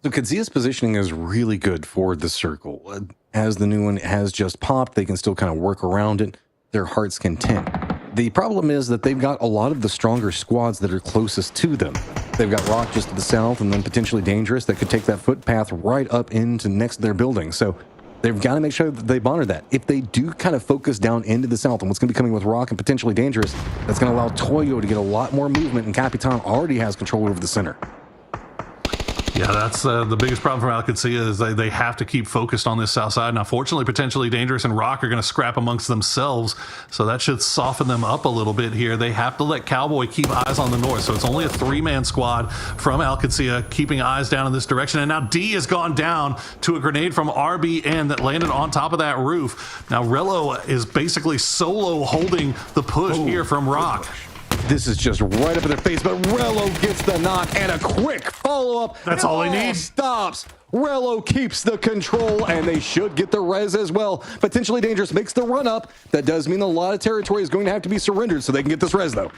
So Kadzia's positioning is really good for the circle. As the new one has just popped, they can still kind of work around it. Their heart's content. The problem is that they've got a lot of the stronger squads that are closest to them. They've got Rock just to the south and then potentially Dangerous that could take that footpath right up into next to their building. So they've got to make sure that they monitor that. If they do kind of focus down into the south and what's going to be coming with Rock and potentially Dangerous, that's going to allow Toyo to get a lot more movement, and Capitan already has control over the center. Yeah, that's the biggest problem for Alcacia is they have to keep focused on this south side. Now, fortunately, potentially Dangerous and Rock are going to scrap amongst themselves, so that should soften them up a little bit here. They have to let Cowboy keep eyes on the north, so it's only a 3-man squad from Alcacia keeping eyes down in this direction. And now D has gone down to a grenade from RBN that landed on top of that roof. Now, Rello is basically solo holding the push here from Rock. This is just right up in their face, but Rello gets the knock and a quick follow-up. That's all he needs. Stops. Rello keeps the control, and they should get the res as well. Potentially Dangerous makes the run up. That does mean a lot of territory is going to have to be surrendered so they can get this res, though.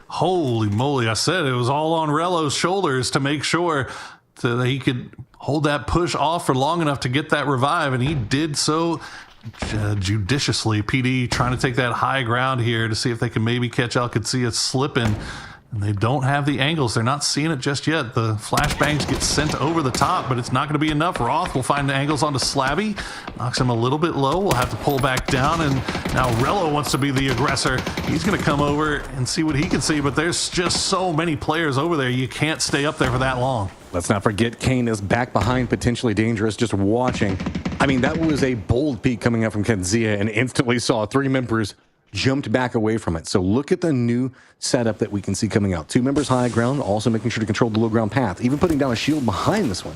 Holy moly, I said it was all on Rello's shoulders to make sure so that he could hold that push off for long enough to get that revive, and he did so judiciously. PD trying to take that high ground here to see if they can maybe catch Alcacia slipping. And they don't have the angles. They're not seeing it just yet. The flashbangs get sent over the top, but it's not going to be enough. Roth will find the angles onto Slabby. Knocks him a little bit low. We'll have to pull back down. And now Rello wants to be the aggressor. He's going to come over and see what he can see, but there's just so many players over there. You can't stay up there for that long. Let's not forget Kane is back behind, potentially dangerous, just watching. I mean, that was a bold peek coming up from Kenzia, and instantly saw 3 members jumped back away from it. So look at the new setup that we can see coming out. 2 members high ground, also making sure to control the low ground path, even putting down a shield behind this one.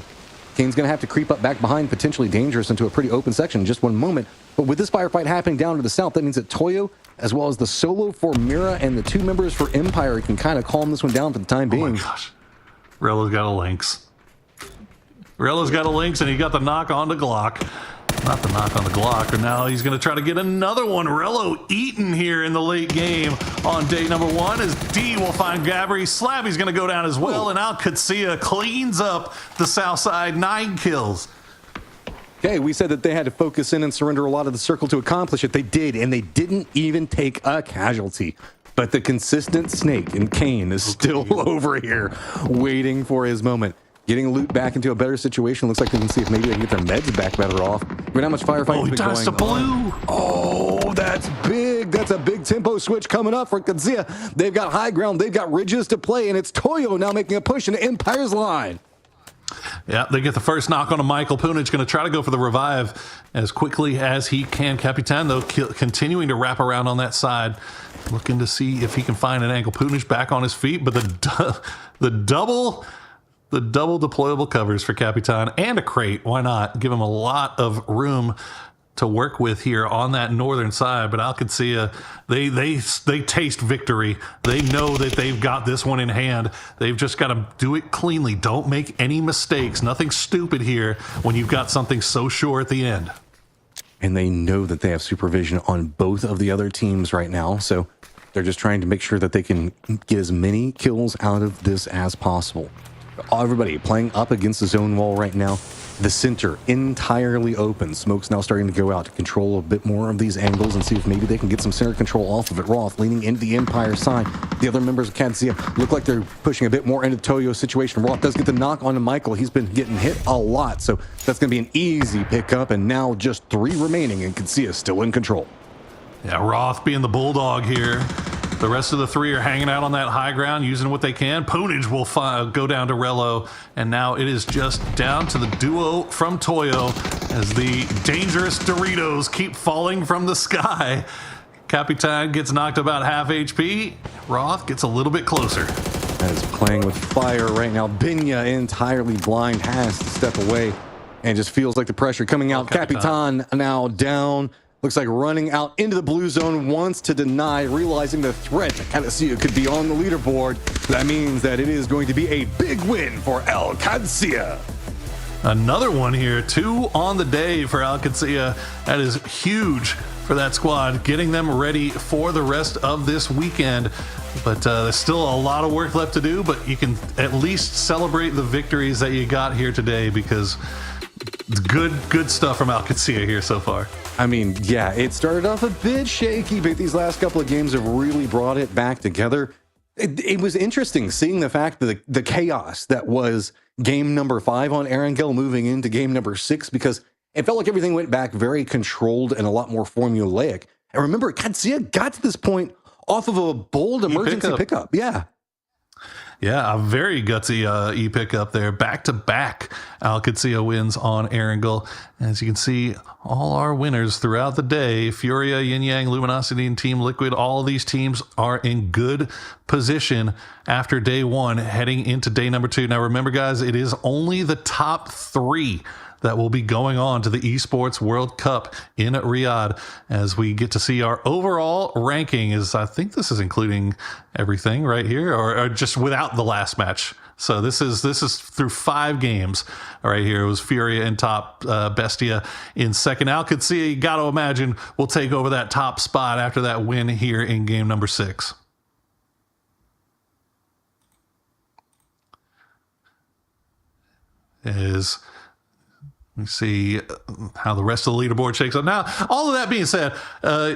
Kane's going to have to creep up back behind, potentially dangerous, into a pretty open section in just one moment. But with this firefight happening down to the south, that means that Toyo, as well as the solo for Mira and the 2 members for Empire, can kind of calm this one down for the time being. Oh my gosh. Rello's got a Lynx. Rello's got a Lynx, and he got the knock on the Glock. Not the knock on the Glock, and now he's going to try to get another one. Rello eaten here in the late game on day number 1 as D will find Gabri. Slabby's going to go down as well, and Alcacia cleans up the south side. 9 kills. Okay, we said that they had to focus in and surrender a lot of the circle to accomplish it. They did, and they didn't even take a casualty. But the consistent Snake and Kane is still over here waiting for his moment. Getting loot back into a better situation. Looks like they can see if maybe they can get their meds back better off. But how much firefighting has been going on. Blue. Oh, that's big. That's a big tempo switch coming up for Kazia. They've got high ground. They've got ridges to play, and it's Toyo now making a push into Empire's line. Yeah, they get the first knock on a Michael. Punich going to try to go for the revive as quickly as he can. Capitan, though, continuing to wrap around on that side, looking to see if he can find an angle. Punich back on his feet, but the double deployable covers for Capitan and a crate. Why not? Give him a lot of room to work with here on that northern side. But Alcacia, they taste victory. They know that they've got this one in hand. They've just got to do it cleanly. Don't make any mistakes. Nothing stupid here when you've got something so sure at the end. And they know that they have supervision on both of the other teams right now. So they're just trying to make sure that they can get as many kills out of this as possible. Everybody playing up against the zone wall right now. The center entirely open. Smoke's now starting to go out to control a bit more of these angles and see if maybe they can get some center control off of it. Roth leaning into the Empire side. The other members of Katsuya look like they're pushing a bit more into Toyo's situation. Roth does get the knock onto Michael. He's been getting hit a lot, so that's going to be an easy pickup. And now just 3 remaining, and Katsuya still in control. Yeah, Roth being the bulldog here. The rest of the 3 are hanging out on that high ground, using what they can. Punage will go down to Rello, and now it is just down to the duo from Toyo as the dangerous Doritos keep falling from the sky. Capitan gets knocked about half HP. Roth gets a little bit closer. That is playing with fire right now. Binya, entirely blind, has to step away and just feels like the pressure coming out. Capitan now down. Looks like running out into the blue zone, wants to deny, realizing the threat to Cadisia could be on the leaderboard. That means that it is going to be a big win for El Cadisia. Another one here, 2 on the day for Alcacia. That is huge for that squad, getting them ready for the rest of this weekend. But there's still a lot of work left to do, but you can at least celebrate the victories that you got here today, because it's good stuff from Alcacia here so far. I mean, yeah, it started off a bit shaky, but these last couple of games have really brought it back together. It was interesting seeing the fact that the chaos that was game number 5 on Erangel moving into game number 6, because it felt like everything went back very controlled and a lot more formulaic. And remember, Katsuya got to this point off of a bold emergency pickup. Yeah. Yeah, a very gutsy e-pickup there. Back-to-back Alcacia wins on Erangel. As you can see, all our winners throughout the day, Furia, Yin Yang, Luminosity, and Team Liquid, all of these teams are in good position after day 1, heading into day number 2. Now, remember, guys, it is only the top 3 that will be going on to the Esports World Cup in Riyadh, as we get to see our overall ranking. I think this is including everything right here, or just without the last match. So this is through 5 games right here. It was Furia in top, Bestia in second. Alcacia, you got to imagine, will take over that top spot after that win here in game number 6. is, let me see how the rest of the leaderboard shakes up. Now, all of that being said,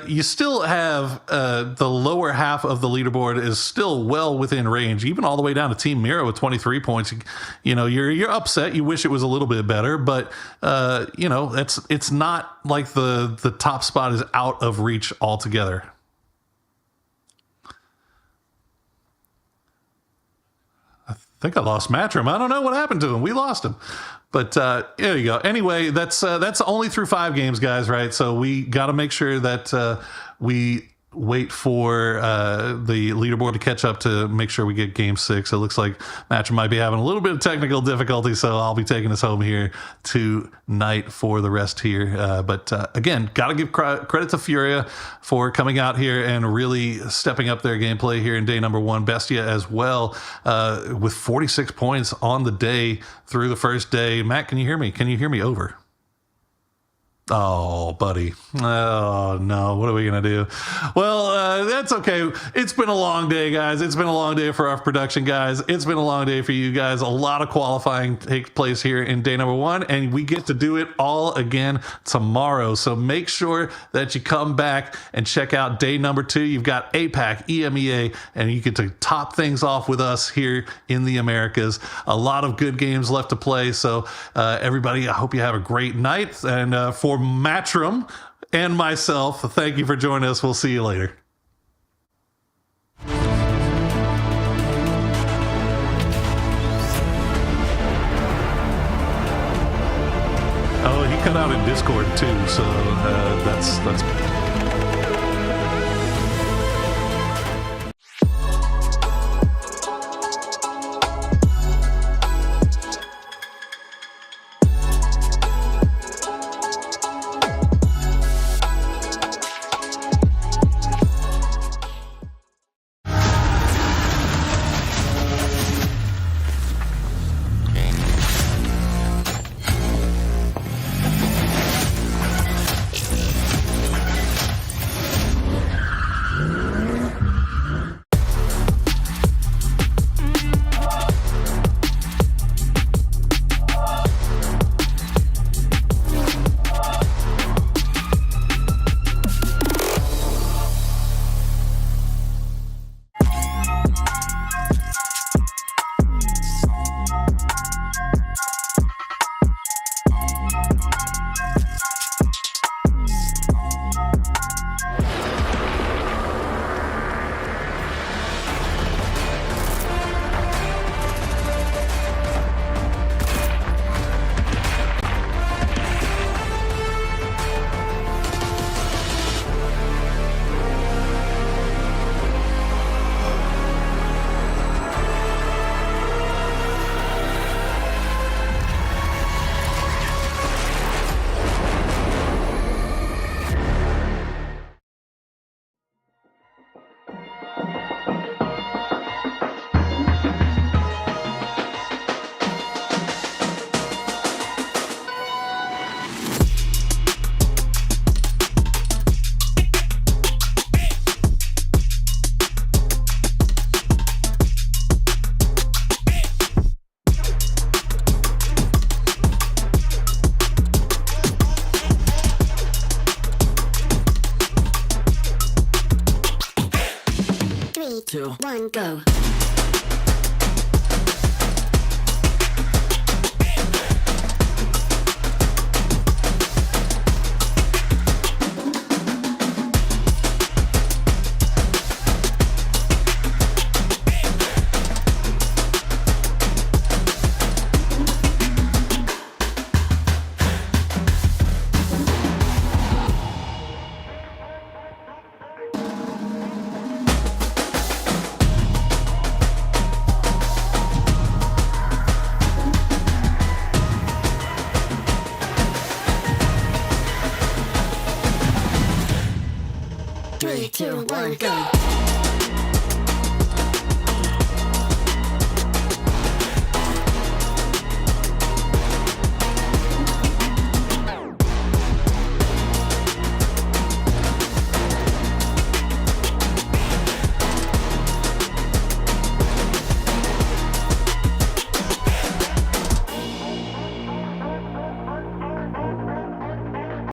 you still have the lower half of the leaderboard is still well within range, even all the way down to Team Mira with 23 points. You're upset. You wish it was a little bit better, but it's not like the top spot is out of reach altogether. I think I lost Matrim. I don't know what happened to him. We lost him. But there you go. Anyway, that's only through 5 games, guys, right? So we got to make sure that we wait for the leaderboard to catch up to make sure we get game 6. It looks like Matrim might be having a little bit of technical difficulty, so I'll be taking us home here tonight for the rest here. But again, got to give credit to Furia for coming out here and really stepping up their gameplay here in day number 1. Bestia as well with 46 points on the day through the first day. Matt, can you hear me? Can you hear me over? Oh, buddy. Oh, no. What are we going to do? Well, that's okay. It's been a long day, guys. It's been a long day for our production guys. It's been a long day for you guys. A lot of qualifying takes place here in day number 1, and we get to do it all again tomorrow. So make sure that you come back and check out day number 2. You've got APAC, EMEA, and you get to top things off with us here in the Americas. A lot of good games left to play. So everybody, I hope you have a great night. And for Matrim and myself, thank you for joining us. We'll see you later. Oh, he cut out in Discord too, so that's two, one, go. Three, two, one, go.